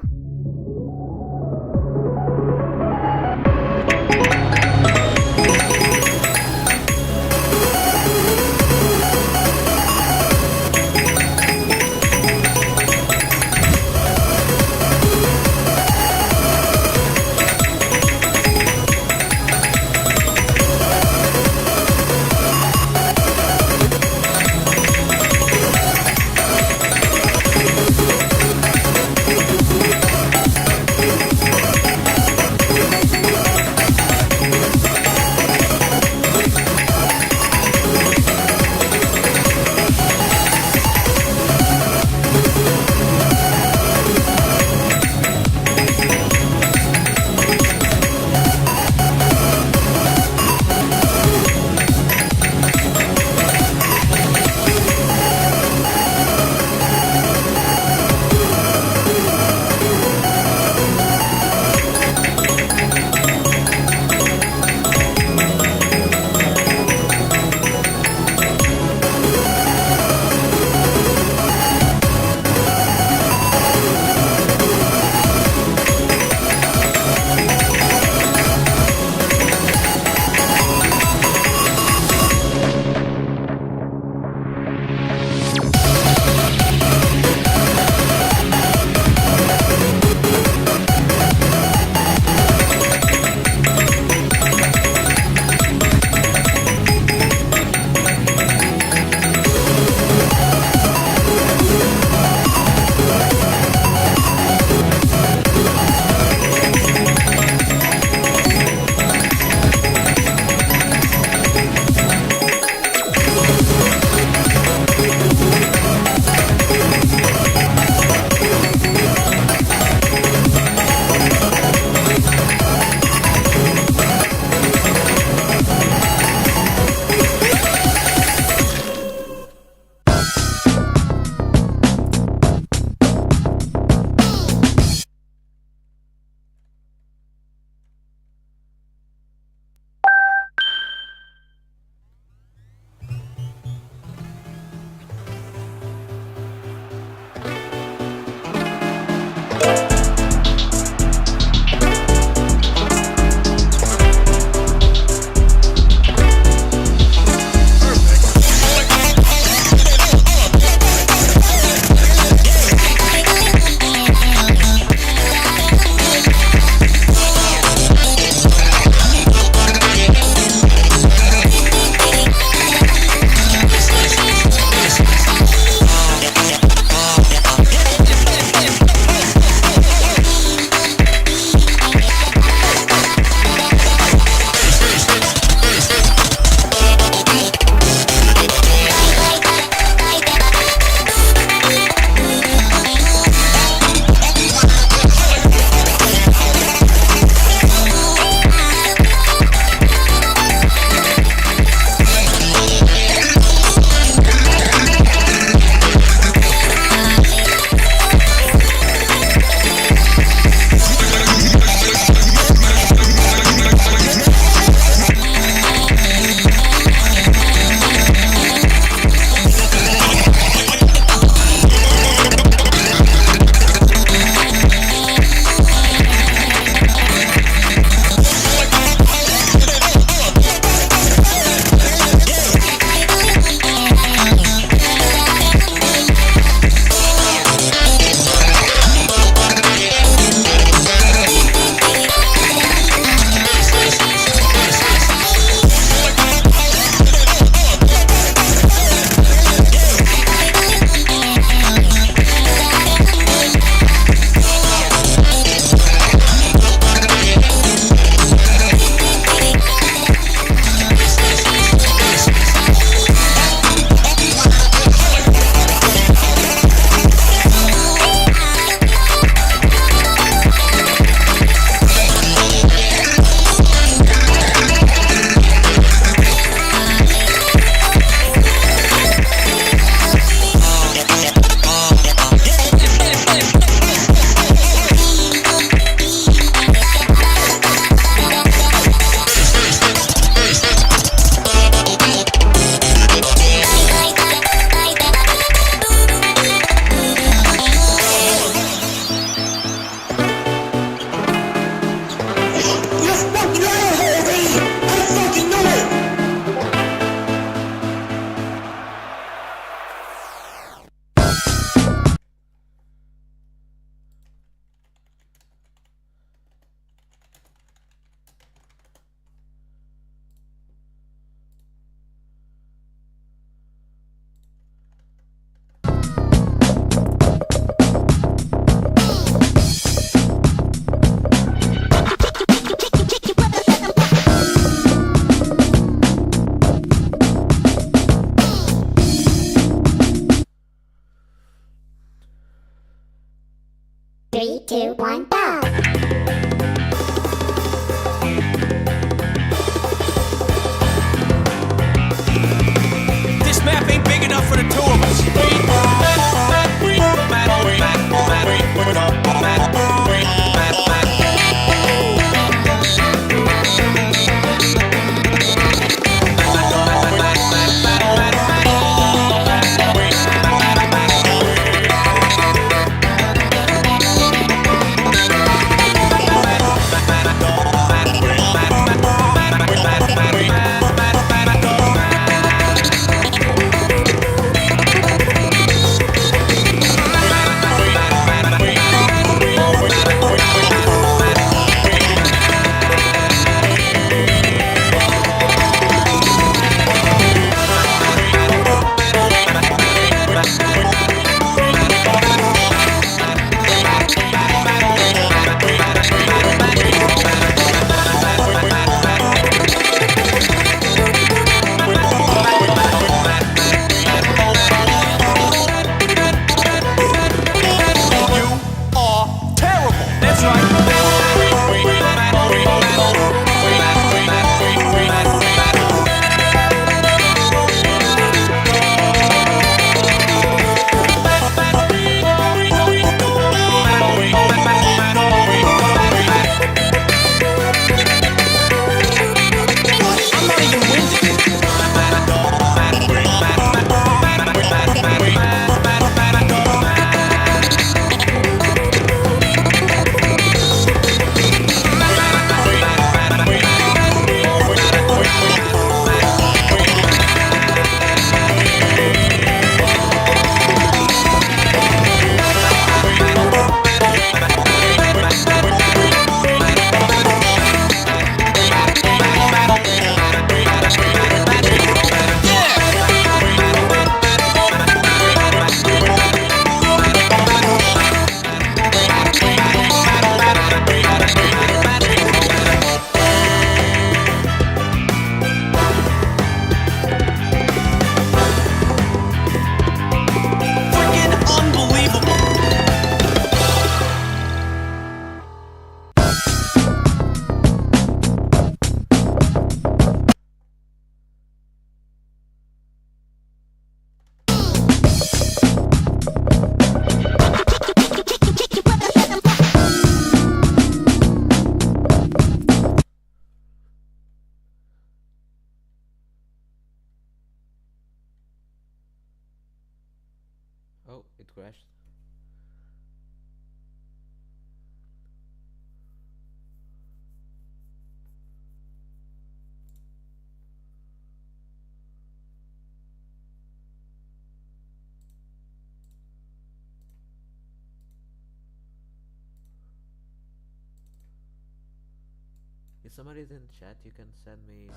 S8: If somebody's in chat, you can send me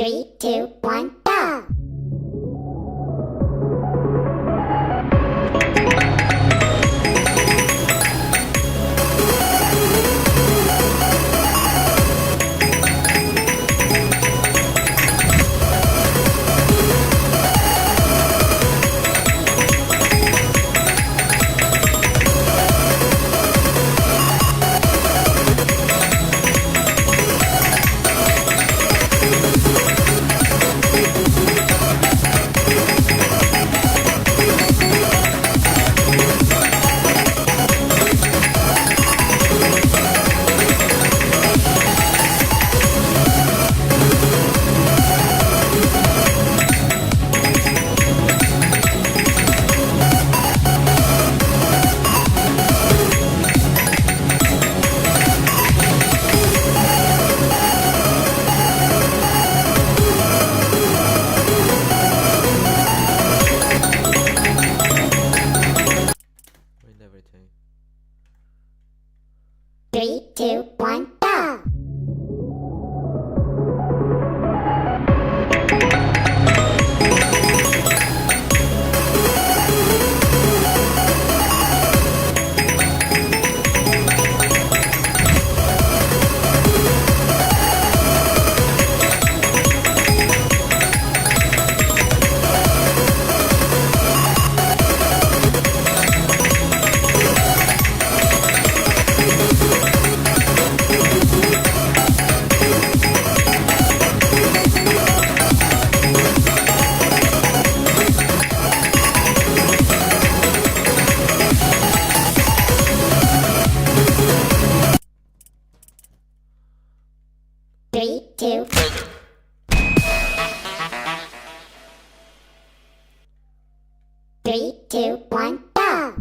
S2: Three, two, one, go! 3, 2, 1, go!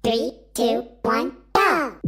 S2: Three, two, one, go!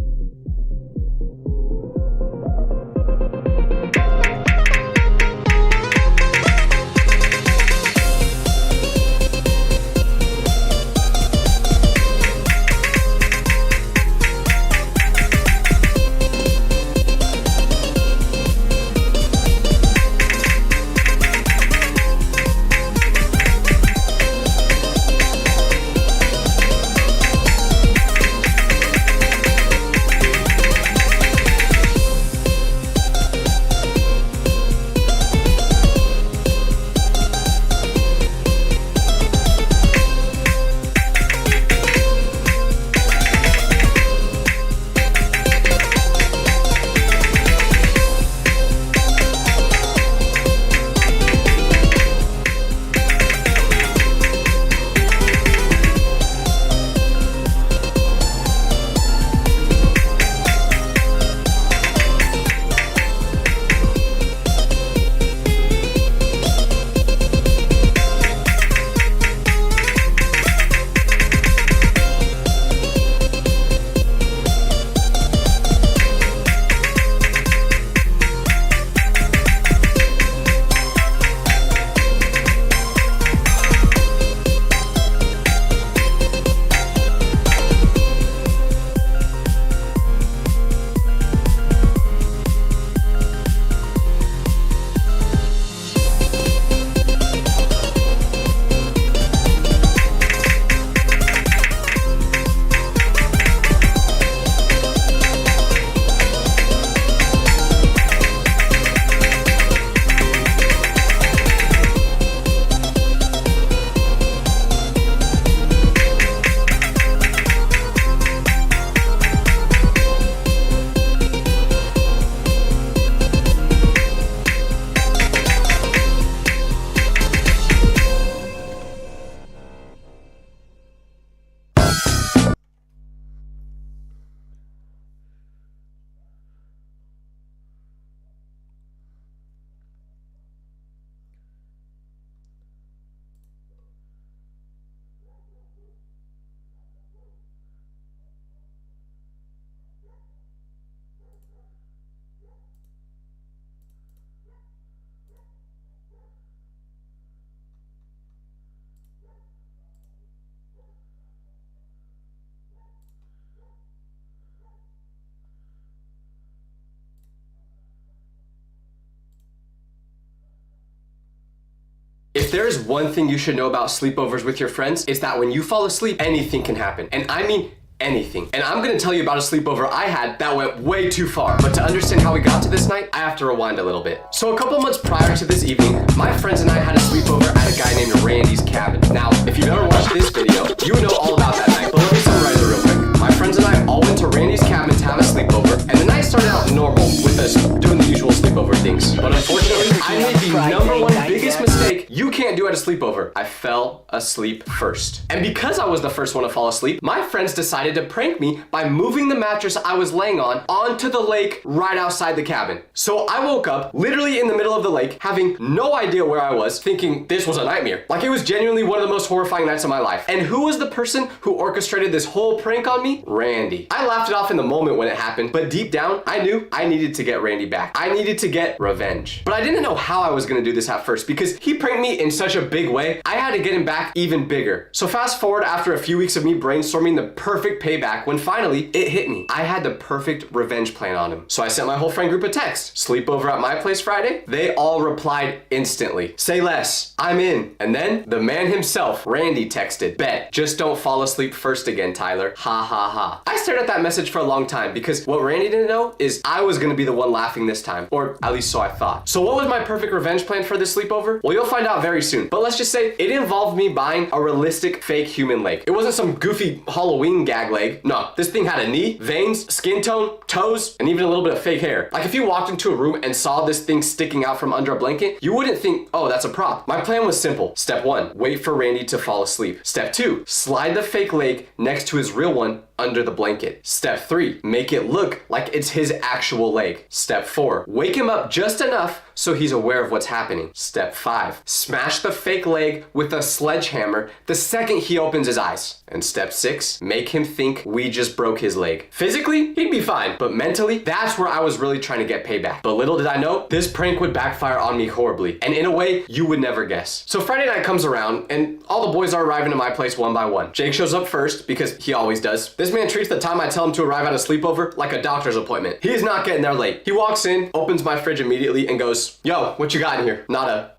S7: If there is one thing you should know about sleepovers with your friends, it's that when you fall asleep, anything can happen. And I mean anything. And I'm gonna tell you about a sleepover I had that went way too far. But to understand how we got to this night, I have to rewind a little bit. So a couple months prior to this evening, my friends and I had a sleepover at a guy named Randy's cabin. Now, if you've ever watched this video, you would know all about that night. But let me summarize it real quick. My friends and I all went to Randy's cabin to have a sleepover, and the night started out normal with us doing the usual sleepover things. But unfortunately, I made the number one biggest mistake you can't do at a sleepover. I fell asleep first. And because I was the first one to fall asleep, my friends decided to prank me by moving the mattress I was laying on onto the lake right outside the cabin. So I woke up literally in the middle of the lake, having no idea where I was, thinking this was a nightmare. Like, it was genuinely one of the most horrifying nights of my life. And who was the person who orchestrated this whole prank on me? Randy. I laughed it off in the moment when it happened, but deep down, I knew I needed to get Randy back. I needed to get revenge. But I didn't know how I was gonna do this at first because he pranked me in such a big way, I had to get him back even bigger. So fast forward after a few weeks of me brainstorming the perfect payback when finally it hit me. I had the perfect revenge plan on him. So I sent my whole friend group a text. Sleepover at my place Friday? They all replied instantly. Say less, I'm in. And then the man himself, Randy, texted, bet, just don't fall asleep first again, Tyler. Ha ha ha. I stared at that message for a long time because what Randy didn't know is I was gonna be the one laughing this time, or at least so I thought. So what was my perfect revenge plan for this sleepover? Well, you'll find out very soon. But let's just say it involved me buying a realistic fake human leg. It wasn't some goofy Halloween gag leg. No, this thing had a knee, veins, skin tone, toes, and even a little bit of fake hair. Like, if you walked into a room and saw this thing sticking out from under a blanket, you wouldn't think, oh, that's a prop. My plan was simple. Step 1, wait for Randy to fall asleep. Step 2, slide the fake leg next to his real one under the blanket. Step 3, make it look like it's his actual leg. Step 4, wake him up just enough so he's aware of what's happening. Step 5, smash the fake leg with a sledgehammer the second he opens his eyes. And step 6, make him think we just broke his leg. Physically, he'd be fine, but mentally, that's where I was really trying to get payback. But little did I know, this prank would backfire on me horribly, and in a way you would never guess. So Friday night comes around, and all the boys are arriving to my place one by one. Jake shows up first, because he always does. This man treats the time I tell him to arrive at a sleepover like a doctor's appointment. He is not getting there late. He walks in, opens my fridge immediately, and goes, yo, what you got in here? Nada.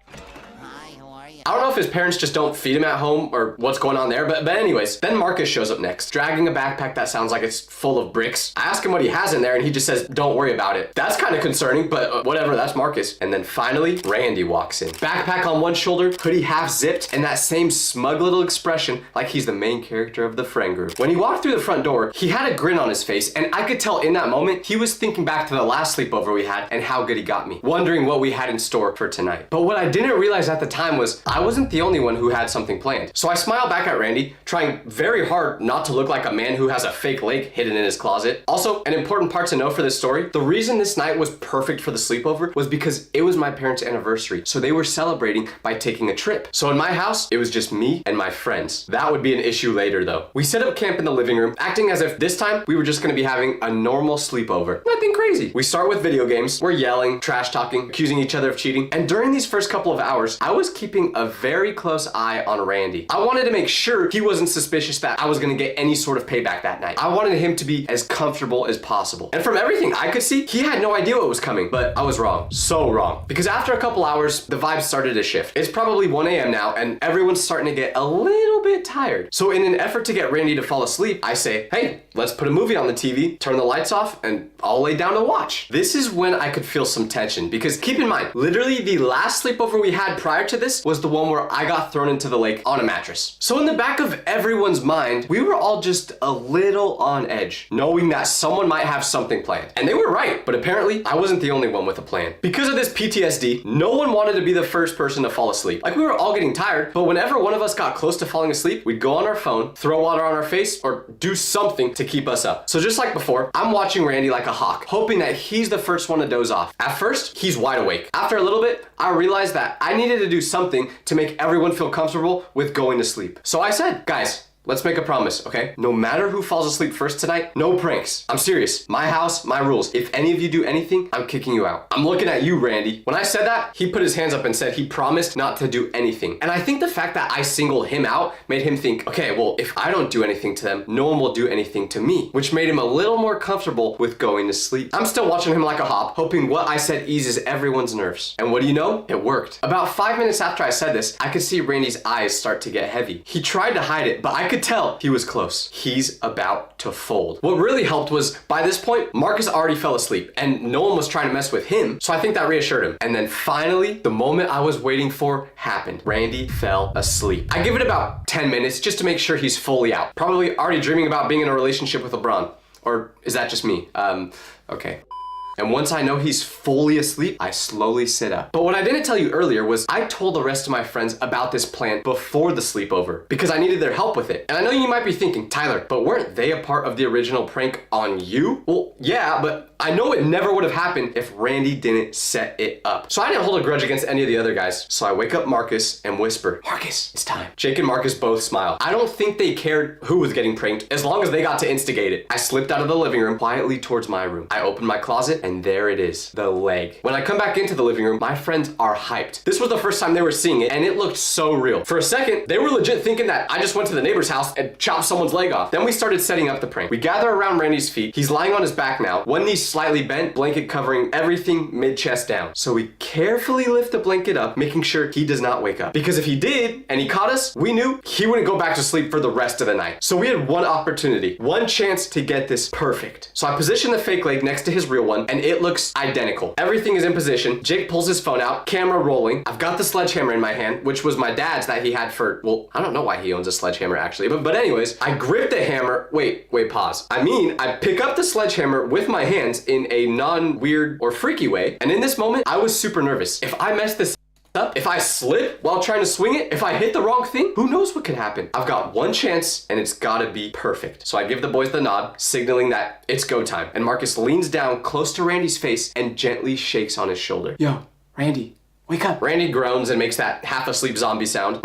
S7: I don't know if his parents just don't feed him at home or what's going on there, but anyways, then Marcus shows up next, dragging a backpack that sounds like it's full of bricks. I ask him what he has in there and he just says, don't worry about it. That's kind of concerning, but whatever, that's Marcus. And then finally, Randy walks in. Backpack on one shoulder, hoodie half zipped, and that same smug little expression like he's the main character of the friend group. When he walked through the front door, he had a grin on his face, and I could tell in that moment, he was thinking back to the last sleepover we had and how good he got me, wondering what we had in store for tonight. But what I didn't realize at the time was I wasn't the only one who had something planned. So I smile back at Randy, trying very hard not to look like a man who has a fake leg hidden in his closet. Also, an important part to know for this story, the reason this night was perfect for the sleepover was because it was my parents' anniversary, so they were celebrating by taking a trip. So in my house, it was just me and my friends. That would be an issue later though. We set up camp in the living room, acting as if this time we were just gonna be having a normal sleepover. Nothing crazy. We start with video games. We're yelling, trash talking, accusing each other of cheating. And during these first couple of hours, I was keeping a very close eye on Randy. I wanted to make sure he wasn't suspicious that I was gonna get any sort of payback that night. I wanted him to be as comfortable as possible. And from everything I could see, he had no idea what was coming, but I was wrong. So wrong. Because after a couple hours, the vibes started to shift. It's probably 1 a.m. now, and everyone's starting to get a little bit tired. So in an effort to get Randy to fall asleep, I say, hey, let's put a movie on the TV, turn the lights off, and I'll lay down to watch. This is when I could feel some tension, because keep in mind, literally the last sleepover we had prior to this was the one where I got thrown into the lake on a mattress. So in the back of everyone's mind, we were all just a little on edge, knowing that someone might have something planned. And they were right, but apparently I wasn't the only one with a plan. Because of this PTSD, no one wanted to be the first person to fall asleep. Like, we were all getting tired, but whenever one of us got close to falling asleep, we'd go on our phone, throw water on our face, or do something to keep us up. So just like before, I'm watching Randy like a hawk, hoping that he's the first one to doze off. At first, he's wide awake. After a little bit, I realized that I needed to do something to make everyone feel comfortable with going to sleep. So I said, guys, let's make a promise, okay? No matter who falls asleep first tonight, no pranks. I'm serious. My house, my rules. If any of you do anything, I'm kicking you out. I'm looking at you, Randy. When I said that, he put his hands up and said he promised not to do anything. And I think the fact that I singled him out made him think, okay, well, if I don't do anything to them, no one will do anything to me, which made him a little more comfortable with going to sleep. I'm still watching him like a hawk, hoping what I said eases everyone's nerves. And what do you know? It worked. About 5 minutes after I said this, I could see Randy's eyes start to get heavy. He tried to hide it, but I could tell he was close. He's about to fold. What really helped was, by this point, Marcus already fell asleep and no one was trying to mess with him, so I think that reassured him. And then finally, the moment I was waiting for happened. Randy fell asleep. I give it about 10 minutes just to make sure he's fully out. Probably already dreaming about being in a relationship with LeBron. Or is that just me? Okay. And once I know he's fully asleep, I slowly sit up. But what I didn't tell you earlier was I told the rest of my friends about this plan before the sleepover because I needed their help with it. And I know you might be thinking, Tyler, but weren't they a part of the original prank on you? Well, yeah, but I know it never would have happened if Randy didn't set it up. So I didn't hold a grudge against any of the other guys. So I wake up Marcus and whisper, Marcus, it's time. Jake and Marcus both smile. I don't think they cared who was getting pranked as long as they got to instigate it. I slipped out of the living room quietly towards my room. I opened my closet and there it is, the leg. When I come back into the living room, my friends are hyped. This was the first time they were seeing it and it looked so real. For a second, they were legit thinking that I just went to the neighbor's house and chopped someone's leg off. Then we started setting up the prank. We gather around Randy's feet. He's lying on his back now, one knee slightly bent, blanket covering everything mid-chest down. So we carefully lift the blanket up, making sure he does not wake up. Because if he did, and he caught us, we knew he wouldn't go back to sleep for the rest of the night. So we had one opportunity, one chance to get this perfect. So I positioned the fake leg next to his real one, and it looks identical. Everything is in position. Jake pulls his phone out, camera rolling. I've got the sledgehammer in my hand, which was my dad's that he had for, well, I don't know why he owns a sledgehammer actually, but anyways, I grip the hammer. Wait, pause. I pick up the sledgehammer with my hands in a non-weird or freaky way, and in this moment, I was super nervous. If I mess this up, if I slip while trying to swing it, if I hit the wrong thing, who knows what could happen? I've got one chance and it's gotta be perfect. So I give the boys the nod, signaling that it's go time. And Marcus leans down close to Randy's face and gently shakes on his shoulder. Yo, Randy, wake up. Randy groans and makes that half asleep zombie sound.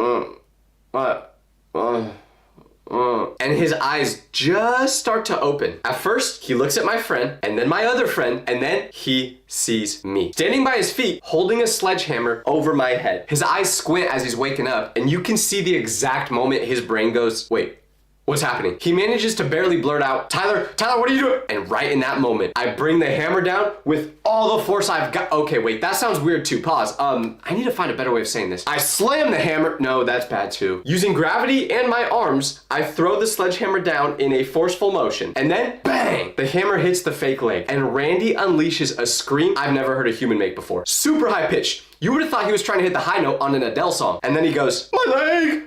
S7: And his eyes just start to open. At first, he looks at my friend, and then my other friend, and then he sees me. Standing by his feet, holding a sledgehammer over my head. His eyes squint as he's waking up, and you can see the exact moment his brain goes, wait, what's happening? He manages to barely blurt out, Tyler, what are you doing? And right in that moment, I bring the hammer down with all the force I've got. Okay, wait, that sounds weird too. Pause. I need to find a better way of saying this. I slam the hammer. No, that's bad too. Using gravity and my arms, I throw the sledgehammer down in a forceful motion. And then, bang! The hammer hits the fake leg. And Randy unleashes a scream I've never heard a human make before. Super high pitched. You would have thought he was trying to hit the high note on an Adele song. And then he goes, my leg,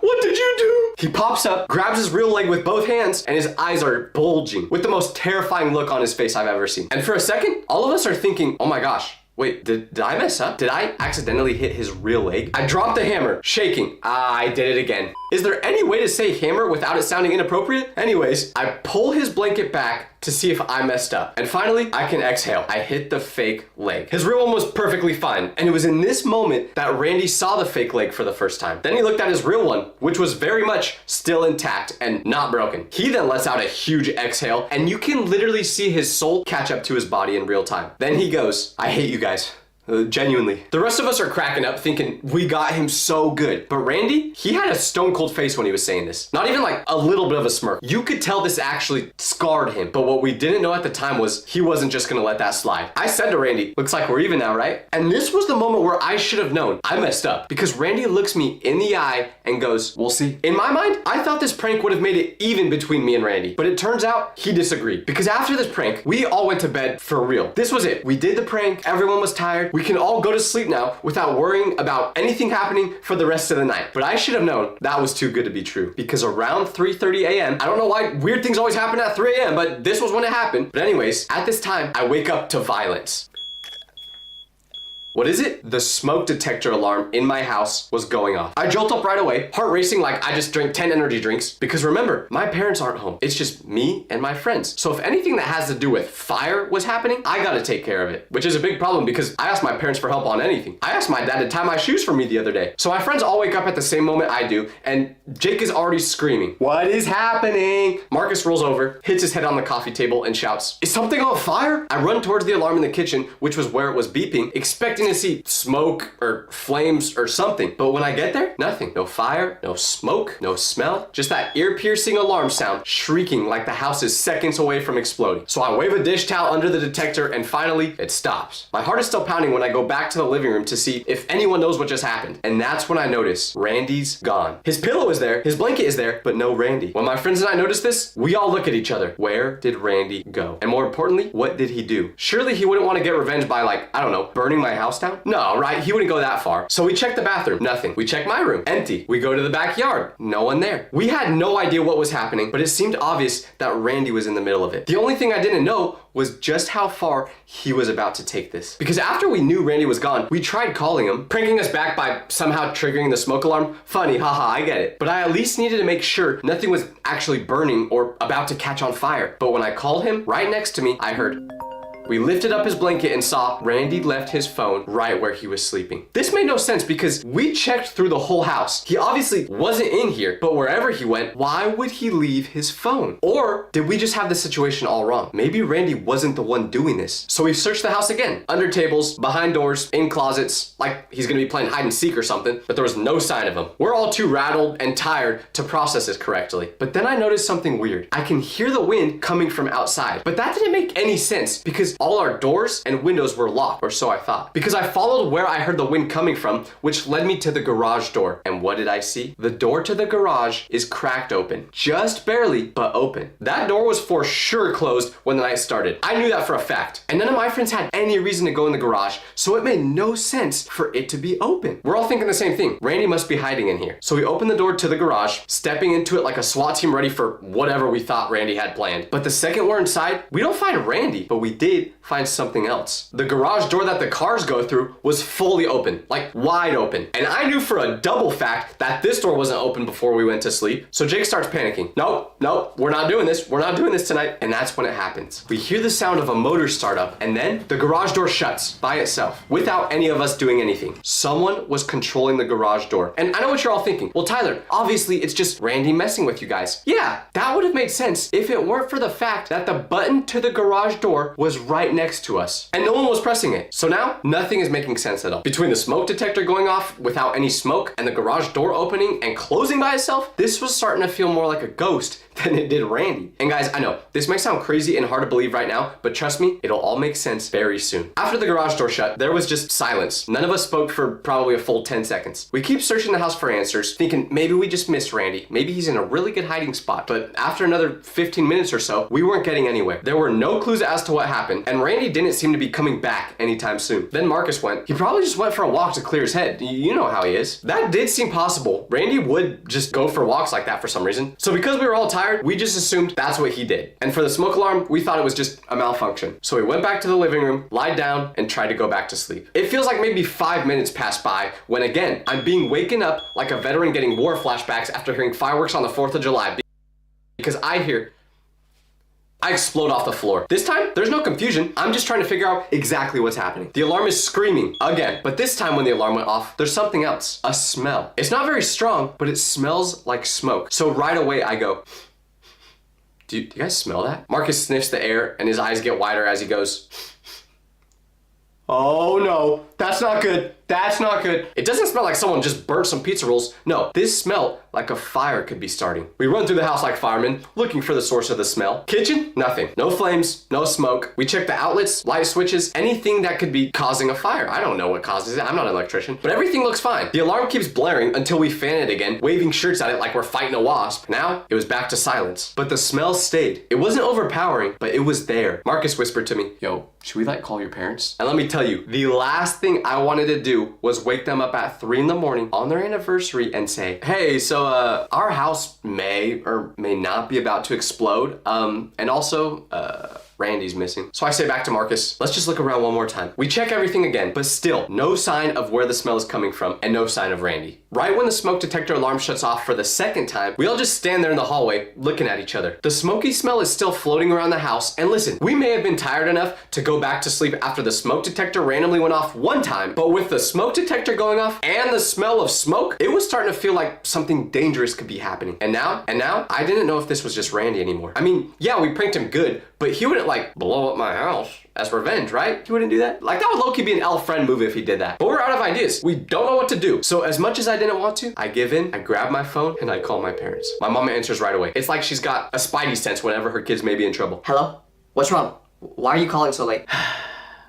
S7: what did you do? He pops up, grabs his real leg with both hands, and his eyes are bulging with the most terrifying look on his face I've ever seen. And for a second, all of us are thinking, oh my gosh, wait, did I mess up? Did I accidentally hit his real leg? I dropped the hammer, shaking. I did it again. Is there any way to say hammer without it sounding inappropriate? Anyways, I pull his blanket back to see if I messed up. And finally, I can exhale. I hit the fake leg. His real one was perfectly fine. And it was in this moment that Randy saw the fake leg for the first time. Then he looked at his real one, which was very much still intact and not broken. He then lets out a huge exhale, and you can literally see his soul catch up to his body in real time. Then he goes, I hate you guys. Genuinely. The rest of us are cracking up thinking we got him so good. But Randy, he had a stone cold face when he was saying this. Not even like a little bit of a smirk. You could tell this actually scarred him. But what we didn't know at the time was he wasn't just gonna let that slide. I said to Randy, looks like we're even now, right? And this was the moment where I should have known I messed up, because Randy looks me in the eye and goes, we'll see. In my mind, I thought this prank would have made it even between me and Randy. But it turns out he disagreed. Because after this prank, we all went to bed for real. This was it. We did the prank. Everyone was tired. We can all go to sleep now without worrying about anything happening for the rest of the night. But I should have known that was too good to be true, because around 3:30 a.m., I don't know why weird things always happen at 3 a.m., but this was when it happened. But anyways, at this time, I wake up to violence. What is it? The smoke detector alarm in my house was going off. I jolt up right away, heart racing like I just drank 10 energy drinks. Because remember, my parents aren't home. It's just me and my friends. So if anything that has to do with fire was happening, I gotta take care of it. Which is a big problem because I asked my parents for help on anything. I asked my dad to tie my shoes for me the other day. So my friends all wake up at the same moment I do, and Jake is already screaming, "What is happening?" Marcus rolls over, hits his head on the coffee table, and shouts, "Is something on fire?" I run towards the alarm in the kitchen, which was where it was beeping, expecting to see smoke or flames or something. But when I get there, nothing. No fire, no smoke, no smell, just that ear-piercing alarm sound shrieking like the house is seconds away from exploding. So I wave a dish towel under the detector and finally it stops. My heart is still pounding when I go back to the living room to see if anyone knows what just happened. And that's when I notice Randy's gone. His pillow is there, his blanket is there, but no Randy. When my friends and I notice this, we all look at each other. Where did Randy go? And more importantly, what did he do? Surely he wouldn't want to get revenge by, like, I don't know, burning my house down? No, right? He wouldn't go that far. So we check the bathroom. Nothing. We check my room. Empty. We go to the backyard. No one there. We had no idea what was happening, but it seemed obvious that Randy was in the middle of it. The only thing I didn't know was just how far he was about to take this. Because after we knew Randy was gone, we tried calling him, pranking us back by somehow triggering the smoke alarm. Funny, haha, I get it. But I at least needed to make sure nothing was actually burning or about to catch on fire. But when I called him, right next to me, I heard... We lifted up his blanket and saw Randy left his phone right where he was sleeping. This made no sense because we checked through the whole house. He obviously wasn't in here, but wherever he went, why would he leave his phone? Or did we just have the situation all wrong? Maybe Randy wasn't the one doing this. So we searched the house again, under tables, behind doors, in closets, like he's gonna be playing hide and seek or something, but there was no sign of him. We're all too rattled and tired to process this correctly. But then I noticed something weird. I can hear the wind coming from outside, but that didn't make any sense because all our doors and windows were locked, or so I thought. Because I followed where I heard the wind coming from, which led me to the garage door. And what did I see? The door to the garage is cracked open. Just barely, but open. That door was for sure closed when the night started. I knew that for a fact. And none of my friends had any reason to go in the garage, so it made no sense for it to be open. We're all thinking the same thing. Randy must be hiding in here. So we opened the door to the garage, stepping into it like a SWAT team ready for whatever we thought Randy had planned. But the second we're inside, we don't find Randy, but we did find something else. The garage door that the cars go through was fully open, like wide open. And I knew for a double fact that this door wasn't open before we went to sleep. So Jake starts panicking. Nope, we're not doing this. We're not doing this tonight. And that's when it happens. We hear the sound of a motor start up, and then the garage door shuts by itself without any of us doing anything. Someone was controlling the garage door. And I know what you're all thinking. Well, Tyler, obviously it's just Randy messing with you guys. Yeah, that would have made sense if it weren't for the fact that the button to the garage door was right next to us. And no one was pressing it. So now, nothing is making sense at all. Between the smoke detector going off without any smoke and the garage door opening and closing by itself, this was starting to feel more like a ghost than it did Randy. And guys, I know, this may sound crazy and hard to believe right now, but trust me, it'll all make sense very soon. After the garage door shut, there was just silence. None of us spoke for probably a full 10 seconds. We keep searching the house for answers, thinking maybe we just missed Randy. Maybe he's in a really good hiding spot. But after another 15 minutes or so, we weren't getting anywhere. There were no clues as to what happened, and Randy didn't seem to be coming back anytime soon. Then Marcus went. He probably just went for a walk to clear his head. You know how he is. That did seem possible. Randy would just go for walks like that for some reason. So because we were all tired, we just assumed that's what he did. And for the smoke alarm, we thought it was just a malfunction. So we went back to the living room, lied down, and tried to go back to sleep. It feels like maybe 5 minutes passed by when again, I'm being waken up like a veteran getting war flashbacks after hearing fireworks on the 4th of July because I explode off the floor. This time, there's no confusion. I'm just trying to figure out exactly what's happening. The alarm is screaming again, but this time when the alarm went off, there's something else, a smell. It's not very strong, but it smells like smoke. So right away I go, do you guys smell that? Marcus sniffs the air and his eyes get wider as he goes, oh no, that's not good. That's not good. It doesn't smell like someone just burnt some pizza rolls. No, this smelled like a fire could be starting. We run through the house like firemen, looking for the source of the smell. Kitchen? Nothing. No flames, no smoke. We check the outlets, light switches, anything that could be causing a fire. I don't know what causes it. I'm not an electrician. But everything looks fine. The alarm keeps blaring until we fan it again, waving shirts at it like we're fighting a wasp. Now, it was back to silence. But the smell stayed. It wasn't overpowering, but it was there. Marcus whispered to me, yo, should we call your parents? And let me tell you, the last thing I wanted to do was wake them up at 3 in the morning on their anniversary and say, hey, so our house may or may not be about to explode. And also, Randy's missing. So I say back to Marcus, let's just look around one more time. We check everything again, but still no sign of where the smell is coming from and no sign of Randy. Right when the smoke detector alarm shuts off for the second time, we all just stand there in the hallway looking at each other. The smoky smell is still floating around the house, and listen, we may have been tired enough to go back to sleep after the smoke detector randomly went off one time, but with the smoke detector going off and the smell of smoke, it was starting to feel like something dangerous could be happening. And now, I didn't know if this was just Randy anymore. I mean, yeah, we pranked him good, but he wouldn't like blow up my house as revenge, right? He wouldn't do that. Like, that would low-key be an L friend move if he did that. But we're out of ideas. We don't know what to do. So as much as I didn't want to, I give in, I grab my phone, and I call my parents. My mom answers right away. It's like she's got a spidey sense whenever her kids may be in trouble.
S11: Hello? What's wrong? Why are you calling so late?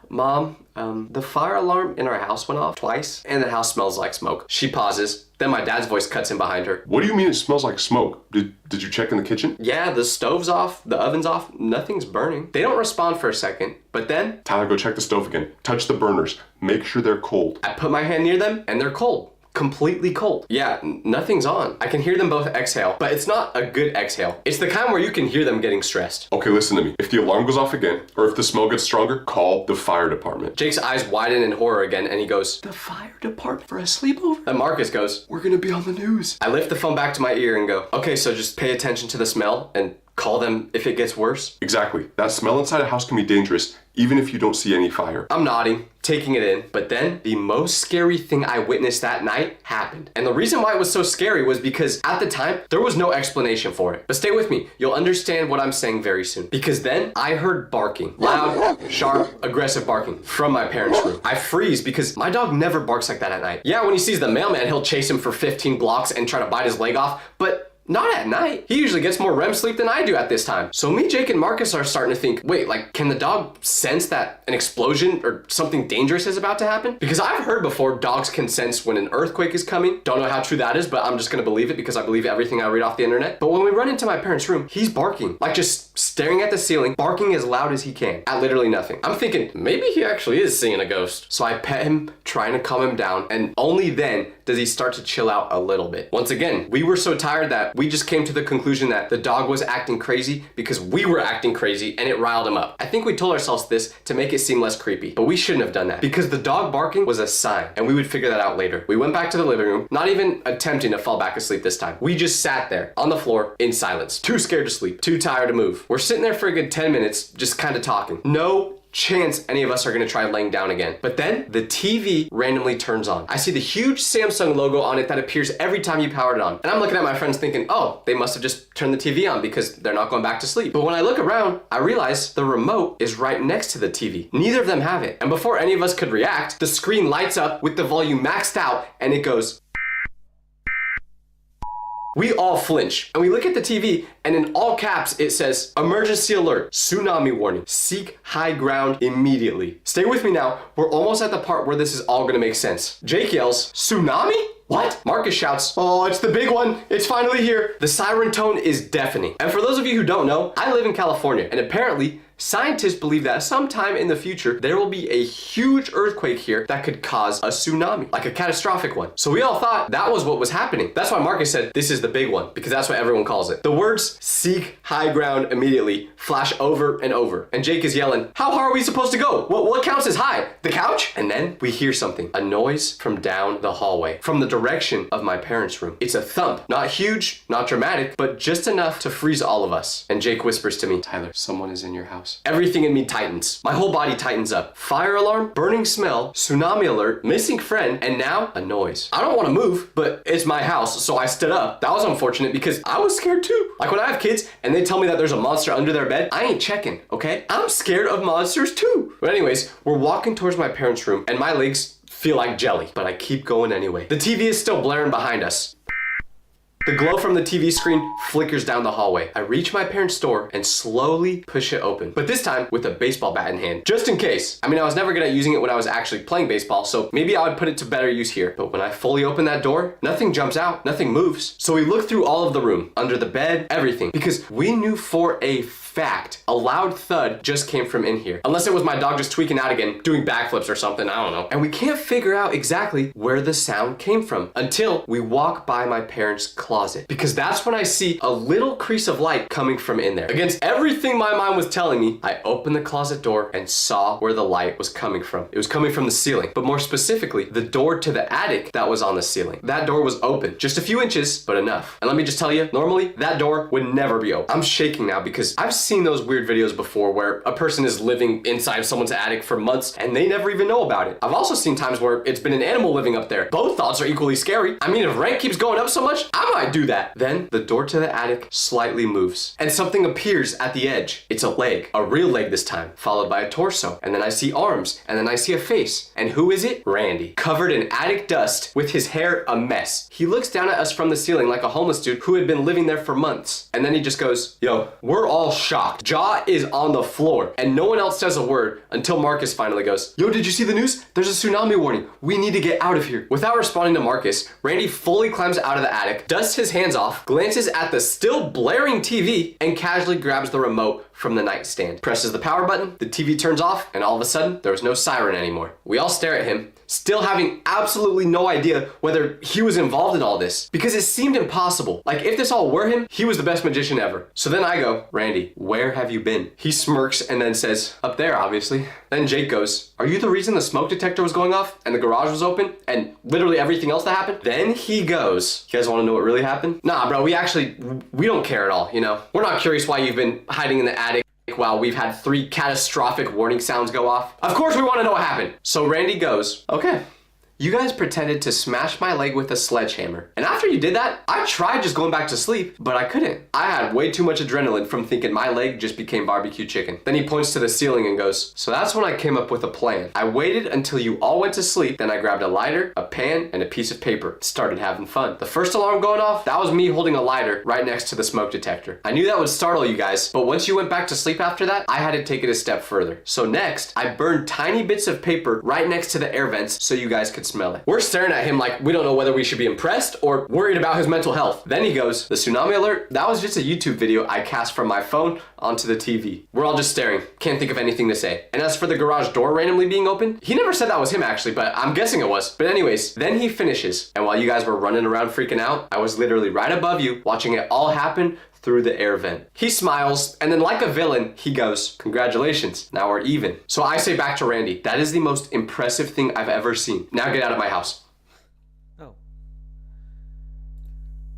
S7: Mom, the fire alarm in our house went off twice, and the house smells like smoke. She pauses. Then my dad's voice cuts in behind her.
S12: What do you mean it smells like smoke? Did you check in the kitchen?
S7: Yeah, the stove's off, the oven's off, nothing's burning. They don't respond for a second, but then...
S12: Tyler, go check the stove again. Touch the burners. Make sure they're cold.
S7: I put my hand near them, and they're cold. Completely cold. Yeah, nothing's on. I can hear them both exhale, but it's not a good exhale. It's the kind where you can hear them getting stressed.
S12: Okay, listen to me. If the alarm goes off again, or if the smell gets stronger, call the fire department.
S7: Jake's eyes widen in horror again, and he goes,
S11: The fire department for a sleepover?
S7: And Marcus goes,
S12: We're gonna be on the news.
S7: I lift the phone back to my ear and go, okay, so just pay attention to the smell and call them if it gets worse?
S12: Exactly. That smell inside a house can be dangerous, even if you don't see any fire.
S7: I'm nodding, taking it in, but then the most scary thing I witnessed that night happened. And the reason why it was so scary was because at the time, there was no explanation for it. But stay with me, you'll understand what I'm saying very soon. Because then I heard barking. Loud, sharp, aggressive barking from my parents' room. I freeze because my dog never barks like that at night. Yeah, when he sees the mailman, he'll chase him for 15 blocks and try to bite his leg off, but not at night. He usually gets more REM sleep than I do at this time. So me, Jake, and Marcus are starting to think, wait, like, can the dog sense that an explosion or something dangerous is about to happen? Because I've heard before dogs can sense when an earthquake is coming. Don't know how true that is, but I'm just gonna believe it because I believe everything I read off the internet. But when we run into my parents' room, he's barking, like just staring at the ceiling, barking as loud as he can at literally nothing. I'm thinking, maybe he actually is seeing a ghost. So I pet him, trying to calm him down, and only then does he start to chill out a little bit. Once again, we were so tired that we just came to the conclusion that the dog was acting crazy because we were acting crazy and it riled him up. I think we told ourselves this to make it seem less creepy, but we shouldn't have done that because the dog barking was a sign and we would figure that out later. We went back to the living room, not even attempting to fall back asleep this time. We just sat there on the floor in silence, too scared to sleep, too tired to move. We're sitting there for a good 10 minutes, just kind of talking. No chance any of us are gonna try laying down again. But then the TV randomly turns on. I see the huge Samsung logo on it that appears every time you power it on. And I'm looking at my friends thinking, oh, they must have just turned the TV on because they're not going back to sleep. But when I look around, I realize the remote is right next to the TV. Neither of them have it. And before any of us could react, the screen lights up with the volume maxed out and it goes. We all flinch and we look at the TV and in all caps it says, emergency alert, tsunami warning, seek high ground immediately. Stay with me now, we're almost at the part where this is all gonna make sense. Jake yells, tsunami? What? Marcus shouts, oh, it's the big one, it's finally here. The siren tone is deafening. And for those of you who don't know, I live in California and apparently scientists believe that sometime in the future, there will be a huge earthquake here that could cause a tsunami, like a catastrophic one. So we all thought that was what was happening. That's why Marcus said, this is the big one, because that's what everyone calls it. The words, seek high ground immediately, flash over and over. And Jake is yelling, how high are we supposed to go? What counts as high? The couch? And then we hear something, a noise from down the hallway, from the direction of my parents' room. It's a thump, not huge, not dramatic, but just enough to freeze all of us. And Jake whispers to me, Tyler, someone is in your house. Everything in me tightens. My whole body tightens up. Fire alarm, burning smell, tsunami alert, missing friend, and now a noise. I don't want to move, but it's my house, so I stood up. That was unfortunate because I was scared too. Like when I have kids and they tell me that there's a monster under their bed, I ain't checking, okay? I'm scared of monsters too. But anyways, we're walking towards my parents' room and my legs feel like jelly, but I keep going anyway. The TV is still blaring behind us. The glow from the TV screen flickers down the hallway. I reach my parents' door and slowly push it open, but this time with a baseball bat in hand, just in case. I mean, I was never good at using it when I was actually playing baseball, so maybe I would put it to better use here. But when I fully open that door, nothing jumps out, nothing moves. So we look through all of the room, under the bed, everything, because we knew for a fact a loud thud just came from in here. Unless it was my dog just tweaking out again, doing backflips or something, I don't know. And we can't figure out exactly where the sound came from until we walk by my parents' closet. closet, because that's when I see a little crease of light coming from in there. Against everything my mind was telling me, I opened the closet door and saw where the light was coming from. It was coming from the ceiling, but more specifically, the door to the attic that was on the ceiling. That door was open, just a few inches, but enough. And let me just tell you, normally that door would never be open. I'm shaking now because I've seen those weird videos before where a person is living inside someone's attic for months and they never even know about it. I've also seen times where it's been an animal living up there. Both thoughts are equally scary. I mean, if rank keeps going up so much, I might do that. Then the door to the attic slightly moves and something appears at the edge. It's a leg, a real leg this time, followed by a torso. And then I see arms, and then I see a face. And who is it? Randy, covered in attic dust with his hair a mess. He looks down at us from the ceiling like a homeless dude who had been living there for months. And then he just goes, yo, we're all shocked. Jaw is on the floor and no one else says a word until Marcus finally goes, yo, did you see the news? There's a tsunami warning. We need to get out of here. Without responding to Marcus, Randy fully climbs out of the attic, dusts his hands off, glances at the still blaring TV, and casually grabs the remote from the nightstand. Presses the power button, the TV turns off, and all of a sudden, there was no siren anymore. We all stare at him, still having absolutely no idea whether he was involved in all this, because it seemed impossible. Like, if this all were him, he was the best magician ever. So then I go, Randy, where have you been? He smirks and then says, up there, obviously. Then Jake goes, are you the reason the smoke detector was going off and the garage was open and literally everything else that happened? Then he goes, you guys want to know what really happened? Nah, bro, we don't care at all, you know? We're not curious why you've been hiding in the attic while we've had 3 catastrophic warning sounds go off. Of course we want to know what happened. So Randy goes, okay. You guys pretended to smash my leg with a sledgehammer. And after you did that, I tried just going back to sleep, but I couldn't. I had way too much adrenaline from thinking my leg just became barbecue chicken. Then he points to the ceiling and goes, so that's when I came up with a plan. I waited until you all went to sleep, then I grabbed a lighter, a pan, and a piece of paper. Started having fun. The first alarm going off, that was me holding a lighter right next to the smoke detector. I knew that would startle you guys, but once you went back to sleep after that, I had to take it a step further. So next, I burned tiny bits of paper right next to the air vents so you guys could smell it. We're staring at him like we don't know whether we should be impressed or worried about his mental health. Then he goes, the tsunami alert, that was just a YouTube video I cast from my phone onto the TV. We're all just staring, can't think of anything to say. And as for the garage door randomly being open, he never said that was him actually, but I'm guessing it was. But anyways, then he finishes, and while you guys were running around freaking out, I was literally right above you watching it all happen through the air vent. He smiles, and then like a villain, he goes, congratulations, now we're even. So I say back to Randy, that is the most impressive thing I've ever seen. Now get out of my house.
S1: Oh.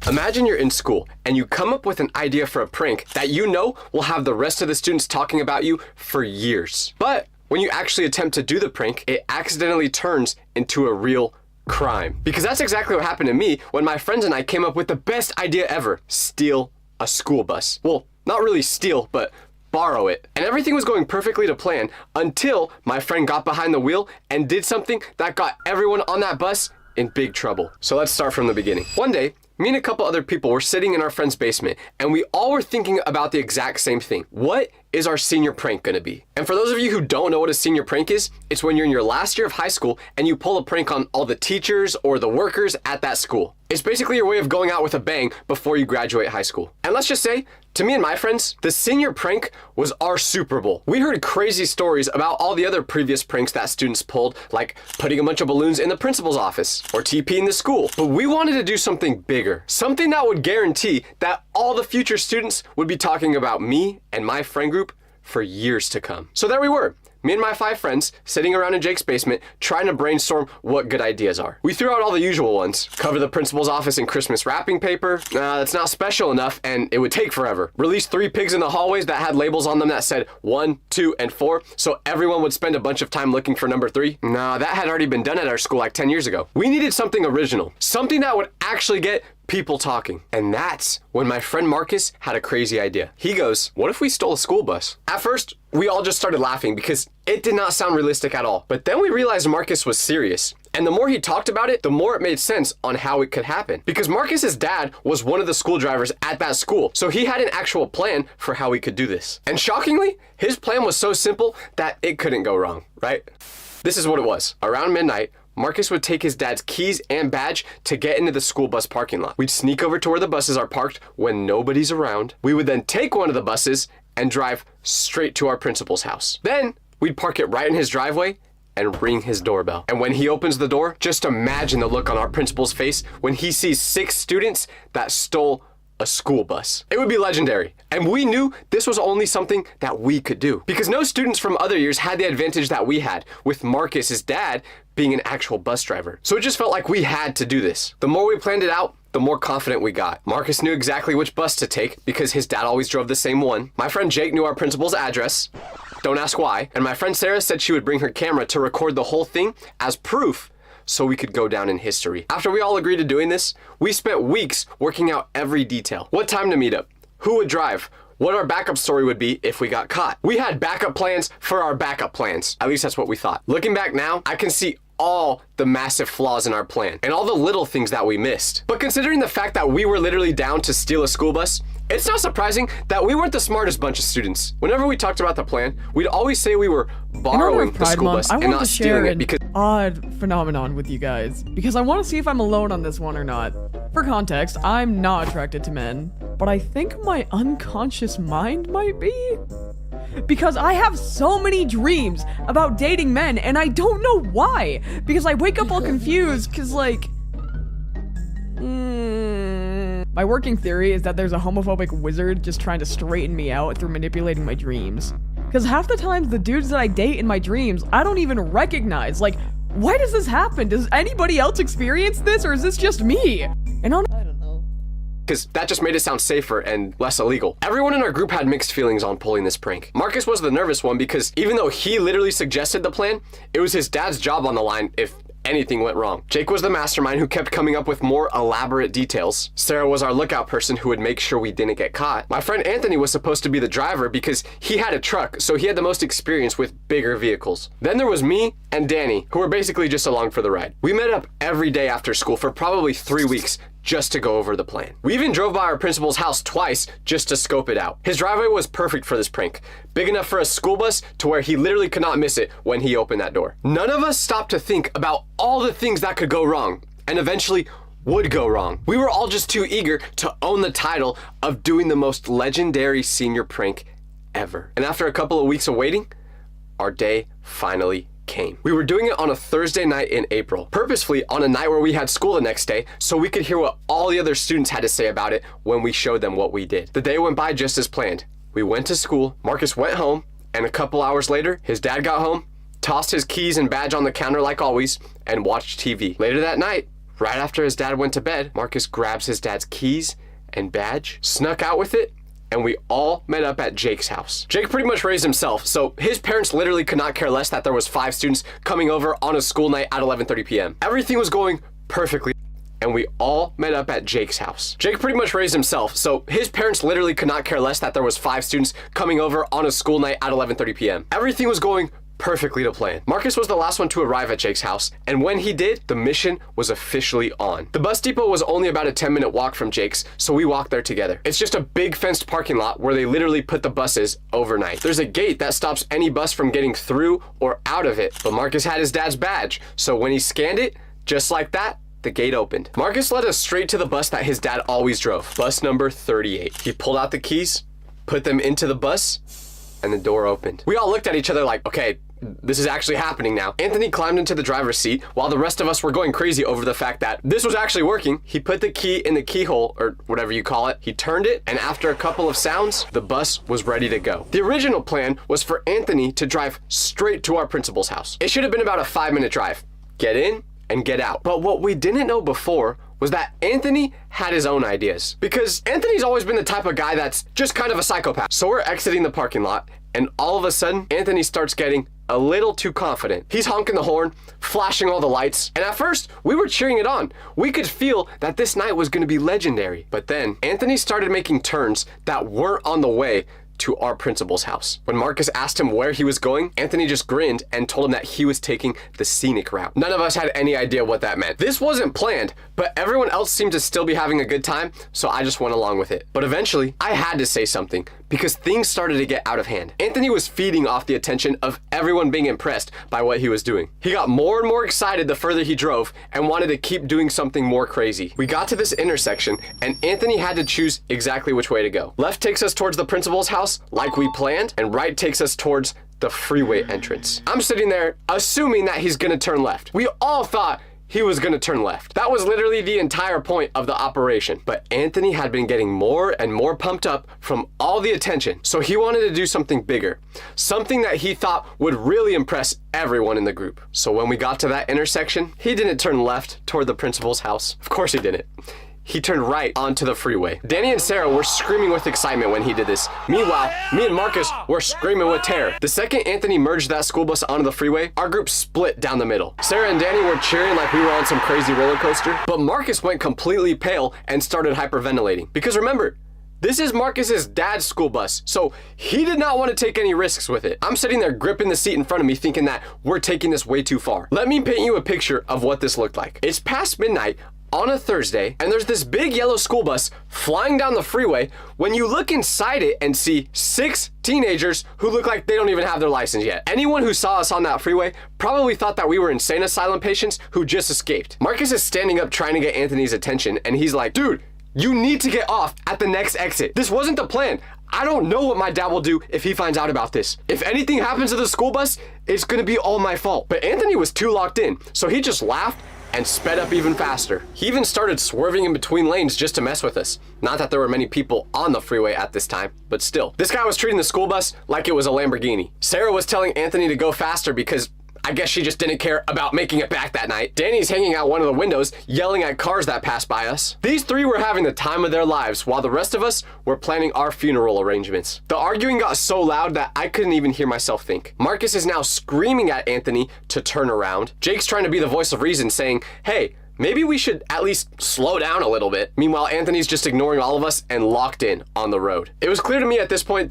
S7: Imagine you're in school and you come up with an idea for a prank that you know will have the rest of the students talking about you for years. But when you actually attempt to do the prank, it accidentally turns into a real crime. Because that's exactly what happened to me when my friends and I came up with the best idea ever, steal a school bus. Well, not really steal, but borrow it. And everything was going perfectly to plan until my friend got behind the wheel and did something that got everyone on that bus in big trouble. So let's start from the beginning. One day, me and a couple other people were sitting in our friend's basement and we all were thinking about the exact same thing. What is our senior prank gonna be? And for those of you who don't know what a senior prank is, it's when you're in your last year of high school and you pull a prank on all the teachers or the workers at that school. It's basically your way of going out with a bang before you graduate high school. And let's just say, to me and my friends, the senior prank was our Super Bowl. We heard crazy stories about all the other previous pranks that students pulled, like putting a bunch of balloons in the principal's office or TPing the school. But we wanted to do something bigger, something that would guarantee that all the future students would be talking about me and my friend group for years to come. So there we were. Me and my 5 friends sitting around in Jake's basement trying to brainstorm what good ideas are. We threw out all the usual ones. Cover the principal's office in Christmas wrapping paper. That's not special enough and it would take forever. Release 3 pigs in the hallways that had labels on them that said 1, 2, and 4, so everyone would spend a bunch of time looking for number 3. That had already been done at our school like 10 years ago. We needed something original, something that would actually get people talking. And that's when my friend Marcus had a crazy idea. He goes, what if we stole a school bus? At first, we all just started laughing because it did not sound realistic at all. But then we realized Marcus was serious. And the more he talked about it, the more it made sense on how it could happen. Because Marcus's dad was one of the school drivers at that school. So he had an actual plan for how we could do this. And shockingly, his plan was so simple that it couldn't go wrong, right? This is what it was. Around midnight, Marcus would take his dad's keys and badge to get into the school bus parking lot. We'd sneak over to where the buses are parked when nobody's around. We would then take one of the buses and drive straight to our principal's house. Then we'd park it right in his driveway and ring his doorbell. And when he opens the door, just imagine the look on our principal's face when he sees 6 students that stole a school bus. It would be legendary. And we knew this was only something that we could do, because no students from other years had the advantage that we had, with Marcus's dad being an actual bus driver. So it just felt like we had to do this. The more we planned it out, the more confident we got. Marcus knew exactly which bus to take because his dad always drove the same one. My friend Jake knew our principal's address. Don't ask why. And my friend Sarah said she would bring her camera to record the whole thing as proof so we could go down in history. After we all agreed to doing this, we spent weeks working out every detail. What time to meet up, who would drive, what our backup story would be if we got caught. We had backup plans for our backup plans. At least that's what we thought. Looking back now, I can see all the massive flaws in our plan and all the little things that we missed. But considering the fact that we were literally down to steal a school bus, it's not surprising that we weren't the smartest bunch of students. Whenever we talked about the plan, we'd always say we were borrowing the school bus and not stealing it because
S13: odd phenomenon with you guys, because I want to see if I'm alone on this one or not. For context, I'm not attracted to men, but I think my unconscious mind might be. Because I have so many dreams about dating men, and I don't know why. Because I wake up all confused, because like... My working theory is that there's a homophobic wizard just trying to straighten me out through manipulating my dreams. Because half the times the dudes that I date in my dreams, I don't even recognize. Like, why does this happen? Does anybody else experience this, or is this just me? And I don't know.
S7: Because that just made it sound safer and less illegal. Everyone in our group had mixed feelings on pulling this prank. Marcus was the nervous one because even though he literally suggested the plan, it was his dad's job on the line if anything went wrong. Jake was the mastermind who kept coming up with more elaborate details. Sarah was our lookout person who would make sure we didn't get caught. My friend Anthony was supposed to be the driver because he had a truck, so he had the most experience with bigger vehicles. Then there was me and Danny, who were basically just along for the ride. We met up every day after school for probably 3 weeks just to go over the plan. We even drove by our principal's house twice just to scope it out. His driveway was perfect for this prank, big enough for a school bus to where he literally could not miss it when he opened that door. None of us stopped to think about all the things that could go wrong, and eventually would go wrong. We were all just too eager to own the title of doing the most legendary senior prank ever. And after a couple of weeks of waiting, our day finally came. We were doing it on a Thursday night in April, purposefully on a night where we had school the next day so we could hear what all the other students had to say about it when we showed them what we did. The day went by just as planned. We went to school, Marcus went home, and a couple hours later, his dad got home, tossed his keys and badge on the counter like always, and watched TV. Later that night, right after his dad went to bed, Marcus grabs his dad's keys and badge, snuck out with it, and we all met up at Jake's house. Jake pretty much raised himself, so his parents literally could not care less that there was 5 students coming over on a school night at 11:30 p.m. Everything was going perfectly, and we all met up at Jake's house. Jake pretty much raised himself, so his parents literally could not care less that there was 5 students coming over on a school night at 11:30 p.m. Everything was going perfectly to plan. Marcus was the last one to arrive at Jake's house, and when he did, the mission was officially on. The bus depot was only about a 10-minute walk from Jake's, so we walked there together. It's just a big fenced parking lot where they literally put the buses overnight. There's a gate that stops any bus from getting through or out of it, but Marcus had his dad's badge, so when he scanned it, just like that, the gate opened. Marcus led us straight to the bus that his dad always drove, bus number 38. He pulled out the keys, put them into the bus, and the door opened. We all looked at each other like, okay, this is actually happening now. Anthony climbed into the driver's seat while the rest of us were going crazy over the fact that this was actually working. He put the key in the keyhole, or whatever you call it. He turned it, and after a couple of sounds, the bus was ready to go. The original plan was for Anthony to drive straight to our principal's house. It should have been about a 5-minute drive. Get in and get out. But what we didn't know before was that Anthony had his own ideas. Because Anthony's always been the type of guy that's just kind of a psychopath. So we're exiting the parking lot, and all of a sudden, Anthony starts getting a little too confident. He's honking the horn, flashing all the lights, and at first, we were cheering it on. We could feel that this night was gonna be legendary. But then, Anthony started making turns that weren't on the way to our principal's house. When Marcus asked him where he was going, Anthony just grinned and told him that he was taking the scenic route. None of us had any idea what that meant. This wasn't planned, but everyone else seemed to still be having a good time, so I just went along with it. But eventually, I had to say something because things started to get out of hand. Anthony was feeding off the attention of everyone being impressed by what he was doing. He got more and more excited the further he drove and wanted to keep doing something more crazy. We got to this intersection and Anthony had to choose exactly which way to go. Left takes us towards the principal's house like we planned, and right takes us towards the freeway entrance. I'm sitting there assuming that he's gonna turn left. We all thought he was gonna turn left. That was literally the entire point of the operation. But Anthony had been getting more and more pumped up from all the attention, so he wanted to do something bigger, something that he thought would really impress everyone in the group. So when we got to that intersection, he didn't turn left toward the principal's house. Of course he didn't. He turned right onto the freeway. Danny and Sarah were screaming with excitement when he did this. Meanwhile, me and Marcus were screaming with terror. The second Anthony merged that school bus onto the freeway, our group split down the middle. Sarah and Danny were cheering like we were on some crazy roller coaster, but Marcus went completely pale and started hyperventilating. Because remember, this is Marcus's dad's school bus, so he did not want to take any risks with it. I'm sitting there gripping the seat in front of me thinking that we're taking this way too far. Let me paint you a picture of what this looked like. It's past midnight on a Thursday, and there's this big yellow school bus flying down the freeway when you look inside it and see 6 teenagers who look like they don't even have their license yet. Anyone who saw us on that freeway probably thought that we were insane asylum patients who just escaped. Marcus is standing up trying to get Anthony's attention, and he's like, dude, you need to get off at the next exit. This wasn't the plan. I don't know what my dad will do if he finds out about this. If anything happens to the school bus, it's gonna be all my fault. But Anthony was too locked in, so he just laughed and sped up even faster. He even started swerving in between lanes just to mess with us. Not that there were many people on the freeway at this time, but still. This guy was treating the school bus like it was a Lamborghini. Sarah was telling Anthony to go faster because I guess she just didn't care about making it back that night. Danny's hanging out one of the windows, yelling at cars that passed by us. These 3 were having the time of their lives, while the rest of us were planning our funeral arrangements. The arguing got so loud that I couldn't even hear myself think. Marcus is now screaming at Anthony to turn around. Jake's trying to be the voice of reason, saying, hey, maybe we should at least slow down a little bit. Meanwhile, Anthony's just ignoring all of us and locked in on the road. It was clear to me at this point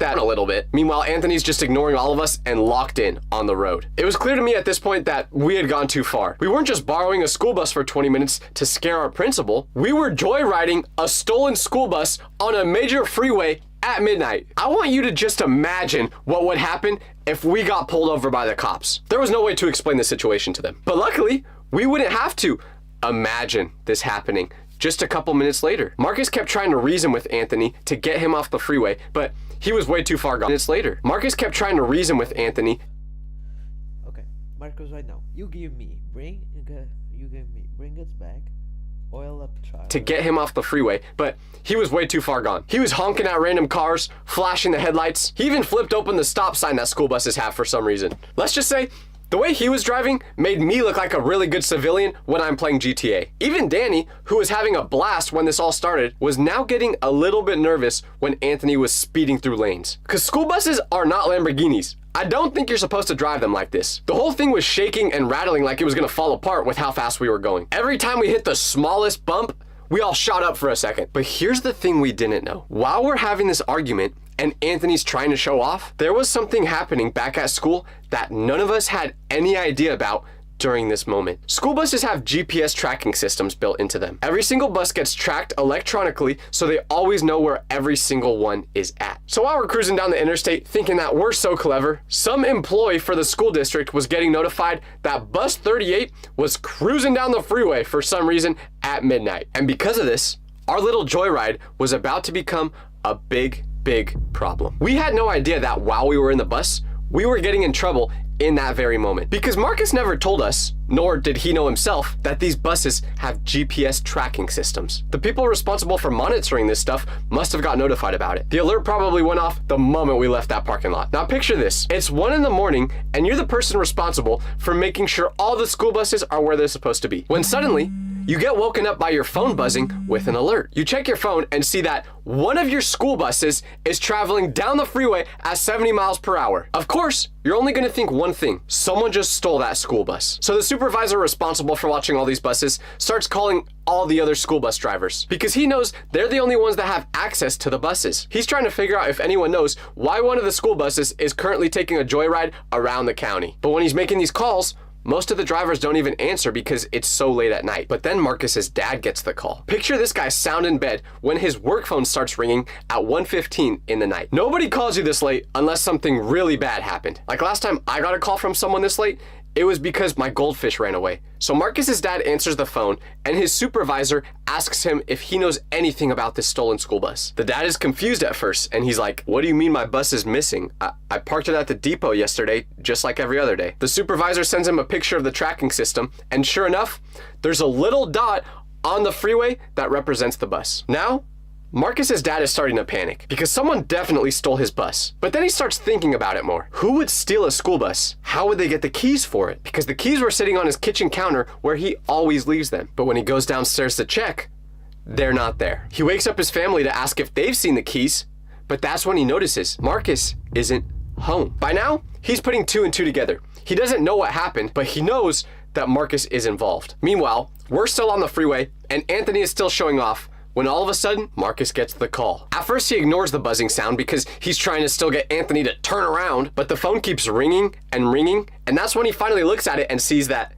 S7: that we had gone too far. We weren't just borrowing a school bus for 20 minutes to scare our principal. We were joyriding a stolen school bus on a major freeway at midnight. I want you to just imagine what would happen if we got pulled over by the cops. There was no way to explain the situation to them. But luckily, we wouldn't have to imagine this happening. Just a couple minutes later, Marcus kept trying to reason with Anthony to get him off the freeway, but he was way too far gone. Minutes later, Marcus kept trying to reason with Anthony.
S8: Okay, Marcus, right now, you give me, bring us back, oil up child.
S7: To get him off the freeway, but he was way too far gone. He was honking at random cars, flashing the headlights. He even flipped open the stop sign that school buses have for some reason. Let's just say, the way he was driving made me look like a really good civilian when I'm playing GTA. Even Danny, who was having a blast when this all started, was now getting a little bit nervous when Anthony was speeding through lanes. Because school buses are not Lamborghinis. I don't think you're supposed to drive them like this. The whole thing was shaking and rattling like it was gonna fall apart with how fast we were going. Every time we hit the smallest bump, we all shot up for a second. But here's the thing we didn't know. While we're having this argument, and Anthony's trying to show off, there was something happening back at school that none of us had any idea about during this moment. School buses have GPS tracking systems built into them. Every single bus gets tracked electronically, so they always know where every single one is at. So while we're cruising down the interstate thinking that we're so clever, some employee for the school district was getting notified that bus 38 was cruising down the freeway for some reason at midnight. And because of this, our little joyride was about to become a big problem. We had no idea that while we were in the bus, we were getting in trouble in that very moment. Because Marcus never told us, nor did he know himself, that these buses have GPS tracking systems. The people responsible for monitoring this stuff must have got notified about it. The alert probably went off the moment we left that parking lot. Now picture this, it's 1 in the morning and you're the person responsible for making sure all the school buses are where they're supposed to be. When suddenly, you get woken up by your phone buzzing with an alert. You check your phone and see that one of your school buses is traveling down the freeway at 70 miles per hour. Of course, you're only gonna think one thing. Someone just stole that school bus. So the supervisor responsible for watching all these buses starts calling all the other school bus drivers because he knows they're the only ones that have access to the buses. He's trying to figure out if anyone knows why one of the school buses is currently taking a joyride around the county. But when he's making these calls, most of the drivers don't even answer because it's so late at night. But then Marcus's dad gets the call. Picture this guy sound in bed when his work phone starts ringing at 1:15 in the night. Nobody calls you this late unless something really bad happened. Like last time I got a call from someone this late, It was because my goldfish ran away. So Marcus's dad answers the phone, and his supervisor asks him if he knows anything about this stolen school bus. The dad is confused at first, and he's like, what do you mean my bus is missing? I parked it at the depot yesterday, just like every other day. The supervisor sends him a picture of the tracking system, and sure enough, there's a little dot on the freeway that represents the bus. Now, Marcus's dad is starting to panic because someone definitely stole his bus. But then he starts thinking about it more. Who would steal a school bus? How would they get the keys for it? Because the keys were sitting on his kitchen counter where he always leaves them. But when he goes downstairs to check, they're not there. He wakes up his family to ask if they've seen the keys, but that's when he notices Marcus isn't home. By now, he's putting 2 and 2 together. He doesn't know what happened, but he knows that Marcus is involved. Meanwhile, we're still on the freeway, and Anthony is still showing off when all of a sudden, Marcus gets the call. At first, he ignores the buzzing sound because he's trying to still get Anthony to turn around, but the phone keeps ringing, and that's when he finally looks at it and sees that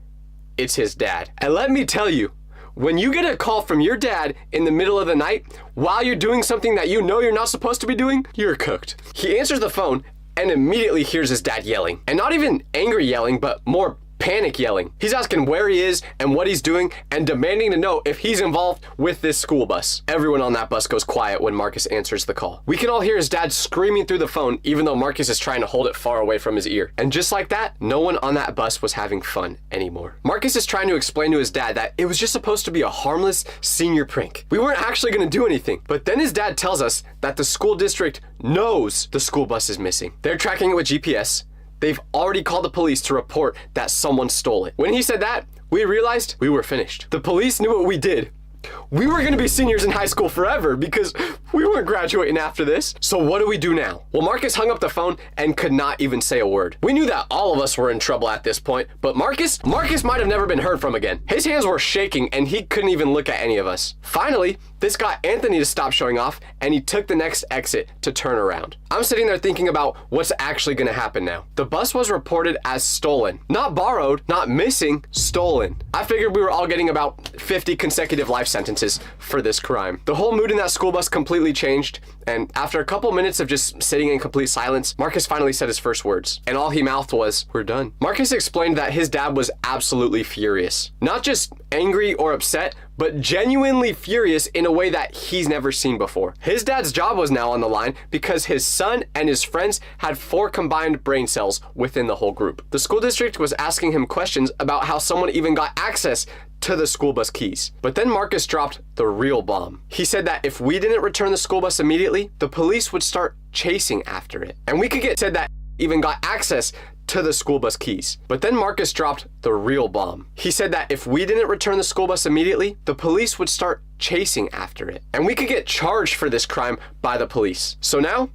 S7: it's his dad. And let me tell you, when you get a call from your dad in the middle of the night while you're doing something that you know you're not supposed to be doing, you're cooked. He answers the phone and immediately hears his dad yelling. And not even angry yelling, but more panic yelling. He's asking where he is and what he's doing and demanding to know if he's involved with this school bus. Everyone on that bus goes quiet when Marcus answers the call. We can all hear his dad screaming through the phone even though Marcus is trying to hold it far away from his ear. And just like that, no one on that bus was having fun anymore. Marcus is trying to explain to his dad that it was just supposed to be a harmless senior prank. We weren't actually going to do anything. But then his dad tells us that the school district knows the school bus is missing. They're tracking it with GPS. They've already called the police to report that someone stole it. When he said that, we realized we were finished. The police knew what we did. We were gonna be seniors in high school forever because we weren't graduating after this. So what do we do now? Well, Marcus hung up the phone and could not even say a word. We knew that all of us were in trouble at this point, but Marcus might have never been heard from again. His hands were shaking and he couldn't even look at any of us. Finally, this got Anthony to stop showing off and he took the next exit to turn around. I'm sitting there thinking about what's actually gonna happen now. The bus was reported as stolen. Not borrowed, not missing, stolen. I figured we were all getting about 50 consecutive life sentences for this crime. The whole mood in that school bus completely changed, and after a couple minutes of just sitting in complete silence, Marcus finally said his first words, and all he mouthed was, "We're done." Marcus explained that his dad was absolutely furious. Not just angry or upset, but genuinely furious in a way that he's never seen before. His dad's job was now on the line because his son and his friends had 4 combined brain cells within the whole group. The school district was asking him questions about how someone even got access to the school bus keys. But then Marcus dropped the real bomb. He said that if we didn't return the school bus immediately, the police would start chasing after it. And we could get said that even got access to the school bus keys. But then Marcus dropped the real bomb. He said that if we didn't return the school bus immediately, the police would start chasing after it. And we could get charged for this crime by the police. So now,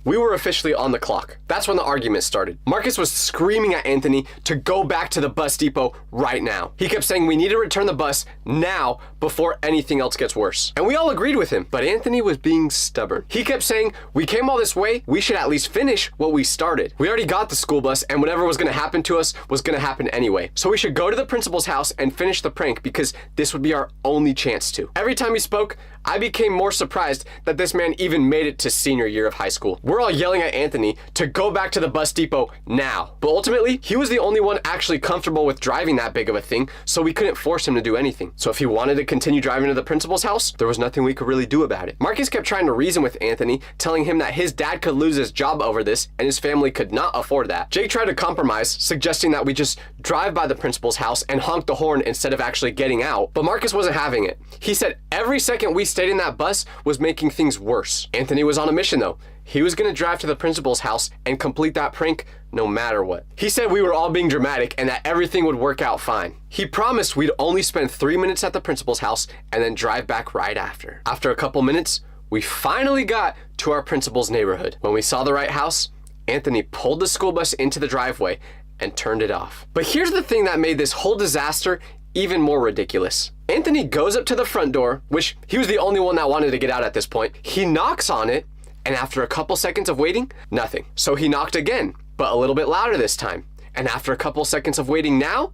S7: we were officially on the clock. That's when the argument started. Marcus was screaming at Anthony to go back to the bus depot right now. He kept saying we need to return the bus now before anything else gets worse. And we all agreed with him, but Anthony was being stubborn. He kept saying, we came all this way, we should at least finish what we started. We already got the school bus and whatever was gonna happen to us was gonna happen anyway. So we should go to the principal's house and finish the prank because this would be our only chance to. Every time he spoke, I became more surprised that this man even made it to senior year of high school. We're all yelling at Anthony to go back to the bus depot now. But ultimately, he was the only one actually comfortable with driving that big of a thing, so we couldn't force him to do anything. So if he wanted to continue driving to the principal's house, there was nothing we could really do about it. Marcus kept trying to reason with Anthony, telling him that his dad could lose his job over this and his family could not afford that. Jake tried to compromise, suggesting that we just drive by the principal's house and honk the horn instead of actually getting out, but Marcus wasn't having it. He said every second we stayed in that bus was making things worse. Anthony was on a mission though. He was gonna drive to the principal's house and complete that prank no matter what. He said we were all being dramatic and that everything would work out fine. He promised we'd only spend 3 minutes at the principal's house and then drive back right after. After a couple minutes, we finally got to our principal's neighborhood. When we saw the right house, Anthony pulled the school bus into the driveway and turned it off. But here's the thing that made this whole disaster even more ridiculous. Anthony goes up to the front door, which he was the only one that wanted to get out at this point. He knocks on it, and after a couple seconds of waiting, nothing. So he knocked again, but a little bit louder this time. And after a couple seconds of waiting now,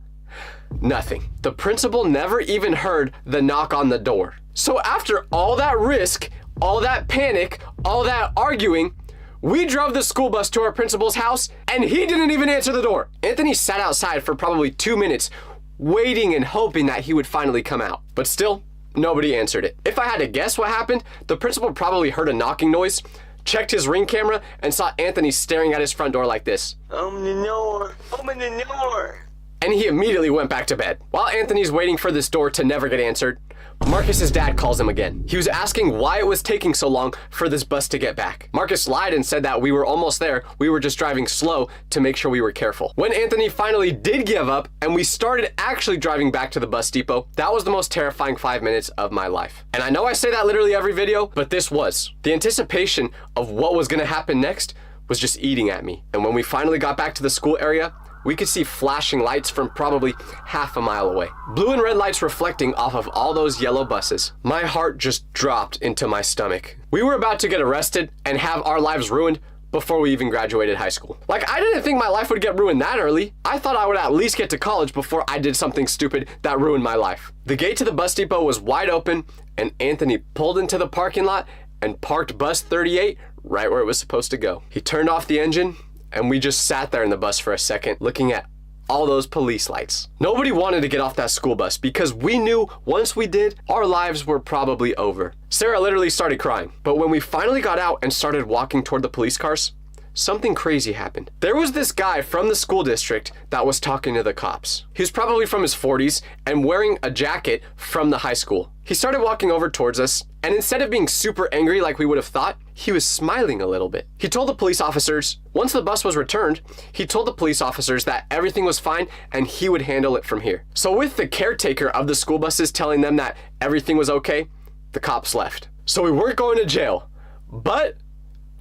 S7: nothing. The principal never even heard the knock on the door. So after all that risk, all that panic, all that arguing, We drove the school bus to our principal's house, and he didn't even answer the door. Anthony sat outside for probably 2 minutes, waiting and hoping that he would finally come out. But still, nobody answered it. If I had to guess what happened, the principal probably heard a knocking noise, checked his Ring camera, and saw Anthony staring at his front door like this.
S9: Open the door. Open the door.
S7: And he immediately went back to bed. While Anthony's waiting for this door to never get answered, Marcus's dad calls him again. He was asking why it was taking so long for this bus to get back. Marcus lied and said that we were almost there. We were just driving slow to make sure we were careful. When Anthony finally did give up and we started actually driving back to the bus depot, that was the most terrifying 5 minutes of my life. And I know I say that literally every video, but this was. The anticipation of what was gonna happen next was just eating at me. And when we finally got back to the school area, we could see flashing lights from probably half a mile away. Blue and red lights reflecting off of all those yellow buses. My heart just dropped into my stomach. We were about to get arrested and have our lives ruined before we even graduated high school. Like, I didn't think my life would get ruined that early. I thought I would at least get to college before I did something stupid that ruined my life. The gate to the bus depot was wide open, and Anthony pulled into the parking lot and parked bus 38 right where it was supposed to go. He turned off the engine, and we just sat there in the bus for a second, looking at all those police lights. Nobody wanted to get off that school bus because we knew once we did, our lives were probably over. Sarah literally started crying. But when we finally got out and started walking toward the police cars, something crazy happened. There was this guy from the school district that was talking to the cops. He was probably from his 40s and wearing a jacket from the high school. He started walking over towards us, and instead of being super angry like we would have thought, he was smiling a little bit. He told the police officers, once the bus was returned, he told the police officers that everything was fine and he would handle it from here. So with the caretaker of the school buses telling them that everything was okay, the cops left. So we weren't going to jail, but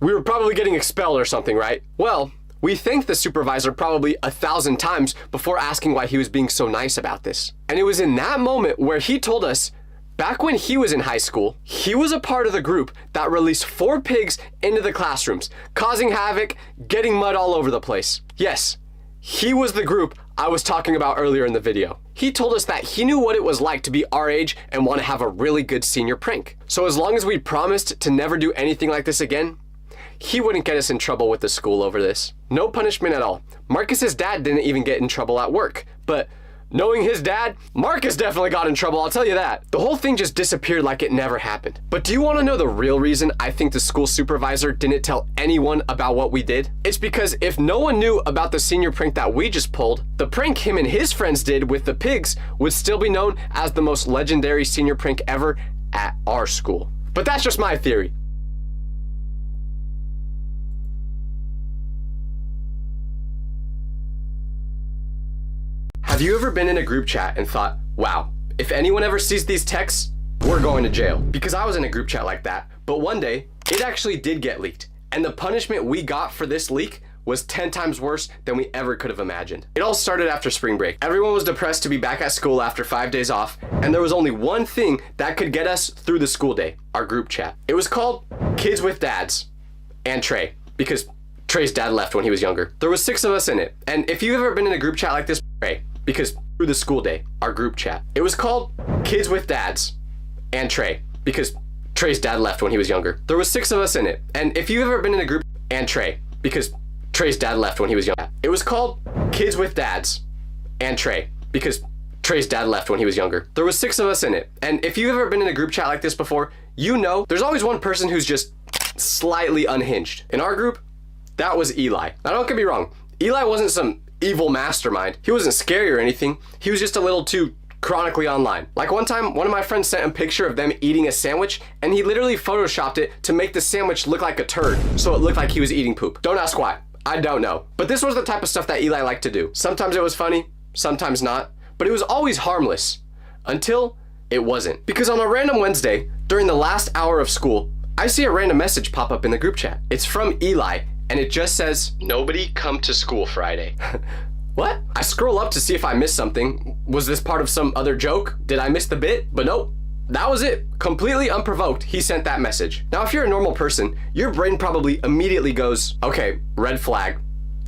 S7: we were probably getting expelled or something, right? Well, we thanked the supervisor probably 1,000 times before asking why he was being so nice about this. And it was in that moment where he told us, back when he was in high school, he was a part of the group that released 4 pigs into the classrooms, causing havoc, getting mud all over the place. Yes, he was the group I was talking about earlier in the video. He told us that he knew what it was like to be our age and want to have a really good senior prank. So as long as we promised to never do anything like this again, he wouldn't get us in trouble with the school over this. No punishment at all. Marcus's dad didn't even get in trouble at work, but knowing his dad, Marcus definitely got in trouble, I'll tell you that. The whole thing just disappeared like it never happened. But do you want to know the real reason I think the school supervisor didn't tell anyone about what we did? It's because if no one knew about the senior prank that we just pulled, the prank him and his friends did with the pigs would still be known as the most legendary senior prank ever at our school. But that's just my theory. Have you ever been in a group chat and thought, wow, if anyone ever sees these texts, we're going to jail? Because I was in a group chat like that, but one day, it actually did get leaked. And the punishment we got for this leak was 10 times worse than we ever could have imagined. It all started after spring break. Everyone was depressed to be back at school after 5 days off, and there was only one thing that could get us through the school day, our group chat. It was called Kids with Dads and Trey, because Trey's dad left when he was younger. There was 6 of us in it, and if you've ever been in a group chat like this, Trey, because through the school day, our group chat. It was called Kids with Dads and Trey, because Trey's dad left when he was younger. There was 6 of us in it, and if you've ever been in a group, and Trey, because Trey's dad left when he was younger. It was called Kids with Dads and Trey, because Trey's dad left when he was younger. There was 6 of us in it, and if you've ever been in a group chat like this before, you know there's always one person who's just slightly unhinged. In our group, that was Eli. Now don't get me wrong, Eli wasn't some evil mastermind. He wasn't scary or anything. He was just a little too chronically online. Like one time, one of my friends sent a picture of them eating a sandwich, and he literally photoshopped it to make the sandwich look like a turd, so it looked like he was eating poop. Don't ask why. I don't know. But this was the type of stuff that Eli liked to do. Sometimes it was funny, sometimes not, but it was always harmless. Until it wasn't. Because on a random Wednesday, during the last hour of school, I see a random message pop up in the group chat. It's from Eli, and it just says, "Nobody come to school Friday." What? I scroll up to see if I missed something. Was this part of some other joke? Did I miss the bit? But nope. That was it. Completely unprovoked, he sent that message. Now, if you're a normal person, your brain probably immediately goes, okay, red flag.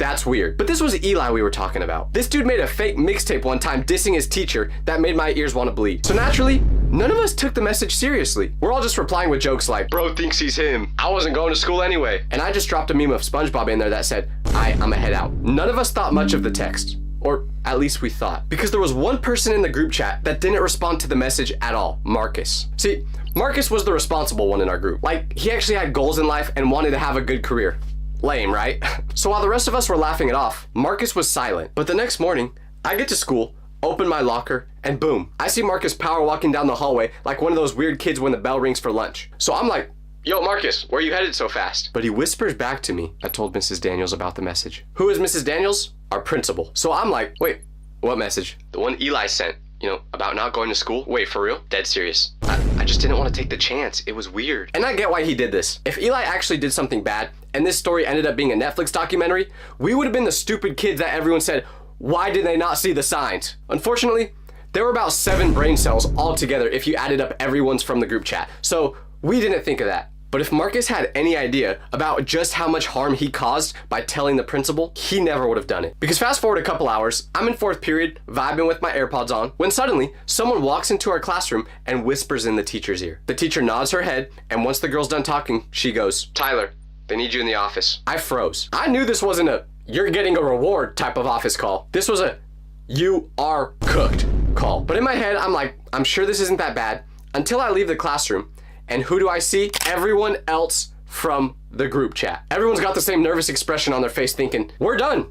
S7: That's weird. But this was Eli we were talking about. This dude made a fake mixtape one time dissing his teacher that made my ears want to bleed. So naturally, none of us took the message seriously. We're all just replying with jokes like, bro thinks he's him. I wasn't going to school anyway. And I just dropped a meme of SpongeBob in there that said, I'ma head out. None of us thought much of the text. Or at least we thought. Because there was one person in the group chat that didn't respond to the message at all, Marcus. See, Marcus was the responsible one in our group. Like, he actually had goals in life and wanted to have a good career. Lame, right? So while the rest of us were laughing it off, Marcus was silent. But the next morning, I get to school, open my locker, and boom, I see Marcus power walking down the hallway like one of those weird kids when the bell rings for lunch. So I'm like, yo, Marcus, where are you headed so fast? But he whispers back to me, I told Mrs. Daniels about the message. Who is Mrs. Daniels? Our principal. So I'm like, wait, what message? The one Eli sent, you know, about not going to school? Wait, for real? Dead serious. I just didn't want to take the chance. It was weird. And I get why he did this. If Eli actually did something bad, and this story ended up being a Netflix documentary, we would have been the stupid kids that everyone said, why did they not see the signs? Unfortunately, there were about 7 brain cells altogether if you added up everyone's from the group chat. So we didn't think of that. But if Marcus had any idea about just how much harm he caused by telling the principal, he never would have done it. Because fast forward a couple hours, I'm in 4th period, vibing with my AirPods on, when suddenly, someone walks into our classroom and whispers in the teacher's ear. The teacher nods her head, and once the girl's done talking, she goes, Tyler, they need you in the office. I froze. I knew this wasn't a, you're getting a reward type of office call. This was a, you are cooked call. But in my head, I'm like, I'm sure this isn't that bad, until I leave the classroom. And who do I see? Everyone else from the group chat. Everyone's got the same nervous expression on their face thinking, we're done.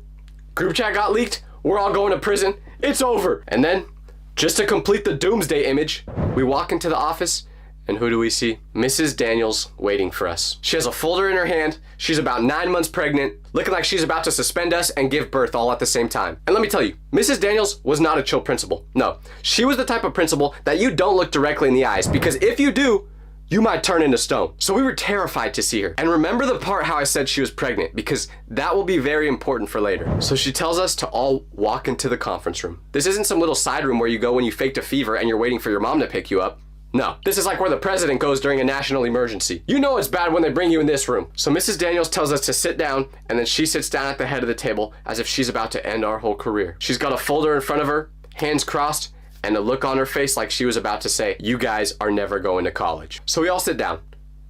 S7: Group chat got leaked. We're all going to prison. It's over. And then, just to complete the doomsday image, we walk into the office and who do we see? Mrs. Daniels waiting for us. She has a folder in her hand. She's about 9 months pregnant, looking like she's about to suspend us and give birth all at the same time. And let me tell you, Mrs. Daniels was not a chill principal. No, she was the type of principal that you don't look directly in the eyes, because if you do, you might turn into stone. So we were terrified to see her. And remember the part how I said she was pregnant, because that will be very important for later. So she tells us to all walk into the conference room. This isn't some little side room where you go when you faked a fever and you're waiting for your mom to pick you up. No, this is like where the president goes during a national emergency. You know it's bad when they bring you in this room. So Mrs. Daniels tells us to sit down, and then she sits down at the head of the table as if she's about to end our whole career. She's got a folder in front of her, hands crossed, and a look on her face like she was about to say, you guys are never going to college. So we all sit down.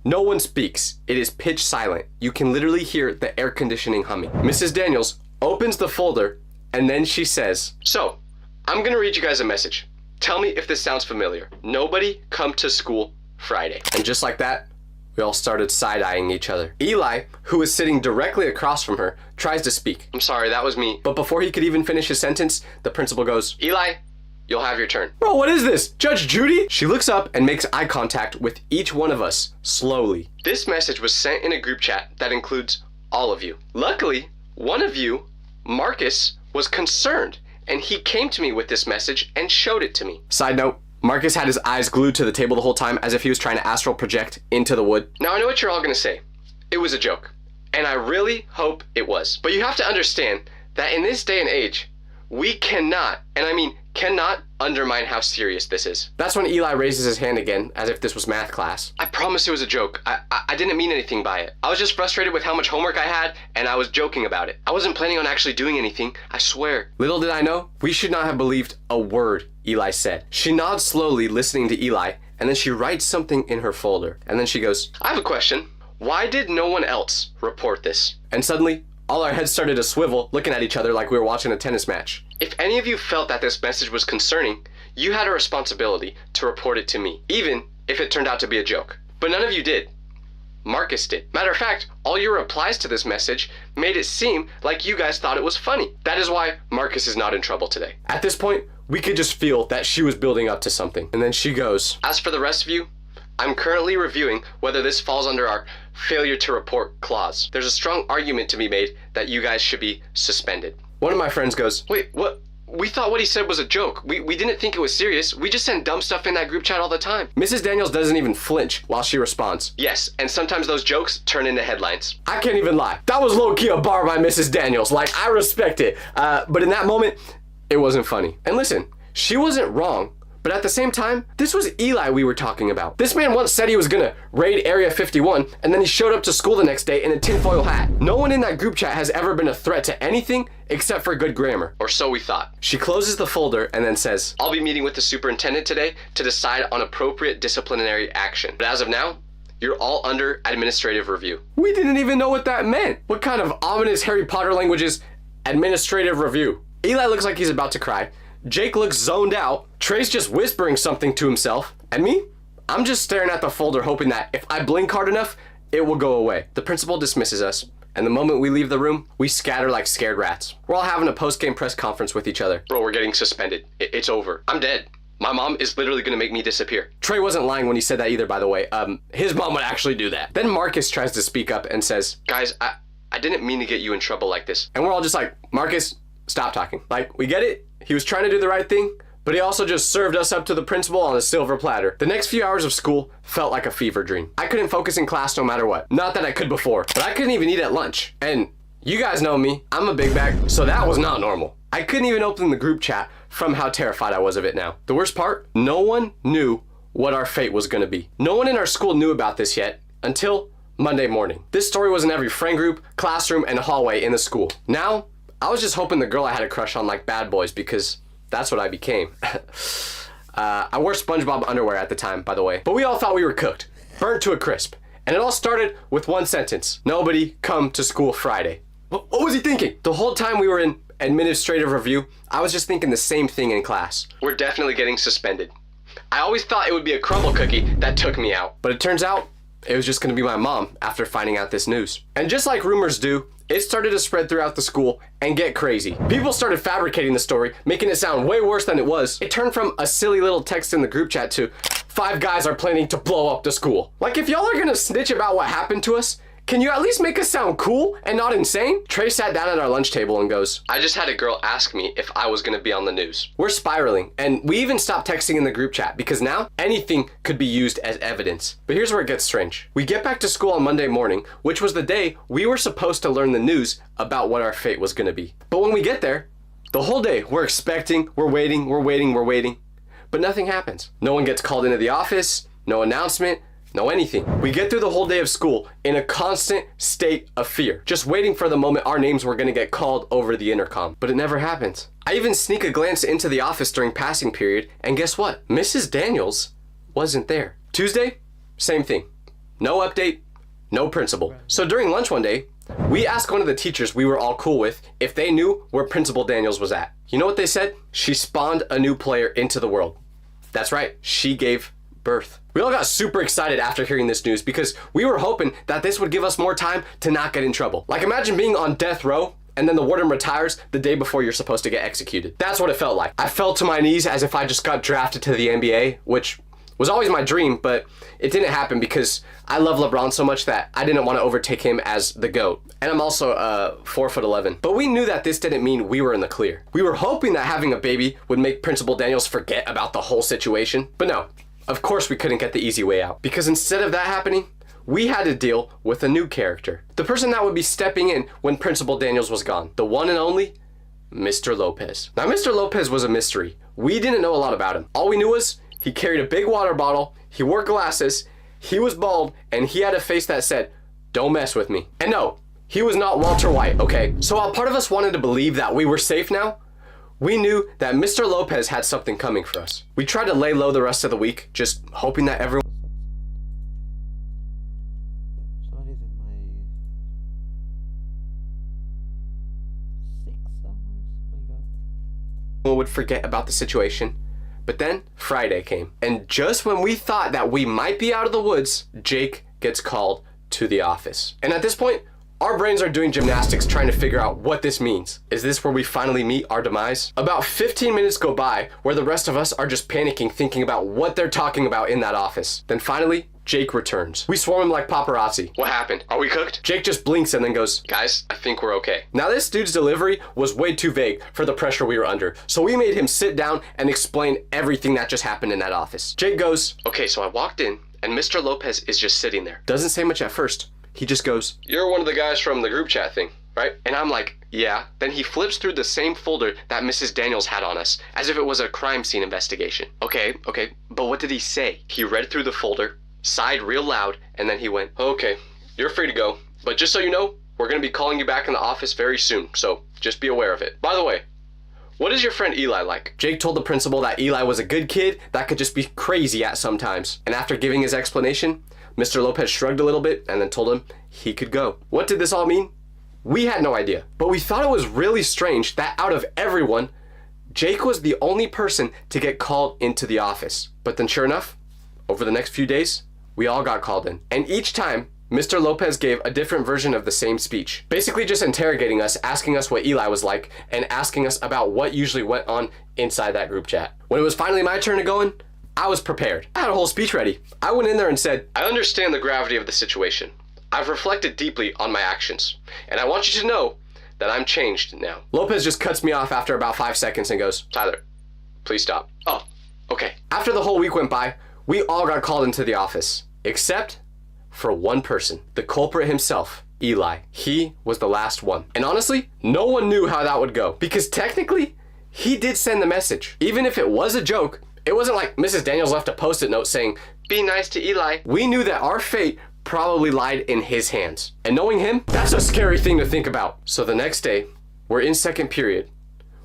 S7: No one speaks. It is pitch silent. You can literally hear the air conditioning humming. Mrs. Daniels opens the folder, and then she says, so, I'm gonna read you guys a message. Tell me if this sounds familiar. Nobody come to school Friday. And just like that, we all started side-eyeing each other. Eli, who was sitting directly across from her, tries to speak. I'm sorry, that was me. But before he could even finish his sentence, the principal goes, Eli, you'll have your turn. Bro, what is this? Judge Judy? She looks up and makes eye contact with each one of us, slowly. This message was sent in a group chat that includes all of you. Luckily, one of you, Marcus, was concerned, and he came to me with this message and showed it to me. Side note, Marcus had his eyes glued to the table the whole time as if he was trying to astral project into the wood. Now I know what you're all gonna say. It was a joke. And I really hope it was. But you have to understand that in this day and age, we cannot, and I mean cannot, undermine how serious this is. That's when Eli raises his hand again, as if this was math class. I promise it was a joke. I didn't mean anything by it. I was just frustrated with how much homework I had, and I was joking about it. I wasn't planning on actually doing anything, I swear. Little did I know, we should not have believed a word Eli said. She nods slowly, listening to Eli, and then she writes something in her folder. And then she goes, I have a question. Why did no one else report this? And suddenly, all our heads started to swivel, looking at each other like we were watching a tennis match. If any of you felt that this message was concerning, you had a responsibility to report it to me, even if it turned out to be a joke. But none of you did. Marcus did. Matter of fact, all your replies to this message made it seem like you guys thought it was funny. That is why Marcus is not in trouble today. At this point, we could just feel that she was building up to something. And then she goes, as for the rest of you, I'm currently reviewing whether this falls under our failure to report clause. There's a strong argument to be made that you guys should be suspended. One of my friends goes, wait, what? We thought what he said was a joke. We didn't think it was serious. We just send dumb stuff in that group chat all the time. Mrs. Daniels doesn't even flinch while she responds. Yes, and sometimes those jokes turn into headlines. I can't even lie. That was low-key a bar by Mrs. Daniels. Like, I respect it. But in that moment, it wasn't funny. And listen, she wasn't wrong, But at the same time, this was Eli we were talking about. This man once said he was gonna raid Area 51, and then he showed up to school the next day in a tinfoil hat. No one in that group chat has ever been a threat to anything except for good grammar. Or so we thought. She closes the folder and then says, I'll be meeting with the superintendent today to decide on appropriate disciplinary action. But as of now, you're all under administrative review. We didn't even know what that meant. What kind of ominous Harry Potter language is administrative review? Eli looks like he's about to cry. Jake looks zoned out. Trey's just whispering something to himself. And me? I'm just staring at the folder hoping that if I blink hard enough, it will go away. The principal dismisses us. And the moment we leave the room, we scatter like scared rats. We're all having a post-game press conference with each other. Bro, we're getting suspended. It's over. I'm dead. My mom is literally gonna make me disappear. Trey wasn't lying when he said that either, by the way. His mom would actually do that. Then Marcus tries to speak up and says, guys, I didn't mean to get you in trouble like this. And we're all just like, Marcus, stop talking. Like, we get it. He was trying to do the right thing, but he also just served us up to the principal on a silver platter. The next few hours of school felt like a fever dream. I couldn't focus in class no matter what. Not that I could before, but I couldn't even eat at lunch. And you guys know me, I'm a big bag, so that was not normal. I couldn't even open the group chat from how terrified I was of it now. The worst part, no one knew what our fate was gonna be. No one in our school knew about this yet until Monday morning. This story was in every friend group, classroom, and hallway in the school. Now, I was just hoping the girl I had a crush on liked bad boys because that's what I became. I wore SpongeBob underwear at the time, by the way. But we all thought we were cooked, burnt to a crisp. And it all started with one sentence. Nobody come to school Friday. What was he thinking? The whole time we were in administrative review, I was just thinking the same thing in class. We're definitely getting suspended. I always thought it would be a crumble cookie that took me out. But it turns out it was just gonna be my mom after finding out this news. And just like rumors do, it started to spread throughout the school and get crazy. People started fabricating the story, making it sound way worse than it was. It turned from a silly little text in the group chat to 5 guys are planning to blow up the school. Like, if y'all are gonna snitch about what happened to us, can you at least make us sound cool and not insane? Trey sat down at our lunch table and goes, I just had a girl ask me if I was gonna be on the news. We're spiraling, and we even stopped texting in the group chat because now anything could be used as evidence. But here's where it gets strange. We get back to school on Monday morning, which was the day we were supposed to learn the news about what our fate was gonna be. But when we get there, the whole day we're expecting, we're waiting, but nothing happens. No one gets called into the office, no announcement, no anything. We get through the whole day of school in a constant state of fear, just waiting for the moment our names were gonna get called over the intercom. But it never happens. I even sneak a glance into the office during passing period, and guess what? Mrs. Daniels wasn't there. Tuesday, same thing. No update, no principal. So during lunch one day, we asked one of the teachers we were all cool with if they knew where Principal Daniels was at. You know what they said? She spawned a new player into the world. That's right, she gave birth. We all got super excited after hearing this news because we were hoping that this would give us more time to not get in trouble. Like, imagine being on death row and then the warden retires the day before you're supposed to get executed. That's what it felt like. I fell to my knees as if I just got drafted to the NBA, which was always my dream, but it didn't happen because I love LeBron so much that I didn't want to overtake him as the GOAT. And I'm also 4'11". But we knew that this didn't mean we were in the clear. We were hoping that having a baby would make Principal Daniels forget about the whole situation, but no. Of course we couldn't get the easy way out, because instead of that happening, we had to deal with a new character. The person that would be stepping in when Principal Daniels was gone. The one and only Mr. Lopez. Now, Mr. Lopez was a mystery. We didn't know a lot about him. All we knew was he carried a big water bottle, he wore glasses, he was bald, and he had a face that said, "Don't mess with me." And no, he was not Walter White, okay? So while part of us wanted to believe that we were safe now, we knew that Mr. Lopez had something coming for us. We tried to lay low the rest of the week, just hoping that everyone would forget about the situation. But then Friday came, and just when we thought that we might be out of the woods, Jake gets called to the office. And at this point, our brains are doing gymnastics trying to figure out what this means. Is this where we finally meet our demise? About 15 minutes go by where the rest of us are just panicking, thinking about what they're talking about in that office. Then finally, Jake returns. We swarm him like paparazzi. What happened? Are we cooked? Jake just blinks and then goes, guys, I think we're okay. Now this dude's delivery was way too vague for the pressure we were under, so we made him sit down and explain everything that just happened in that office. Jake goes, okay, so I walked in and Mr. Lopez is just sitting there. Doesn't say much at first. He just goes, you're one of the guys from the group chat thing, right? And I'm like, yeah. Then he flips through the same folder that Mrs. Daniels had on us, as if it was a crime scene investigation. Okay, but what did he say? He read through the folder, sighed real loud, and then he went, okay, you're free to go. But just so you know, we're going to be calling you back in the office very soon, so just be aware of it. By the way, what is your friend Eli like? Jake told the principal that Eli was a good kid that could just be crazy at sometimes. And after giving his explanation, Mr. Lopez shrugged a little bit and then told him he could go. What did this all mean? We had no idea, but we thought it was really strange that out of everyone, Jake was the only person to get called into the office. But then sure enough, over the next few days, we all got called in. And each time, Mr. Lopez gave a different version of the same speech, basically just interrogating us, asking us what Eli was like, and asking us about what usually went on inside that group chat. When it was finally my turn to go in, I was prepared. I had a whole speech ready. I went in there and said, I understand the gravity of the situation. I've reflected deeply on my actions, and I want you to know that I'm changed now. Lopez just cuts me off after about 5 seconds and goes, Tyler, please stop. Oh, okay. After the whole week went by, we all got called into the office, except for one person, the culprit himself, Eli. He was the last one. And honestly, no one knew how that would go, because technically, he did send the message. Even if it was a joke, it wasn't like Mrs. Daniels left a post-it note saying, be nice to Eli. We knew that our fate probably lied in his hands. And knowing him, that's a scary thing to think about. So the next day, we're in second period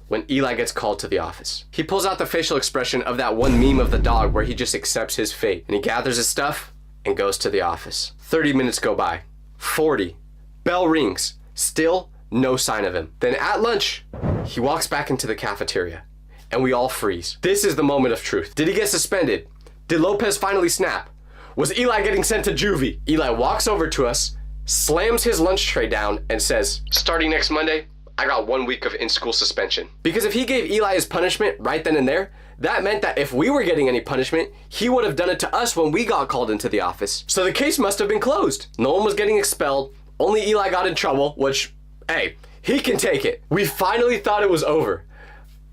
S7: when Eli gets called to the office. He pulls out the facial expression of that one meme of the dog where he just accepts his fate. And he gathers his stuff and goes to the office. 30 minutes go by. 40. Bell rings. Still no sign of him. Then at lunch, he walks back into the cafeteria and we all freeze. This is the moment of truth. Did he get suspended? Did Lopez finally snap? Was Eli getting sent to juvie? Eli walks over to us, slams his lunch tray down and says, starting next Monday, I got 1 week of in-school suspension. Because if he gave Eli his punishment right then and there, that meant that if we were getting any punishment, he would have done it to us when we got called into the office. So the case must have been closed. No one was getting expelled. Only Eli got in trouble, which, hey, he can take it. We finally thought it was over.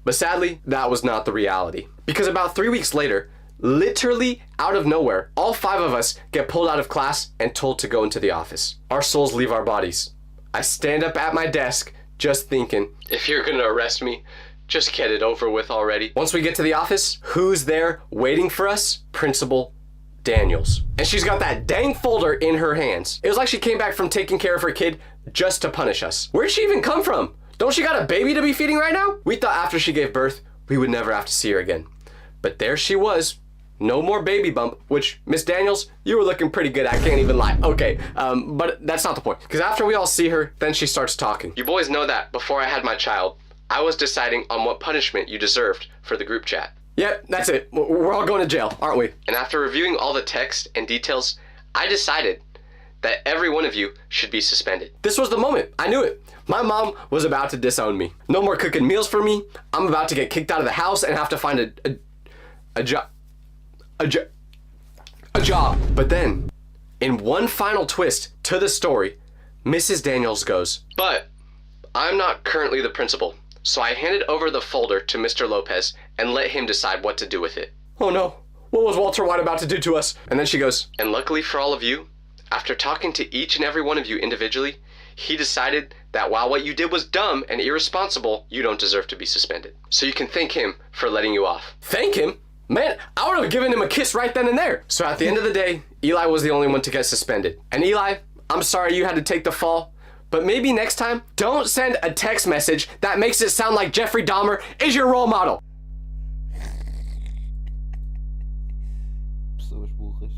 S7: But sadly, that was not the reality. Because about 3 weeks later, literally out of nowhere, all 5 of us get pulled out of class and told to go into the office. Our souls leave our bodies. I stand up at my desk, just thinking, if you're gonna arrest me, just get it over with already. Once we get to the office, who's there waiting for us? Principal Daniels. And she's got that dang folder in her hands. It was like she came back from taking care of her kid just to punish us. Where'd she even come from? Don't she got a baby to be feeding right now? We thought after she gave birth, we would never have to see her again. But there she was. No more baby bump, which, Miss Daniels, you were looking pretty good, I can't even lie. Okay, but that's not the point. Because after we all see her, then she starts talking. You boys know that before I had my child, I was deciding on what punishment you deserved for the group chat. Yep, that's it. We're all going to jail, aren't we? And after reviewing all the text and details, I decided that every one of you should be suspended. This was the moment. I knew it. My mom was about to disown me. No more cooking meals for me. I'm about to get kicked out of the house and have to find a job. But then, in one final twist to the story, Mrs. Daniels goes, but I'm not currently the principal, so I handed over the folder to Mr. Lopez and let him decide what to do with it. Oh no, what was Walter White about to do to us? And then she goes, and luckily for all of you, after talking to each and every one of you individually, he decided that while what you did was dumb and irresponsible, you don't deserve to be suspended. So you can thank him for letting you off. Thank him? Man, I would have given him a kiss right then and there. So at the end of the day, Eli was the only one to get suspended. And Eli, I'm sorry you had to take the fall, but maybe next time, don't send a text message that makes it sound like Jeffrey Dahmer is your role model.
S8: Pessoas burras.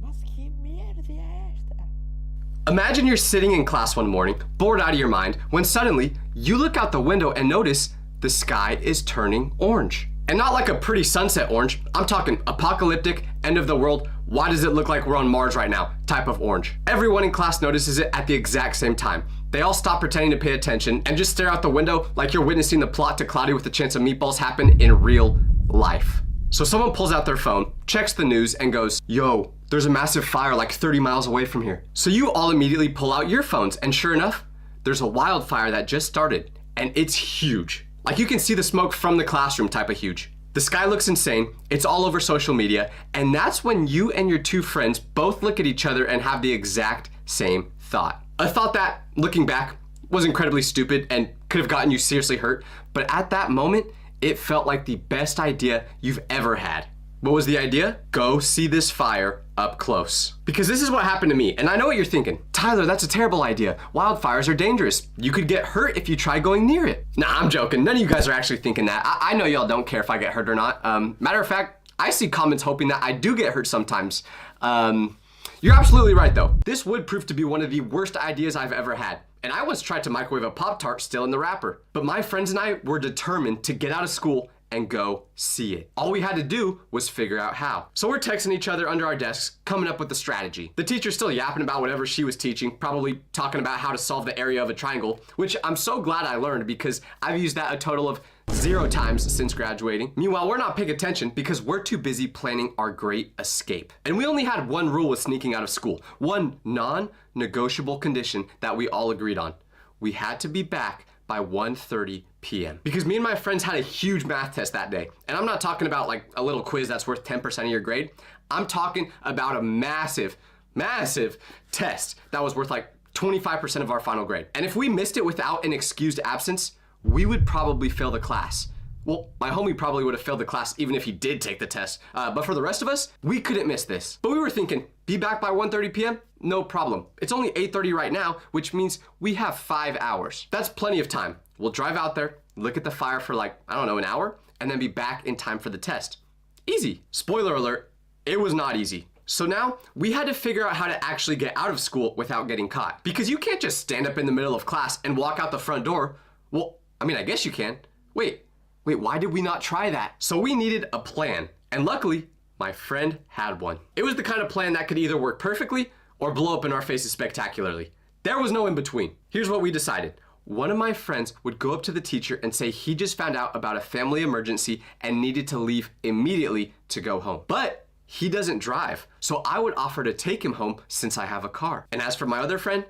S8: Mas que merda é esta?
S7: Imagine you're sitting in class one morning, bored out of your mind, when suddenly you look out the window and notice the sky is turning orange. And not like a pretty sunset orange, I'm talking apocalyptic, end of the world, why does it look like we're on Mars right now type of orange. Everyone in class notices it at the exact same time. They all stop pretending to pay attention and just stare out the window like you're witnessing the plot to Cloudy with a Chance of Meatballs happen in real life. So someone pulls out their phone, checks the news, and goes, yo, there's a massive fire like 30 miles away from here. So you all immediately pull out your phones, and sure enough, there's a wildfire that just started, and it's huge. Like you can see the smoke from the classroom type of huge. The sky looks insane, it's all over social media, and that's when you and your two friends both look at each other and have the exact same thought. A thought that, looking back, was incredibly stupid and could have gotten you seriously hurt, but at that moment, it felt like the best idea you've ever had. What was the idea? Go see this fire up close. Because this is what happened to me, and I know what you're thinking. Tyler, that's a terrible idea. Wildfires are dangerous. You could get hurt if you try going near it. Nah, I'm joking. None of you guys are actually thinking that. I know y'all don't care if I get hurt or not. Matter of fact, I see comments hoping that I do get hurt sometimes. You're absolutely right though. This would prove to be one of the worst ideas I've ever had. And I once tried to microwave a Pop-Tart still in the wrapper. But my friends and I were determined to get out of school and go see it. All we had to do was figure out how. So we're texting each other under our desks, coming up with the strategy. The teacher's still yapping about whatever she was teaching, probably talking about how to solve the area of a triangle, which I'm so glad I learned because I've used that a total of 0 times since graduating. Meanwhile, we're not paying attention because we're too busy planning our great escape. And we only had one rule with sneaking out of school, one non-negotiable condition that we all agreed on. We had to be back by 1:30 p.m. Because me and my friends had a huge math test that day. And I'm not talking about like a little quiz that's worth 10% of your grade. I'm talking about a massive, massive test that was worth like 25% of our final grade. And if we missed it without an excused absence, we would probably fail the class. Well, my homie probably would have failed the class even if he did take the test. But for the rest of us, we couldn't miss this. But we were thinking, be back by 1:30 p.m.? No problem. It's only 8:30 right now, which means we have 5 hours. That's plenty of time. We'll drive out there, look at the fire for like, I don't know, an hour, and then be back in time for the test. Easy. Spoiler alert, it was not easy. So now we had to figure out how to actually get out of school without getting caught. Because you can't just stand up in the middle of class and walk out the front door. Well, I mean, I guess you can. Wait, why did we not try that? So we needed a plan. And luckily, my friend had one. It was the kind of plan that could either work perfectly or blow up in our faces spectacularly. There was no in between. Here's what we decided. One of my friends would go up to the teacher and say he just found out about a family emergency and needed to leave immediately to go home. But he doesn't drive, so I would offer to take him home since I have a car. And as for my other friend,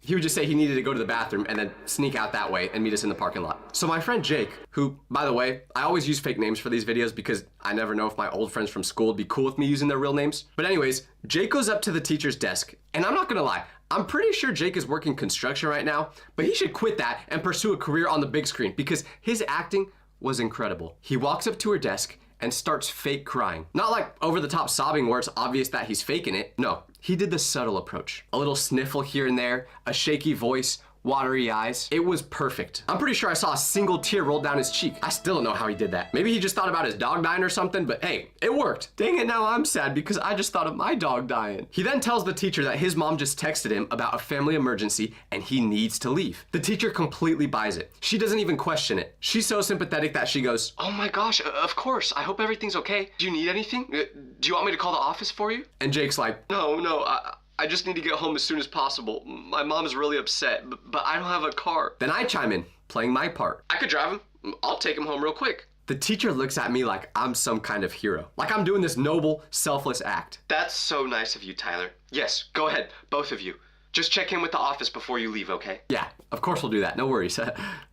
S7: he would just say he needed to go to the bathroom and then sneak out that way and meet us in the parking lot. So my friend Jake, who, by the way, I always use fake names for these videos because I never know if my old friends from school would be cool with me using their real names. But anyways, Jake goes up to the teacher's desk, and I'm not gonna lie, I'm pretty sure Jake is working construction right now, but he should quit that and pursue a career on the big screen because his acting was incredible. He walks up to her desk and starts fake crying. Not like over the top sobbing where it's obvious that he's faking it. No, he did the subtle approach. A little sniffle here and there, a shaky voice, watery eyes. It was perfect. I'm pretty sure I saw a single tear roll down his cheek. I still don't know how he did that. Maybe he just thought about his dog dying or something, but hey, it worked. Dang it, now I'm sad because I just thought of my dog dying. He then tells the teacher that his mom just texted him about a family emergency and he needs to leave. The teacher completely buys it. She doesn't even question it. She's so sympathetic that she goes, "Oh my gosh, of course. I hope everything's okay. Do you need anything? Do you want me to call the office for you?" And Jake's like, No, I just need to get home as soon as possible. My mom's really upset, but I don't have a car. Then I chime in, playing my part. I could drive him. I'll take him home real quick. The teacher looks at me like I'm some kind of hero. Like I'm doing this noble, selfless act. That's so nice of you, Tyler. Yes, go ahead, both of you. Just check in with the office before you leave, okay? Yeah, of course we'll do that, no worries.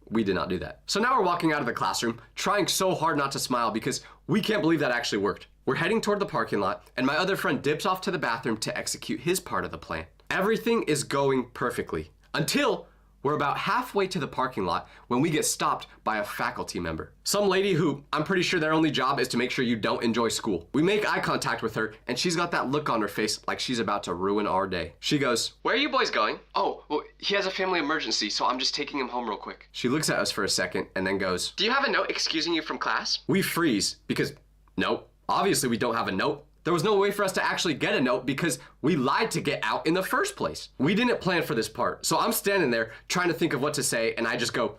S7: We did not do that. So now we're walking out of the classroom, trying so hard not to smile because we can't believe that actually worked. We're heading toward the parking lot, and my other friend dips off to the bathroom to execute his part of the plan. Everything is going perfectly, until we're about halfway to the parking lot when we get stopped by a faculty member. Some lady who, I'm pretty sure their only job is to make sure you don't enjoy school. We make eye contact with her, and she's got that look on her face like she's about to ruin our day. She goes, "Where are you boys going?" "Oh, well, he has a family emergency, so I'm just taking him home real quick." She looks at us for a second and then goes, "Do you have a note excusing you from class?" We freeze because, nope. Obviously we don't have a note. There was no way for us to actually get a note because we lied to get out in the first place. We didn't plan for this part. So I'm standing there trying to think of what to say and I just go,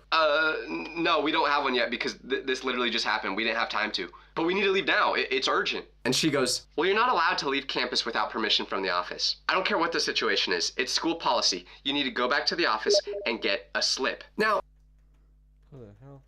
S7: no, we don't have one yet because this literally just happened. We didn't have time to. But we need to leave now. It's urgent. And she goes, "Well, you're not allowed to leave campus without permission from the office. I don't care what the situation is. It's school policy. You need to go back to the office and get a slip." Now,
S1: What the hell?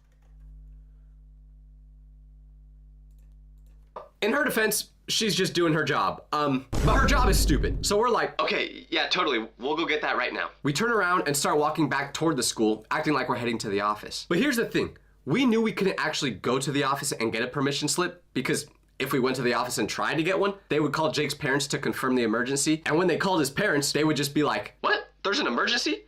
S7: in her defense, she's just doing her job. But her job is stupid. So we're like, okay, yeah, totally. We'll go get that right now. We turn around and start walking back toward the school, acting like we're heading to the office. But here's the thing. We knew we couldn't actually go to the office and get a permission slip because if we went to the office and tried to get one, they would call Jake's parents to confirm the emergency. And when they called his parents, they would just be like, "What? There's an emergency?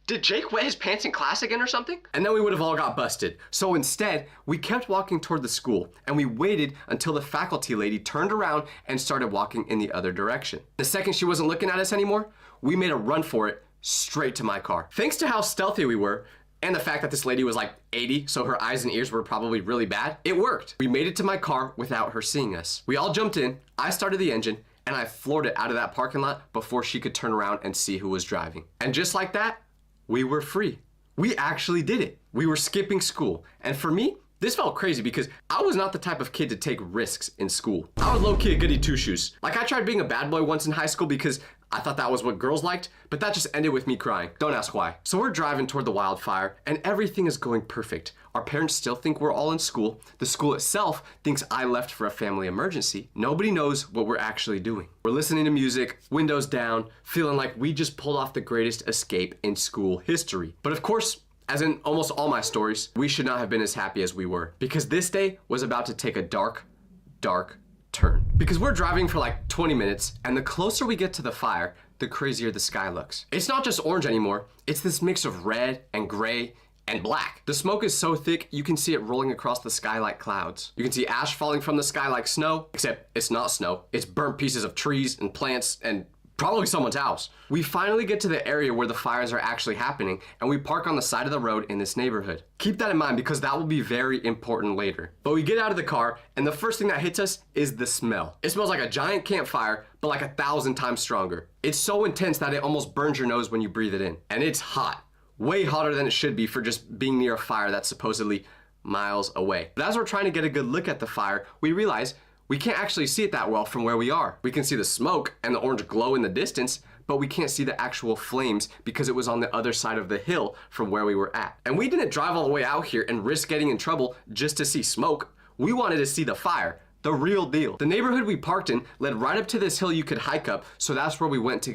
S7: Did Jake wet his pants in class again or something?" And then we would have all got busted. So instead, we kept walking toward the school and we waited until the faculty lady turned around and started walking in the other direction. The second she wasn't looking at us anymore, we made a run for it straight to my car. Thanks to how stealthy we were, and the fact that this lady was like 80, so her eyes and ears were probably really bad, it worked. We made it to my car without her seeing us. We all jumped in, I started the engine, and I floored it out of that parking lot before she could turn around and see who was driving. And just like that, we were free. We actually did it. We were skipping school. And for me, this felt crazy because I was not the type of kid to take risks in school. I was low-key a goody two-shoes. Like I tried being a bad boy once in high school because I thought that was what girls liked, but that just ended with me crying. Don't ask why. So we're driving toward the wildfire and everything is going perfect. Our parents still think we're all in school. The school itself thinks I left for a family emergency. Nobody knows what we're actually doing. We're listening to music, windows down, feeling like we just pulled off the greatest escape in school history. But of course, as in almost all my stories, we should not have been as happy as we were because this day was about to take a dark, dark turn. Because we're driving for like 20 minutes and the closer we get to the fire, the crazier the sky looks. It's not just orange anymore, it's this mix of red and gray and black. The smoke is so thick, you can see it rolling across the sky like clouds. You can see ash falling from the sky like snow, except it's not snow. It's burnt pieces of trees and plants and probably someone's house. We finally get to the area where the fires are actually happening and we park on the side of the road in this neighborhood. Keep that in mind because that will be very important later. But we get out of the car and the first thing that hits us is the smell. It smells like a giant campfire, but like 1,000 times stronger. It's so intense that it almost burns your nose when you breathe it in. And it's hot, way hotter than it should be for just being near a fire that's supposedly miles away. But as we're trying to get a good look at the fire, we realize we can't actually see it that well from where we are. We can see the smoke and the orange glow in the distance, but we can't see the actual flames because it was on the other side of the hill from where we were at. And we didn't drive all the way out here and risk getting in trouble just to see smoke. We wanted to see the fire, the real deal. The neighborhood we parked in led right up to this hill you could hike up, so that's where we went to get